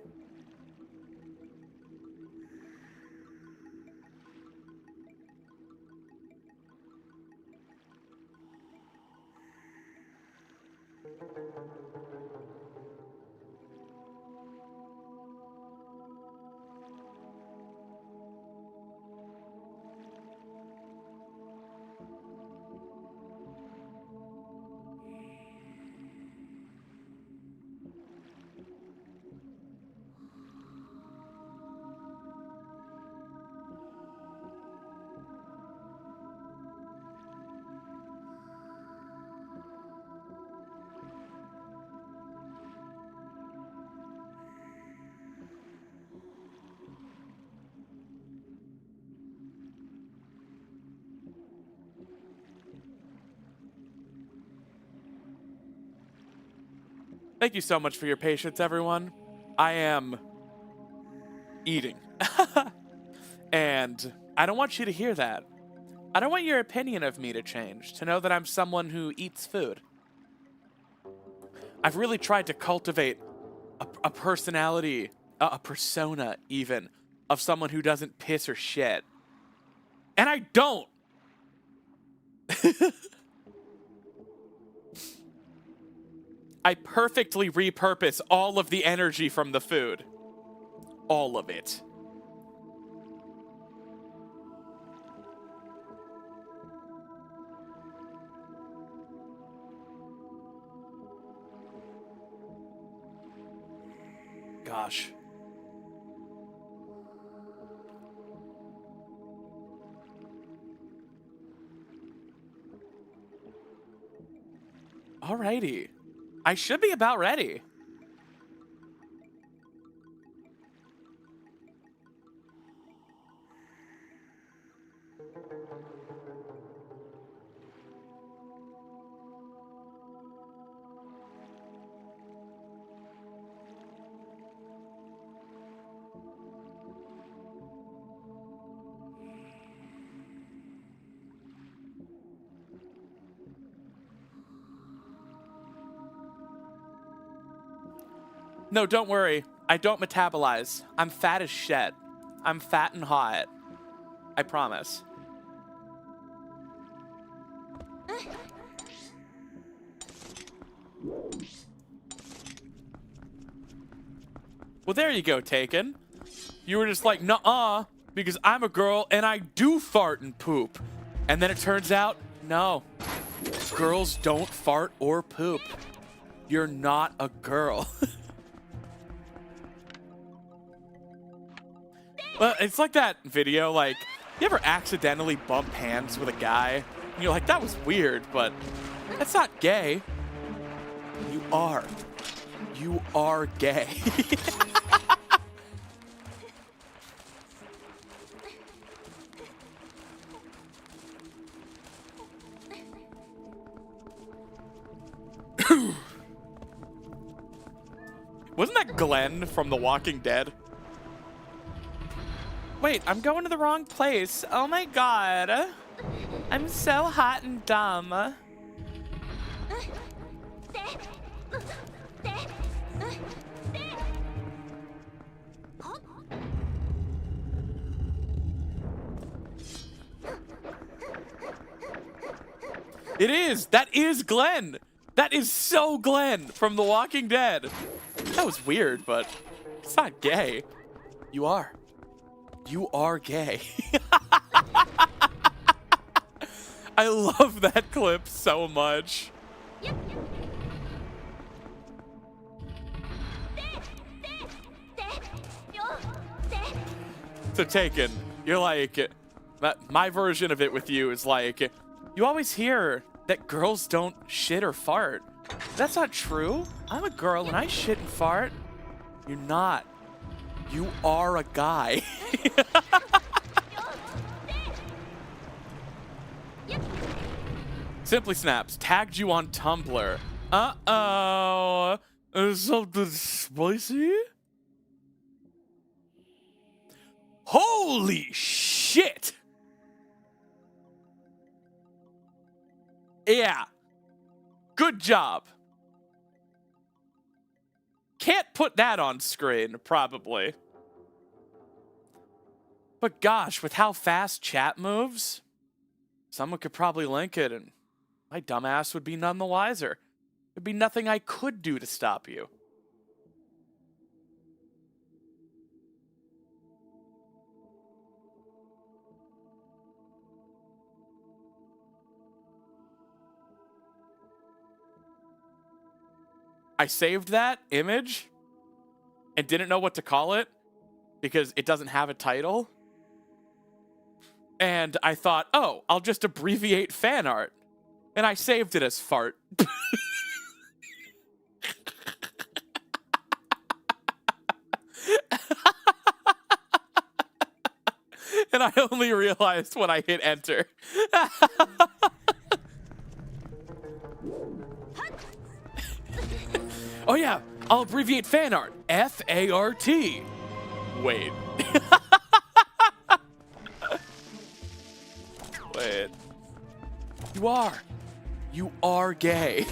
Thank you so much for your patience, everyone. I am eating. And I don't want you to hear that. I don't want your opinion of me to change, to know that I'm someone who eats food. I've really tried to cultivate a personality, a persona even, of someone who doesn't piss or shit. And I don't! I perfectly repurpose all of the energy from the food. All of it. Gosh. Alrighty. I should be about ready. No, don't worry. I don't metabolize. I'm fat as shit. I'm fat and hot. I promise. Well, there you go, Taken. You were just like, nuh-uh, because I'm a girl and I do fart and poop. And then it turns out, no. Girls don't fart or poop. You're not a girl. Well, it's like that video, like, you ever accidentally bump hands with a guy? And you're like, that was weird, but that's not gay. You are. You are gay. Wasn't that Glenn from The Walking Dead? Wait, I'm going to the wrong place. Oh my god. I'm so hot and dumb. It is! That is Glenn! That is so Glenn from The Walking Dead. That was weird, but it's not gay. You are. You are gay. I love that clip so much. So Taken, You're like, my version of it with you is like, you always hear that girls don't shit or fart. That's not true. I'm a girl and I shit and fart. You're not. You are a guy. Simply Snaps tagged you on Tumblr. Uh-oh. Is something spicy? Holy shit! Yeah. Good job. Can't put that on screen, probably. But gosh, with how fast chat moves, someone could probably link it and my dumbass would be none the wiser. There'd be nothing I could do to stop you. I saved that image and didn't know what to call it because it doesn't have a title. And I thought, oh, I'll just abbreviate fan art. And I saved it as fart. And I only realized when I hit enter. Oh yeah, I'll abbreviate fan art. F-A-R-T. Wait. Wait. You are gay.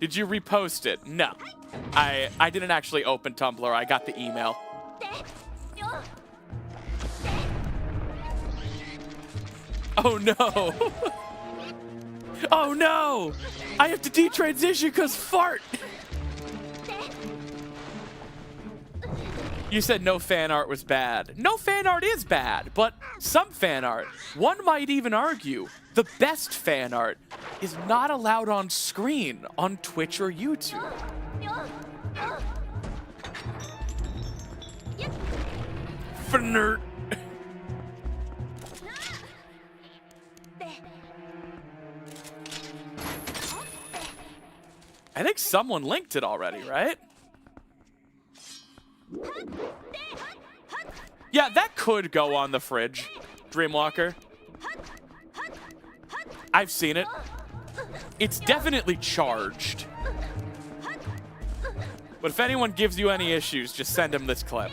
Did you repost it? No. I didn't actually open Tumblr. I got the email. Oh no. Oh no! I have to detransition because fart! You said no fan art was bad. No fan art is bad, but some fan art, one might even argue, the best fan art is not allowed on screen on Twitch or YouTube. Fnert. I think someone linked it already, right? Yeah, that could go on the fridge, Dreamwalker. I've seen it. It's definitely charged. But if anyone gives you any issues, just send him this clip.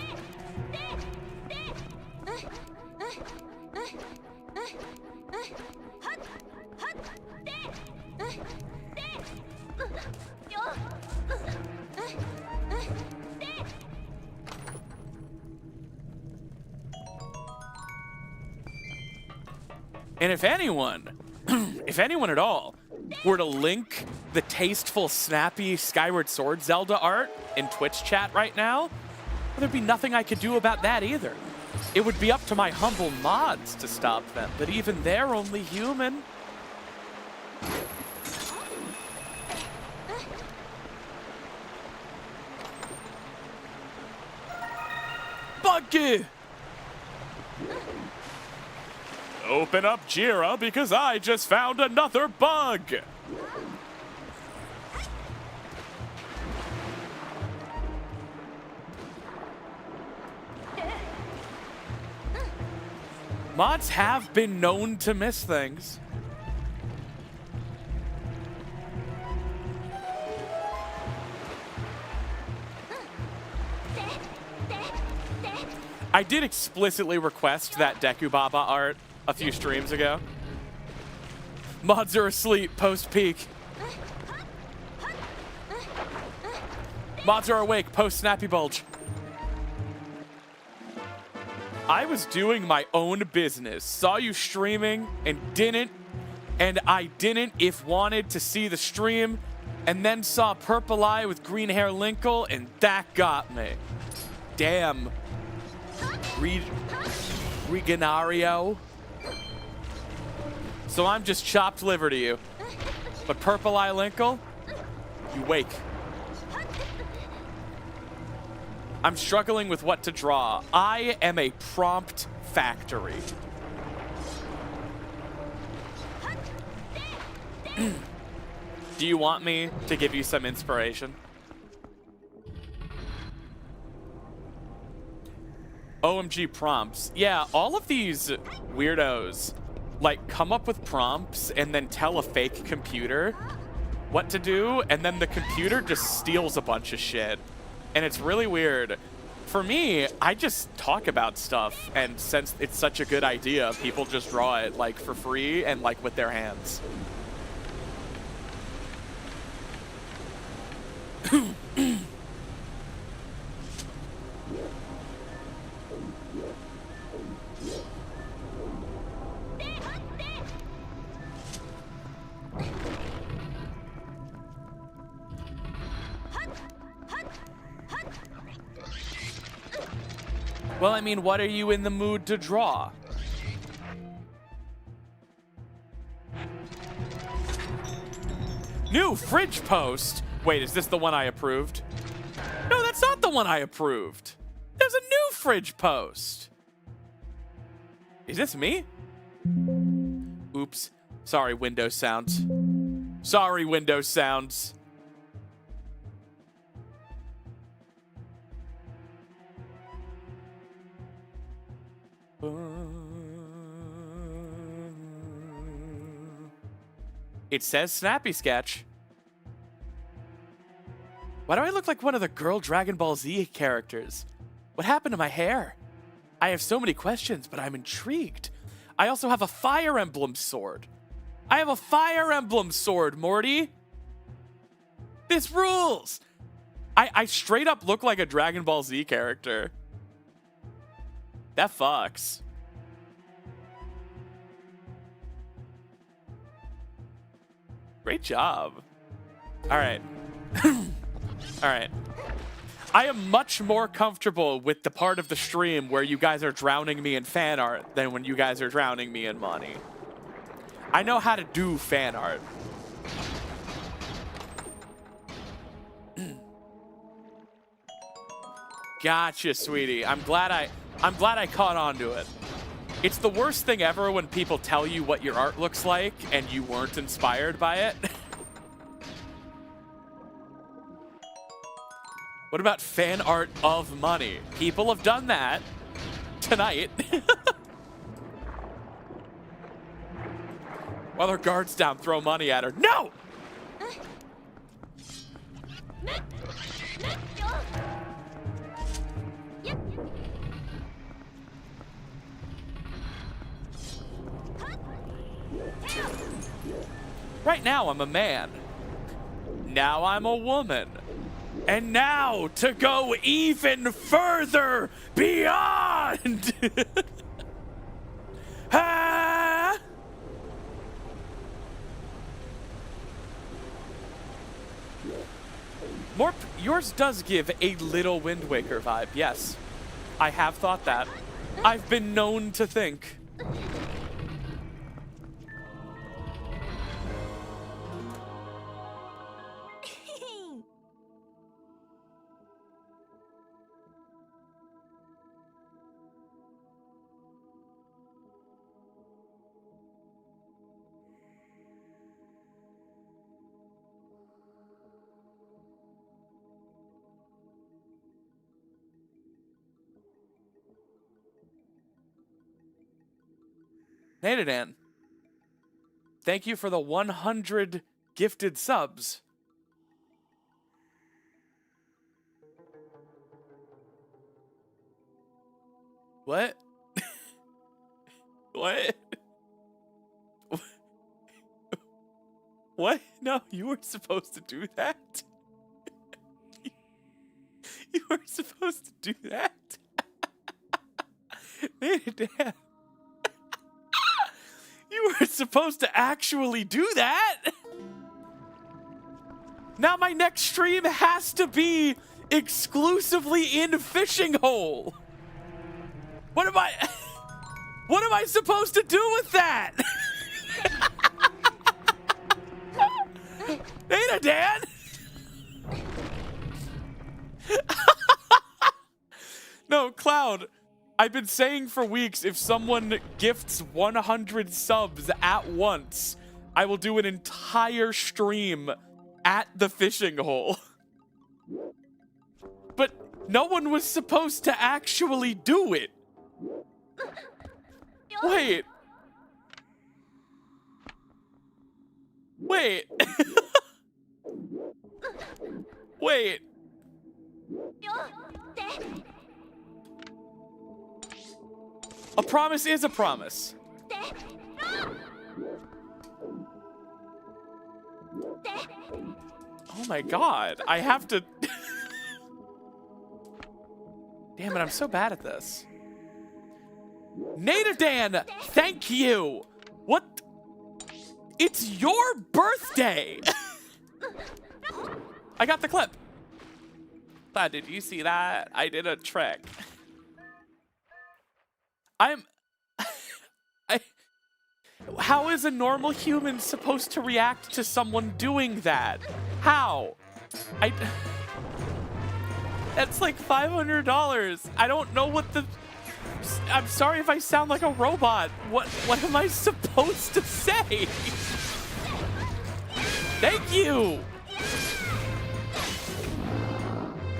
And if anyone at all, were to link the tasteful, snappy Skyward Sword Zelda art in Twitch chat right now, there'd be nothing I could do about that either. It would be up to my humble mods to stop them, but even they're only human. Buggy! Open up Jira because I just found another bug. Mods have been known to miss things. I did explicitly request that Deku Baba art a few streams ago. Mods are asleep post-peak. Mods are awake post-Snappy Bulge. I was doing my own business. Saw you streaming and I didn't if wanted to see the stream, and then saw Purple Eye with green hair Linkle, and that got me. Damn. Regenario. So I'm just chopped liver to you. But Purple Eye Linkle, you wake. I'm struggling with what to draw. I am a prompt factory. Do you want me to give you some inspiration? OMG prompts. Yeah, all of these weirdos like come up with prompts and then tell a fake computer what to do, and then the computer just steals a bunch of shit. And it's really weird. For me, I just talk about stuff, and since it's such a good idea, people just draw it like for free and like with their hands. Well, I mean, what are you in the mood to draw? New fridge post. Wait, is this the one I approved? No, that's not the one I approved. There's a new fridge post. Is this me? Oops. Sorry, Windows sounds. Sorry, Windows sounds. It says Snappy Sketch. Why do I look like one of the girl Dragon Ball Z characters? What happened to my hair? I have so many questions, but I'm intrigued. I also have a Fire Emblem sword. I have a Fire Emblem sword, Morty. This rules. I straight up look like a Dragon Ball Z character. That fucks. Great job. All right. All right. I am much more comfortable with the part of the stream where you guys are drowning me in fan art than when you guys are drowning me in money. I know how to do fan art. Gotcha, sweetie. I'm glad I caught on to it. It's the worst thing ever when people tell you what your art looks like and you weren't inspired by it. What about fan art of money? People have done that tonight. While their guard's down, throw money at her. No! Right now, I'm a man. Now I'm a woman. And now to go even further beyond. Ah! Yours does give a little Wind Waker vibe, yes. I have thought that. I've been known to think. Nadadan, thank you for the 100 gifted subs. What? What? What? No, you weren't supposed to do that. You weren't supposed to do that. Nadadan. You were supposed to actually do that. Now my next stream has to be exclusively in Fishing Hole. What am I supposed to do with that? Nadadan. No, Cloud, I've been saying for weeks, if someone gifts 100 subs at once, I will do an entire stream at the fishing hole. But no one was supposed to actually do it. Wait. Wait. Wait. A promise is a promise. Oh my god, I have to... Damn it, I'm so bad at this. Nadadan, thank you! What? It's your birthday! I got the clip. Cloud, did you see that? I did a trick. How is a normal human supposed to react to someone doing that? How? That's like $500. I don't know what the... I'm sorry if I sound like a robot. What am I supposed to say? Thank you!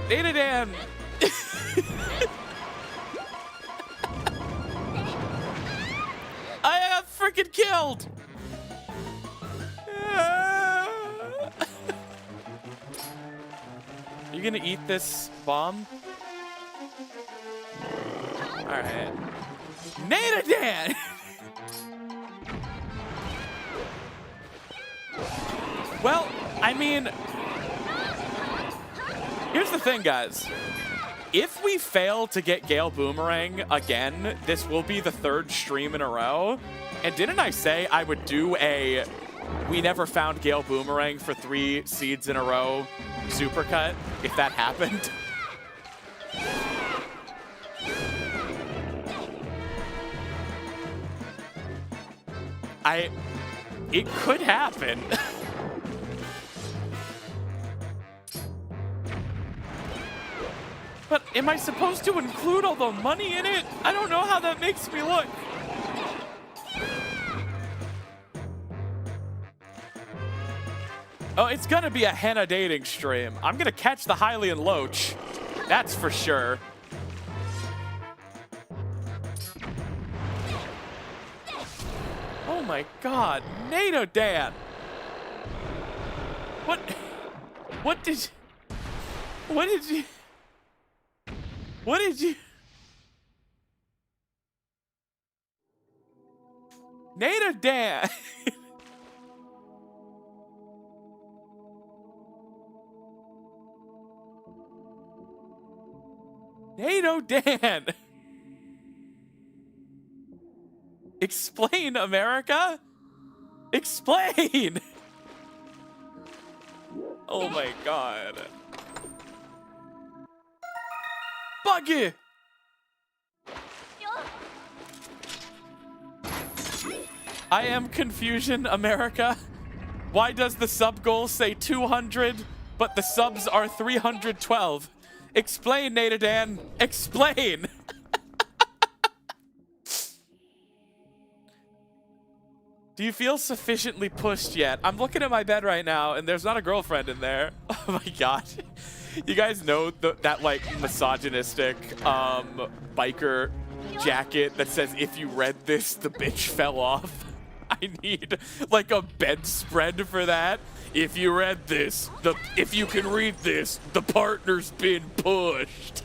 Nadadan! I got freaking killed! Are you gonna eat this bomb? Alright. Nadadan! Well, I mean... Here's the thing, guys. If we fail to get Gale Boomerang again, this will be the 3rd stream in a row. And didn't I say I would do a we never found Gale Boomerang for 3 seeds in a row supercut if that happened? It could happen. But am I supposed to include all the money in it? I don't know how that makes me look. Oh, it's gonna be a henna dating stream. I'm gonna catch the Hylian Loach. That's for sure. Oh my god, Nadadan! What did you... Nadadan! Nadadan! Explain, America! Explain! Oh my god. Buggy! I am confusion, America. Why does the sub goal say 200, but the subs are 312? Explain, Nadadan. Explain! Do you feel sufficiently pushed yet? I'm looking at my bed right now, and there's not a girlfriend in there. Oh my god. You guys know that like misogynistic biker jacket that says, if you read this, the bitch fell off? I need like a bedspread for that. If you read this, if you can read this, the partner's been pushed.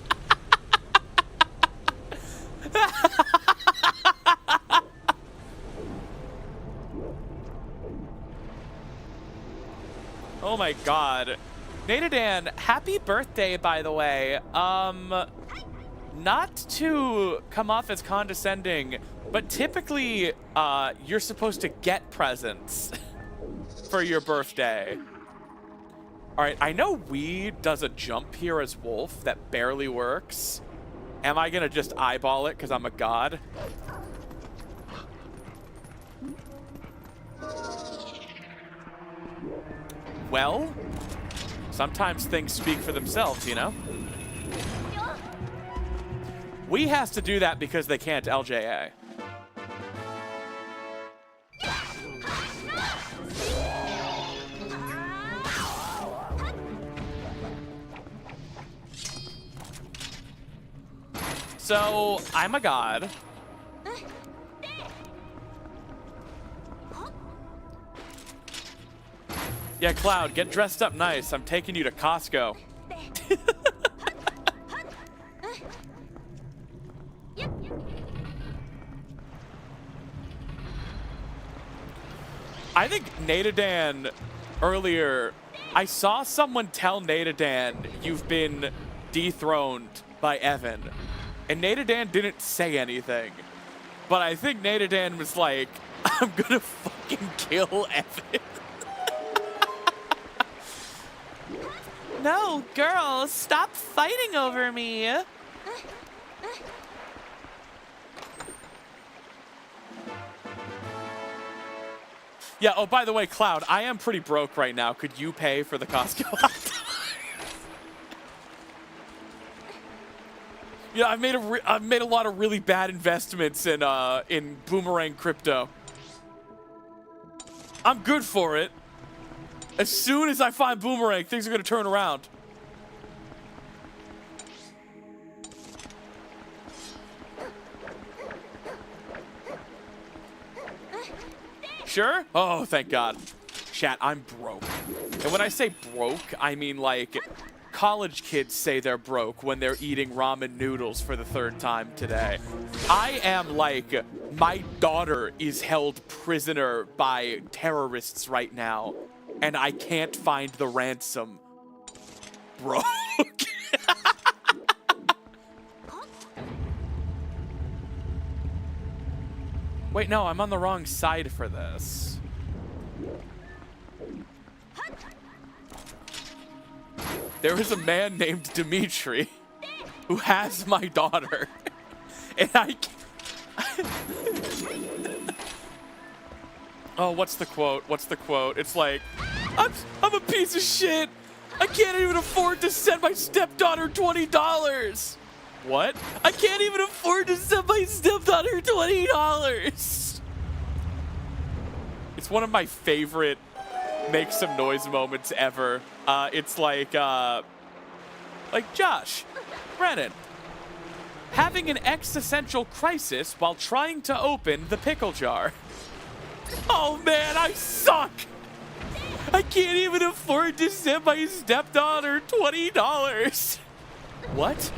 Oh my god. Nadadan, happy birthday, by the way. Not to come off as condescending, but typically, you're supposed to get presents for your birthday. All right, I know Wee does a jump here as Wolf that barely works. Am I gonna just eyeball it because I'm a god? Well, sometimes things speak for themselves, you know? We has to do that because they can't LJA. So, I'm a god. Yeah, Cloud, get dressed up nice. I'm taking you to Costco. I think Natadan earlier, I saw someone tell Natadan you've been dethroned by Evan. And Natadan didn't say anything. But I think Natadan was like, I'm gonna fucking kill Evan. No, girls, stop fighting over me. Yeah, oh, by the way, Cloud, I am pretty broke right now. Could you pay for the Costco hot dog? Yeah, I've made a lot of really bad investments in Boomerang crypto. I'm good for it. As soon as I find Boomerang, things are gonna turn around. Sure? Oh, thank God. Chat, I'm broke. And when I say broke, I mean like college kids say they're broke when they're eating ramen noodles for the 3rd time today. I am like, my daughter is held prisoner by terrorists right now, and I can't find the ransom. Broke. Wait, no, I'm on the wrong side for this. There is a man named Dimitri who has my daughter. And oh, what's the quote? What's the quote? It's like, I'm a piece of shit. I can't even afford to send my stepdaughter $20. What? I can't even afford to send my stepdaughter $20. It's one of my favorite make some noise moments ever. It's like Josh, Brennan, having an existential crisis while trying to open the pickle jar. Oh man, I suck. I can't even afford to send my stepdaughter $20. What?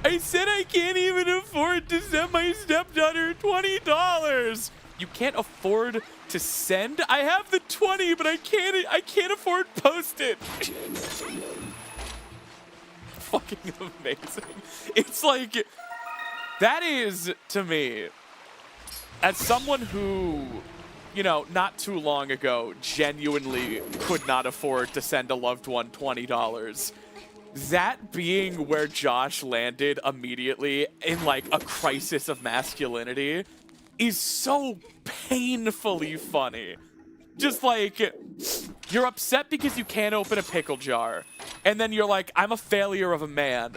I said I can't even afford to send my stepdaughter $20. You can't afford to send? I have the 20, but I can't afford postage. Fucking amazing. It's like, that is, to me, as someone who, you know, not too long ago genuinely could not afford to send a loved one $20. That being where Josh landed immediately in like a crisis of masculinity is so painfully funny. Just like, you're upset because you can't open a pickle jar. And then you're like, I'm a failure of a man.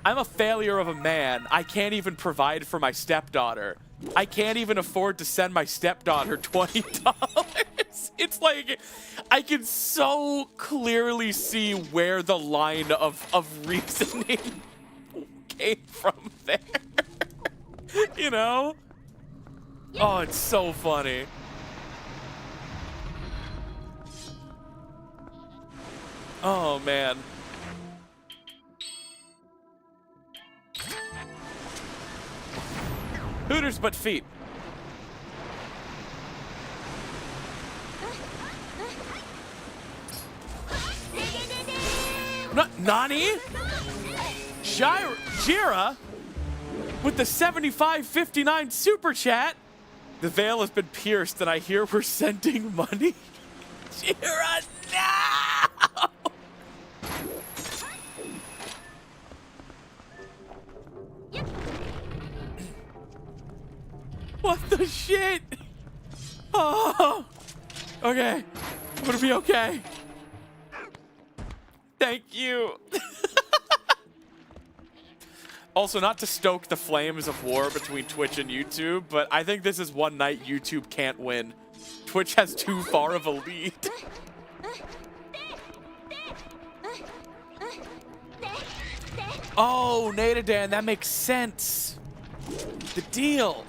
I'm a failure of a man. I can't even provide for my stepdaughter. I can't even afford to send my stepdaughter $20. It's like, I can so clearly see where the line of reasoning came from there. You know? Oh, it's so funny. Oh, man. Hooters but feet. Nani? Jira with the 75.59 super chat. The veil has been pierced and I hear we're sending money. Jira, no! What the shit? Oh, okay. I'm gonna be okay. Thank you. Also, not to stoke the flames of war between Twitch and YouTube, but I think this is one night YouTube can't win. Twitch has too far of a lead. Oh, Nadadan, that makes sense. The deal.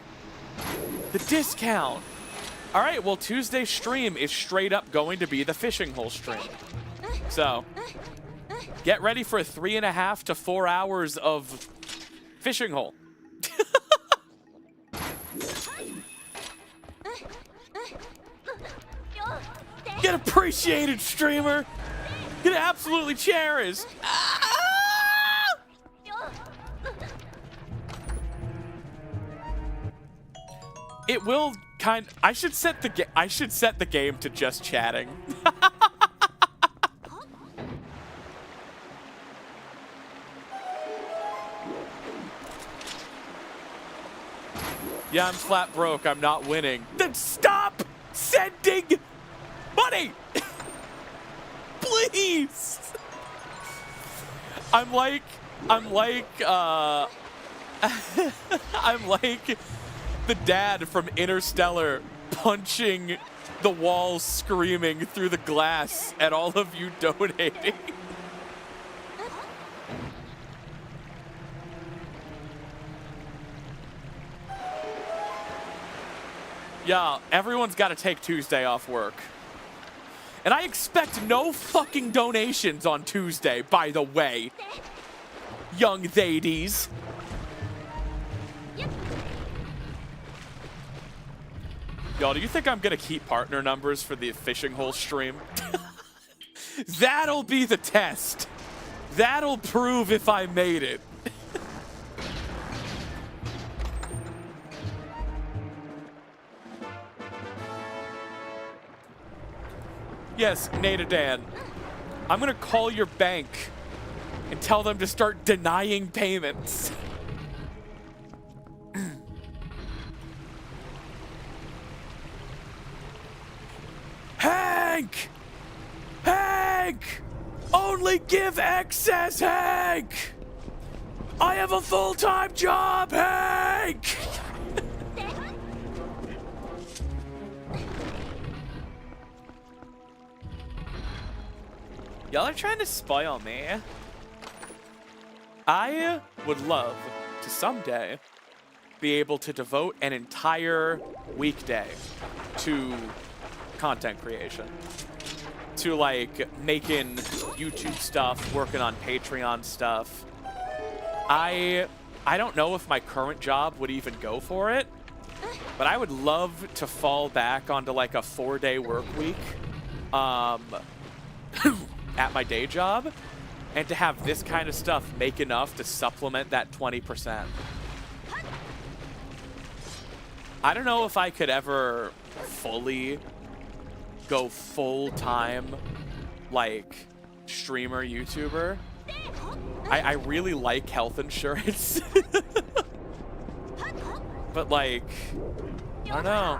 The discount. All right, well, Tuesday's stream is straight up going to be the fishing hole stream. So, get ready for 3.5 to 4 hours of fishing hole. Get appreciated, streamer. Get absolutely cherished. It will I should set the game to just chatting. Yeah, I'm flat broke. I'm not winning. Then stop sending money. Please. I'm like I'm like the dad from Interstellar punching the walls, screaming through the glass at all of you donating. Yeah, everyone's got to take Tuesday off work. And I expect no fucking donations on Tuesday, by the way. Young ladies. Y'all, do you think I'm gonna keep partner numbers for the fishing hole stream? That'll be the test. That'll prove if I made it. Yes, Nadadan. I'm gonna call your bank and tell them to start denying payments. Hank! Hank! Only give excess, Hank! I have a full-time job, Hank! Y'all are trying to spoil me. I would love to someday be able to devote an entire weekday to content creation. To like making YouTube stuff, working on Patreon stuff. I don't know if my current job would even go for it, but I would love to fall back onto like a 4-day work week at my day job, and to have this kind of stuff make enough to supplement that 20%. I don't know if I could ever fully go full-time, like, streamer, YouTuber. I really like health insurance. But, like, I don't know.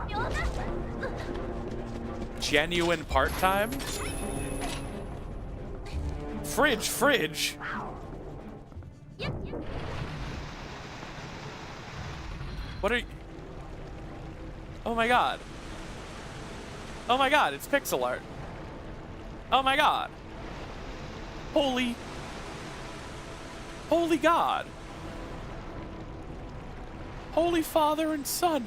Genuine part-time? Fridge. What are you? Oh my god. Oh my god, it's pixel art. Oh my god. Holy God. Holy Father and Son.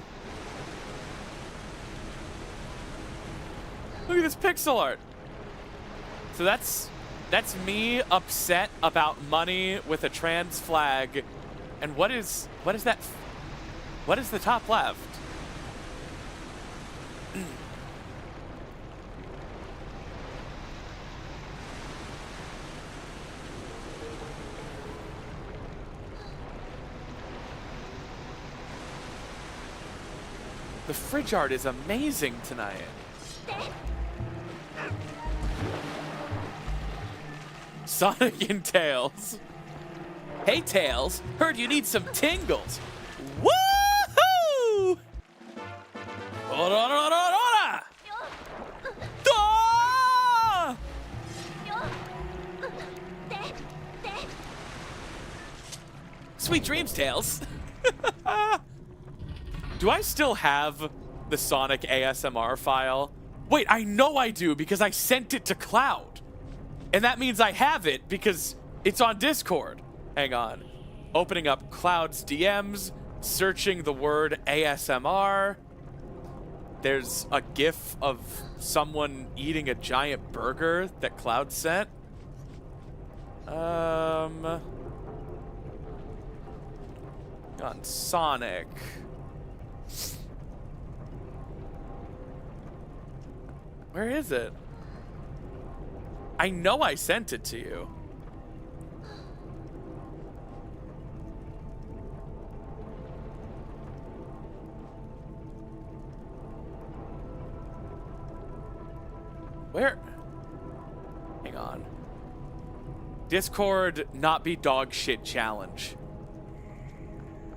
Look at this pixel art. So that's me upset about money with a trans flag. And what is that? What is the top left? The fridge art is amazing tonight. Sonic and Tails. Hey, Tails. Heard you need some tingles. Woohoo! Ora! Ah! Sweet dreams, Tails. Do I still have the Sonic ASMR file? Wait, I know I do because I sent it to Cloud. And that means I have it because it's on Discord. Hang on. Opening up Cloud's DMs, searching the word ASMR. There's a GIF of someone eating a giant burger that Cloud sent. On Sonic. Where is it? I know I sent it to you. Where? Hang on. Discord not be dog shit challenge.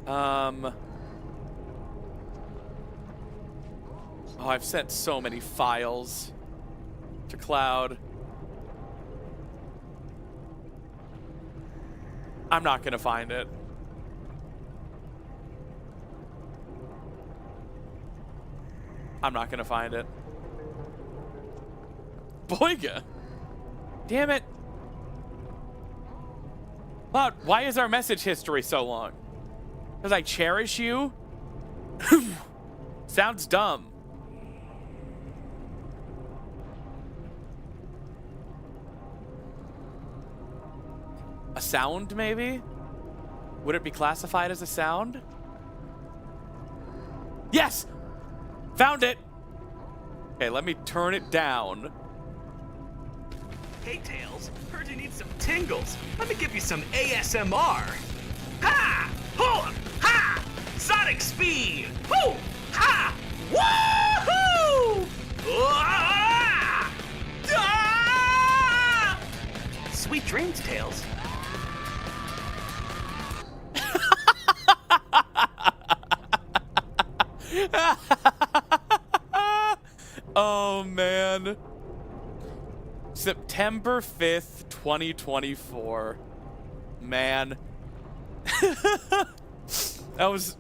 Oh, I've sent so many files to Cloud. I'm not gonna find it. I'm not gonna find it. Boyga! Damn it! Cloud, why is our message history so long? Because I cherish you? Sounds dumb. A sound, maybe? Would it be classified as a sound? Yes! Found it! Okay, let me turn it down. Hey, Tails. Heard you need some tingles. Let me give you some ASMR. Ha! Ho! Ha! Sonic speed! Ho! Ha! Woohoo! Ah! Ah! Sweet dreams, Tails. Oh, man. September 5th, 2024. Man. That was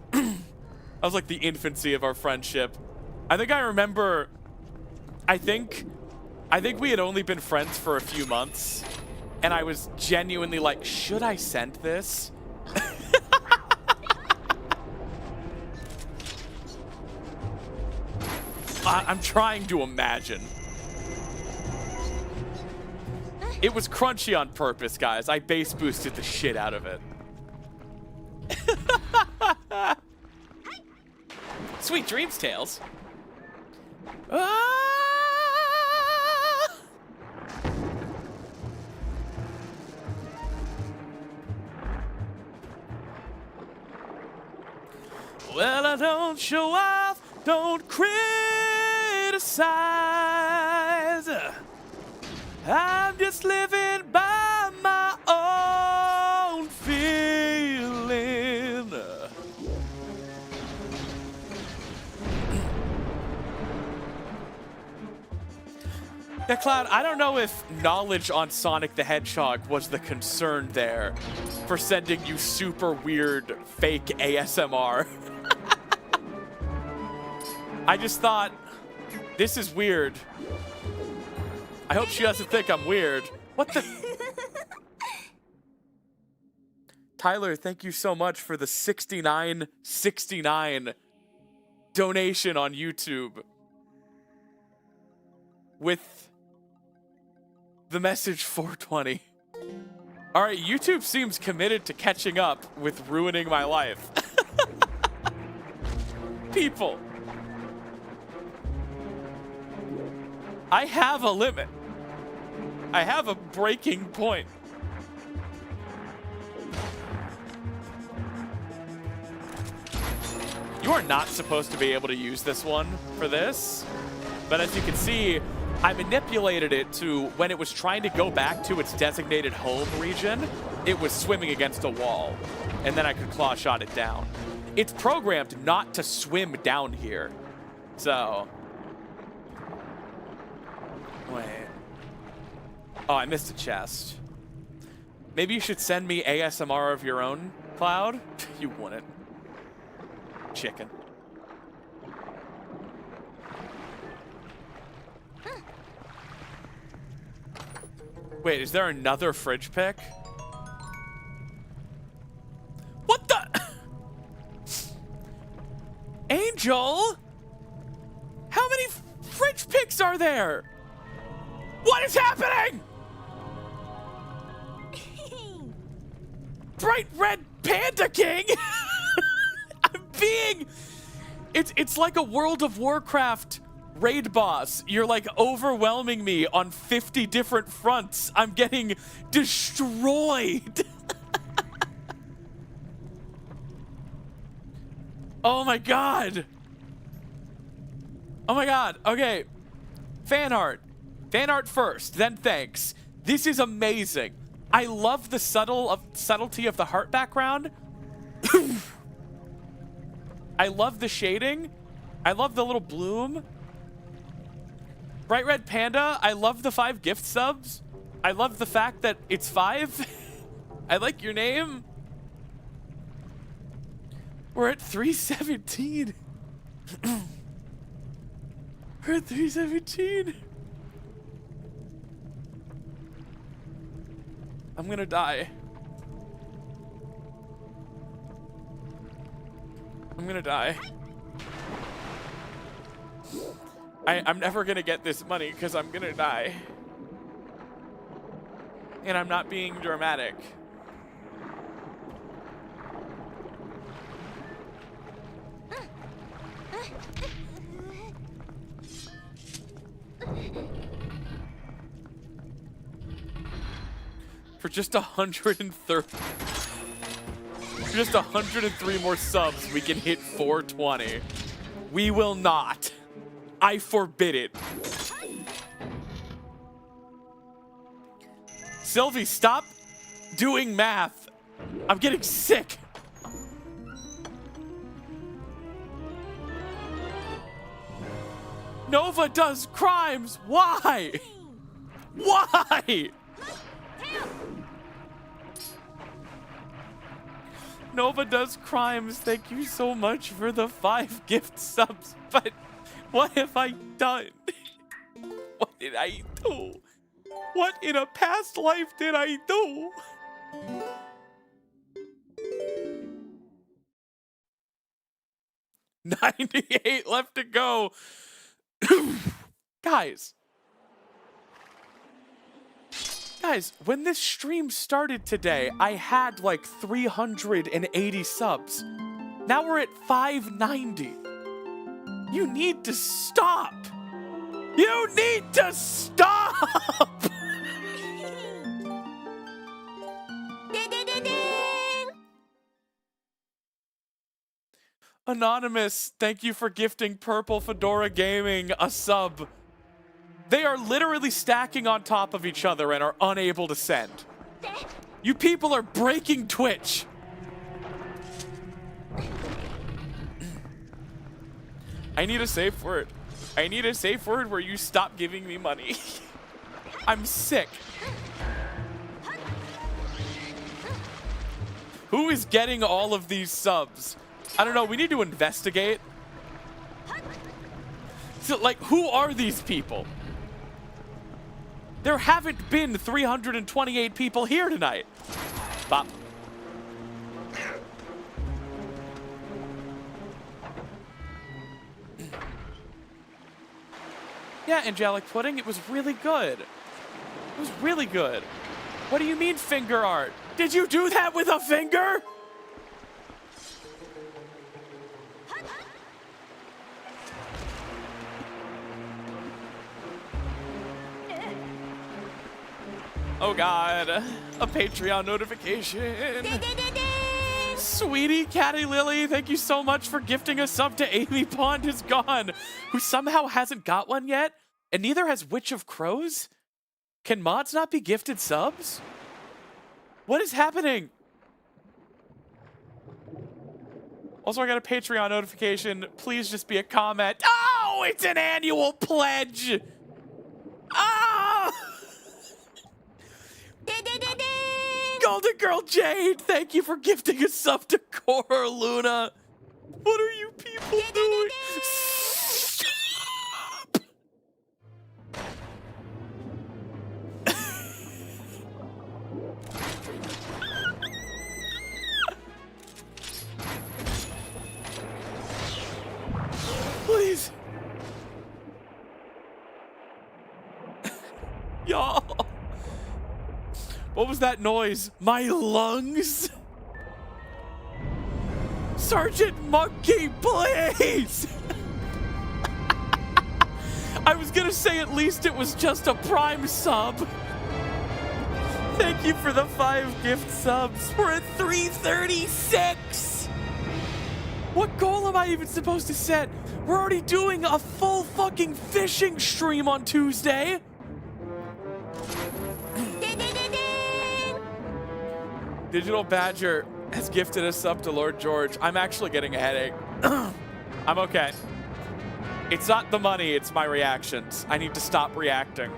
like the infancy of our friendship. I think I remember, I think we had only been friends for a few months, and I was genuinely like, should I send this? I'm trying to imagine. It was crunchy on purpose, guys. I bass boosted the shit out of it. Sweet dreams, Tails. Ah! Well, I don't show off, don't criticize. I'm just living by my own feeling. Yeah, Cloud, I don't know if knowledge on Sonic the Hedgehog was the concern there for sending you super weird fake ASMR. I just thought, this is weird. I hope she doesn't think I'm weird. What the? Tyler, thank you so much for the $69.69 donation on YouTube. With the message 420. All right, YouTube seems committed to catching up with ruining my life. People. I have a limit. I have a breaking point. You are not supposed to be able to use this one for this, but as you can see, I manipulated it to when it was trying to go back to its designated home region, it was swimming against a wall, and then I could claw shot it down. It's programmed not to swim down here, so... Wait. Oh, I missed a chest. Maybe you should send me ASMR of your own, Cloud? You wouldn't. Chicken. Wait, is there another fridge pick? What the? Angel? How many fridge picks are there? What is happening? Bright red Panda King? I'm being... It's like a World of Warcraft raid boss. You're like overwhelming me on 50 different fronts. I'm getting destroyed. Oh my god. Oh my god. Okay. Fan art. Fan art first, then thanks. This is amazing. I love the subtlety of the heart background. I love the shading. I love the little bloom. Bright Red Panda, I love the 5 gift subs. I love the fact that it's 5. I like your name. We're at 317. We're at 317. I'm gonna die. I'm gonna die. I'm never gonna get this money because I'm gonna die. And I'm not being dramatic. For just 130. For just 103 more subs, we can hit 420. We will not. I forbid it. Sylvie, stop doing math. I'm getting sick. Nova does crimes. Why? Why? Nova does crimes. Thank you so much for the 5 gift subs. But what have I done? What did I do? What in a past life did I do? $98 left to go. Guys, when this stream started today, I had like 380 subs. Now we're at 590. You need to stop. You need to stop. Anonymous, thank you for gifting Purple Fedora Gaming a sub. They are literally stacking on top of each other and are unable to send. You people are breaking Twitch. I need a safe word. I need a safe word where you stop giving me money. I'm sick. Who is getting all of these subs? I don't know, we need to investigate. So, like, who are these people? There haven't been 328 people here tonight. Bop. Yeah, Angelic Pudding, it was really good. It was really good. What do you mean finger art? Did you do that with a finger? Oh God, a Patreon notification. Sweetie Catty Lily, thank you so much for gifting a sub to Amy Pond is Gone, who somehow hasn't got one yet, and neither has Witch of Crows. Can mods not be gifted subs? What is happening? Also, I got a Patreon notification. Please just be a comment. Oh, it's an annual pledge. Oh! Golden Girl Jade, thank you for gifting a sub to Cora Luna. What are you people doing? Stop! Please. Y'all. What was that noise? My lungs? Sergeant Monkey, please! I was gonna say at least it was just a Prime sub. Thank you for the 5 gift subs. We're at 336. What goal am I even supposed to set? We're already doing a full fucking fishing stream on Tuesday. Digital Badger has gifted a sub to Lord George. I'm actually getting a headache. I'm okay. It's not the money, it's my reactions. I need to stop reacting.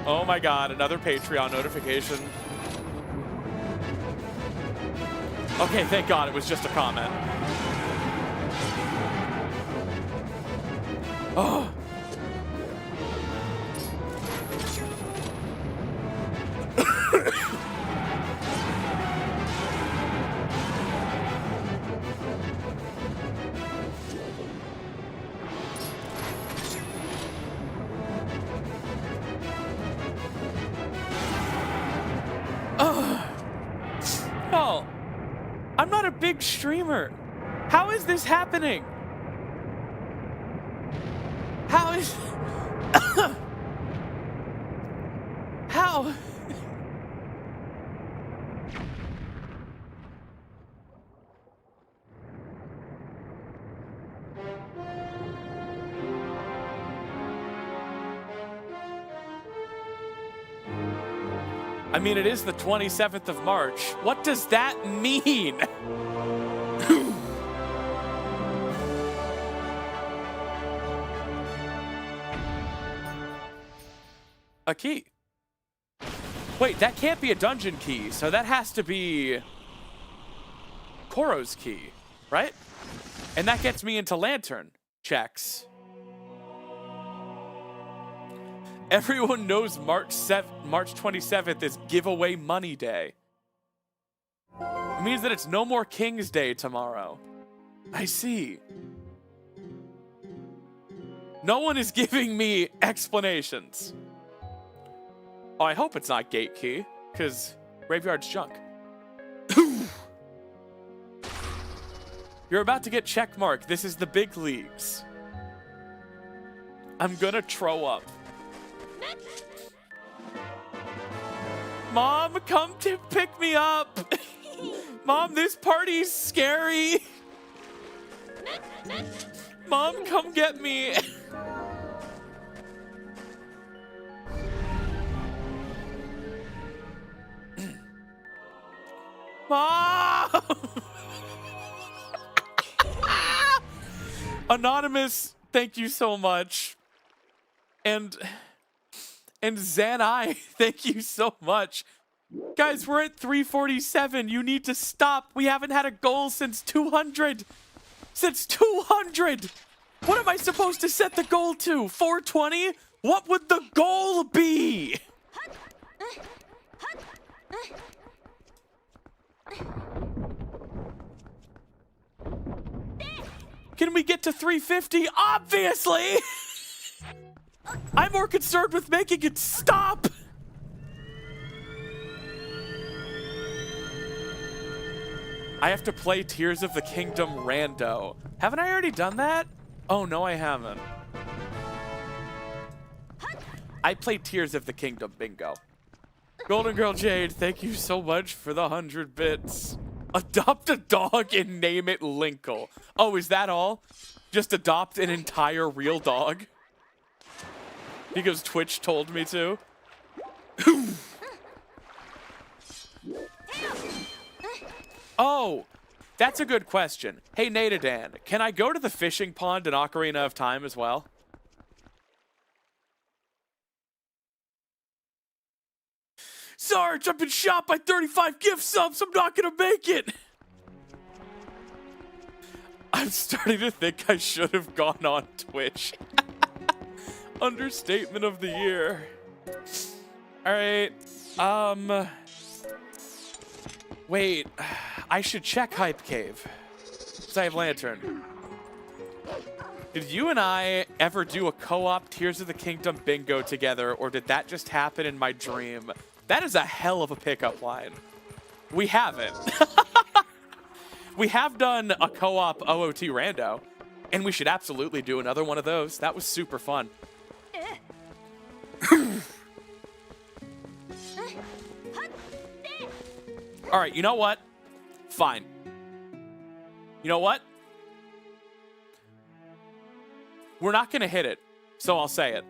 Oh my god, another Patreon notification. Okay, thank god it was just a comment. Oh. Oh, I'm not a big streamer. How is this happening? How is... How? I mean, it is the 27th of March. What does that mean? A key. Wait, that can't be a dungeon key, so that has to be Koro's key, right? And that gets me into Lantern checks. Everyone knows March 27th is Giveaway Money Day. It means that it's no more King's Day tomorrow. I see. No one is giving me explanations. Oh, I hope it's not Gate Key, because Graveyard's junk. You're about to get checkmarked. This is the big leagues. I'm gonna throw up. Mom, come to pick me up. Mom, this party's scary. Mom, come get me. Mom! Anonymous, thank you so much. And Zanai, thank you so much. Guys, we're at 347. You need to stop. We haven't had a goal since 200. Since 200. What am I supposed to set the goal to? 420? What would the goal be? Can we get to 350? Obviously! I'm more concerned with making it stop! I have to play Tears of the Kingdom rando. Haven't I already done that? Oh, no, I haven't. I played Tears of the Kingdom bingo. Golden Girl Jade, thank you so much for the 100 bits. Adopt a dog and name it Linkle. Oh, is that all? Just adopt an entire real dog? Because Twitch told me to. Oh, that's a good question. Hey, Natadan, can I go to the fishing pond in Ocarina of Time as well? Sarge, I've been shot by 35 gift subs. I'm not gonna make it. I'm starting to think I should have gone on Twitch. Understatement of the year. All right. Wait. I should check Hype Cave. Because I have Lantern. Did you and I ever do a co-op Tears of the Kingdom bingo together, or did that just happen in my dream? That is a hell of a pickup line. We haven't. We have done a co-op OOT rando, and we should absolutely do another one of those. That was super fun. All right, you know what? Fine. You know what? We're not going to hit it, so I'll say it.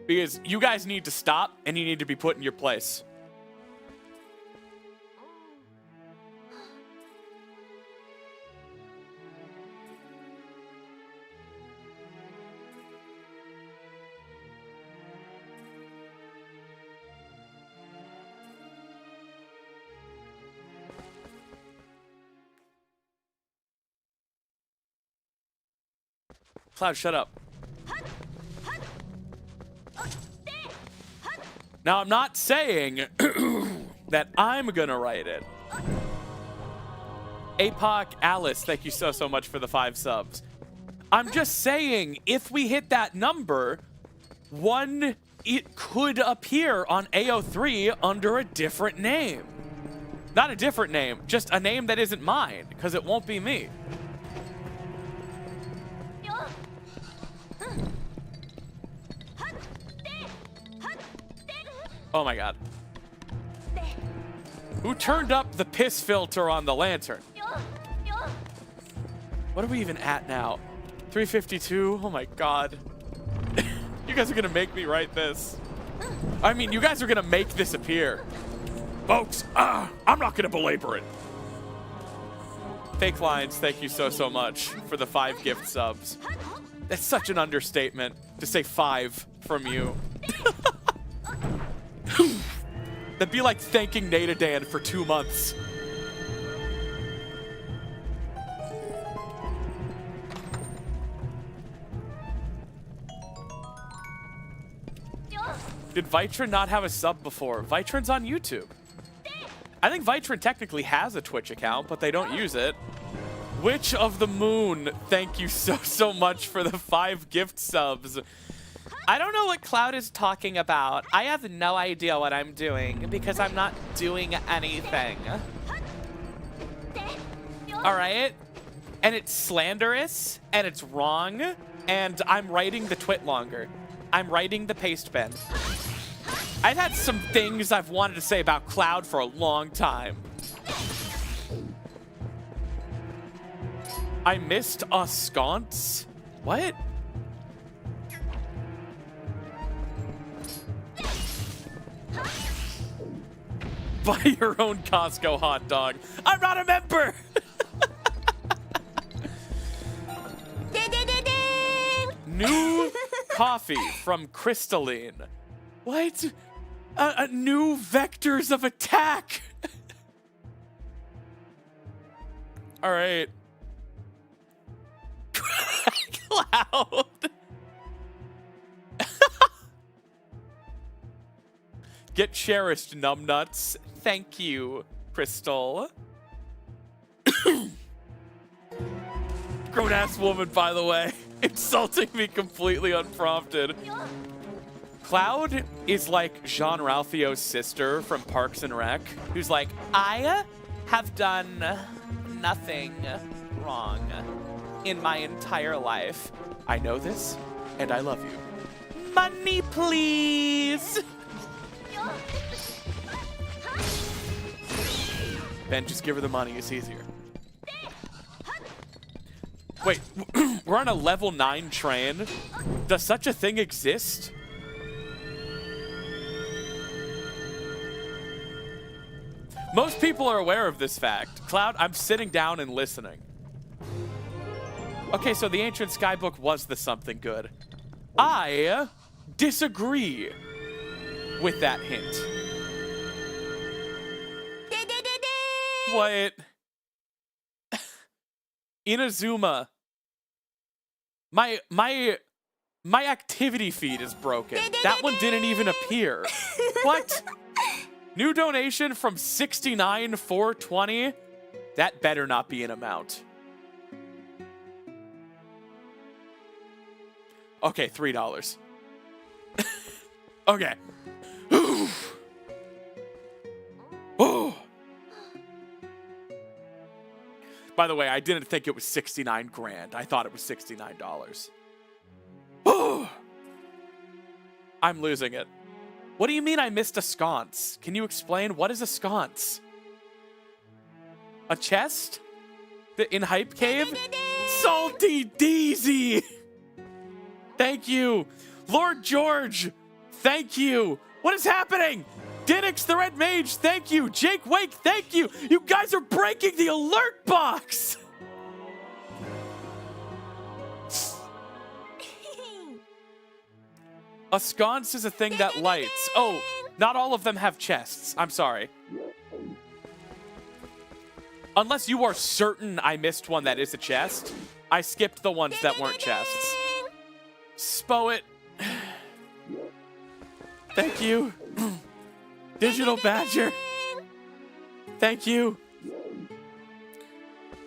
Because you guys need to stop, and you need to be put in your place. Cloud, shut up. Now, I'm not saying that I'm gonna write it. APOC Alice, thank you so much for the 5 subs. I'm just saying, if we hit that number, it could appear on AO3 under a different name. Not a different name, just a name that isn't mine, because it won't be me. Oh my god. Who turned up the piss filter on the lantern? What are we even at now? 352? Oh my god. You guys are gonna make me write this. I mean, you guys are gonna make this appear. Folks, I'm not gonna belabor it. Fake Lines, thank you so much for the 5 gift subs. That's such an understatement to say 5 from you. That'd be like thanking Natadan for 2 months. Did Vitrin not have a sub before? Vitrin's on YouTube. I think Vitrin technically has a Twitch account, but they don't use it. Witch of the Moon, thank you so much for the 5 gift subs. I don't know what Cloud is talking about. I have no idea what I'm doing because I'm not doing anything. All right? And it's slanderous, and it's wrong, and I'm writing the twit longer. I'm writing the paste pen. I've had some things I've wanted to say about Cloud for a long time. I missed a sconce? What? Buy your own Costco hot dog. I'm not a member! New coffee from Crystalline. What? New vectors of attack. All right. Cloud. Get cherished, numbnuts. Thank you, Crystal. Grown-ass woman, by the way. Insulting me completely unprompted. Cloud is like Jean-Ralphio's sister from Parks and Rec, who's like, I have done nothing wrong in my entire life. I know this, and I love you. Money, please! Ben, just give her the money, it's easier. Wait, we're on a level 9 train? Does such a thing exist? Most people are aware of this fact. Cloud, I'm sitting down and listening. Okay, so the Ancient Skybook was the something good. I disagree. with that hint. What? Inazuma. My activity feed is broken. That one didn't even appear. What? New donation from 69,420. That better not be an amount. Okay, $3. Okay. Oh. By the way, I didn't think it was 69 grand. I thought it was $69. Oh. I'm losing it. What do you mean I missed a sconce? Can you explain what is a sconce? A chest? In Hype Cave? Salty Deezy! Thank you. Lord George, thank you. What is happening? Didix the Red Mage, thank you. Jake Wake, thank you. You guys are breaking the alert box. A sconce is a thing that lights. Oh, not all of them have chests. I'm sorry. Unless you are certain I missed one that is a chest, I skipped the ones that weren't chests. Spoet. Thank you. Digital Badger. Thank you.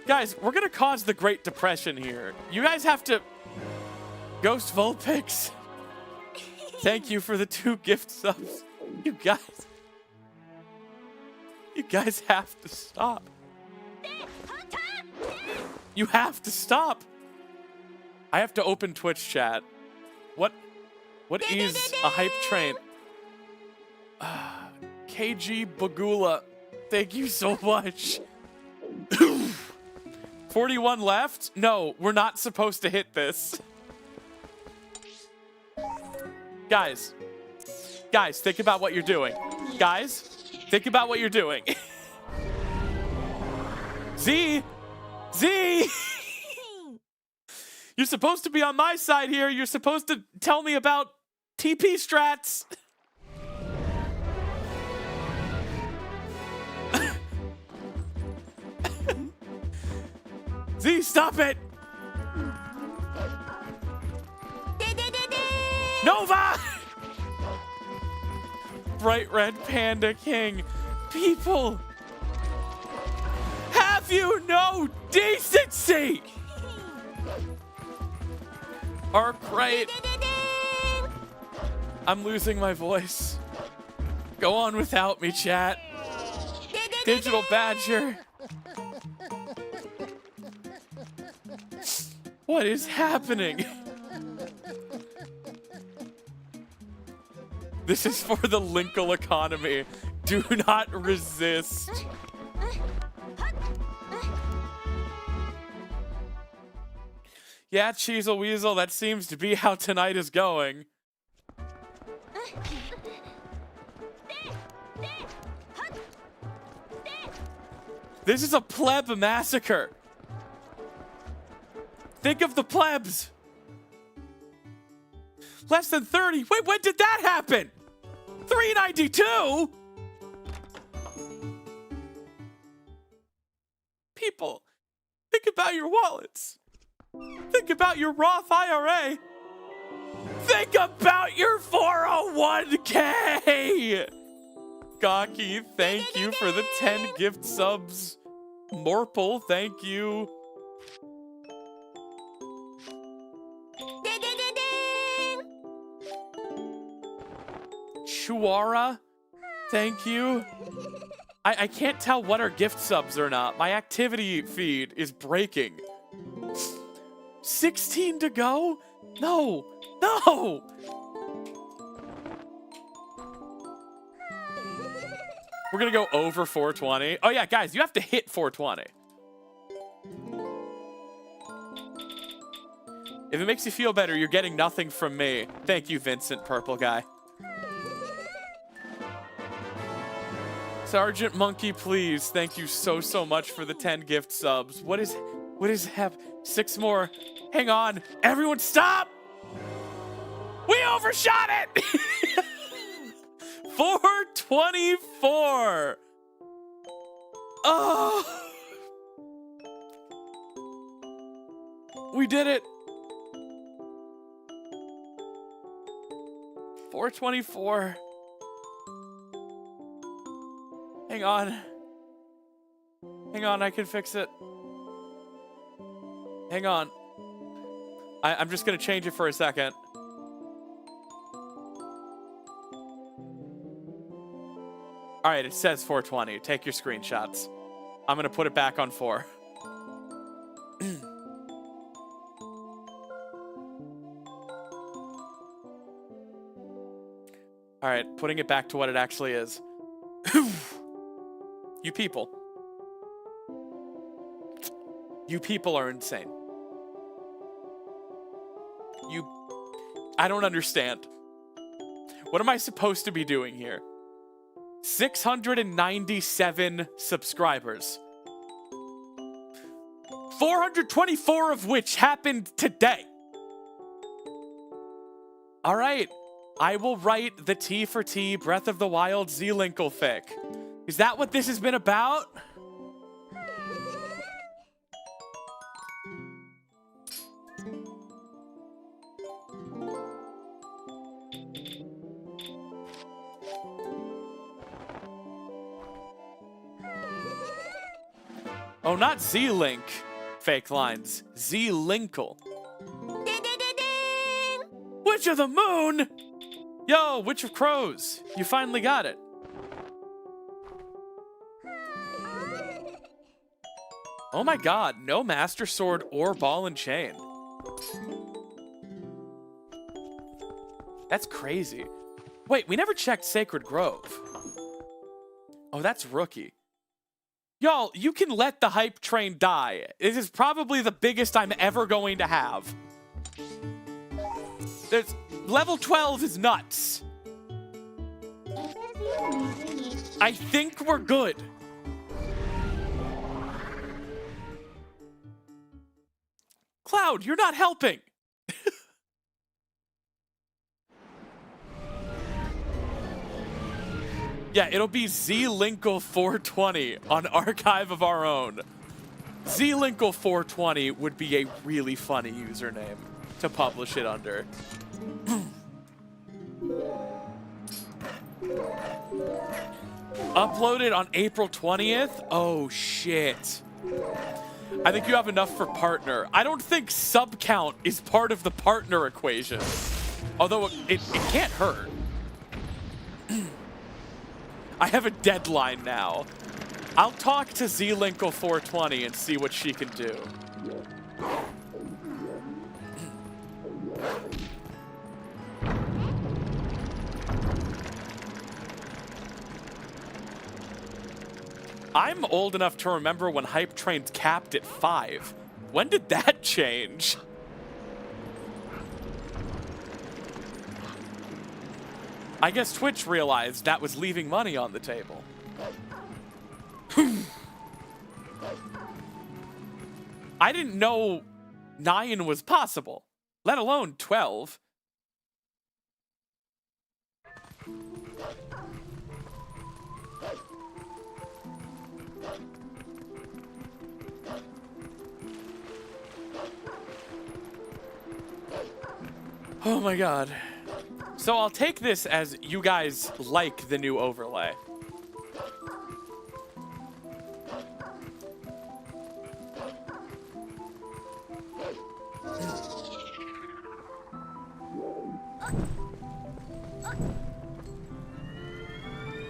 Guys, we're gonna cause the Great Depression here. You guys have to... Ghost Vulpix. Thank you for the 2 gift subs. You guys have to stop. You have to stop. I have to open Twitch chat. What is a hype train? KG Bagula. Thank you so much. 41 left? No, we're not supposed to hit this. Guys, think about what you're doing. Guys, think about what you're doing. Z! You're supposed to be on my side here. You're supposed to tell me about TP strats. Z, stop it! Nova! Bright Red Panda King. People, have you no decency? Arkwright. I'm losing my voice. Go on without me, chat. Digital Badger. What is happening? This is for the Linkle economy. Do not resist. Yeah, Cheezel Weasel, that seems to be how tonight is going. This is a pleb massacre. Think of the plebs. Less than 30. Wait, when did that happen? 392? People, think about your wallets. Think about your Roth IRA. Think about your 401k. Gawky, thank you for the 10 gift subs. Morple, thank you. Chuara, thank you. I can't tell what are gift subs or not. My activity feed is breaking. 16 to go? No. We're gonna go over 420. Oh yeah, guys, you have to hit 420. If it makes you feel better, you're getting nothing from me. Thank you, Vincent Purple Guy. Sergeant Monkey, please. Thank you so much for the 10 gift subs. What is happening? 6 more. Hang on. Everyone stop! We overshot it! 424. Oh. We did it. 424. Hang on. Hang on, I can fix it. Hang on. I'm just gonna change it for a second. All right, it says 420. Take your screenshots. I'm gonna put it back on 4. All right, putting it back to what it actually is. You people. You people are insane. I don't understand. What am I supposed to be doing here? 697 subscribers. 424 of which happened today. All right. I will write the T for T Breath of the Wild Linkle fic. Is that what this has been about? Oh, not Z-Link. Fake lines. Linkle. Witch of the Moon! Yo, Witch of Crows. You finally got it. Oh my god, no Master Sword or Ball and Chain. That's crazy. Wait, we never checked Sacred Grove. Oh, that's rookie. Y'all, you can let the hype train die. This is probably the biggest I'm ever going to have. Level 12 is nuts. I think we're good. Cloud, you're not helping. Yeah, it'll be Linkle 420 on Archive of Our Own. Linkle 420 would be a really funny username to publish it under. Uploaded on April 20th? Oh, shit. I think you have enough for partner. I don't think sub count is part of the partner equation. Although it can't hurt. I have a deadline now. I'll talk to Linkle 420 and see what she can do. I'm old enough to remember when hype trains capped at 5. When did that change? I guess Twitch realized that was leaving money on the table. I didn't know 9 was possible, let alone 12. Oh my god. So I'll take this as you guys like the new overlay.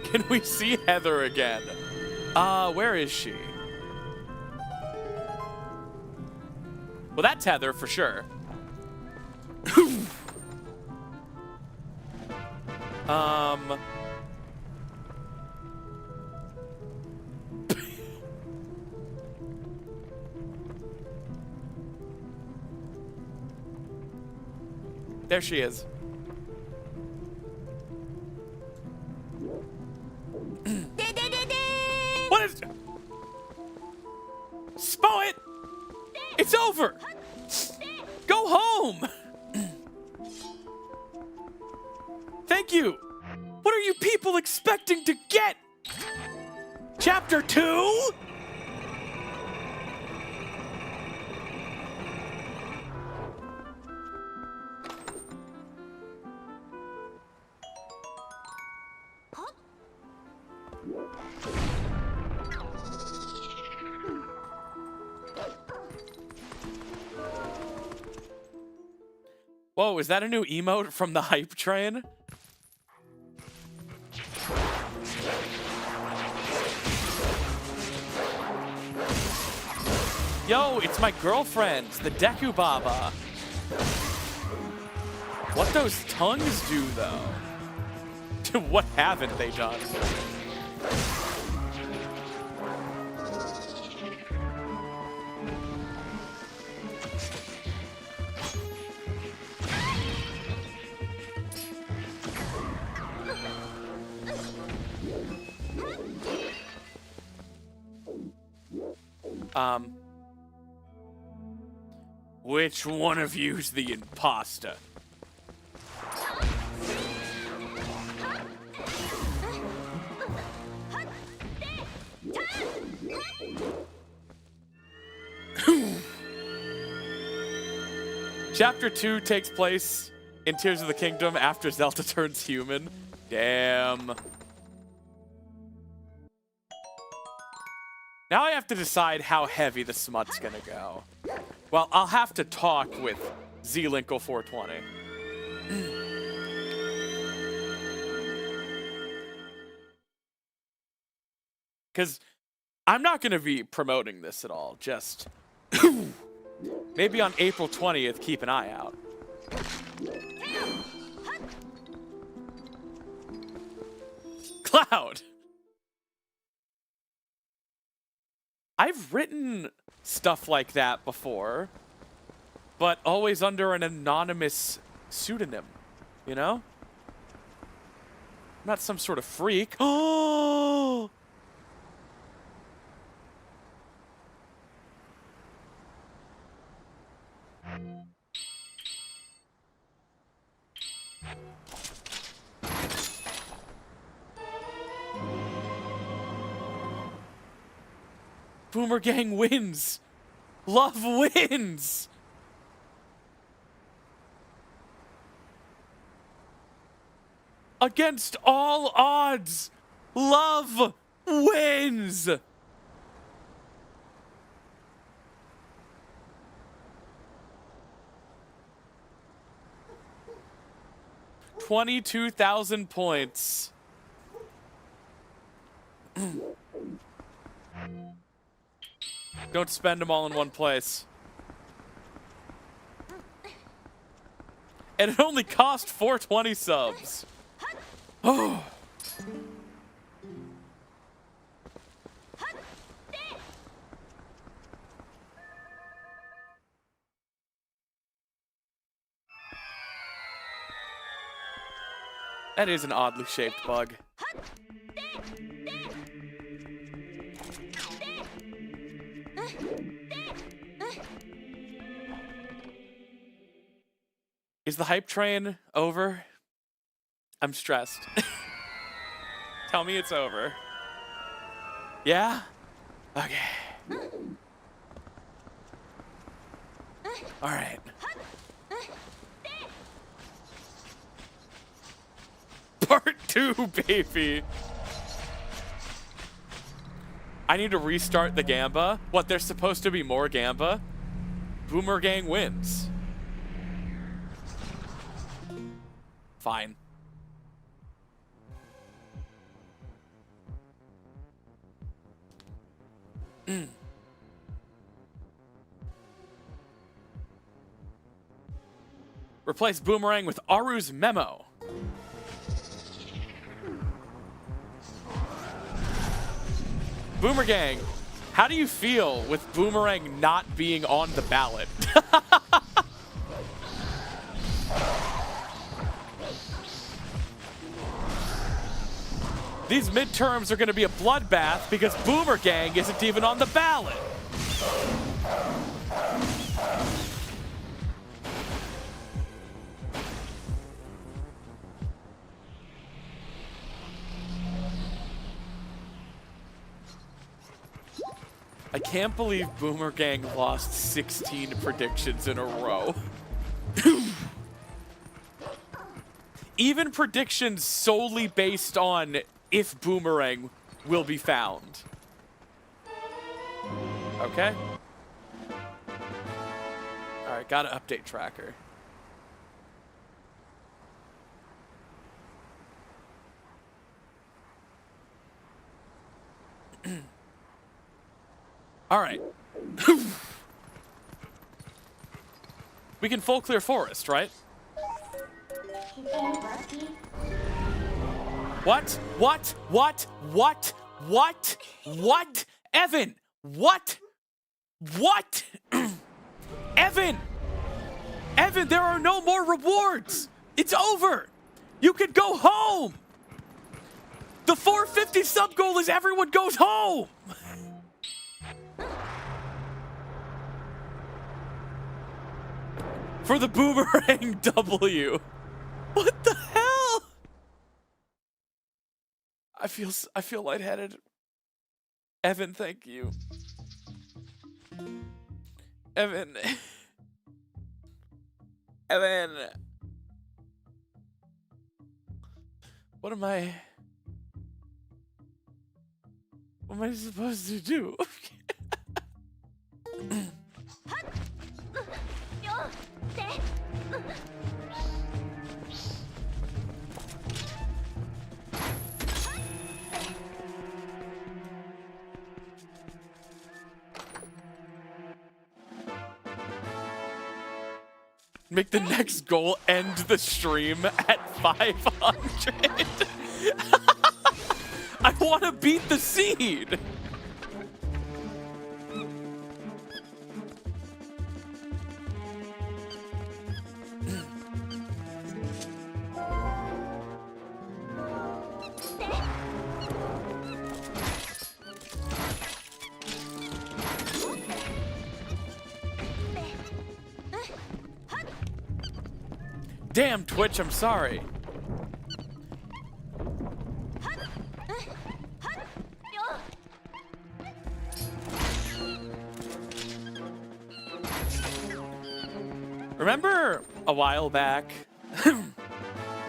Can we see Heather again? Where is she? Well, that's Heather for sure. There she is. What is... Spo it! It's over! Go home! Thank you! What are you people expecting to get? Chapter 2? Whoa, is that a new emote from the hype train? Yo, it's my girlfriend, the Deku Baba. What those tongues do, though? What haven't they done? Which one of you's the imposter? Chapter 2 takes place in Tears of the Kingdom after Zelda turns human. Damn. Now I have to decide how heavy the smut's gonna go. Well, I'll have to talk with Linkle 420. Because I'm not going to be promoting this at all. Just maybe on April 20th, keep an eye out. Cloud! I've written stuff like that before, but always under an anonymous pseudonym, you know? I'm not some sort of freak. Oh! Boomerang wins! Love wins! Against all odds, love wins! $22,000 points. Don't spend them all in one place. And it only cost 420 subs. Oh. That is an oddly shaped bug. Is the hype train over? I'm stressed. Tell me it's over. Yeah? Okay. All right. Part 2, baby. I need to restart the Gamba. What, there's supposed to be more Gamba? Boomerang wins. Fine. Replace Boomerang with Aru's Memo. Boomerang, how do you feel with Boomerang not being on the ballot? These midterms are going to be a bloodbath because Boomerang isn't even on the ballot. can't believe Boomerang lost 16 predictions in a row. Even predictions solely based on if Boomerang will be found. Okay. Alright, gotta update tracker. Alright. We can full clear forest, right? What? What? What? What? What? What? Evan! What? What? Evan! Evan, there are no more rewards! It's over! You can go home! The 450 sub goal is everyone goes home! For the Boomerang W. What the hell? I feel lightheaded. Evan, thank you. Evan. Evan. What am I supposed to do? Make the next goal end the stream at 500. I want to beat the seed. Damn, Twitch, I'm sorry. Remember a while back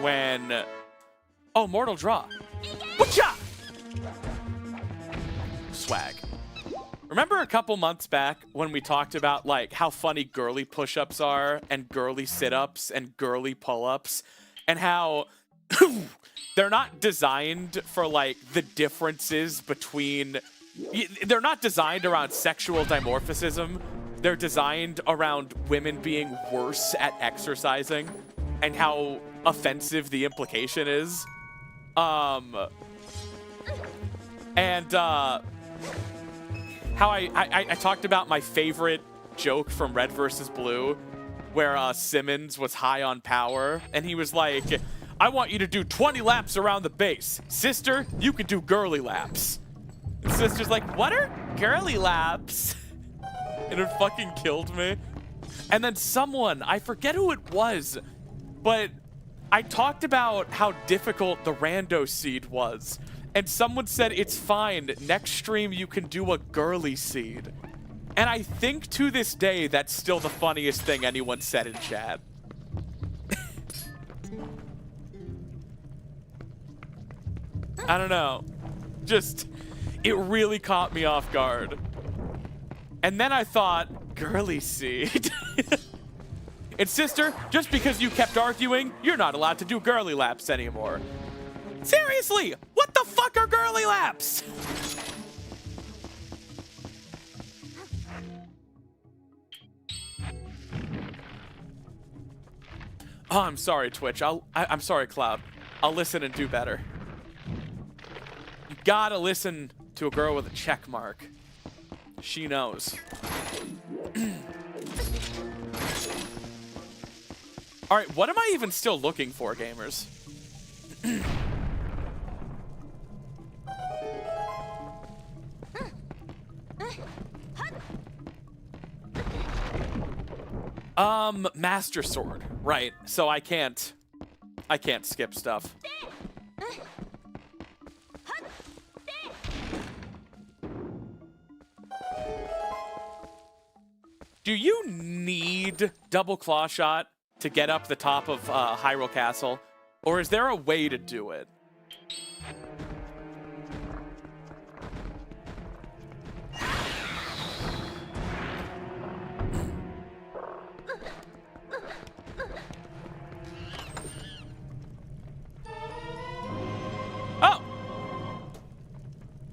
when... Oh, Mortal Draw. Whatcha? Swag. Remember a couple months back when we talked about like how funny girly push-ups are and girly sit-ups and girly pull-ups and how they're not designed for like the differences between... They're not designed around sexual dimorphism. They're designed around women being worse at exercising and how offensive the implication is. How I talked about my favorite joke from Red vs. Blue, where Simmons was high on power, and he was like, I want you to do 20 laps around the base. Sister, you can do girly laps. And Sister's like, what are girly laps? And it fucking killed me. And then someone, I forget who it was, but I talked about how difficult the rando seed was. And someone said, it's fine, next stream you can do a girly seed. And I think to this day, that's still the funniest thing anyone said in chat. I don't know. Just, it really caught me off guard. And then I thought, girly seed. And Sister, just because you kept arguing, you're not allowed to do girly laps anymore. Seriously, what the fuck are girly laps? Oh, I'm sorry, Twitch. I'm sorry, Cloud. I'll listen and do better. You gotta listen to a girl with a check mark. She knows. All right, what am I even still looking for, gamers? Master Sword, right? So I can't skip stuff. Do you need double claw shot to get up the top of Hyrule Castle? Or is there a way to do it? Oh!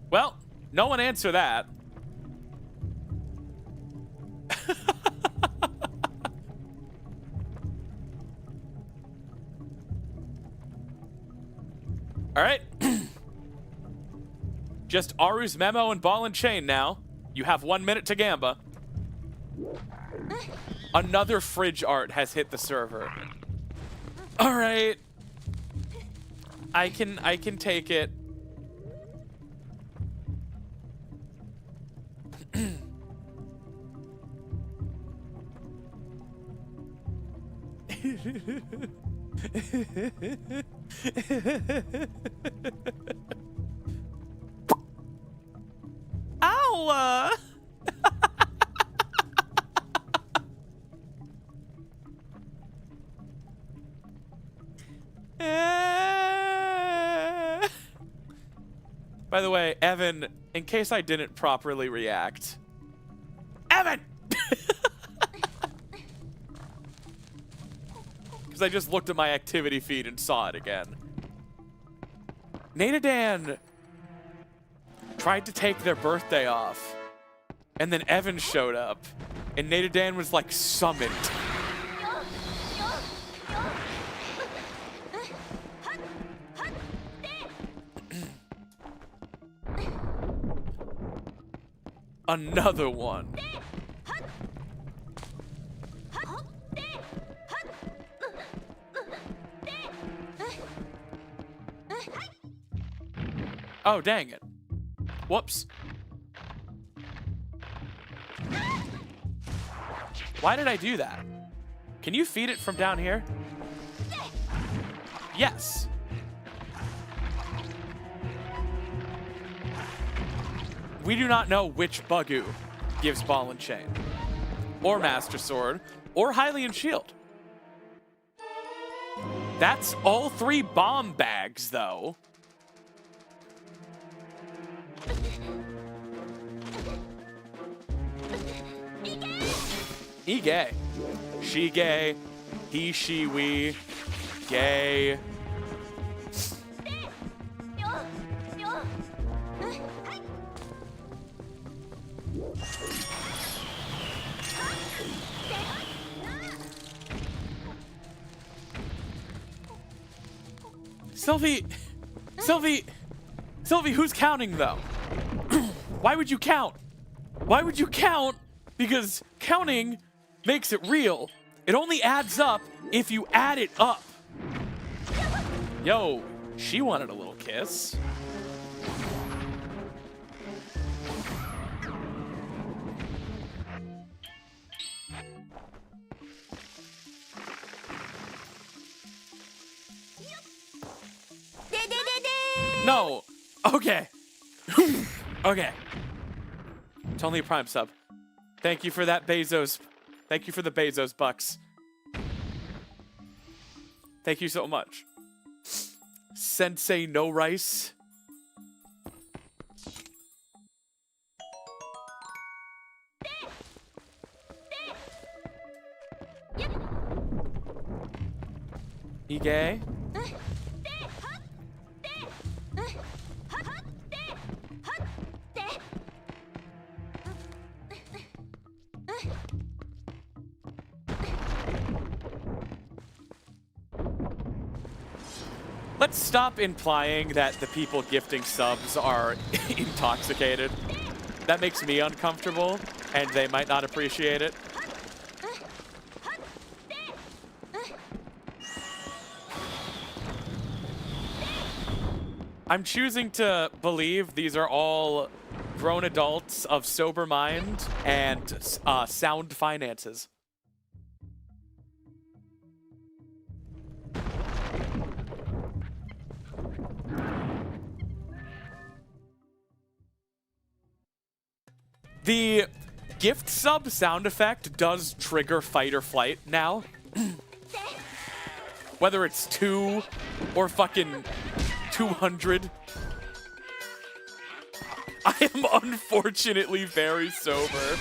Well, no one answer that. All right. Just Aru's memo and ball and chain now. You have 1 minute to gamba. Another fridge art has hit the server. All right. I can take it. Ow! By the way, Evan, in case I didn't properly react. Evan! Because I just looked at my activity feed and saw it again. Natadan tried to take their birthday off, and then Evan showed up, and Natadan was like summoned. Another one. Oh, dang it. Whoops. Why did I do that? Can you feed it from down here? Yes. We do not know which Bugoo gives ball and chain, or Master Sword, or Hylian Shield. That's all 3 bomb bags, though. He gay. She gay. He, she, we. Gay. Sylvie, who's counting though? Why would you count? Why would you count? Because counting makes it real. It only adds up if you add it up. Yo, she wanted a little kiss. No. Okay. Okay. It's only a Prime sub. Thank you for that, Bezos. Thank you for the Bezos bucks. Thank you so much. Sensei no rice. You gay? Let's stop implying that the people gifting subs are intoxicated. That makes me uncomfortable, and they might not appreciate it. I'm choosing to believe these are all grown adults of sober mind and sound finances. gift sub sound effect does trigger fight or flight now. Whether it's 2 or fucking 200. I am unfortunately very sober.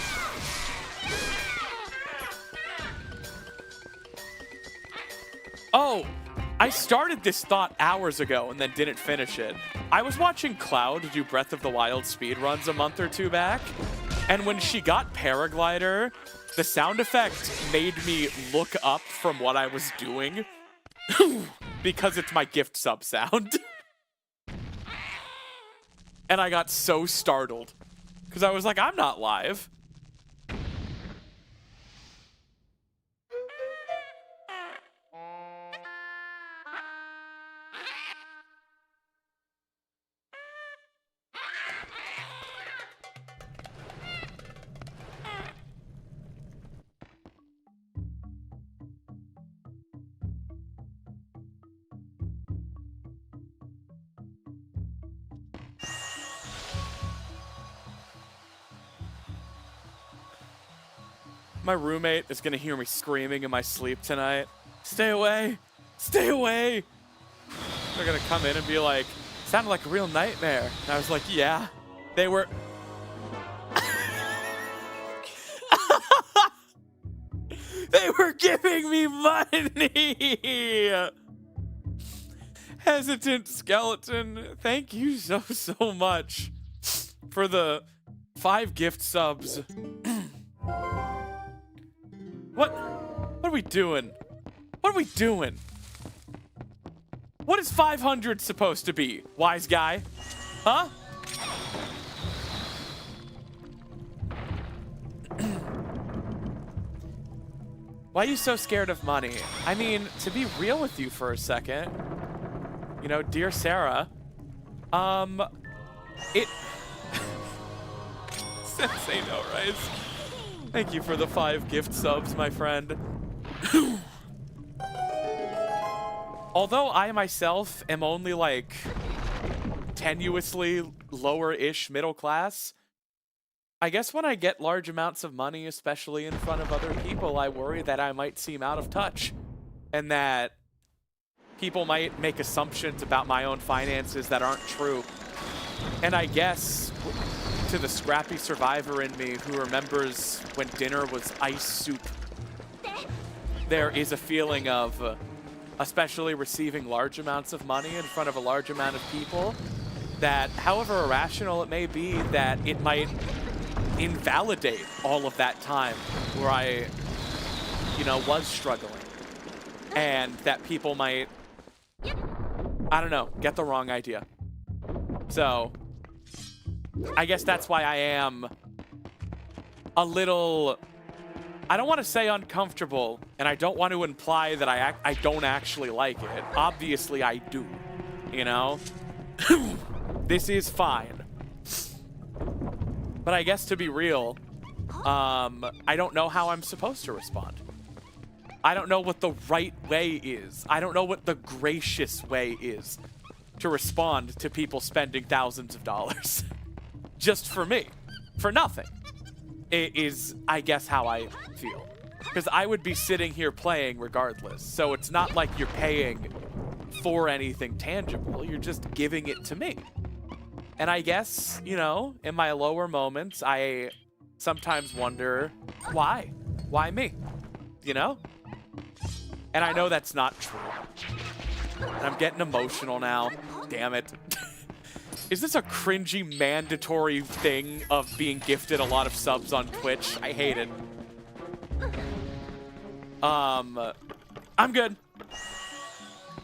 Oh, I started this thought hours ago and then didn't finish it. I was watching Cloud do Breath of the Wild speedruns a month or two back, and when she got Paraglider, the sound effect made me look up from what I was doing because it's my gift sub sound. And I got so startled because I was like, I'm not live. My roommate is gonna hear me screaming in my sleep tonight. Stay away! Stay away! They're gonna come in and be like, sounded like a real nightmare. And I was like, yeah, they were. They were giving me money! Hesitant Skeleton, thank you so much for the 5 gift subs. What are we doing? What are we doing? What is 500 supposed to be, wise guy? Huh? Why are you so scared of money? I mean, to be real with you for a second, you know, dear Sarah, it... Sensei no rise. Thank you for the 5 gift subs, my friend. Although I myself am only like tenuously lower-ish middle class, I guess when I get large amounts of money, especially in front of other people, I worry that I might seem out of touch and that people might make assumptions about my own finances that aren't true. And I guess to the scrappy survivor in me who remembers when dinner was ice soup, there is a feeling of, especially receiving large amounts of money in front of a large amount of people, that however irrational it may be, that it might invalidate all of that time where I, you know, was struggling. And that people might, I don't know, get the wrong idea. So, I guess that's why I am a little, I don't want to say uncomfortable, and I don't want to imply that I don't actually like it. Obviously, I do, you know? This is fine. But I guess to be real, I don't know how I'm supposed to respond. I don't know what the right way is. I don't know what the gracious way is to respond to people spending thousands of dollars. Just for me. For nothing. It is, I guess, how I feel. Because I would be sitting here playing regardless. So it's not like you're paying for anything tangible. You're just giving it to me. And I guess, you know, in my lower moments, I sometimes wonder, why? Why me? You know? And I know that's not true. And I'm getting emotional now. Damn it. Is this a cringy mandatory thing of being gifted a lot of subs on Twitch? I hate it. I'm good.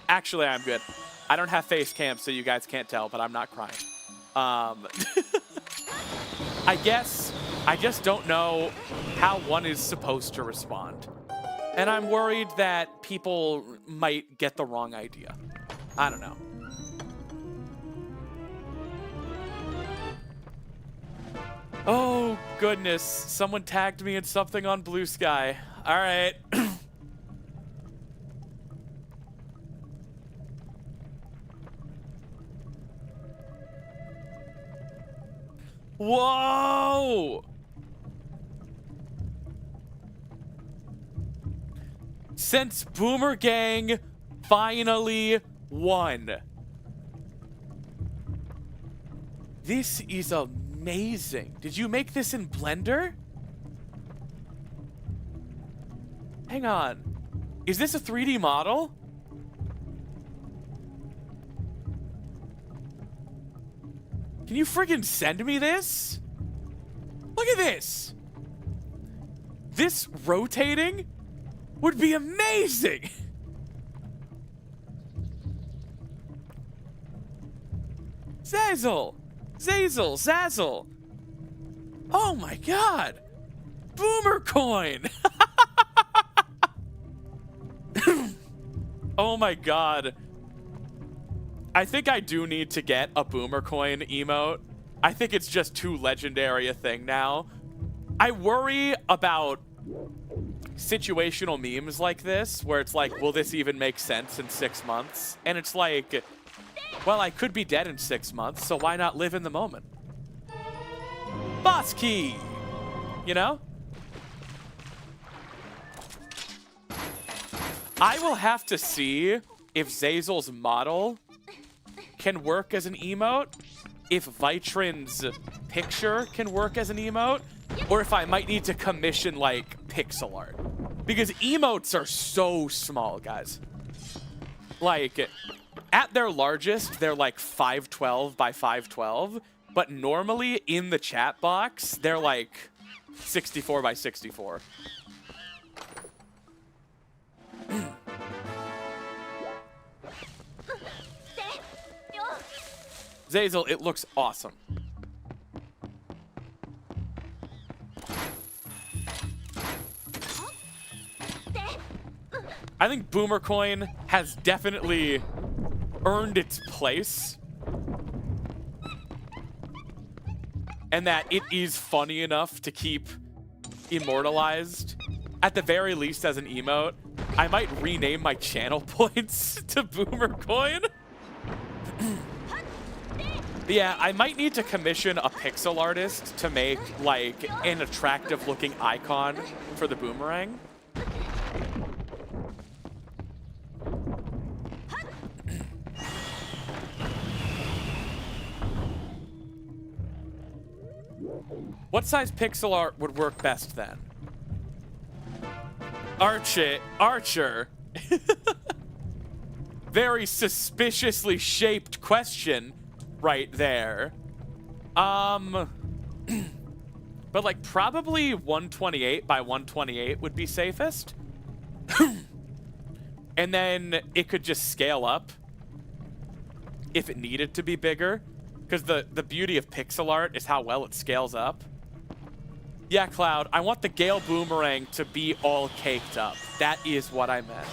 Actually, I'm good. I don't have face cam, so you guys can't tell, but I'm not crying. I guess I just don't know how one is supposed to respond. And I'm worried that people might get the wrong idea. I don't know. Oh, goodness. Someone tagged me in something on Blue Sky. All right. Whoa! since Boomerang finally won. This is amazing. Did you make this in Blender? Hang on. Is this a 3D model? Can you friggin' send me this? Look at this. This rotating would be amazing. Zazzle. Zazzle. Zazzle. Oh my god. Boomer coin. Oh my god. I think I do need to get a Boomer coin emote. I think it's just too legendary a thing now. I worry about situational memes like this, where it's like, will this even make sense in 6 months? And it's like, well, I could be dead in 6 months, so why not live in the moment? Boss key! You know? I will have to see if Zazel's model can work as an emote, if Vitrin's picture can work as an emote, or if I might need to commission, like, pixel art. Because emotes are so small, guys. Like, at their largest, they're like 512 by 512, but normally in the chat box, they're like 64 by 64. Zazel, it looks awesome. I think Boomer Coin has definitely earned its place. And that it is funny enough to keep immortalized. At the very least as an emote. I might rename my channel points to Boomer Coin. But yeah, I might need to commission a pixel artist to make, like, an attractive-looking icon for the Boomerang. What size pixel art would work best then? Archer. Very suspiciously shaped question right there. But like probably 128 by 128 would be safest. And then it could just scale up if it needed to be bigger. Because the beauty of pixel art is how well it scales up. Yeah, Cloud, I want the Gale Boomerang to be all caked up. That is what I meant.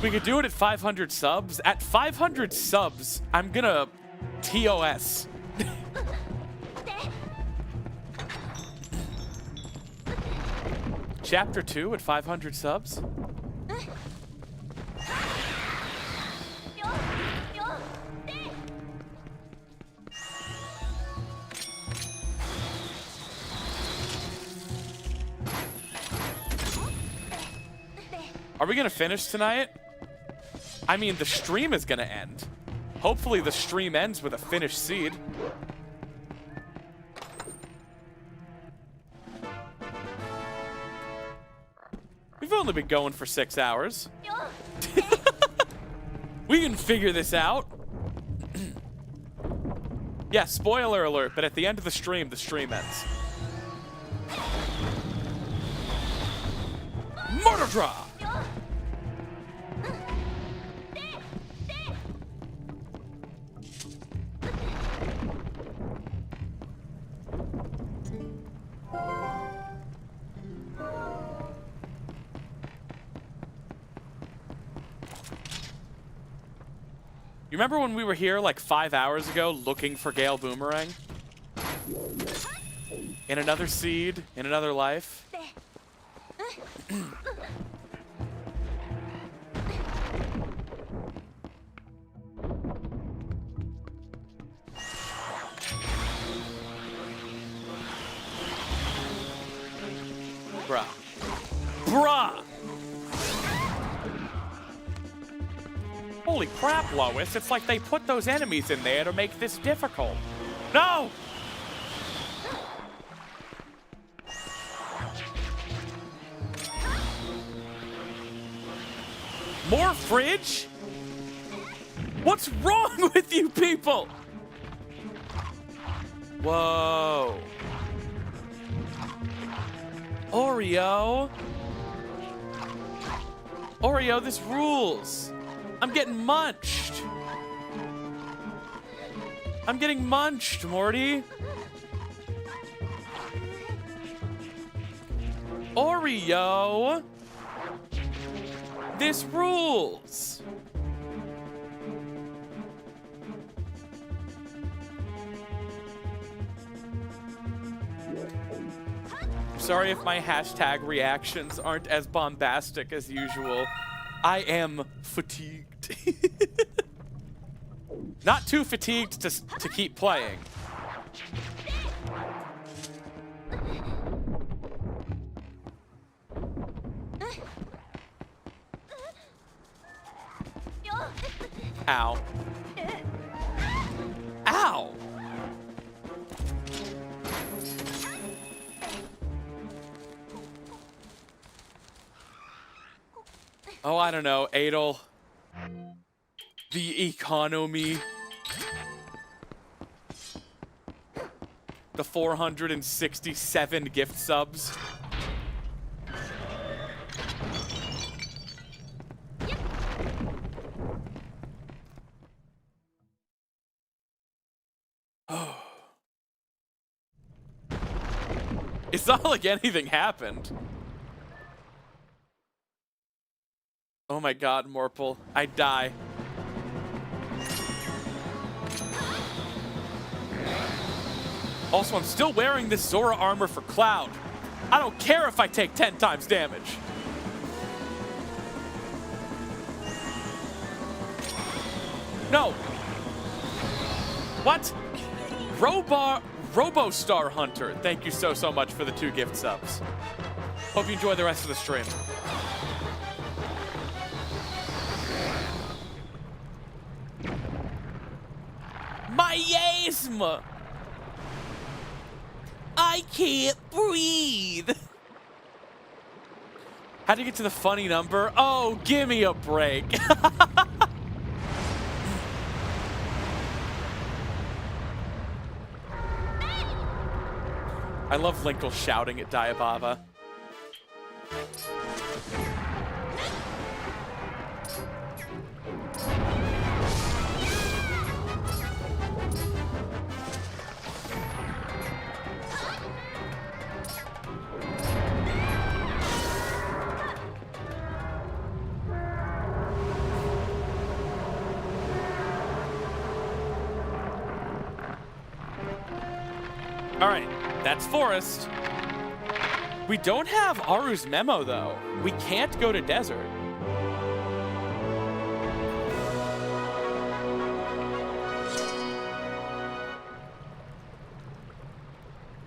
We could do it at 500 subs. At 500 subs, I'm gonna TOS. Chapter 2 at 500 subs? Are we gonna finish tonight? I mean, the stream is gonna end. Hopefully the stream ends with a finished seed. We've only been going for 6 hours. We can figure this out. Yeah, spoiler alert, but at the end of the stream ends. Murder Draw! You remember when we were here like 5 hours ago looking for Gale Boomerang? In another seed, in another life? Bruh. Bruh! Holy crap, Lois. It's like they put those enemies in there to make this difficult. No! More fridge? What's wrong with you people? Whoa. Oreo? Oreo, this rules. I'm getting munched. I'm getting munched, Morty. Oreo? This rules. Sorry if my hashtag reactions aren't as bombastic as usual. I am fatigued. Not too fatigued to keep playing. Ow. Ow! Oh, I don't know, Adel. The economy. The 467 gift subs. It's not like anything happened. Oh my god, Morphle. I'd die. Also, I'm still wearing this Zora armor for Cloud. I don't care if I take 10 times damage. No. What? RoboStar Hunter. Thank you so much for the 2 gift subs. Hope you enjoy the rest of the stream. Miasma! I can't breathe! How'd you get to the funny number? Oh, give me a break. I love Linkle shouting at Diababa. All right, that's Forest. We don't have Aru's memo, though. We can't go to Desert.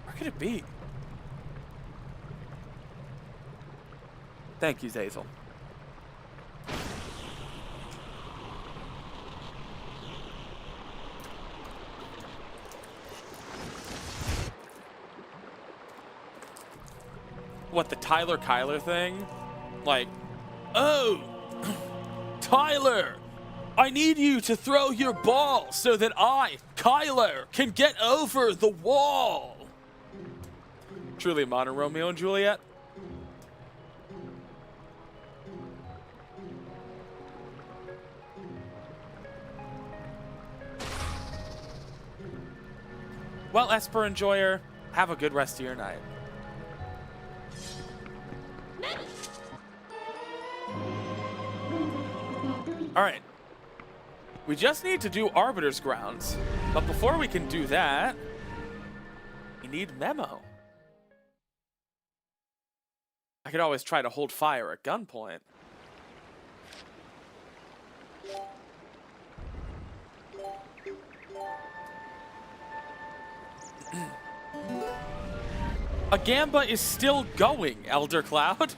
Where could it be? Thank you, Zazel. What, the Tyler Kyler thing? Like, oh, Tyler, I need you to throw your ball so that I, Kyler, can get over the wall. Truly modern Romeo and Juliet. Well, Esper Enjoyer, have a good rest of your night. All right, we just need to do Arbiter's grounds, but before we can do that, we need Memo. I could always try to hold fire at gunpoint. A Gamba is still going, Elder Cloud.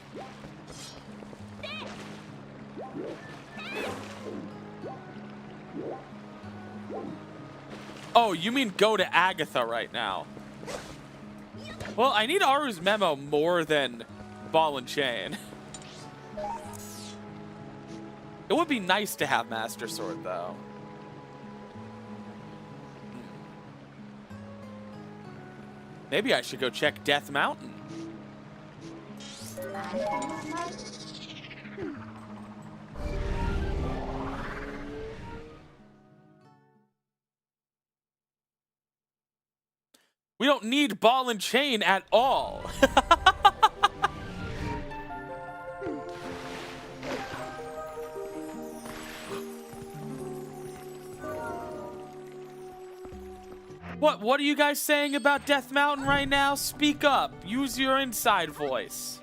Oh, you mean go to Agatha right now? Well, I need Aru's memo more than ball and chain. It would be nice to have Master Sword, though. Maybe I should go check Death Mountain. We don't need ball and chain at all. What are you guys saying about Death Mountain right now? Speak up. Use your inside voice.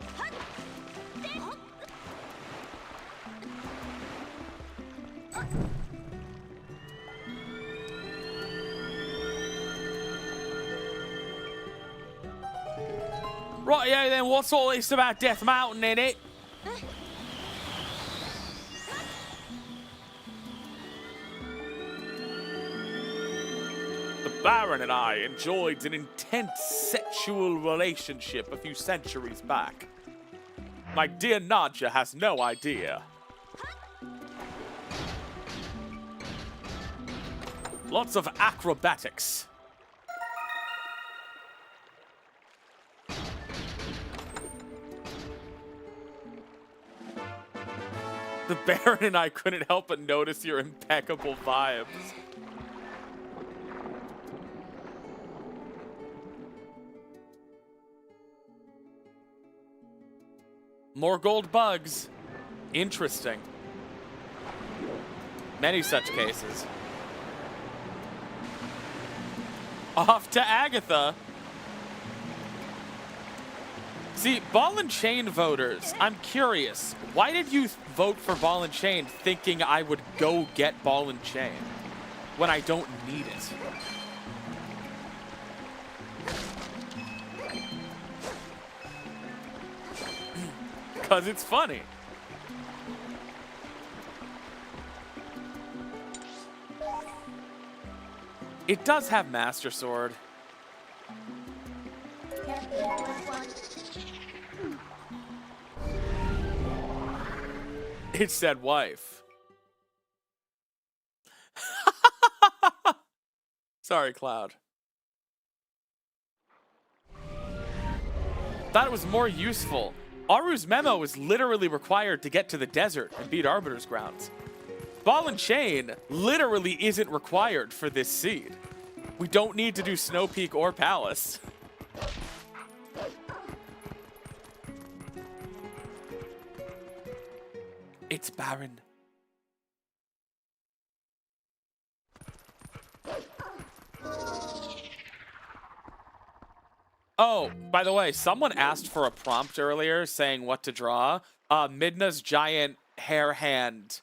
Right, yeah, then what's all this about Death Mountain in it? The Baron and I enjoyed an intense sexual relationship a few centuries back. My dear Nadja has no idea. Lots of acrobatics. The Baron and I couldn't help but notice your impeccable vibes. More gold bugs. Interesting. Many such cases. Off to Agatha. See, ball and chain voters, I'm curious. Why did you vote for ball and chain thinking I would go get ball and chain when I don't need it? Because it's funny. It does have Master Sword. It said wife. Sorry, Cloud. Thought it was more useful. Aru's memo is literally required to get to the desert and beat Arbiter's grounds. Ball and chain literally isn't required for this seed. We don't need to do Snow Peak or Palace. It's Baron. Oh, by the way, someone asked for a prompt earlier saying what to draw. Midna's giant hair hand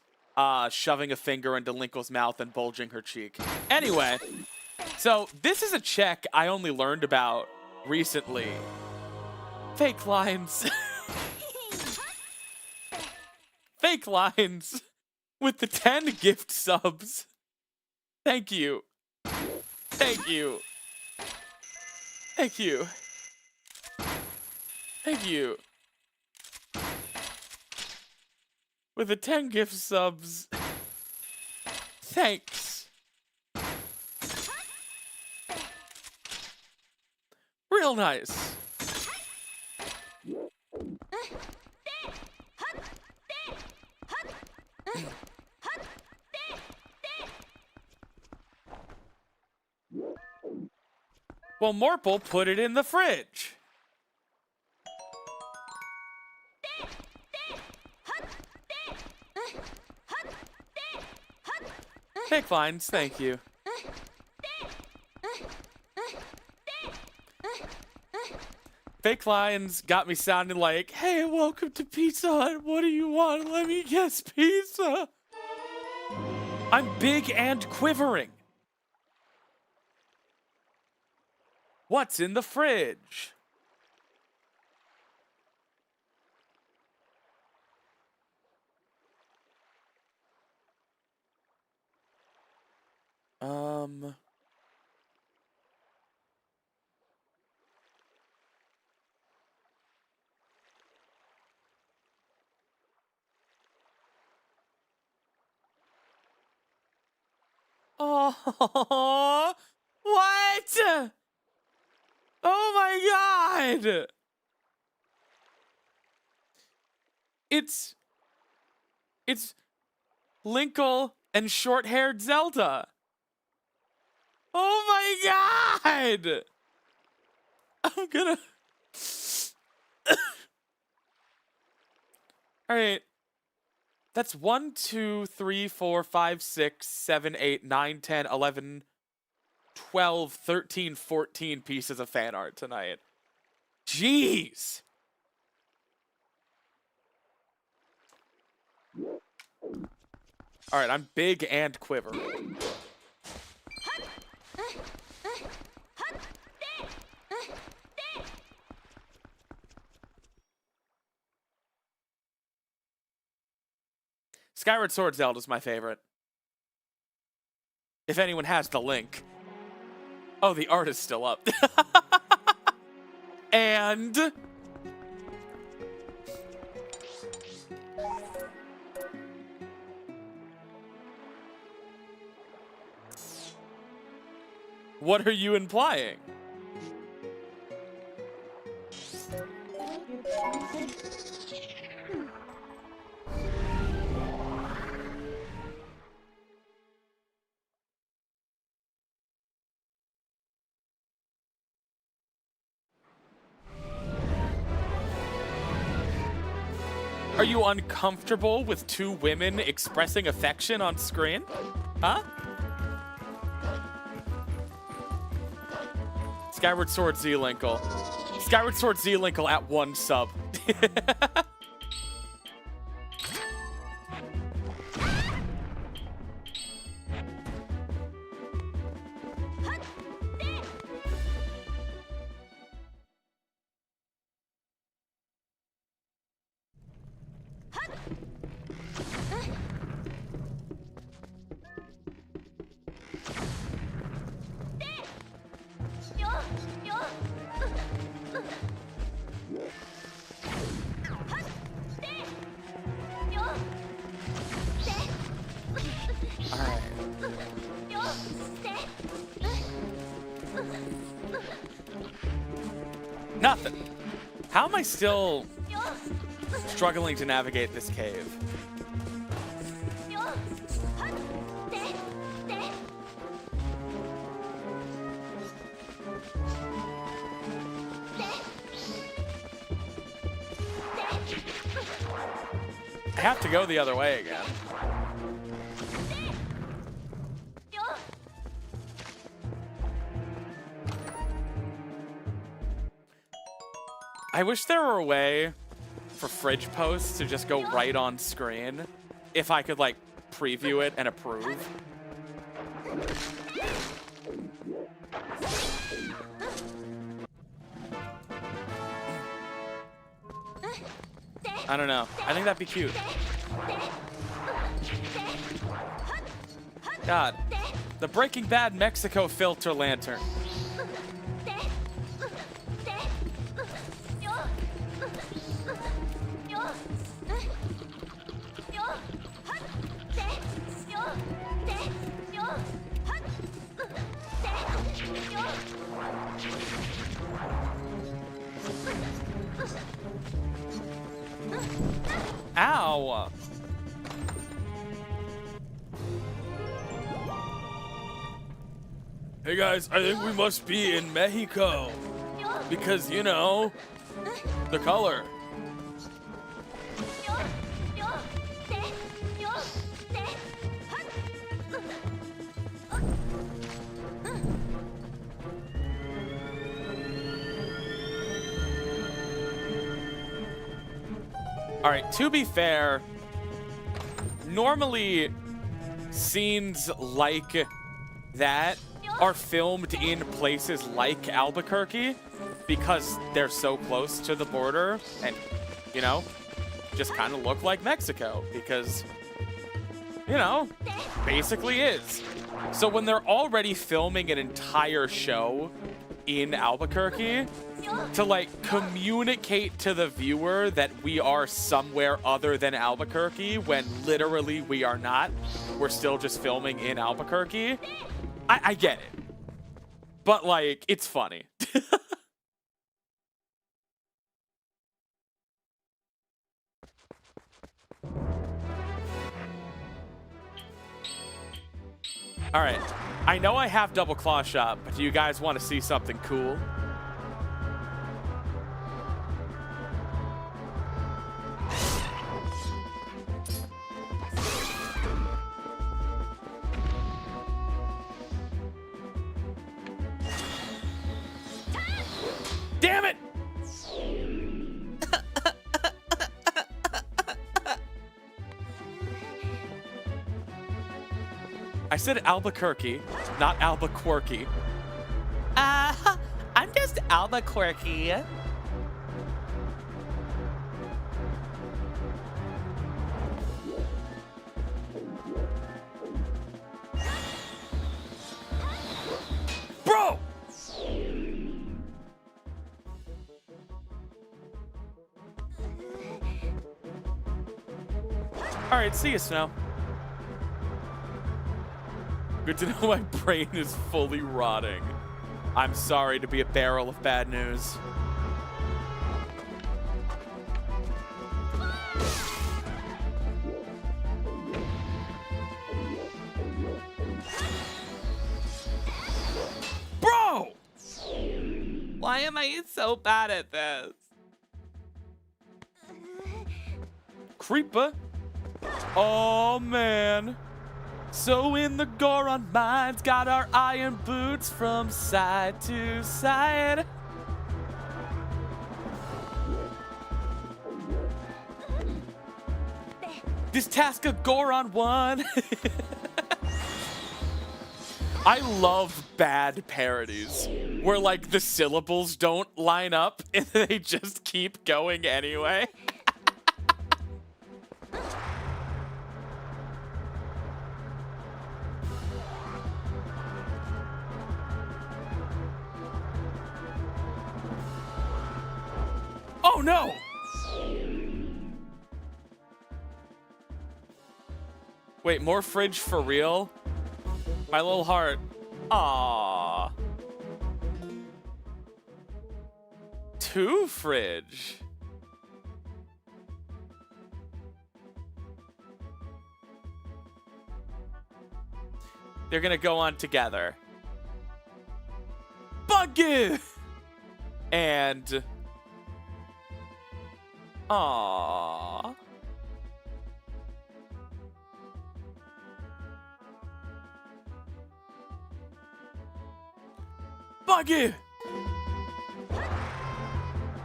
shoving a finger into Linkle's mouth and bulging her cheek. Anyway, so this is a check I only learned about recently. Fake lines. Fake lines with the 10 gift subs. Thank you. Thank you. Thank you. Thank you. With the 10 gift subs. Thanks. Real nice. Well, Morple put it in the fridge. Fake lines, thank you. Fake lines got me sounding like, hey, welcome to Pizza Hut. What do you want? Let me guess, pizza. I'm big and quivering. What's in the fridge? Oh, what? Oh my god! It's Linkle and short-haired Zelda. Oh my god! I'm gonna... Alright. That's 1, 2, 3, 4, 5, 6, 7, 8, 9, 10, 11, 12, 13, 14 pieces of fan art tonight. Jeez! Alright, I'm big and quiver. Skyward Sword Zelda's my favorite. If anyone has the link. Oh, the art is still up. And... what are you implying? Are you uncomfortable with two women expressing affection on screen? Huh? Skyward Sword Z Linkle. Skyward Sword Z Linkle at 1 sub. Nothing. How am I still struggling to navigate this cave? I have to go the other way again. I wish there were a way for fridge posts to just go right on screen if I could, like, preview it and approve. I don't know. I think that'd be cute. God. The Breaking Bad Mexico filter lantern. Ow! Hey guys, I think we must be in Mexico. Because, you know, the color. All right, to be fair, normally scenes like that are filmed in places like Albuquerque because they're so close to the border and, you know, just kind of look like Mexico because, you know, basically is. So when they're already filming an entire show in Albuquerque, to like communicate to the viewer that we are somewhere other than Albuquerque when literally we are not. We're still just filming in Albuquerque. I get it. But like, it's funny. All right, I know I have double claw shot, but do you guys want to see something cool? Damn it! I said Albuquerque, not Albuquerque. I'm just Albuquerque. Bro! All right, see you, Snow. Good to know my brain is fully rotting. I'm sorry to be a barrel of bad news. Bro! Why am I so bad at this? Creeper. Oh, man. So in the Goron mines, got our iron boots from side to side. This task of Goron won. I love bad parodies where like the syllables don't line up and they just keep going anyway. Oh no! Wait, more fridge for real? My little heart. Aww. 2 fridge. They're gonna go on together. Buggy! And... aww. Buggy!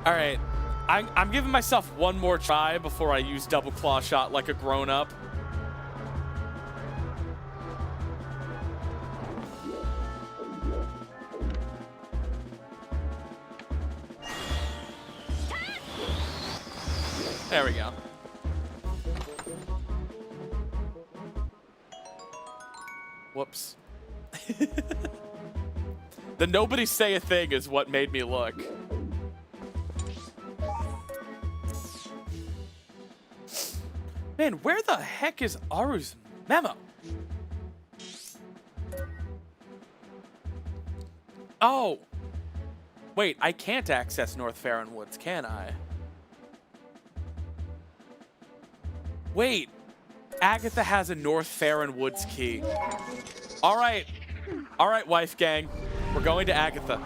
All right, I'm giving myself one more try before I use double claw shot like a grown-up. There we go. Whoops. The nobody say a thing is what made me look. Man, where the heck is Aru's memo? Oh. Wait, I can't access North Farron Woods, can I? Wait. Agatha has a North Farron Woods key. All right. All right, wife gang. We're going to Agatha.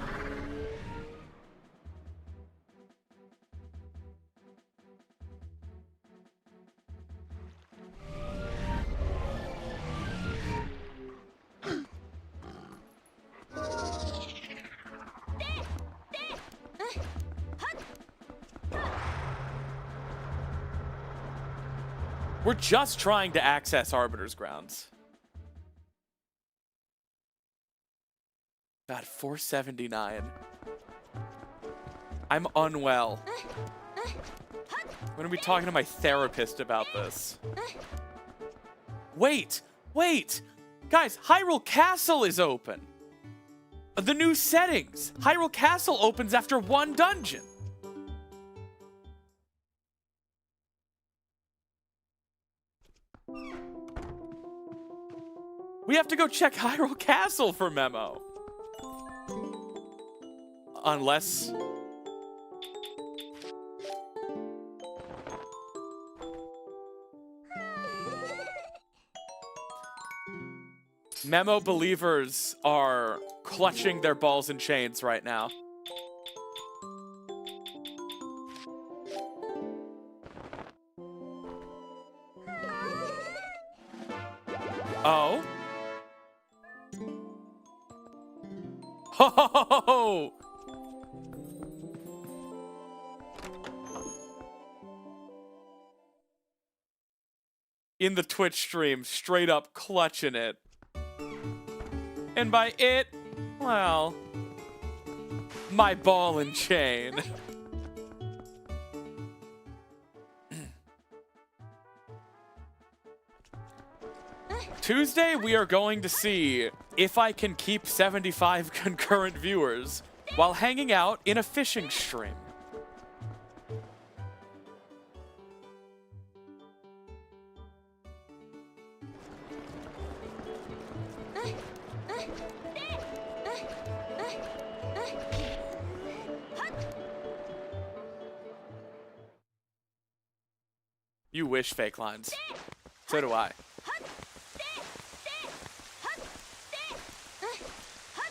We're just trying to access Arbiter's grounds. God, 479. I'm unwell. I'm gonna be talking to my therapist about this. Wait, wait! Guys, Hyrule Castle is open! The new settings. Hyrule Castle opens after 1 dungeon. We have to go check Hyrule Castle for Memo. Unless... Memo believers are clutching their balls and chains right now. Oh. Ho ho ho ho ho! In the Twitch stream, straight up clutching it. And by it, well, my ball and chain. Tuesday, we are going to see if I can keep 75 concurrent viewers while hanging out in a fishing stream. You wish, fake lines. So do I.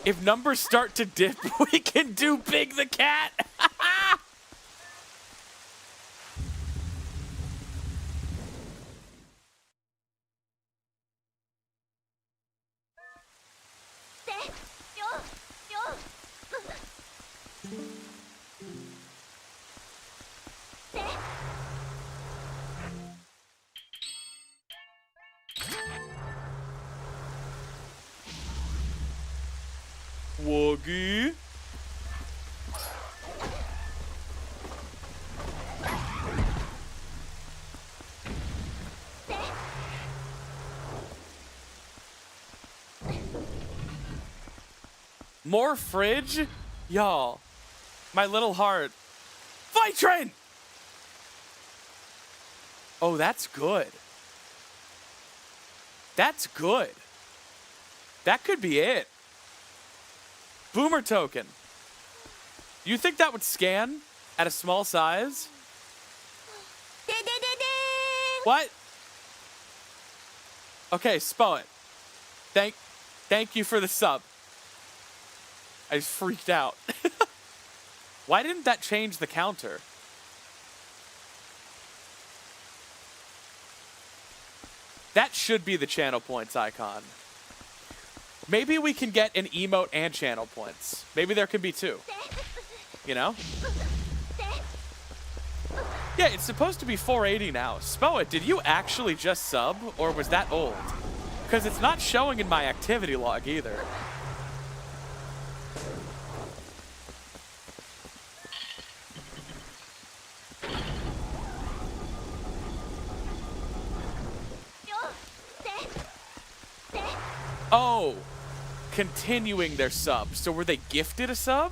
If numbers start to dip, we can do Big the Cat. Woggy. More fridge? Y'all. My little heart. Fight train! Oh, that's good. That's good. That could be it. Boomer token. You think that would scan at a small size? What? Okay, Spoe it. Thank you for the sub. I just freaked out. Why didn't that change the counter? That should be the channel points icon. Maybe we can get an emote and channel points. Maybe there can be 2. You know? Yeah, it's supposed to be 480 now. Spoa, did you actually just sub, or was that old? Because it's not showing in my activity log either. Oh, continuing their sub. So were they gifted a sub?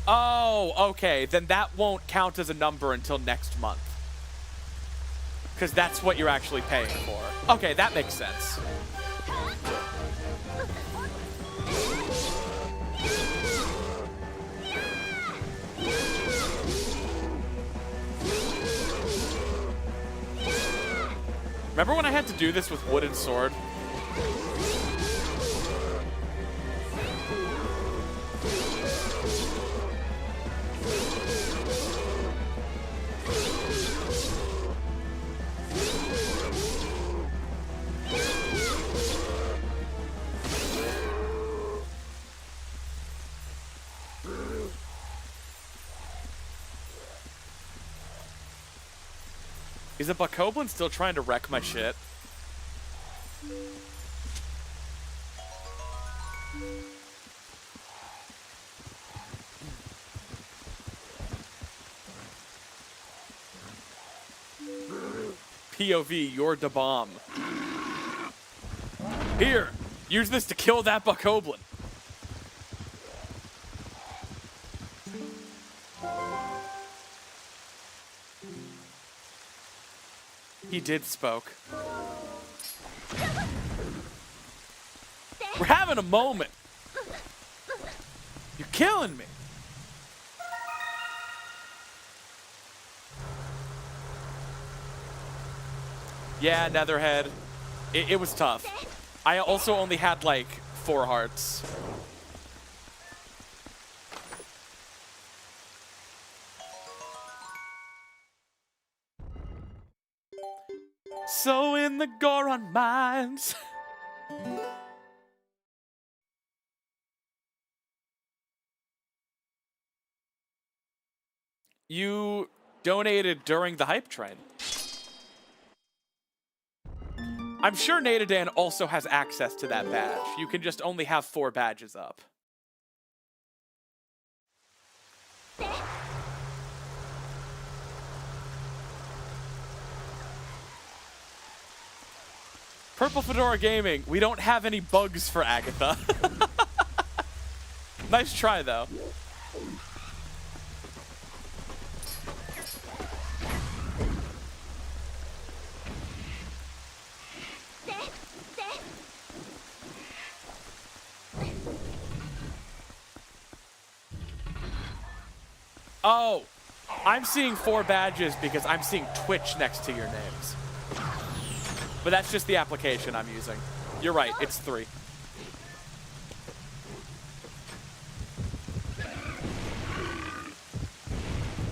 Oh, okay. Then that won't count as a number until next month. Because that's what you're actually paying for. Okay, that makes sense. Remember when I had to do this with wooden sword? Is a Buckoblin still trying to wreck my shit? POV, you're the bomb. Here, use this to kill that Buckoblin. He did spoke. We're having a moment. You're killing me. Yeah, Netherhead. It was tough. I also only had like 4 hearts. So in the Goron mines. You donated during the hype train. I'm sure Natadan also has access to that badge. You can just only have 4 badges up. Purple Fedora Gaming, we don't have any bugs for Agatha. Nice try, though. Oh, I'm seeing 4 badges because I'm seeing Twitch next to your names. But that's just the application I'm using. You're right, it's 3.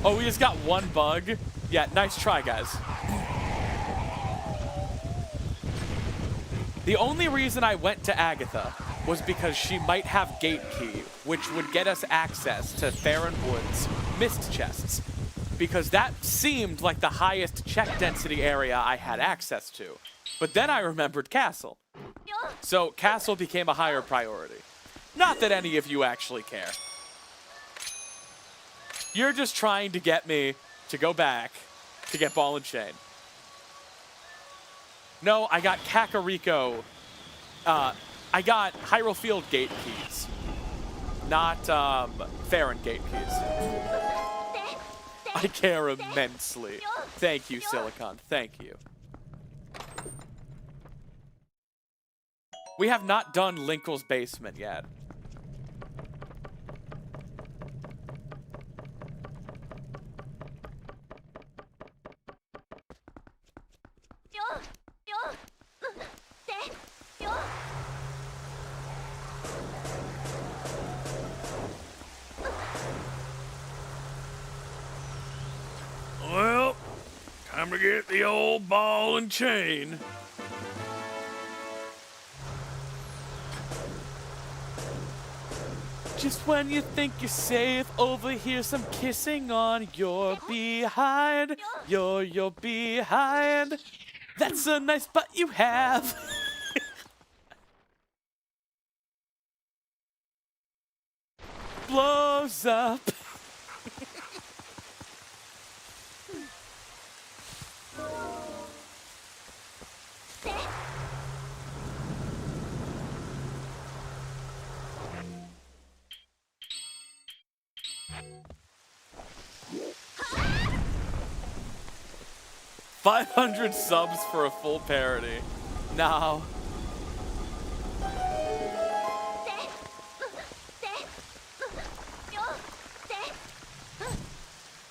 Oh, we just got 1 bug? Yeah, nice try, guys. The only reason I went to Agatha was because she might have Gate Key, which would get us access to Theron Woods' mist chests. Because that seemed like the highest check density area I had access to. But then I remembered Castle. So Castle became a higher priority. Not that any of you actually care. You're just trying to get me to go back to get Ball and Chain. No, I got Kakariko. I got Hyrule Field Gate Keys. Not Theron Gate Keys. I care immensely. Thank you, Silicon. Thank you. We have not done Linkle's basement yet. Well, time to get the old ball and chain. Just when you think you're safe, over here some kissing on your behind. Your behind. That's a nice butt you have. Blows up. $500 subs for a full parody. No.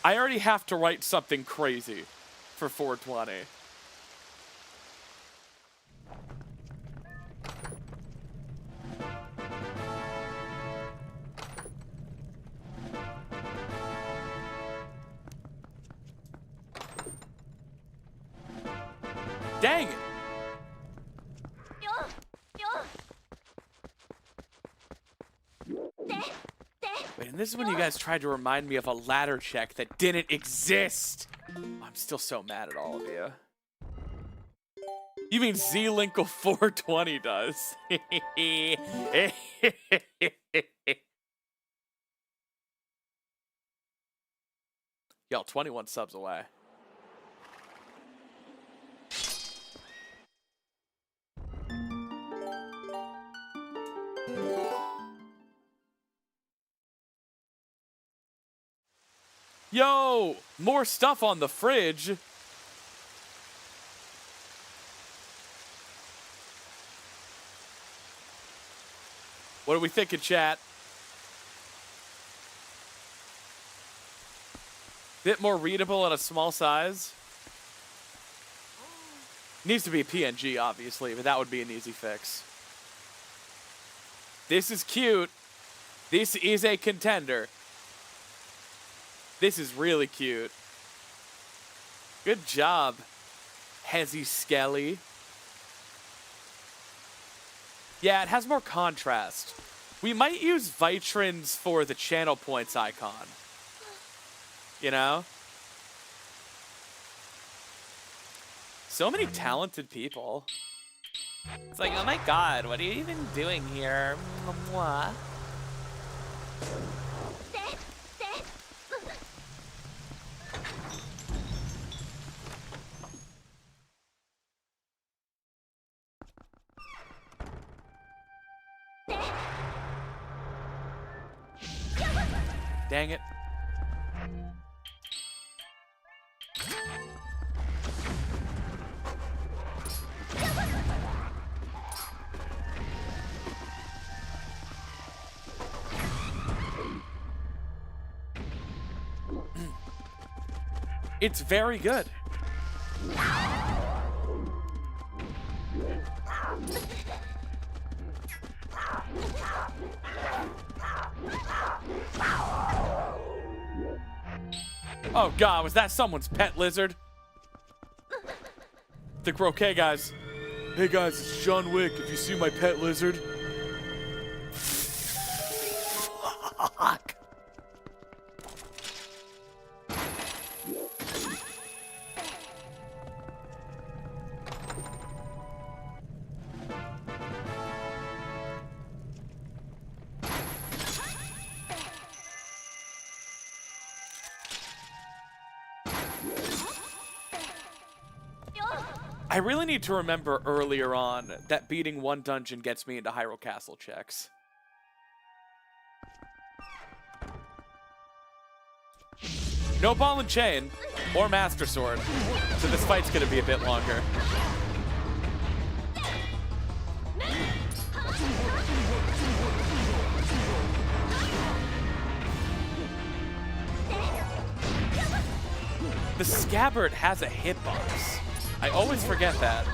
I already have to write something crazy for 420. Dang it! Wait, and this is when you guys tried to remind me of a ladder check that didn't exist! I'm still so mad at all of you. You mean Z-Linkle 420 does? Y'all, 21 subs away. Yo, more stuff on the fridge. What do we think in chat? Bit more readable at a small size. Needs to be a PNG, obviously, but that would be an easy fix. This is cute. This is a contender. This is really cute. Good job, Hezzy Skelly. Yeah, it has more contrast. We might use Vitrins for the channel points icon. You know? So many talented people. It's like, oh my god, what are you even doing here? Mwah. Dang it. It's very good. Oh god, was that someone's pet lizard? Think we're okay, guys. Hey guys, it's John Wick. If you see my pet lizard. Fuck. I really need to remember earlier on that beating one dungeon gets me into Hyrule Castle checks. No ball and chain or Master Sword, so this fight's gonna be a bit longer. The scabbard has a hitbox. I always forget that.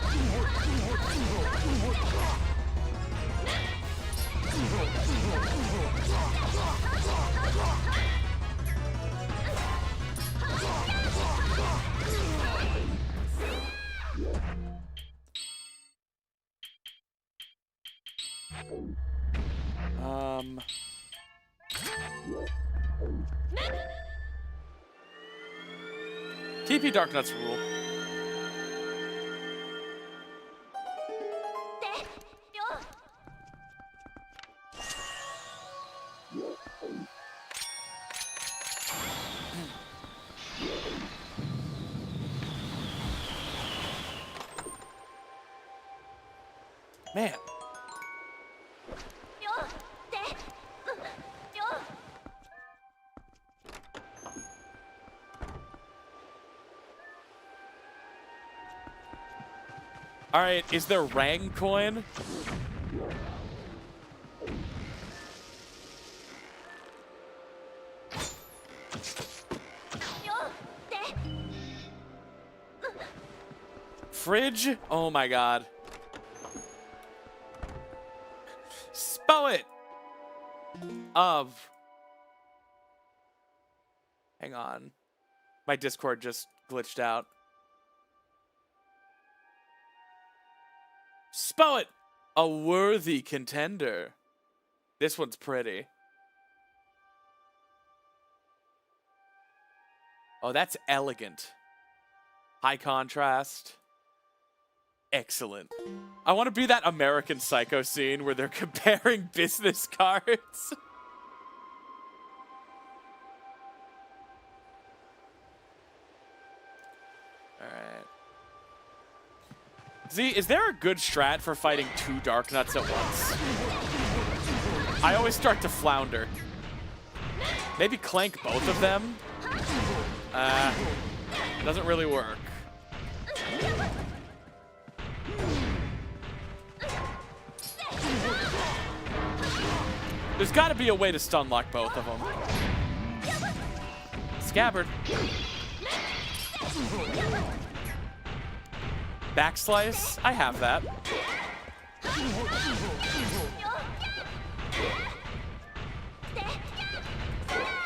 TP Darknuts rule. Man. All right, is there Rang coin? Fridge? Oh my god. Spoet of. Hang on. My Discord just glitched out. Spoet, a worthy contender. This one's pretty. Oh, that's elegant. High contrast. Excellent. I want to be that American Psycho scene where they're comparing business cards. Alright. Z, is there a good strat for fighting two Darknuts at once? I always start to flounder. Maybe clank both of them? Doesn't really work. There's got to be a way to stun lock both of them. Scabbard. Backslice. I have that.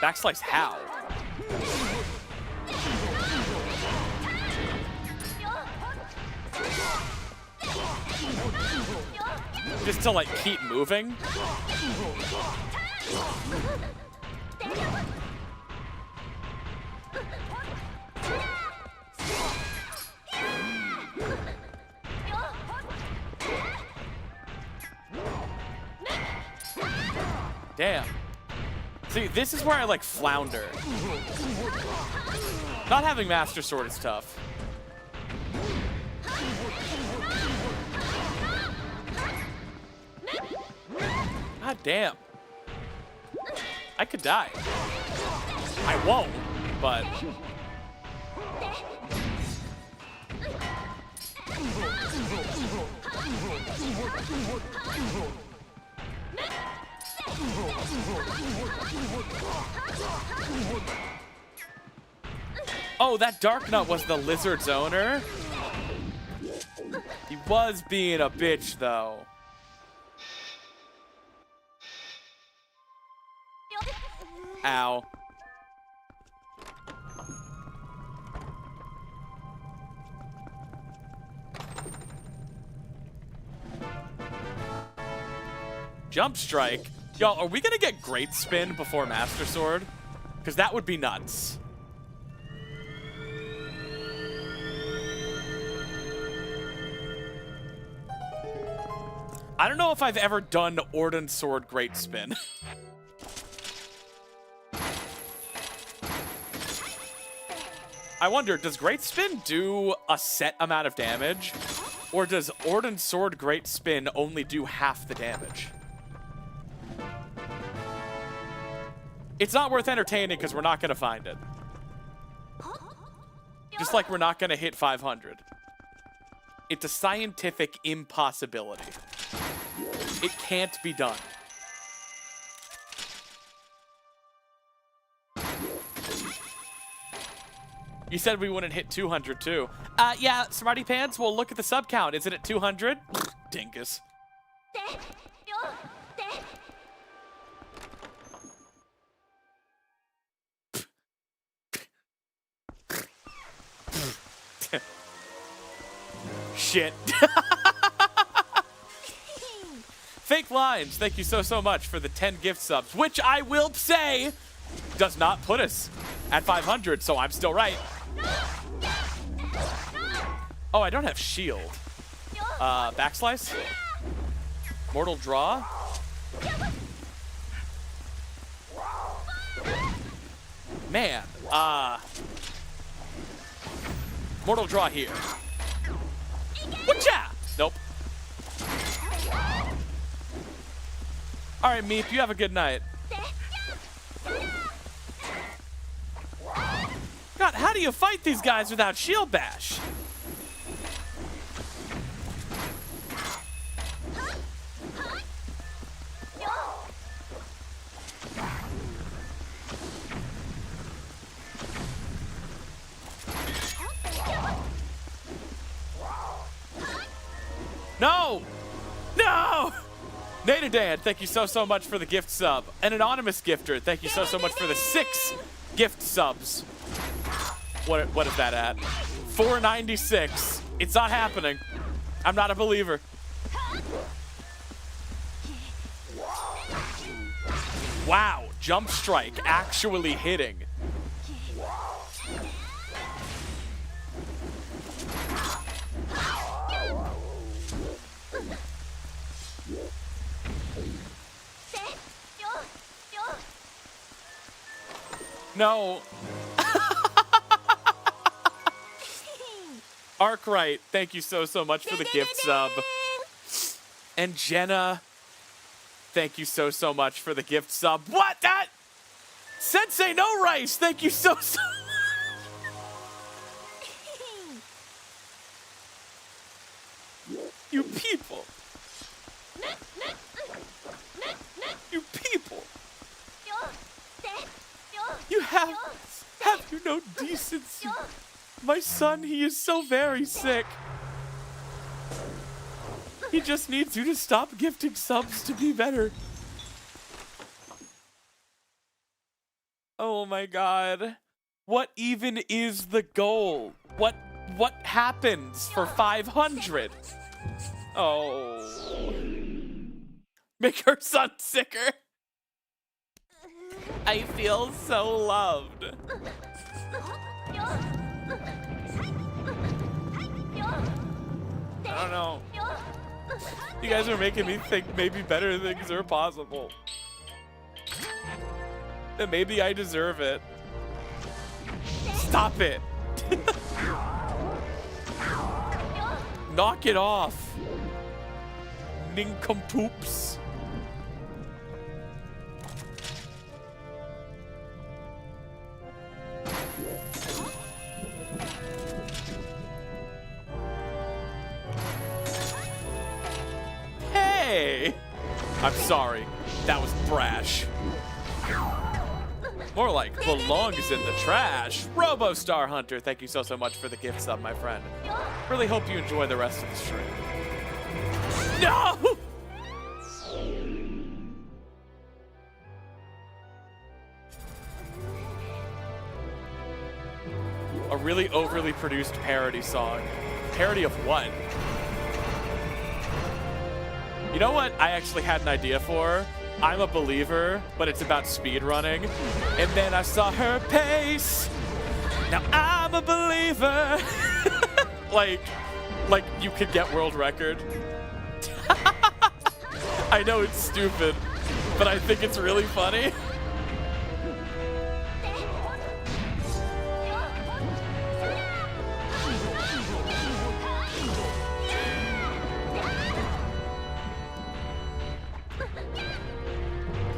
Backslice how? Just to like keep moving? Damn. See, this is where I like flounder. Not having Master Sword is tough. God damn. I could die. I won't, but... Oh, that Dark Nut was the lizard's owner? He was being a bitch, though. Ow. Jump strike? Y'all, are we gonna get Great Spin before Master Sword? Because that would be nuts. I don't know if I've ever done Orden Sword Great Spin. I wonder, does Great Spin do a set amount of damage? Or does Orden Sword Great Spin only do half the damage? It's not worth entertaining because we're not going to find it. Just like we're not going to hit 500. It's a scientific impossibility. It can't be done. You said we wouldn't hit 200 too. Yeah, Smarty Pants, we'll look at the sub count. Is it at 200? Dingus. Shit. Fake Lines, thank you so much for the 10 gift subs, which I will say does not put us at 500, so I'm still right. Oh, I don't have shield. Backslice? Mortal Draw? Man, Mortal Draw here. Whatcha? Nope. All right, Meep, you have a good night. God, how do you fight these guys without shield bash? No! No! Nadadan, thank you so much for the gift sub. An anonymous gifter, thank you so much for the 6 gift subs. What is that at? 496. It's not happening. I'm not a believer. Wow, jump strike actually hitting. No. Arkwright, thank you so much for the gift sub. And Jenna, thank you so much for the gift sub. What? That? Sensei No Rice, thank you so. You people. You people. no decency. My son, he is so very sick. He just needs you to stop gifting subs to be better. Oh my god. What even is the goal? What happens for 500? Oh. Make her son sicker. I feel so loved. I don't know. You guys are making me think maybe better things are possible. That maybe I deserve it. Stop it. Knock it off. Nincompoops. Hey! I'm sorry. That was brash. More like belongs in the trash. Robo-Star Hunter, thank you so much for the gift sub, my friend. Really hope you enjoy the rest of the stream. No! A really overly produced parody song. Parody of what? You know what I actually had an idea for? I'm a believer, but it's about speedrunning. And then I saw her pace. Now I'm a believer. like you could get world record. I know it's stupid, but I think it's really funny.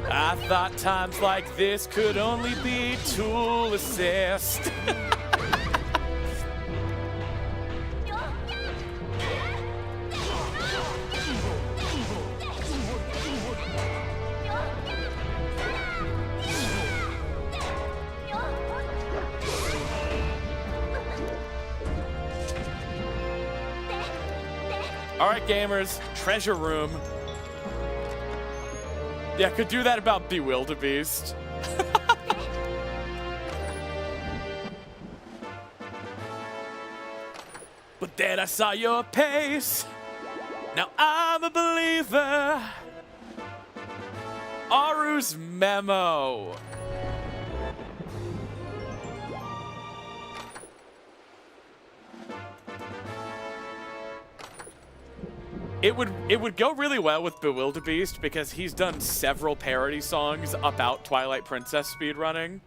I thought times like this could only be tool assist. All right, gamers, treasure room. Yeah, could do that about Bewildebeest. But then I saw your pace. Now I'm a believer. Aru's memo. It would go really well with Bewildebeest because he's done several parody songs about Twilight Princess speedrunning.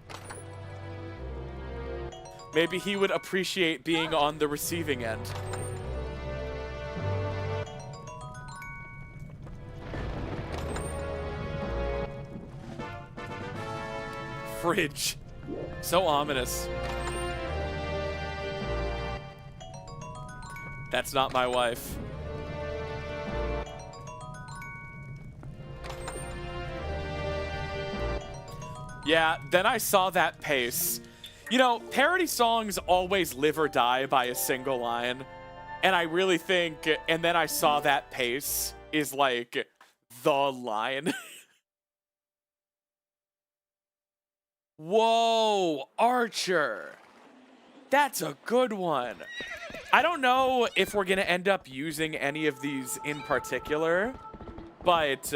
Maybe he would appreciate being on the receiving end. Fridge. So ominous. That's not my wife. Yeah, then I saw that pace. You know, parody songs always live or die by a single line. And I really think, and then I saw that pace is like the line. Whoa, Archer. That's a good one. I don't know if we're going to end up using any of these in particular, but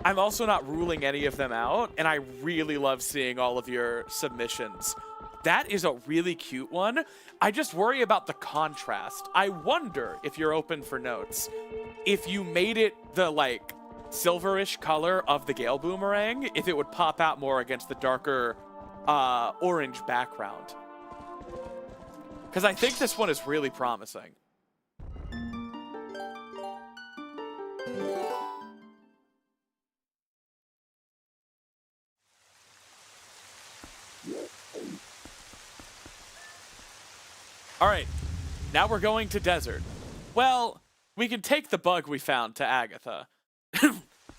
I'm also not ruling any of them out, and I really love seeing all of your submissions. That is a really cute one. I just worry about the contrast. I wonder if you're open for notes. If you made it the, like, silverish color of the Gale Boomerang, if it would pop out more against the darker orange background. Because I think this one is really promising. All right, now we're going to desert. Well, we can take the bug we found to Agatha.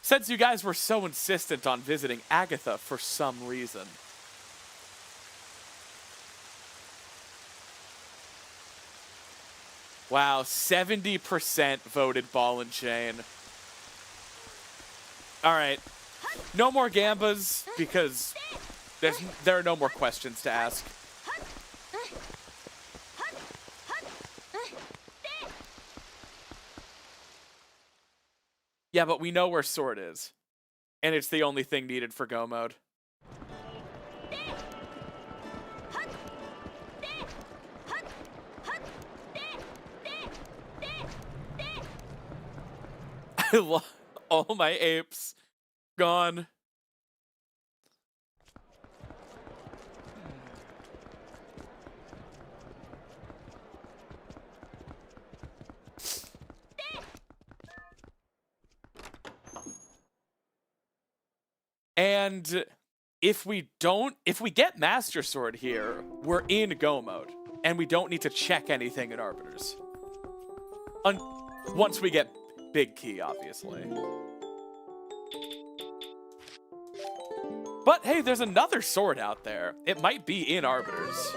Since you guys were so insistent on visiting Agatha for some reason. Wow, 70% voted ball and chain. All right. No more Gambas because there are no more questions to ask. Yeah, but we know where Sword is. And it's the only thing needed for Go mode. I love all my apes gone. And if we get Master Sword here, we're in Go mode. And we don't need to check anything in Arbiters. Once we get Big Key, obviously. But hey, there's another sword out there. It might be in Arbiters.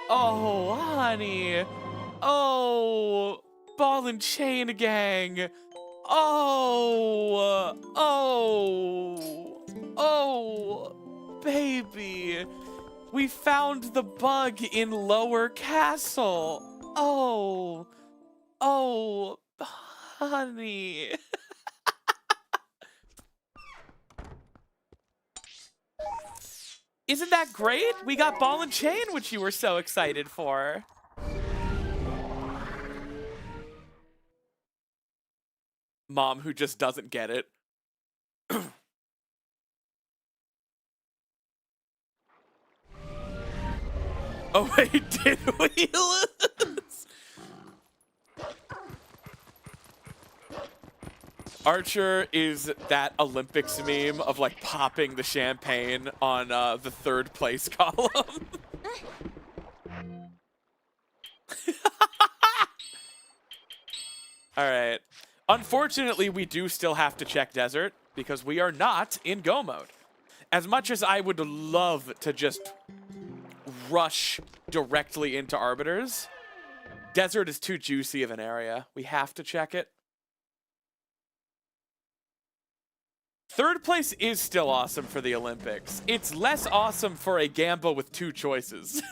Oh, honey. Oh, ball and chain gang. Oh, baby. We found the bug in Lower Castle. Oh, honey. Isn't that great? We got ball and chain, which you were so excited for. Mom who just doesn't get it. Oh wait, did we lose? Archer is that Olympics meme of like popping the champagne on the third place column. All right. Unfortunately, we do still have to check Desert because we are not in Go mode. As much as I would love to just rush directly into Arbiters, Desert is too juicy of an area. We have to check it. Third place is still awesome for the Olympics. It's less awesome for a Gamba with 2 choices.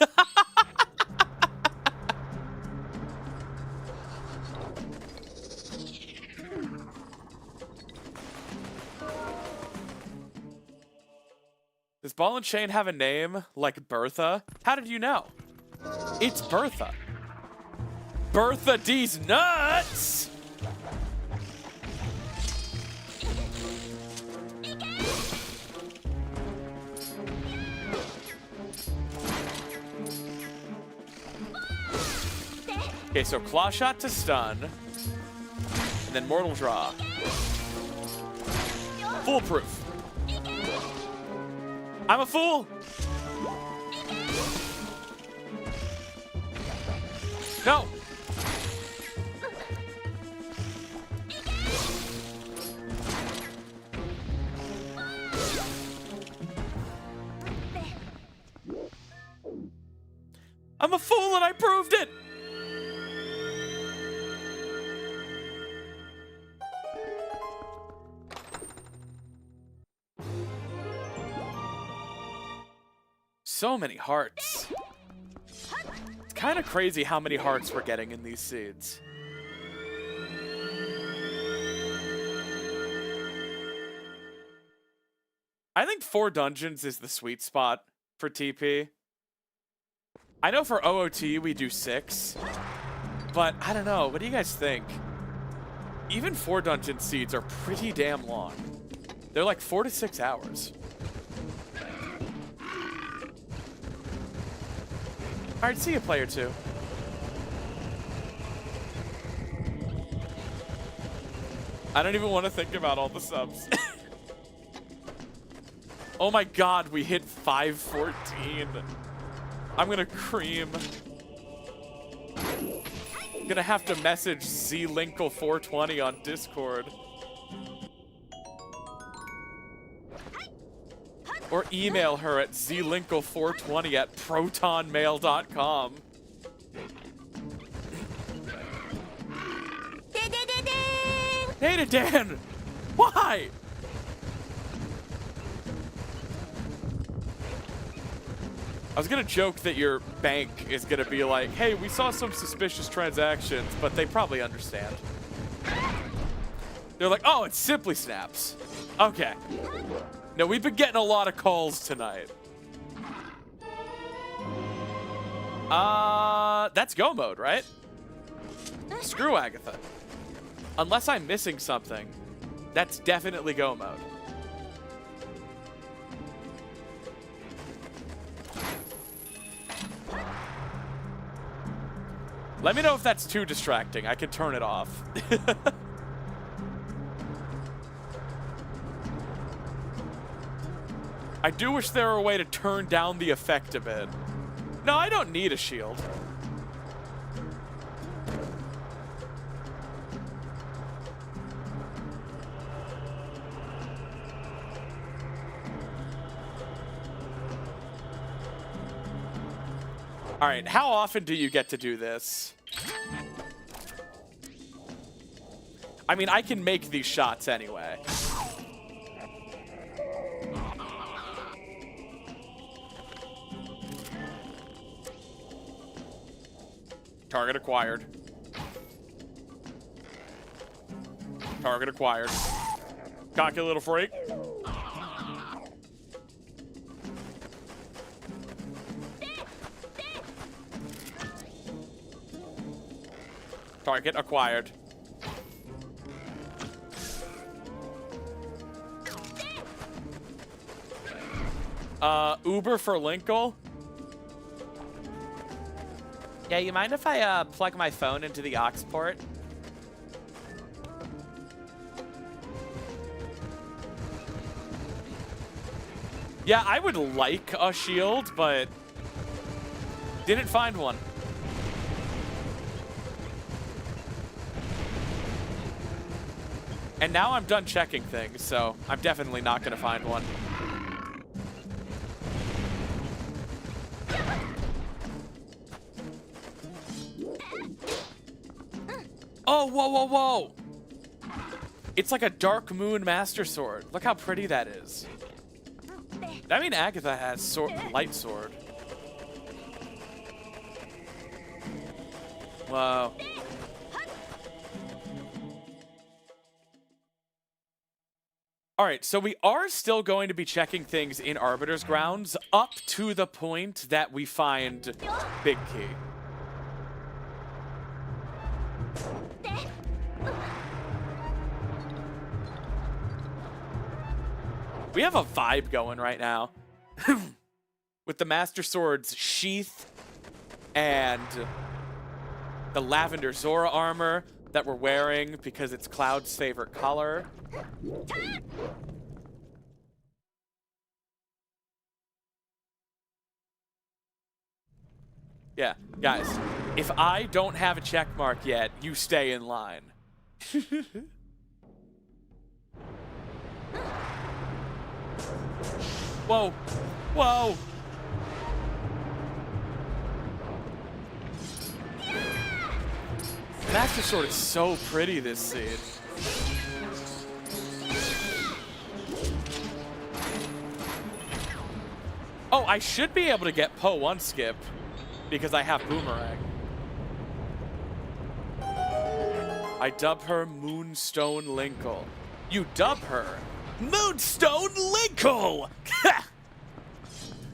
Does Ball and Chain have a name like Bertha? How did you know? It's Bertha. Bertha D's nuts! Okay, so Claw Shot to stun. And then Mortal Draw. Foolproof. I'm a fool! No! I'm a fool and I proved it! So many hearts. It's kind of crazy how many hearts we're getting in these seeds. I think 4 dungeons is the sweet spot for TP. I know for OOT we do 6, but I don't know. What do you guys think? Even 4 dungeon seeds are pretty damn long. They're like 4 to 6 hours. All right, see you, player 2. I don't even want to think about all the subs. Oh my god, we hit 514. I'm gonna cream. Gonna have to message Linkle 420 on Discord. Or email her at zlinkle420@protonmail.com. Hey, Dan! Why? I was gonna joke that your bank is gonna be like, hey, we saw some suspicious transactions, but they probably understand. They're like, oh, it's Simply Snaps. Okay. No, we've been getting a lot of calls tonight. That's go mode, right? Screw Agatha. Unless I'm missing something, that's definitely go mode. Let me know if that's too distracting. I can turn it off. I do wish there were a way to turn down the effect a bit. No, I don't need a shield. All right, how often do you get to do this? I mean, I can make these shots anyway. Target acquired. Target acquired. Cocky little freak. Target acquired. Uber for Linkle. Yeah, you mind if I plug my phone into the aux port? Yeah, I would like a shield, but didn't find one. And now I'm done checking things, so I'm definitely not going to find one. Oh, whoa, whoa, whoa. It's like a Dark Moon Master Sword. Look how pretty that is. I mean, Agatha has light sword. Whoa. All right, so we are still going to be checking things in Arbiter's grounds up to the point that we find Big Key. We have a vibe going right now. With the Master Sword's sheath and the lavender Zora armor that we're wearing because it's Cloud's favorite color. Yeah, guys, if I don't have a check mark yet, you stay in line. Whoa, whoa. Master Sword is so pretty this scene. Oh, I should be able to get Poe 1 skip because I have Boomerang. I dub her Moonstone Linkle. You dub her Moonstone Linkle!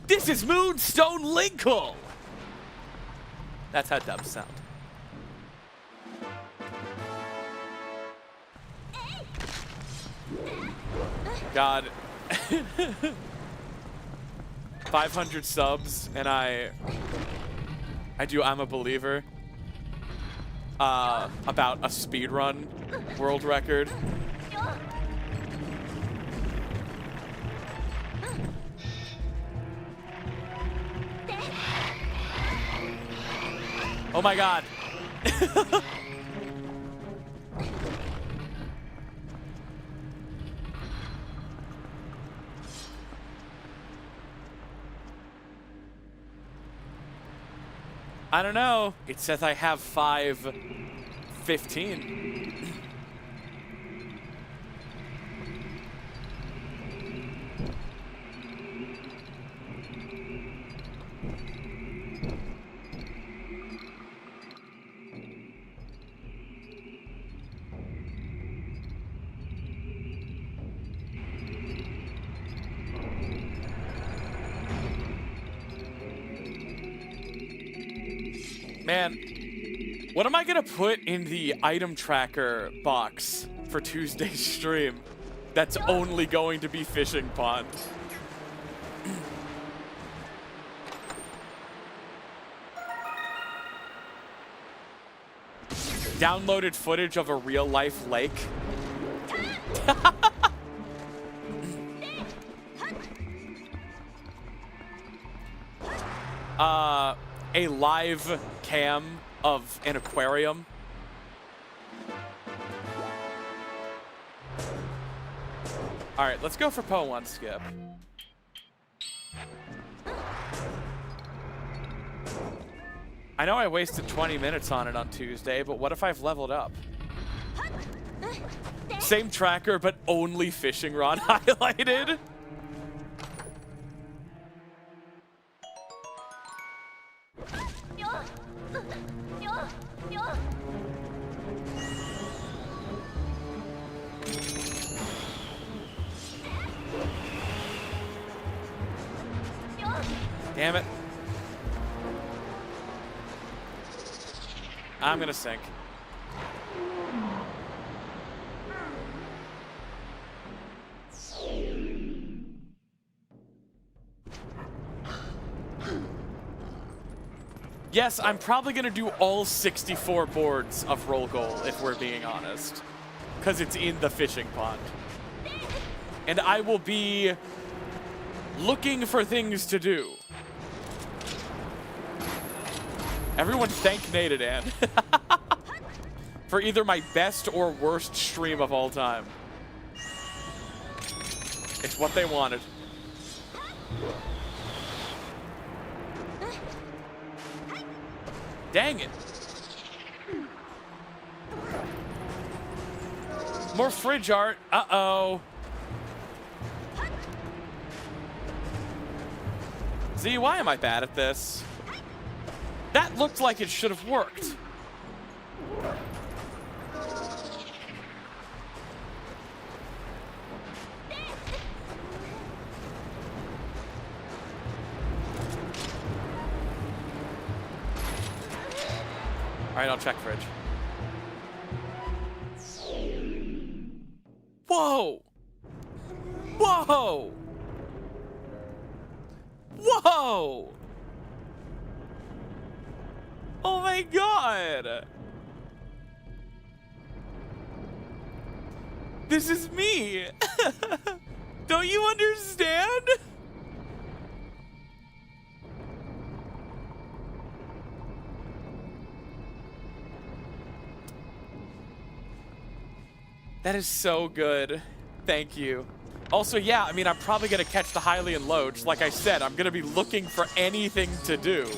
This is Moonstone Linkle! That's how dubs sound. God. 500 subs, and I'm a believer. About a speedrun world record. Oh my God. I don't know. It says I have 5:15. Man, what am I gonna put in the item tracker box for Tuesday's stream that's only going to be fishing pond? Downloaded footage of a real-life lake. A live cam of an aquarium. All right, let's go for Poe 1 skip. I know I wasted 20 minutes on it on Tuesday, but what if I've leveled up? Same tracker, but only fishing rod highlighted. Damn it. I'm gonna sink. Yes, I'm probably gonna do all 64 boards of roll goal if we're being honest, because it's in the fishing pond. And I will be looking for things to do. Everyone thank Nadadan for either my best or worst stream of all time. It's what they wanted. Dang it. More fridge art. Uh-oh. Z, why am I bad at this? That looked like it should have worked. All right, I'll check fridge. Whoa! Whoa! Whoa! Oh my god! This is me! Don't you understand? That is so good. Thank you. Also, yeah, I mean, I'm probably going to catch the Hylian Loach. Like I said, I'm going to be looking for anything to do.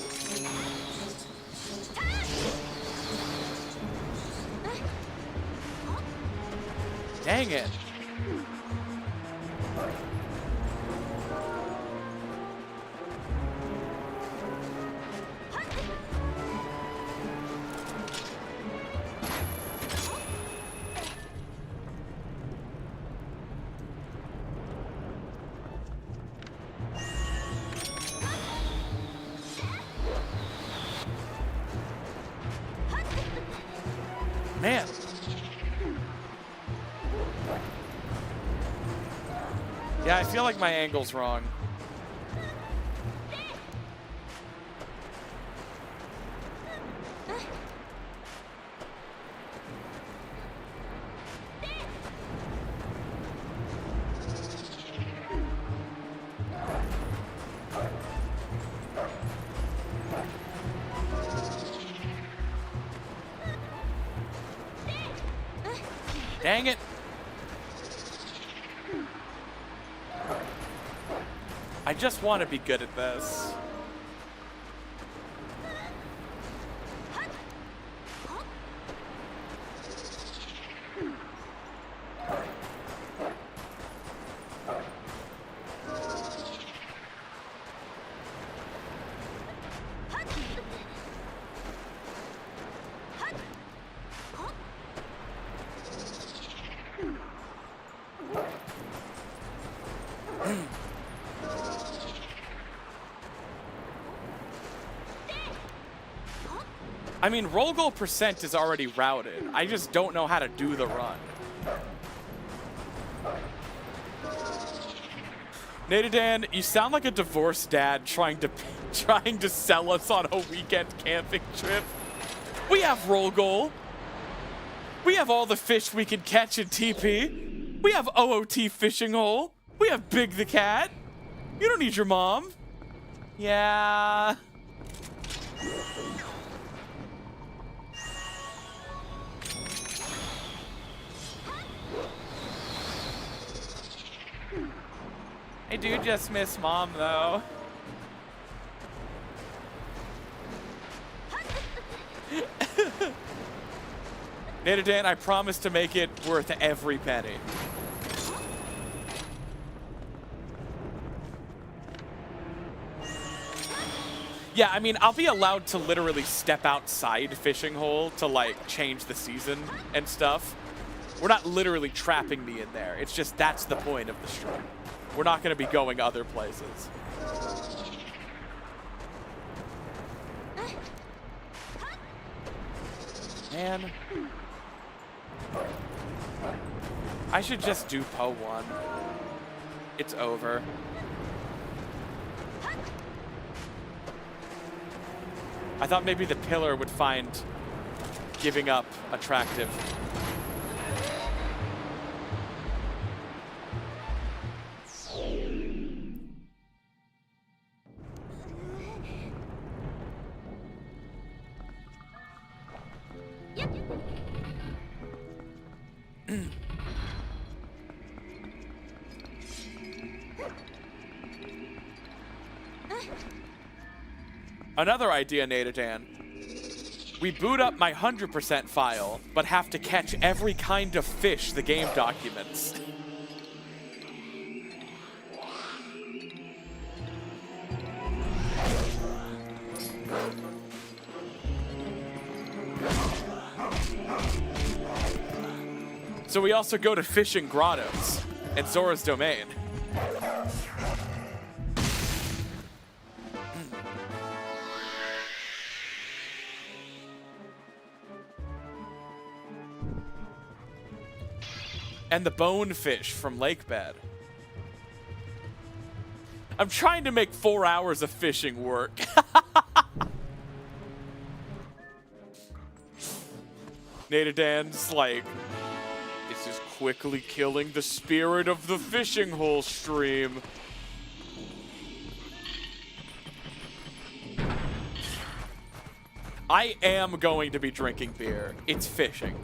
Dang it. Man. Yeah, I feel like my angle's wrong. Dang it. I just want to be good at this. I mean, roll goal percent is already routed. I just don't know how to do the run. Natadan, you sound like a divorced dad trying to sell us on a weekend camping trip. We have roll goal. We have all the fish we can catch in TP. We have OOT fishing hole. We have Big the cat. You don't need your mom. Yeah. I do just miss Mom, though. Natadan, I promise to make it worth every penny. Yeah, I mean, I'll be allowed to literally step outside fishing hole to, like, change the season and stuff. We're not literally trapping me in there. It's just that's the point of the stream. We're not going to be going other places. Man. I should just do Po 1. It's over. I thought maybe the pillar would find giving up attractive. Another idea, Natadan. We boot up my 100% file, but have to catch every kind of fish the game documents. So we also go to fishing grottos and Zora's domain. And the bonefish from Lakebed. I'm trying to make 4 hours of fishing work. Natadan's like, this is quickly killing the spirit of the fishing hole stream. I am going to be drinking beer. It's fishing.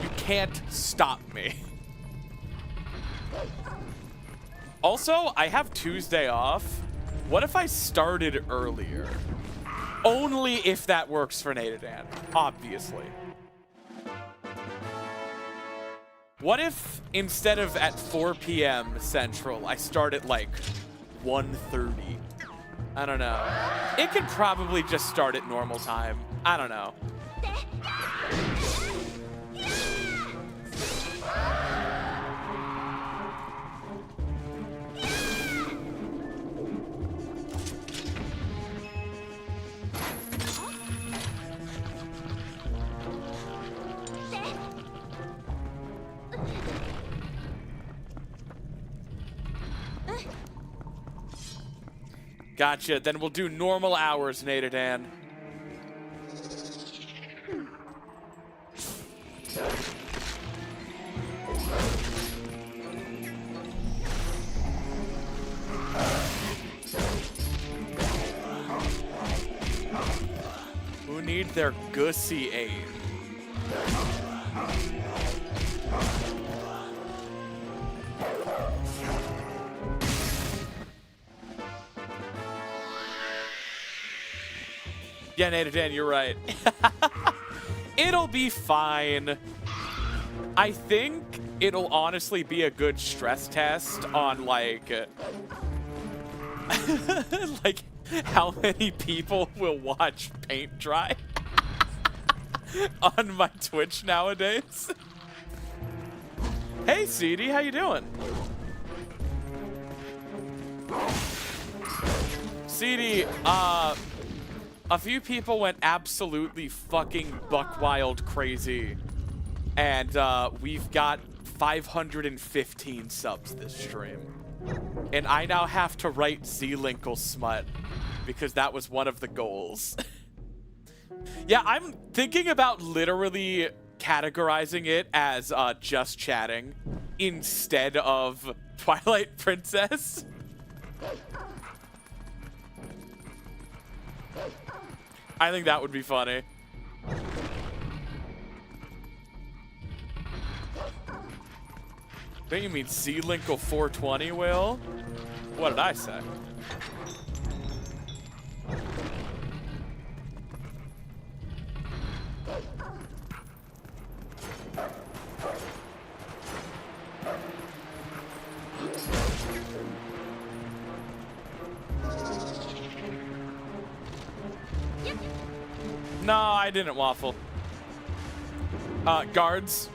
You can't stop me. Also, I have Tuesday off. What if I started earlier? Only if that works for Natadan, obviously. What if instead of at 4 p.m. Central, I start at like 1:30? I don't know. It could probably just start at normal time. I don't know. Gotcha. Then we'll do normal hours, Natadan. Who need their gussy aid? Yeah, Natadan, you're right. It'll be fine. I think it'll honestly be a good stress test on, like, like how many people will watch paint dry on my Twitch nowadays. Hey, CD, how you doing? CD, A few people went absolutely fucking buck wild crazy. And we've got 515 subs this stream. And I now have to write Linkle smut because that was one of the goals. Yeah, I'm thinking about literally categorizing it as just chatting instead of Twilight Princess. I think that would be funny. Don't you mean Linkle 420, Will? What did I say? No, I didn't waffle. Guards.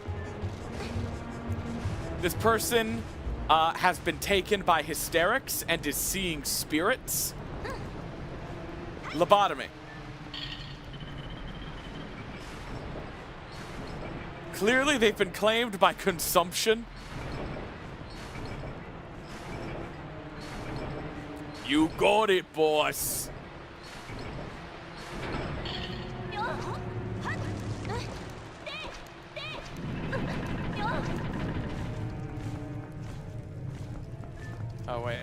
This person has been taken by hysterics and is seeing spirits. Lobotomy. Clearly, they've been claimed by consumption. You got it, boss. Oh, wait.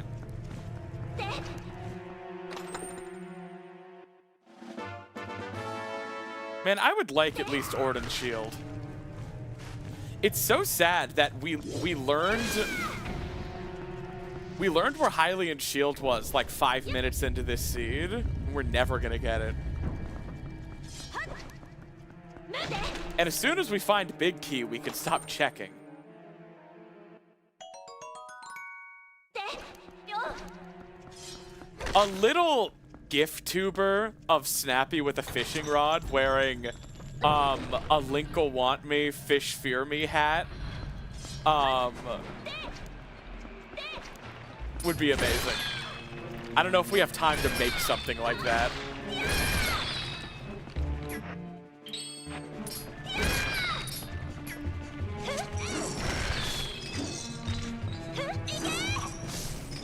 Man, I would like at least Orden's shield. It's so sad that we learned where Hylian's shield was like 5 minutes into this seed. We're never gonna get it. And as soon as we find Big Key, we can stop checking. A little gift tuber of Snappy with a fishing rod wearing a Linkle Want Me, Fish Fear Me hat would be amazing. I don't know if we have time to make something like that.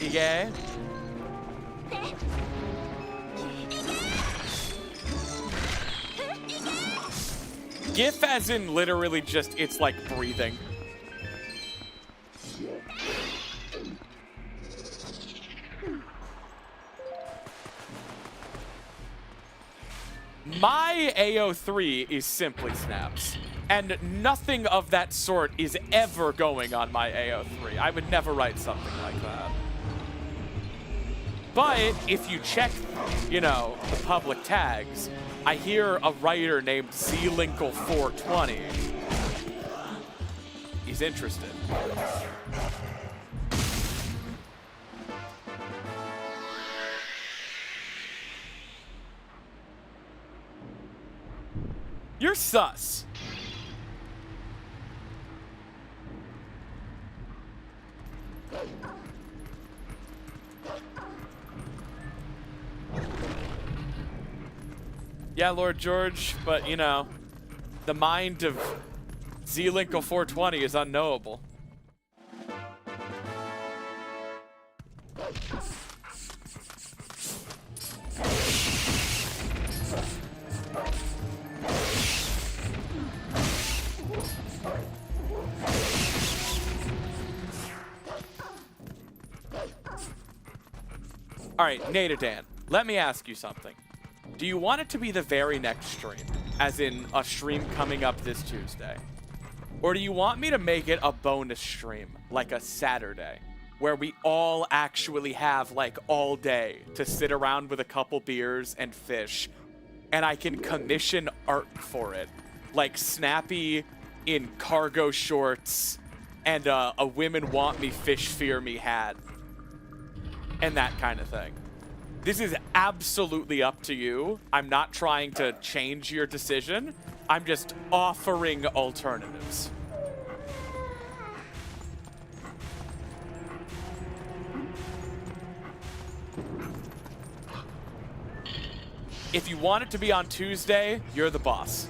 Yeah. GIF as in literally just, it's like breathing. My AO3 is simply snaps. And nothing of that sort is ever going on my AO3. I would never write something like that. But if you check, you know, the public tags, I hear a writer named Linkle 420. He's interested. You're sus. Yeah, Lord George, but you know, the mind of Linkle 420 is unknowable. All right, Nadadan, let me ask you something. Do you want it to be the very next stream, as in a stream coming up this Tuesday? Or do you want me to make it a bonus stream, like a Saturday, where we all actually have like all day to sit around with a couple beers and fish, and I can commission art for it, like Snappy in cargo shorts and a Women Want Me, Fish Fear Me hat, and that kind of thing. This is absolutely up to you. I'm not trying to change your decision. I'm just offering alternatives. if you want it to be on Tuesday, you're the boss.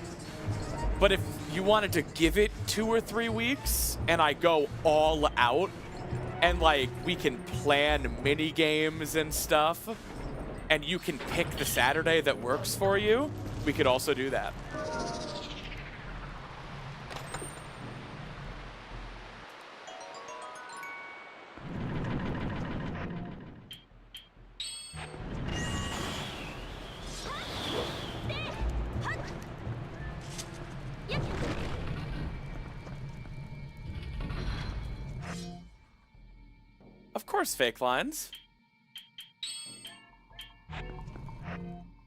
But if you wanted to give it 2 or 3 weeks and I go all out and like we can plan mini games and stuff and you can pick the Saturday that works for you, we could also do that. Of course, fake lines.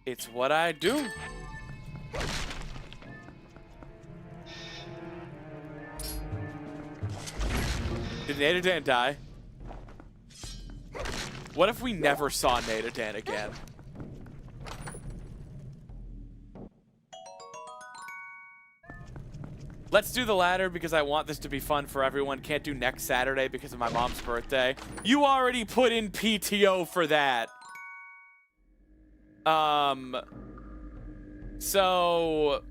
It's what I do. Did Nadadan die? What if we never saw Nadadan again? Let's do the latter because I want this to be fun for everyone. Can't do next Saturday because of my mom's birthday. You already put in PTO for that. So,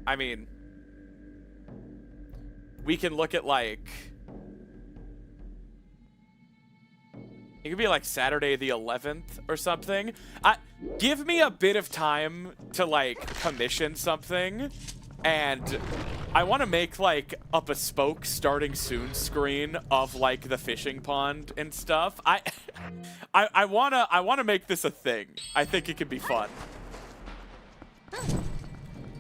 I mean, we can look at like, it could be like Saturday the 11th or something. Give me a bit of time to like commission something. And I want to make like a bespoke starting soon screen of like the fishing pond and stuff. I wanna make this a thing. I think it could be fun.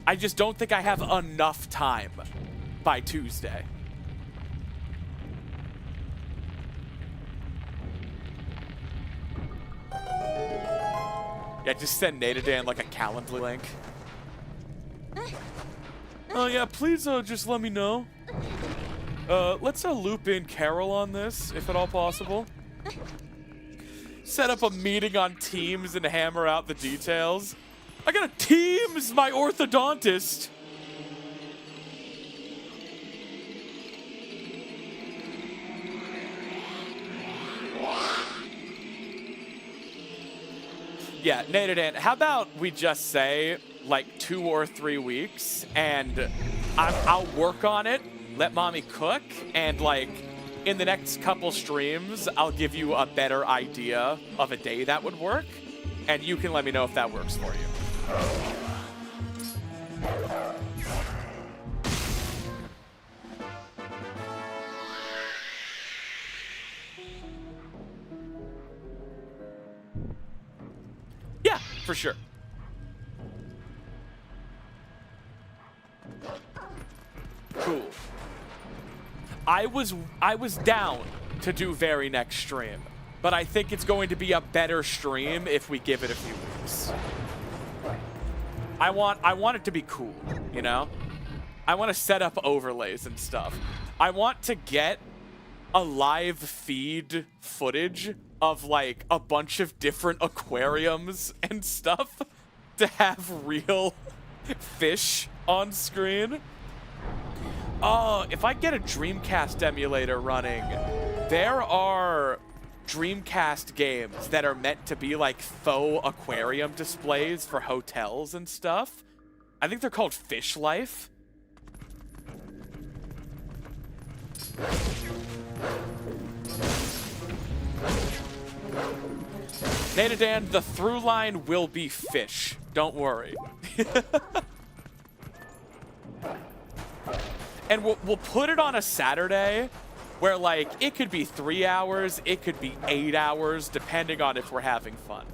I just don't think I have enough time by Tuesday. Yeah, just send Nadadan like a calendar link. Oh yeah, please just let me know. Let's loop in Carol on this, if at all possible. Set up a meeting on Teams and hammer out the details. I gotta Teams my orthodontist. Yeah, Nadadan, how about we just say like 2 or 3 weeks and I'll work on it, let mommy cook, and like in the next couple streams, I'll give you a better idea of a day that would work, and you can let me know if that works for you. Yeah, for sure. Cool. I was down to do very next stream, but I think it's going to be a better stream if we give it a few weeks. I want it to be cool, you know? I want to set up overlays and stuff. I want to get a live feed footage of like a bunch of different aquariums and stuff to have real fish on screen. Oh, if I get a Dreamcast emulator running, there are Dreamcast games that are meant to be like faux aquarium displays for hotels and stuff. I think they're called Fish Life. Nadadan, the through line will be fish. Don't worry. And we'll put it on a Saturday where, like, it could be 3 hours, it could be 8 hours, depending on if we're having fun.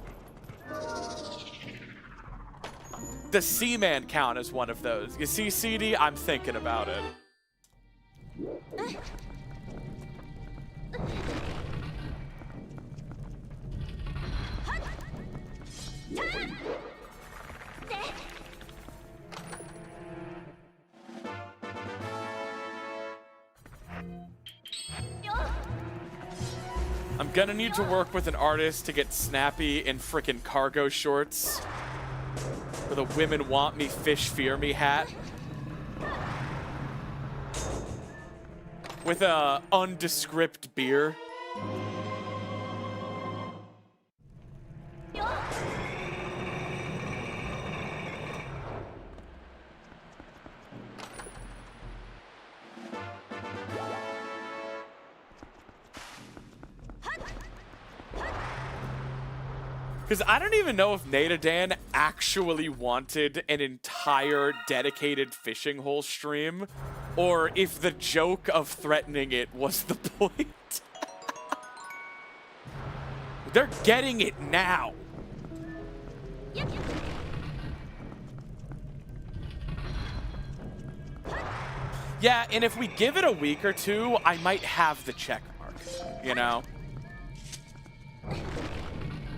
The Seaman count as one of those. You see, CD, I'm thinking about it. I'm gonna need to work with an artist to get snappy in frickin' cargo shorts with a "Women Want Me, Fish Fear Me" hat. With a undescript beer. Because I don't even know if Nadadan actually wanted an entire dedicated fishing hole stream, or if the joke of threatening it was the point. They're getting it now. Yeah, and if we give it a week or two, I might have the check mark, you know?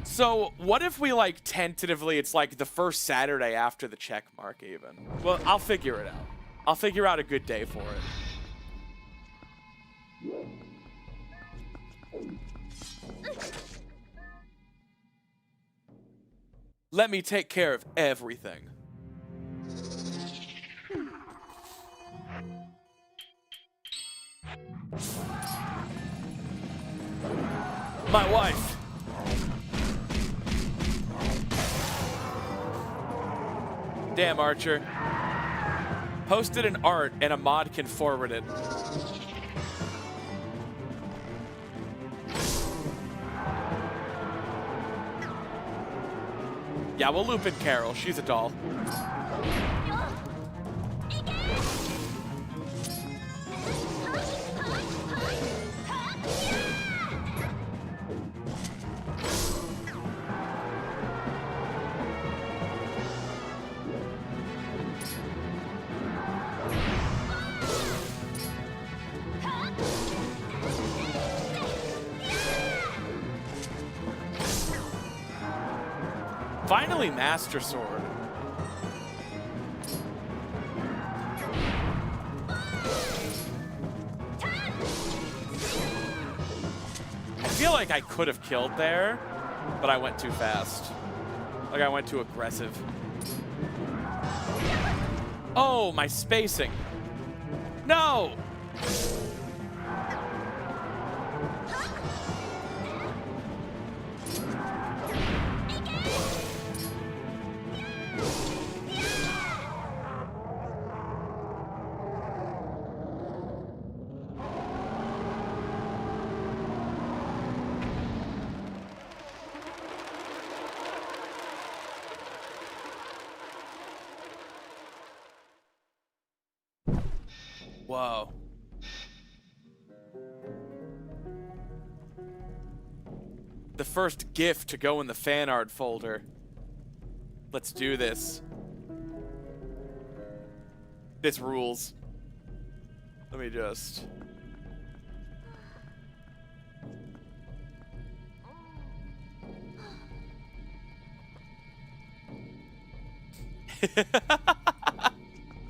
So what if we, like, tentatively, it's like the first Saturday after the check mark even? Well, I'll figure it out. I'll figure out a good day for it. Let me take care of everything. My wife. Damn, Archer. Posted an art and a mod can forward it. Yeah, we'll loop in Carol. She's a doll. Finally, Master Sword. I feel like I could have killed there, but I went too fast. Like, I went too aggressive. Oh, my spacing. No! Whoa. The first gift to go in the fan art folder. Let's do this. This rules. Let me just...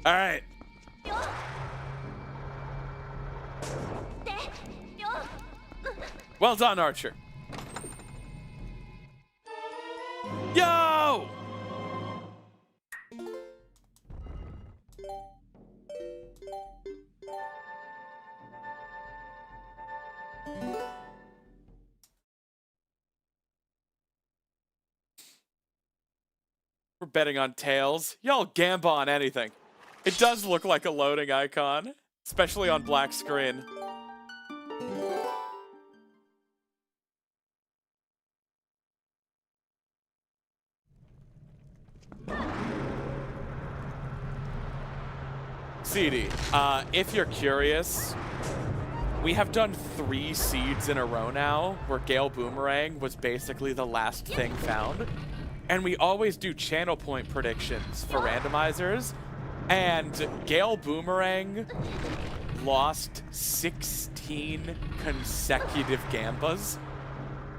All right. Well done, Archer. Yo! We're betting on tails. Y'all gamble on anything. It does look like a loading icon, especially on black screen. CD, if you're curious, we have done 3 seeds in a row now where Gale Boomerang was basically the last thing found. And we always do channel point predictions for randomizers. And Gale Boomerang lost 16 consecutive Gambas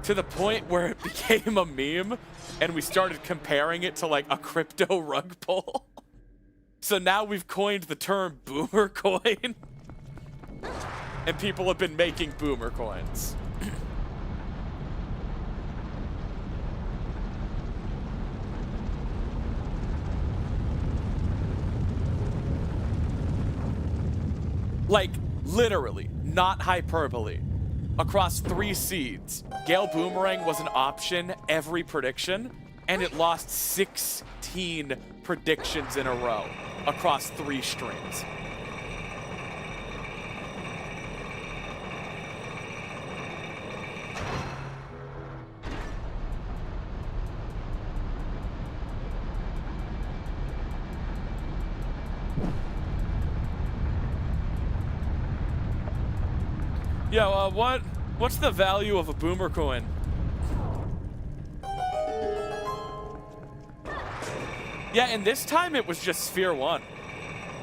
to the point where it became a meme and we started comparing it to like a crypto rug pull. So now we've coined the term Boomer Coin. And people have been making Boomer Coins. Like, literally, not hyperbole. Across 3 seeds, Gale Boomerang was an option every prediction, and it lost 16 predictions in a row across 3 streams. Yo, what's the value of a boomer coin? Yeah, and this time it was just Sphere 1.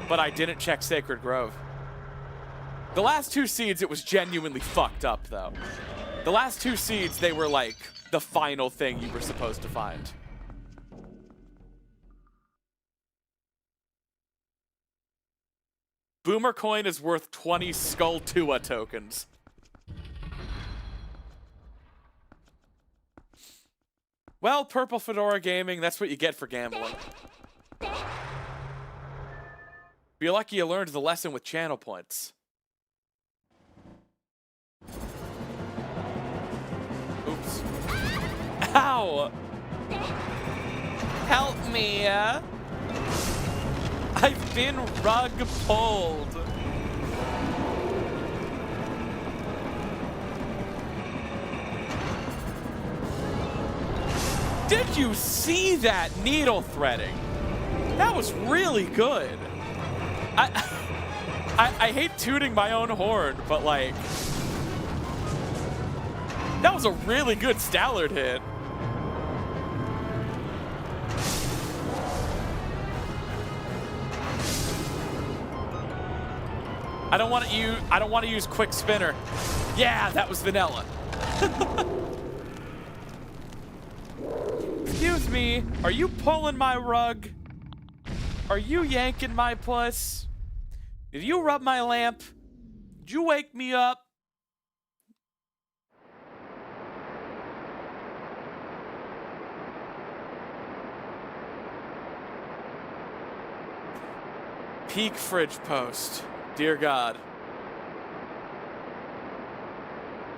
But I didn't check Sacred Grove. The last 2 seeds, it was genuinely fucked up, though. The last 2 seeds, they were like the final thing you were supposed to find. Boomer coin is worth 20 Skull Tua tokens. Well, Purple Fedora Gaming, that's what you get for gambling. Be lucky you learned the lesson with channel points. Oops. Ow! Help me. I've been rug pulled. Did you see that needle threading? That was really good. I hate tooting my own horn, but like, that was a really good Stallard hit. I don't want to use quick spinner. Yeah, that was vanilla. Excuse me, are you pulling my rug? Are you yanking my puss? Did you rub my lamp? Did you wake me up? Peak fridge post. Dear God.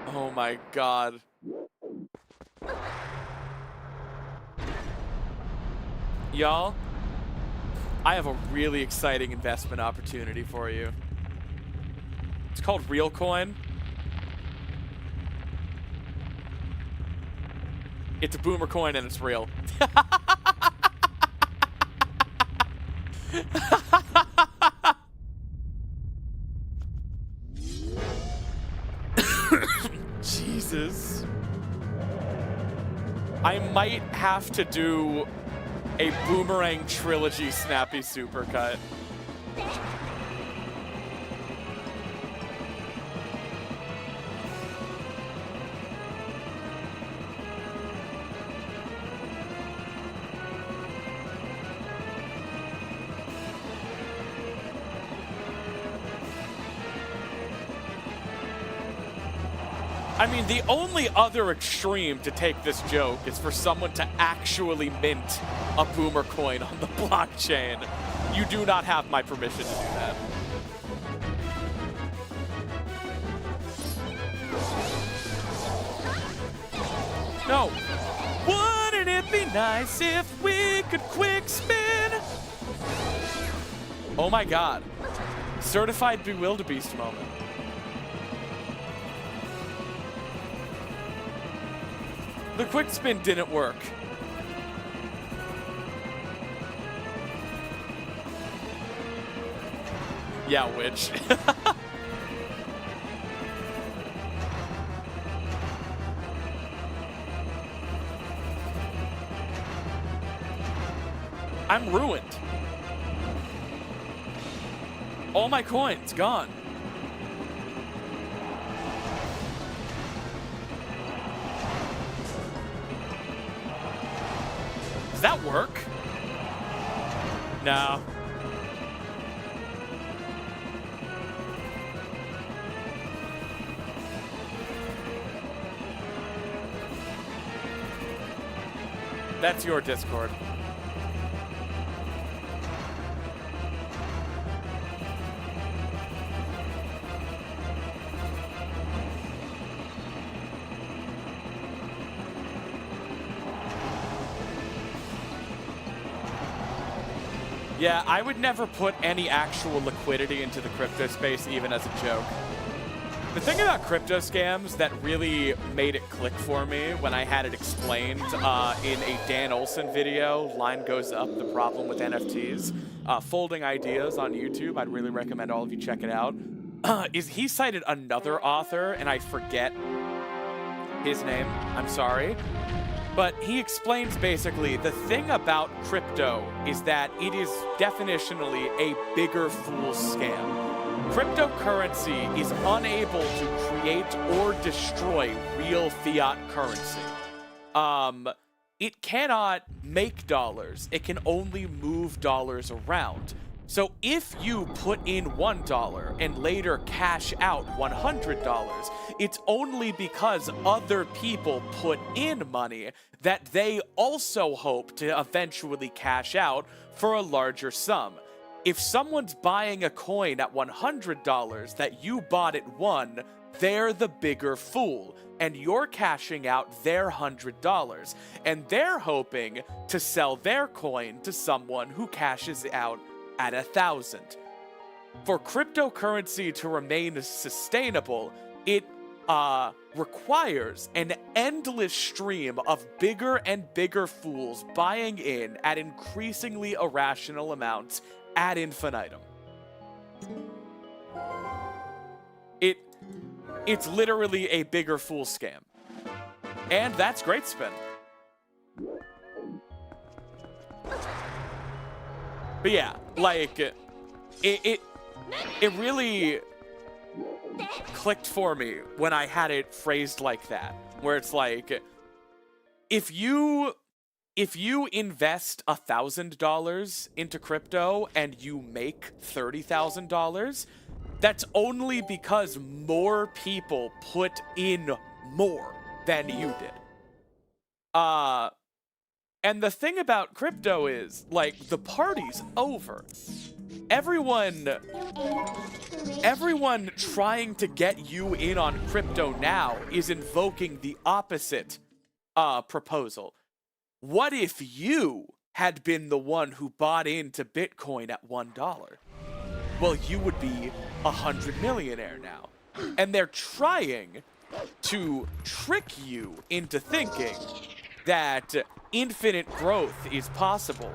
Oh my God. Y'all, I have a really exciting investment opportunity for you. It's called Real Coin. It's a boomer coin and it's real. Jesus. I might have to do a Boomerang Trilogy Snappy Supercut. I mean, the only other extreme to take this joke is for someone to actually mint a boomer coin on the blockchain. You do not have my permission to do that. No. Wouldn't it be nice if we could quick spin? Oh my God. Certified Bewildebeest moment. The quick spin didn't work. Yeah, witch. I'm ruined. All my coins gone. Does that work? No. That's your Discord. Yeah, I would never put any actual liquidity into the crypto space, even as a joke. The thing about crypto scams that really made it click for me when I had it explained in a Dan Olson video, Line Goes Up, The Problem with NFTs, Folding Ideas on YouTube, I'd really recommend all of you check it out, is he cited another author, and I forget his name, I'm sorry, but he explains basically the thing about crypto is that it is definitionally a bigger fool scam. Cryptocurrency is unable to create or destroy real fiat currency. It cannot make dollars. It can only move dollars around. So if you put in $1 and later cash out $100, it's only because other people put in money that they also hope to eventually cash out for a larger sum. If someone's buying a coin at $100 that you bought at $1, they're the bigger fool, and you're cashing out their $100, and they're hoping to sell their coin to someone who cashes out at 1,000. For cryptocurrency to remain sustainable, it requires an endless stream of bigger and bigger fools buying in at increasingly irrational amounts ad infinitum. It's literally a bigger fool scam. And that's great spin. But yeah, like, it really clicked for me when I had it phrased like that, where it's like, if you invest $1,000 into crypto and you make $30,000, that's only because more people put in more than you did. And the thing about crypto is, like, the party's over. Everyone trying to get you in on crypto now is invoking the opposite proposal. What if you had been the one who bought into Bitcoin at $1? Well, you would be a 100 millionaire now. And they're trying to trick you into thinking that infinite growth is possible,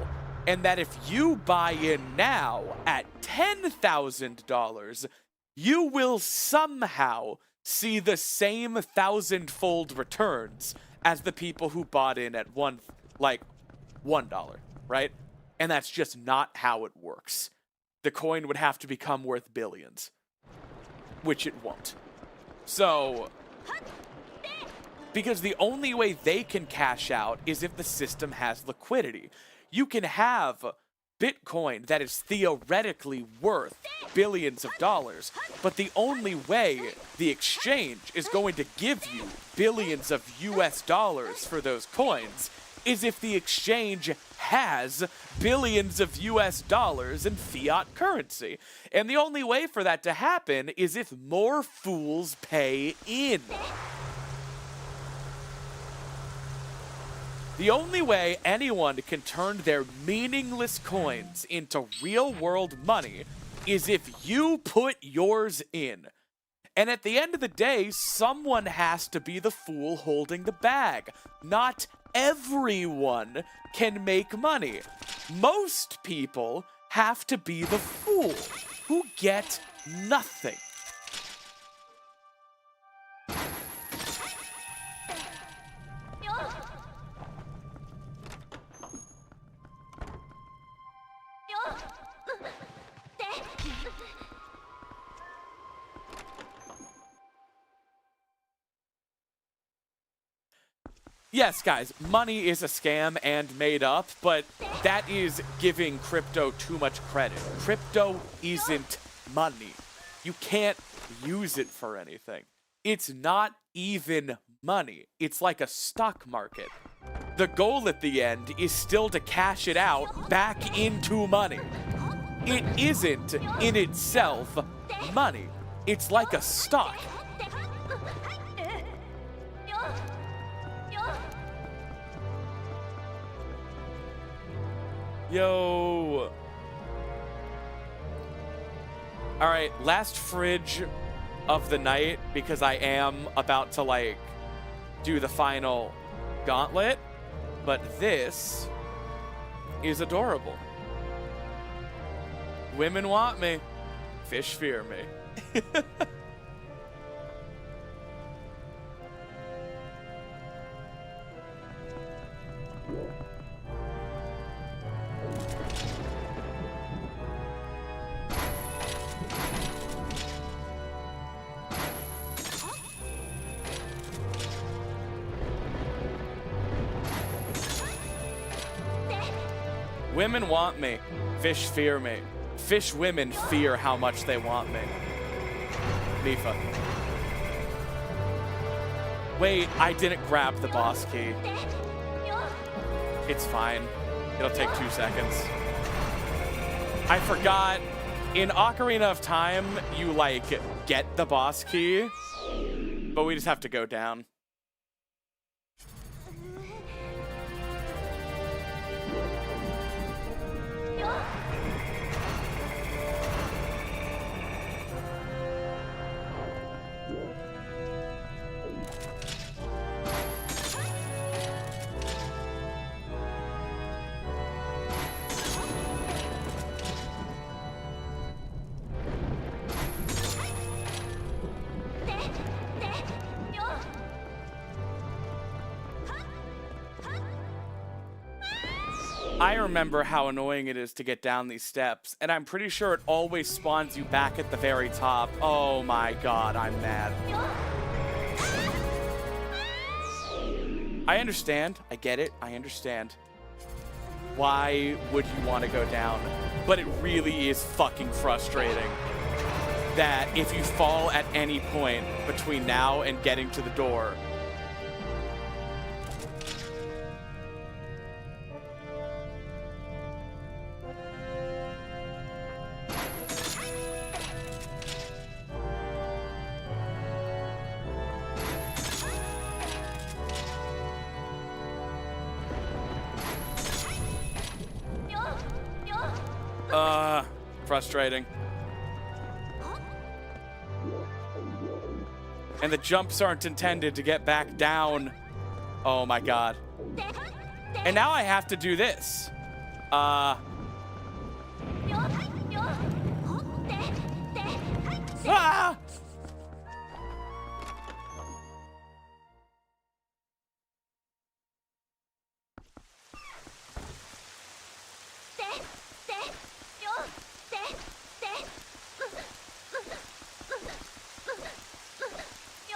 and that if you buy in now at $10,000, you will somehow see the same 1,000-fold returns as the people who bought in at $1, right? And that's just not how it works. The coin would have to become worth billions, which it won't. So, because the only way they can cash out is if the system has liquidity. You can have Bitcoin that is theoretically worth billions of dollars, but the only way the exchange is going to give you billions of US dollars for those coins is if the exchange has billions of US dollars in fiat currency. And the only way for that to happen is if more fools pay in. The only way anyone can turn their meaningless coins into real-world money is if you put yours in. And at the end of the day, someone has to be the fool holding the bag. Not everyone can make money. Most people have to be the fool who get nothing. Yes, guys, money is a scam and made up, but that is giving crypto too much credit. Crypto isn't money. You can't use it for anything. It's not even money. It's like a stock market. The goal at the end is still to cash it out back into money. It isn't, in itself, money. It's like a stock. Yo. All right, last fridge of the night because I am about to, like, do the final gauntlet. But this is adorable. Women want me. Fish fear me. Women want me. Fish fear me. Fish women fear how much they want me. Mifa. Wait, I didn't grab the boss key. It's fine. It'll take 2 seconds. I forgot. In Ocarina of Time, you, like, get the boss key, but we just have to go down. I remember how annoying it is to get down these steps, and I'm pretty sure it always spawns you back at the very top. Oh my god, I'm mad. I understand. I get it. I understand. Why would you want to go down? But it really is fucking frustrating that if you fall at any point between now and getting to the door, frustrating. And the jumps aren't intended to get back down. Oh my god. And now I have to do this. Ah!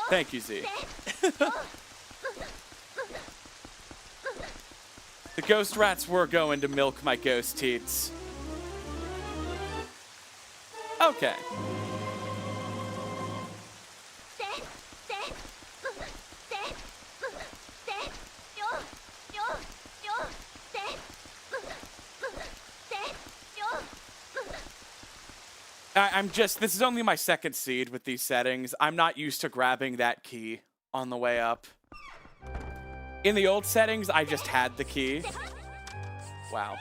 Thank you, Z. The ghost rats were going to milk my ghost teats. Okay. This is only my second seed with these settings. I'm not used to grabbing that key on the way up. In the old settings, I just had the key. Wow.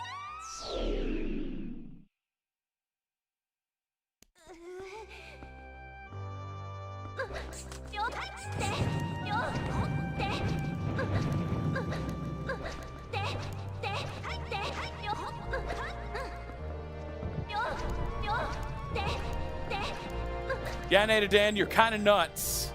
Yeah, Nada Dan, you're kind of nuts.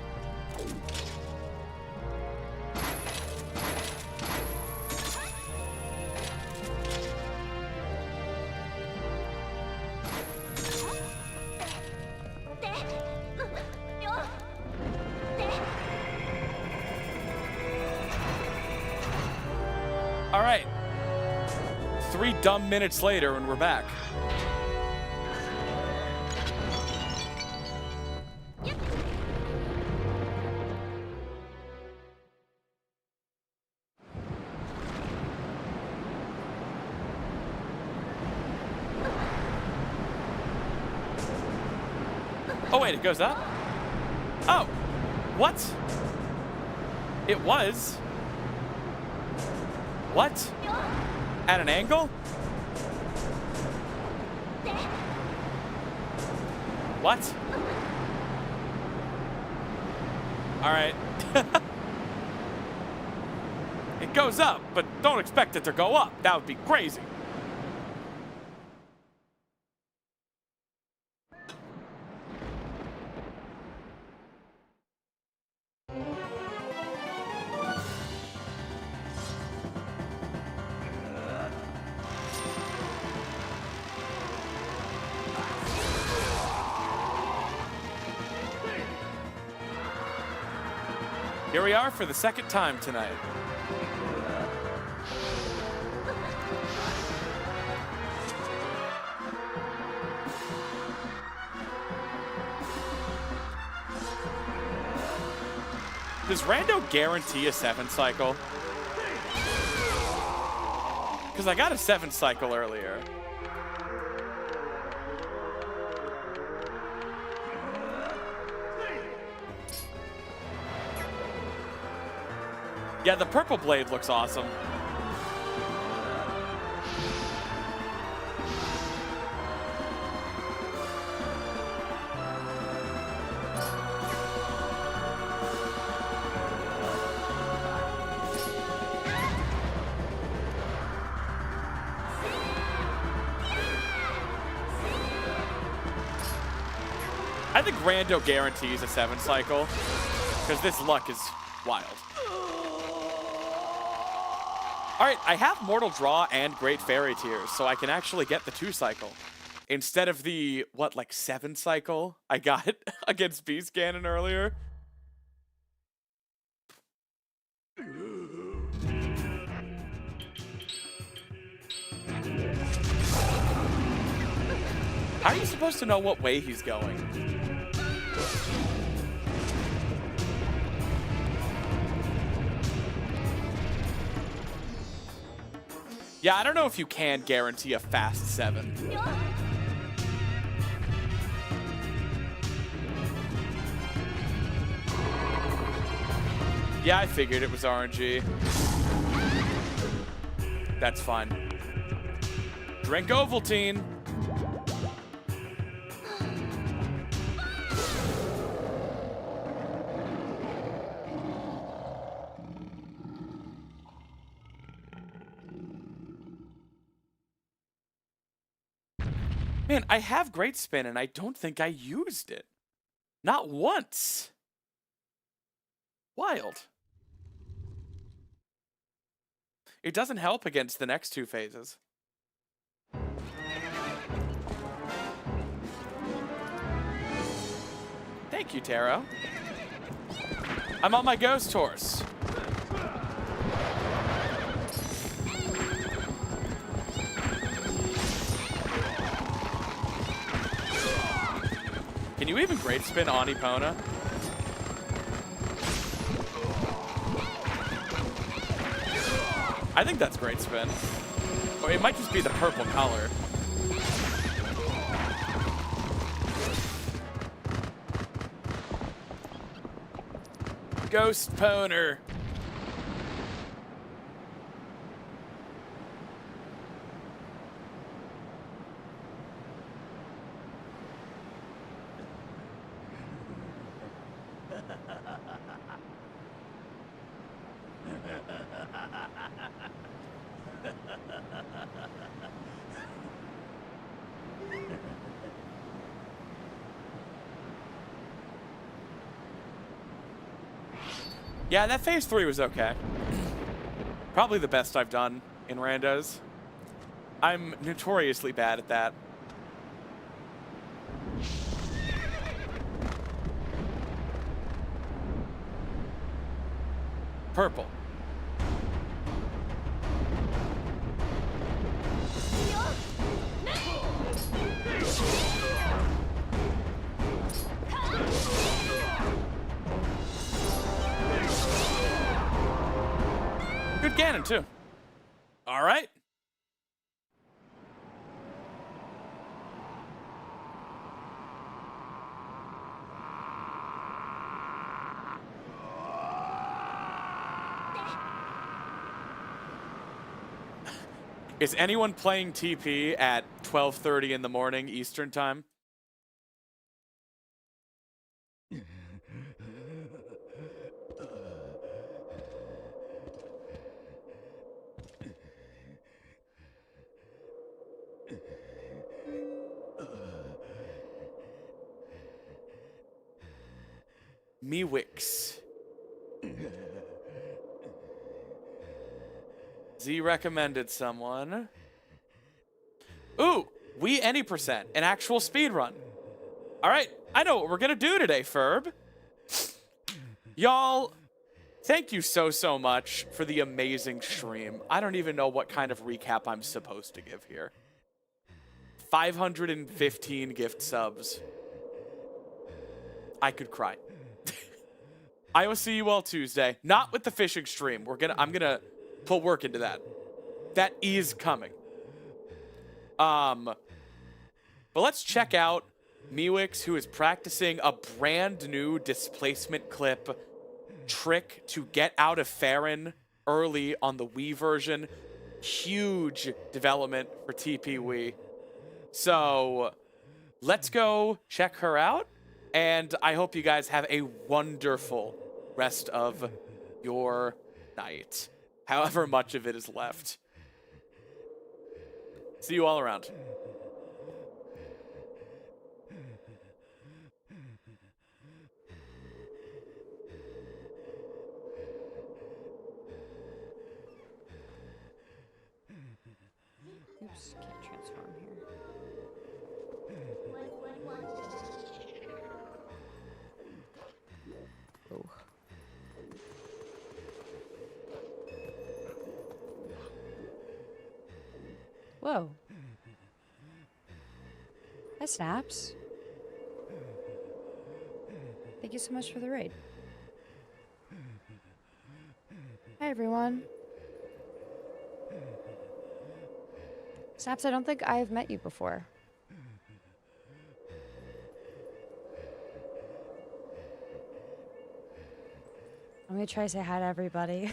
All right. 3 dumb minutes later, and we're back. Oh, wait, it goes up? Oh, what? It was? What? At an angle? What? All right. It goes up, but don't expect it to go up. That would be crazy. Here we are for the second time tonight. Does Rando guarantee a 7 cycle? Because I got a 7 cycle earlier. Yeah, the purple blade looks awesome. I think Rando guarantees a 7 cycle, because this luck is wild. All right, I have Mortal Draw and Great Fairy Tears, so I can actually get the 2 cycle. Instead of the, what, like 7 cycle I got against Beast Cannon earlier. How are you supposed to know what way he's going? Yeah, I don't know if you can guarantee a fast 7. Yeah, I figured it was RNG. That's fine. Drink Ovaltine. Man, I have Great Spin, and I don't think I used it. Not once. Wild. It doesn't help against the next 2 phases. Thank you, Taro. I'm on my ghost horse. Can you even Great Spin on Epona? I think that's Great Spin. Or it might just be the purple color. Ghost Poner. Yeah, that phase 3 was okay. Probably the best I've done in randos. I'm notoriously bad at that. Purple. Good Ganon, too. All right. Is anyone playing TP at 12:30 in the morning Eastern time? Miwix. Z recommended someone. Ooh, we any percent, an actual speed run. All right, I know what we're gonna do today, Ferb. Y'all, thank you so much for the amazing stream. I don't even know what kind of recap I'm supposed to give here. 515 gift subs. I could cry. I will see you all Tuesday. Not with the fishing stream. I'm gonna put work into that. That is coming. But let's check out Miwix, who is practicing a brand new displacement clip trick to get out of Farron early on the Wii version. Huge development for TP Wii. So let's go check her out. And I hope you guys have a wonderful rest of your night, however much of it is left. See you all around. Oops, can't transform here. Oh. Whoa. Hi, Snaps. Thank you so much for the raid. Hi, everyone. Snaps, I don't think I've met you before. I'm gonna try to say hi to everybody.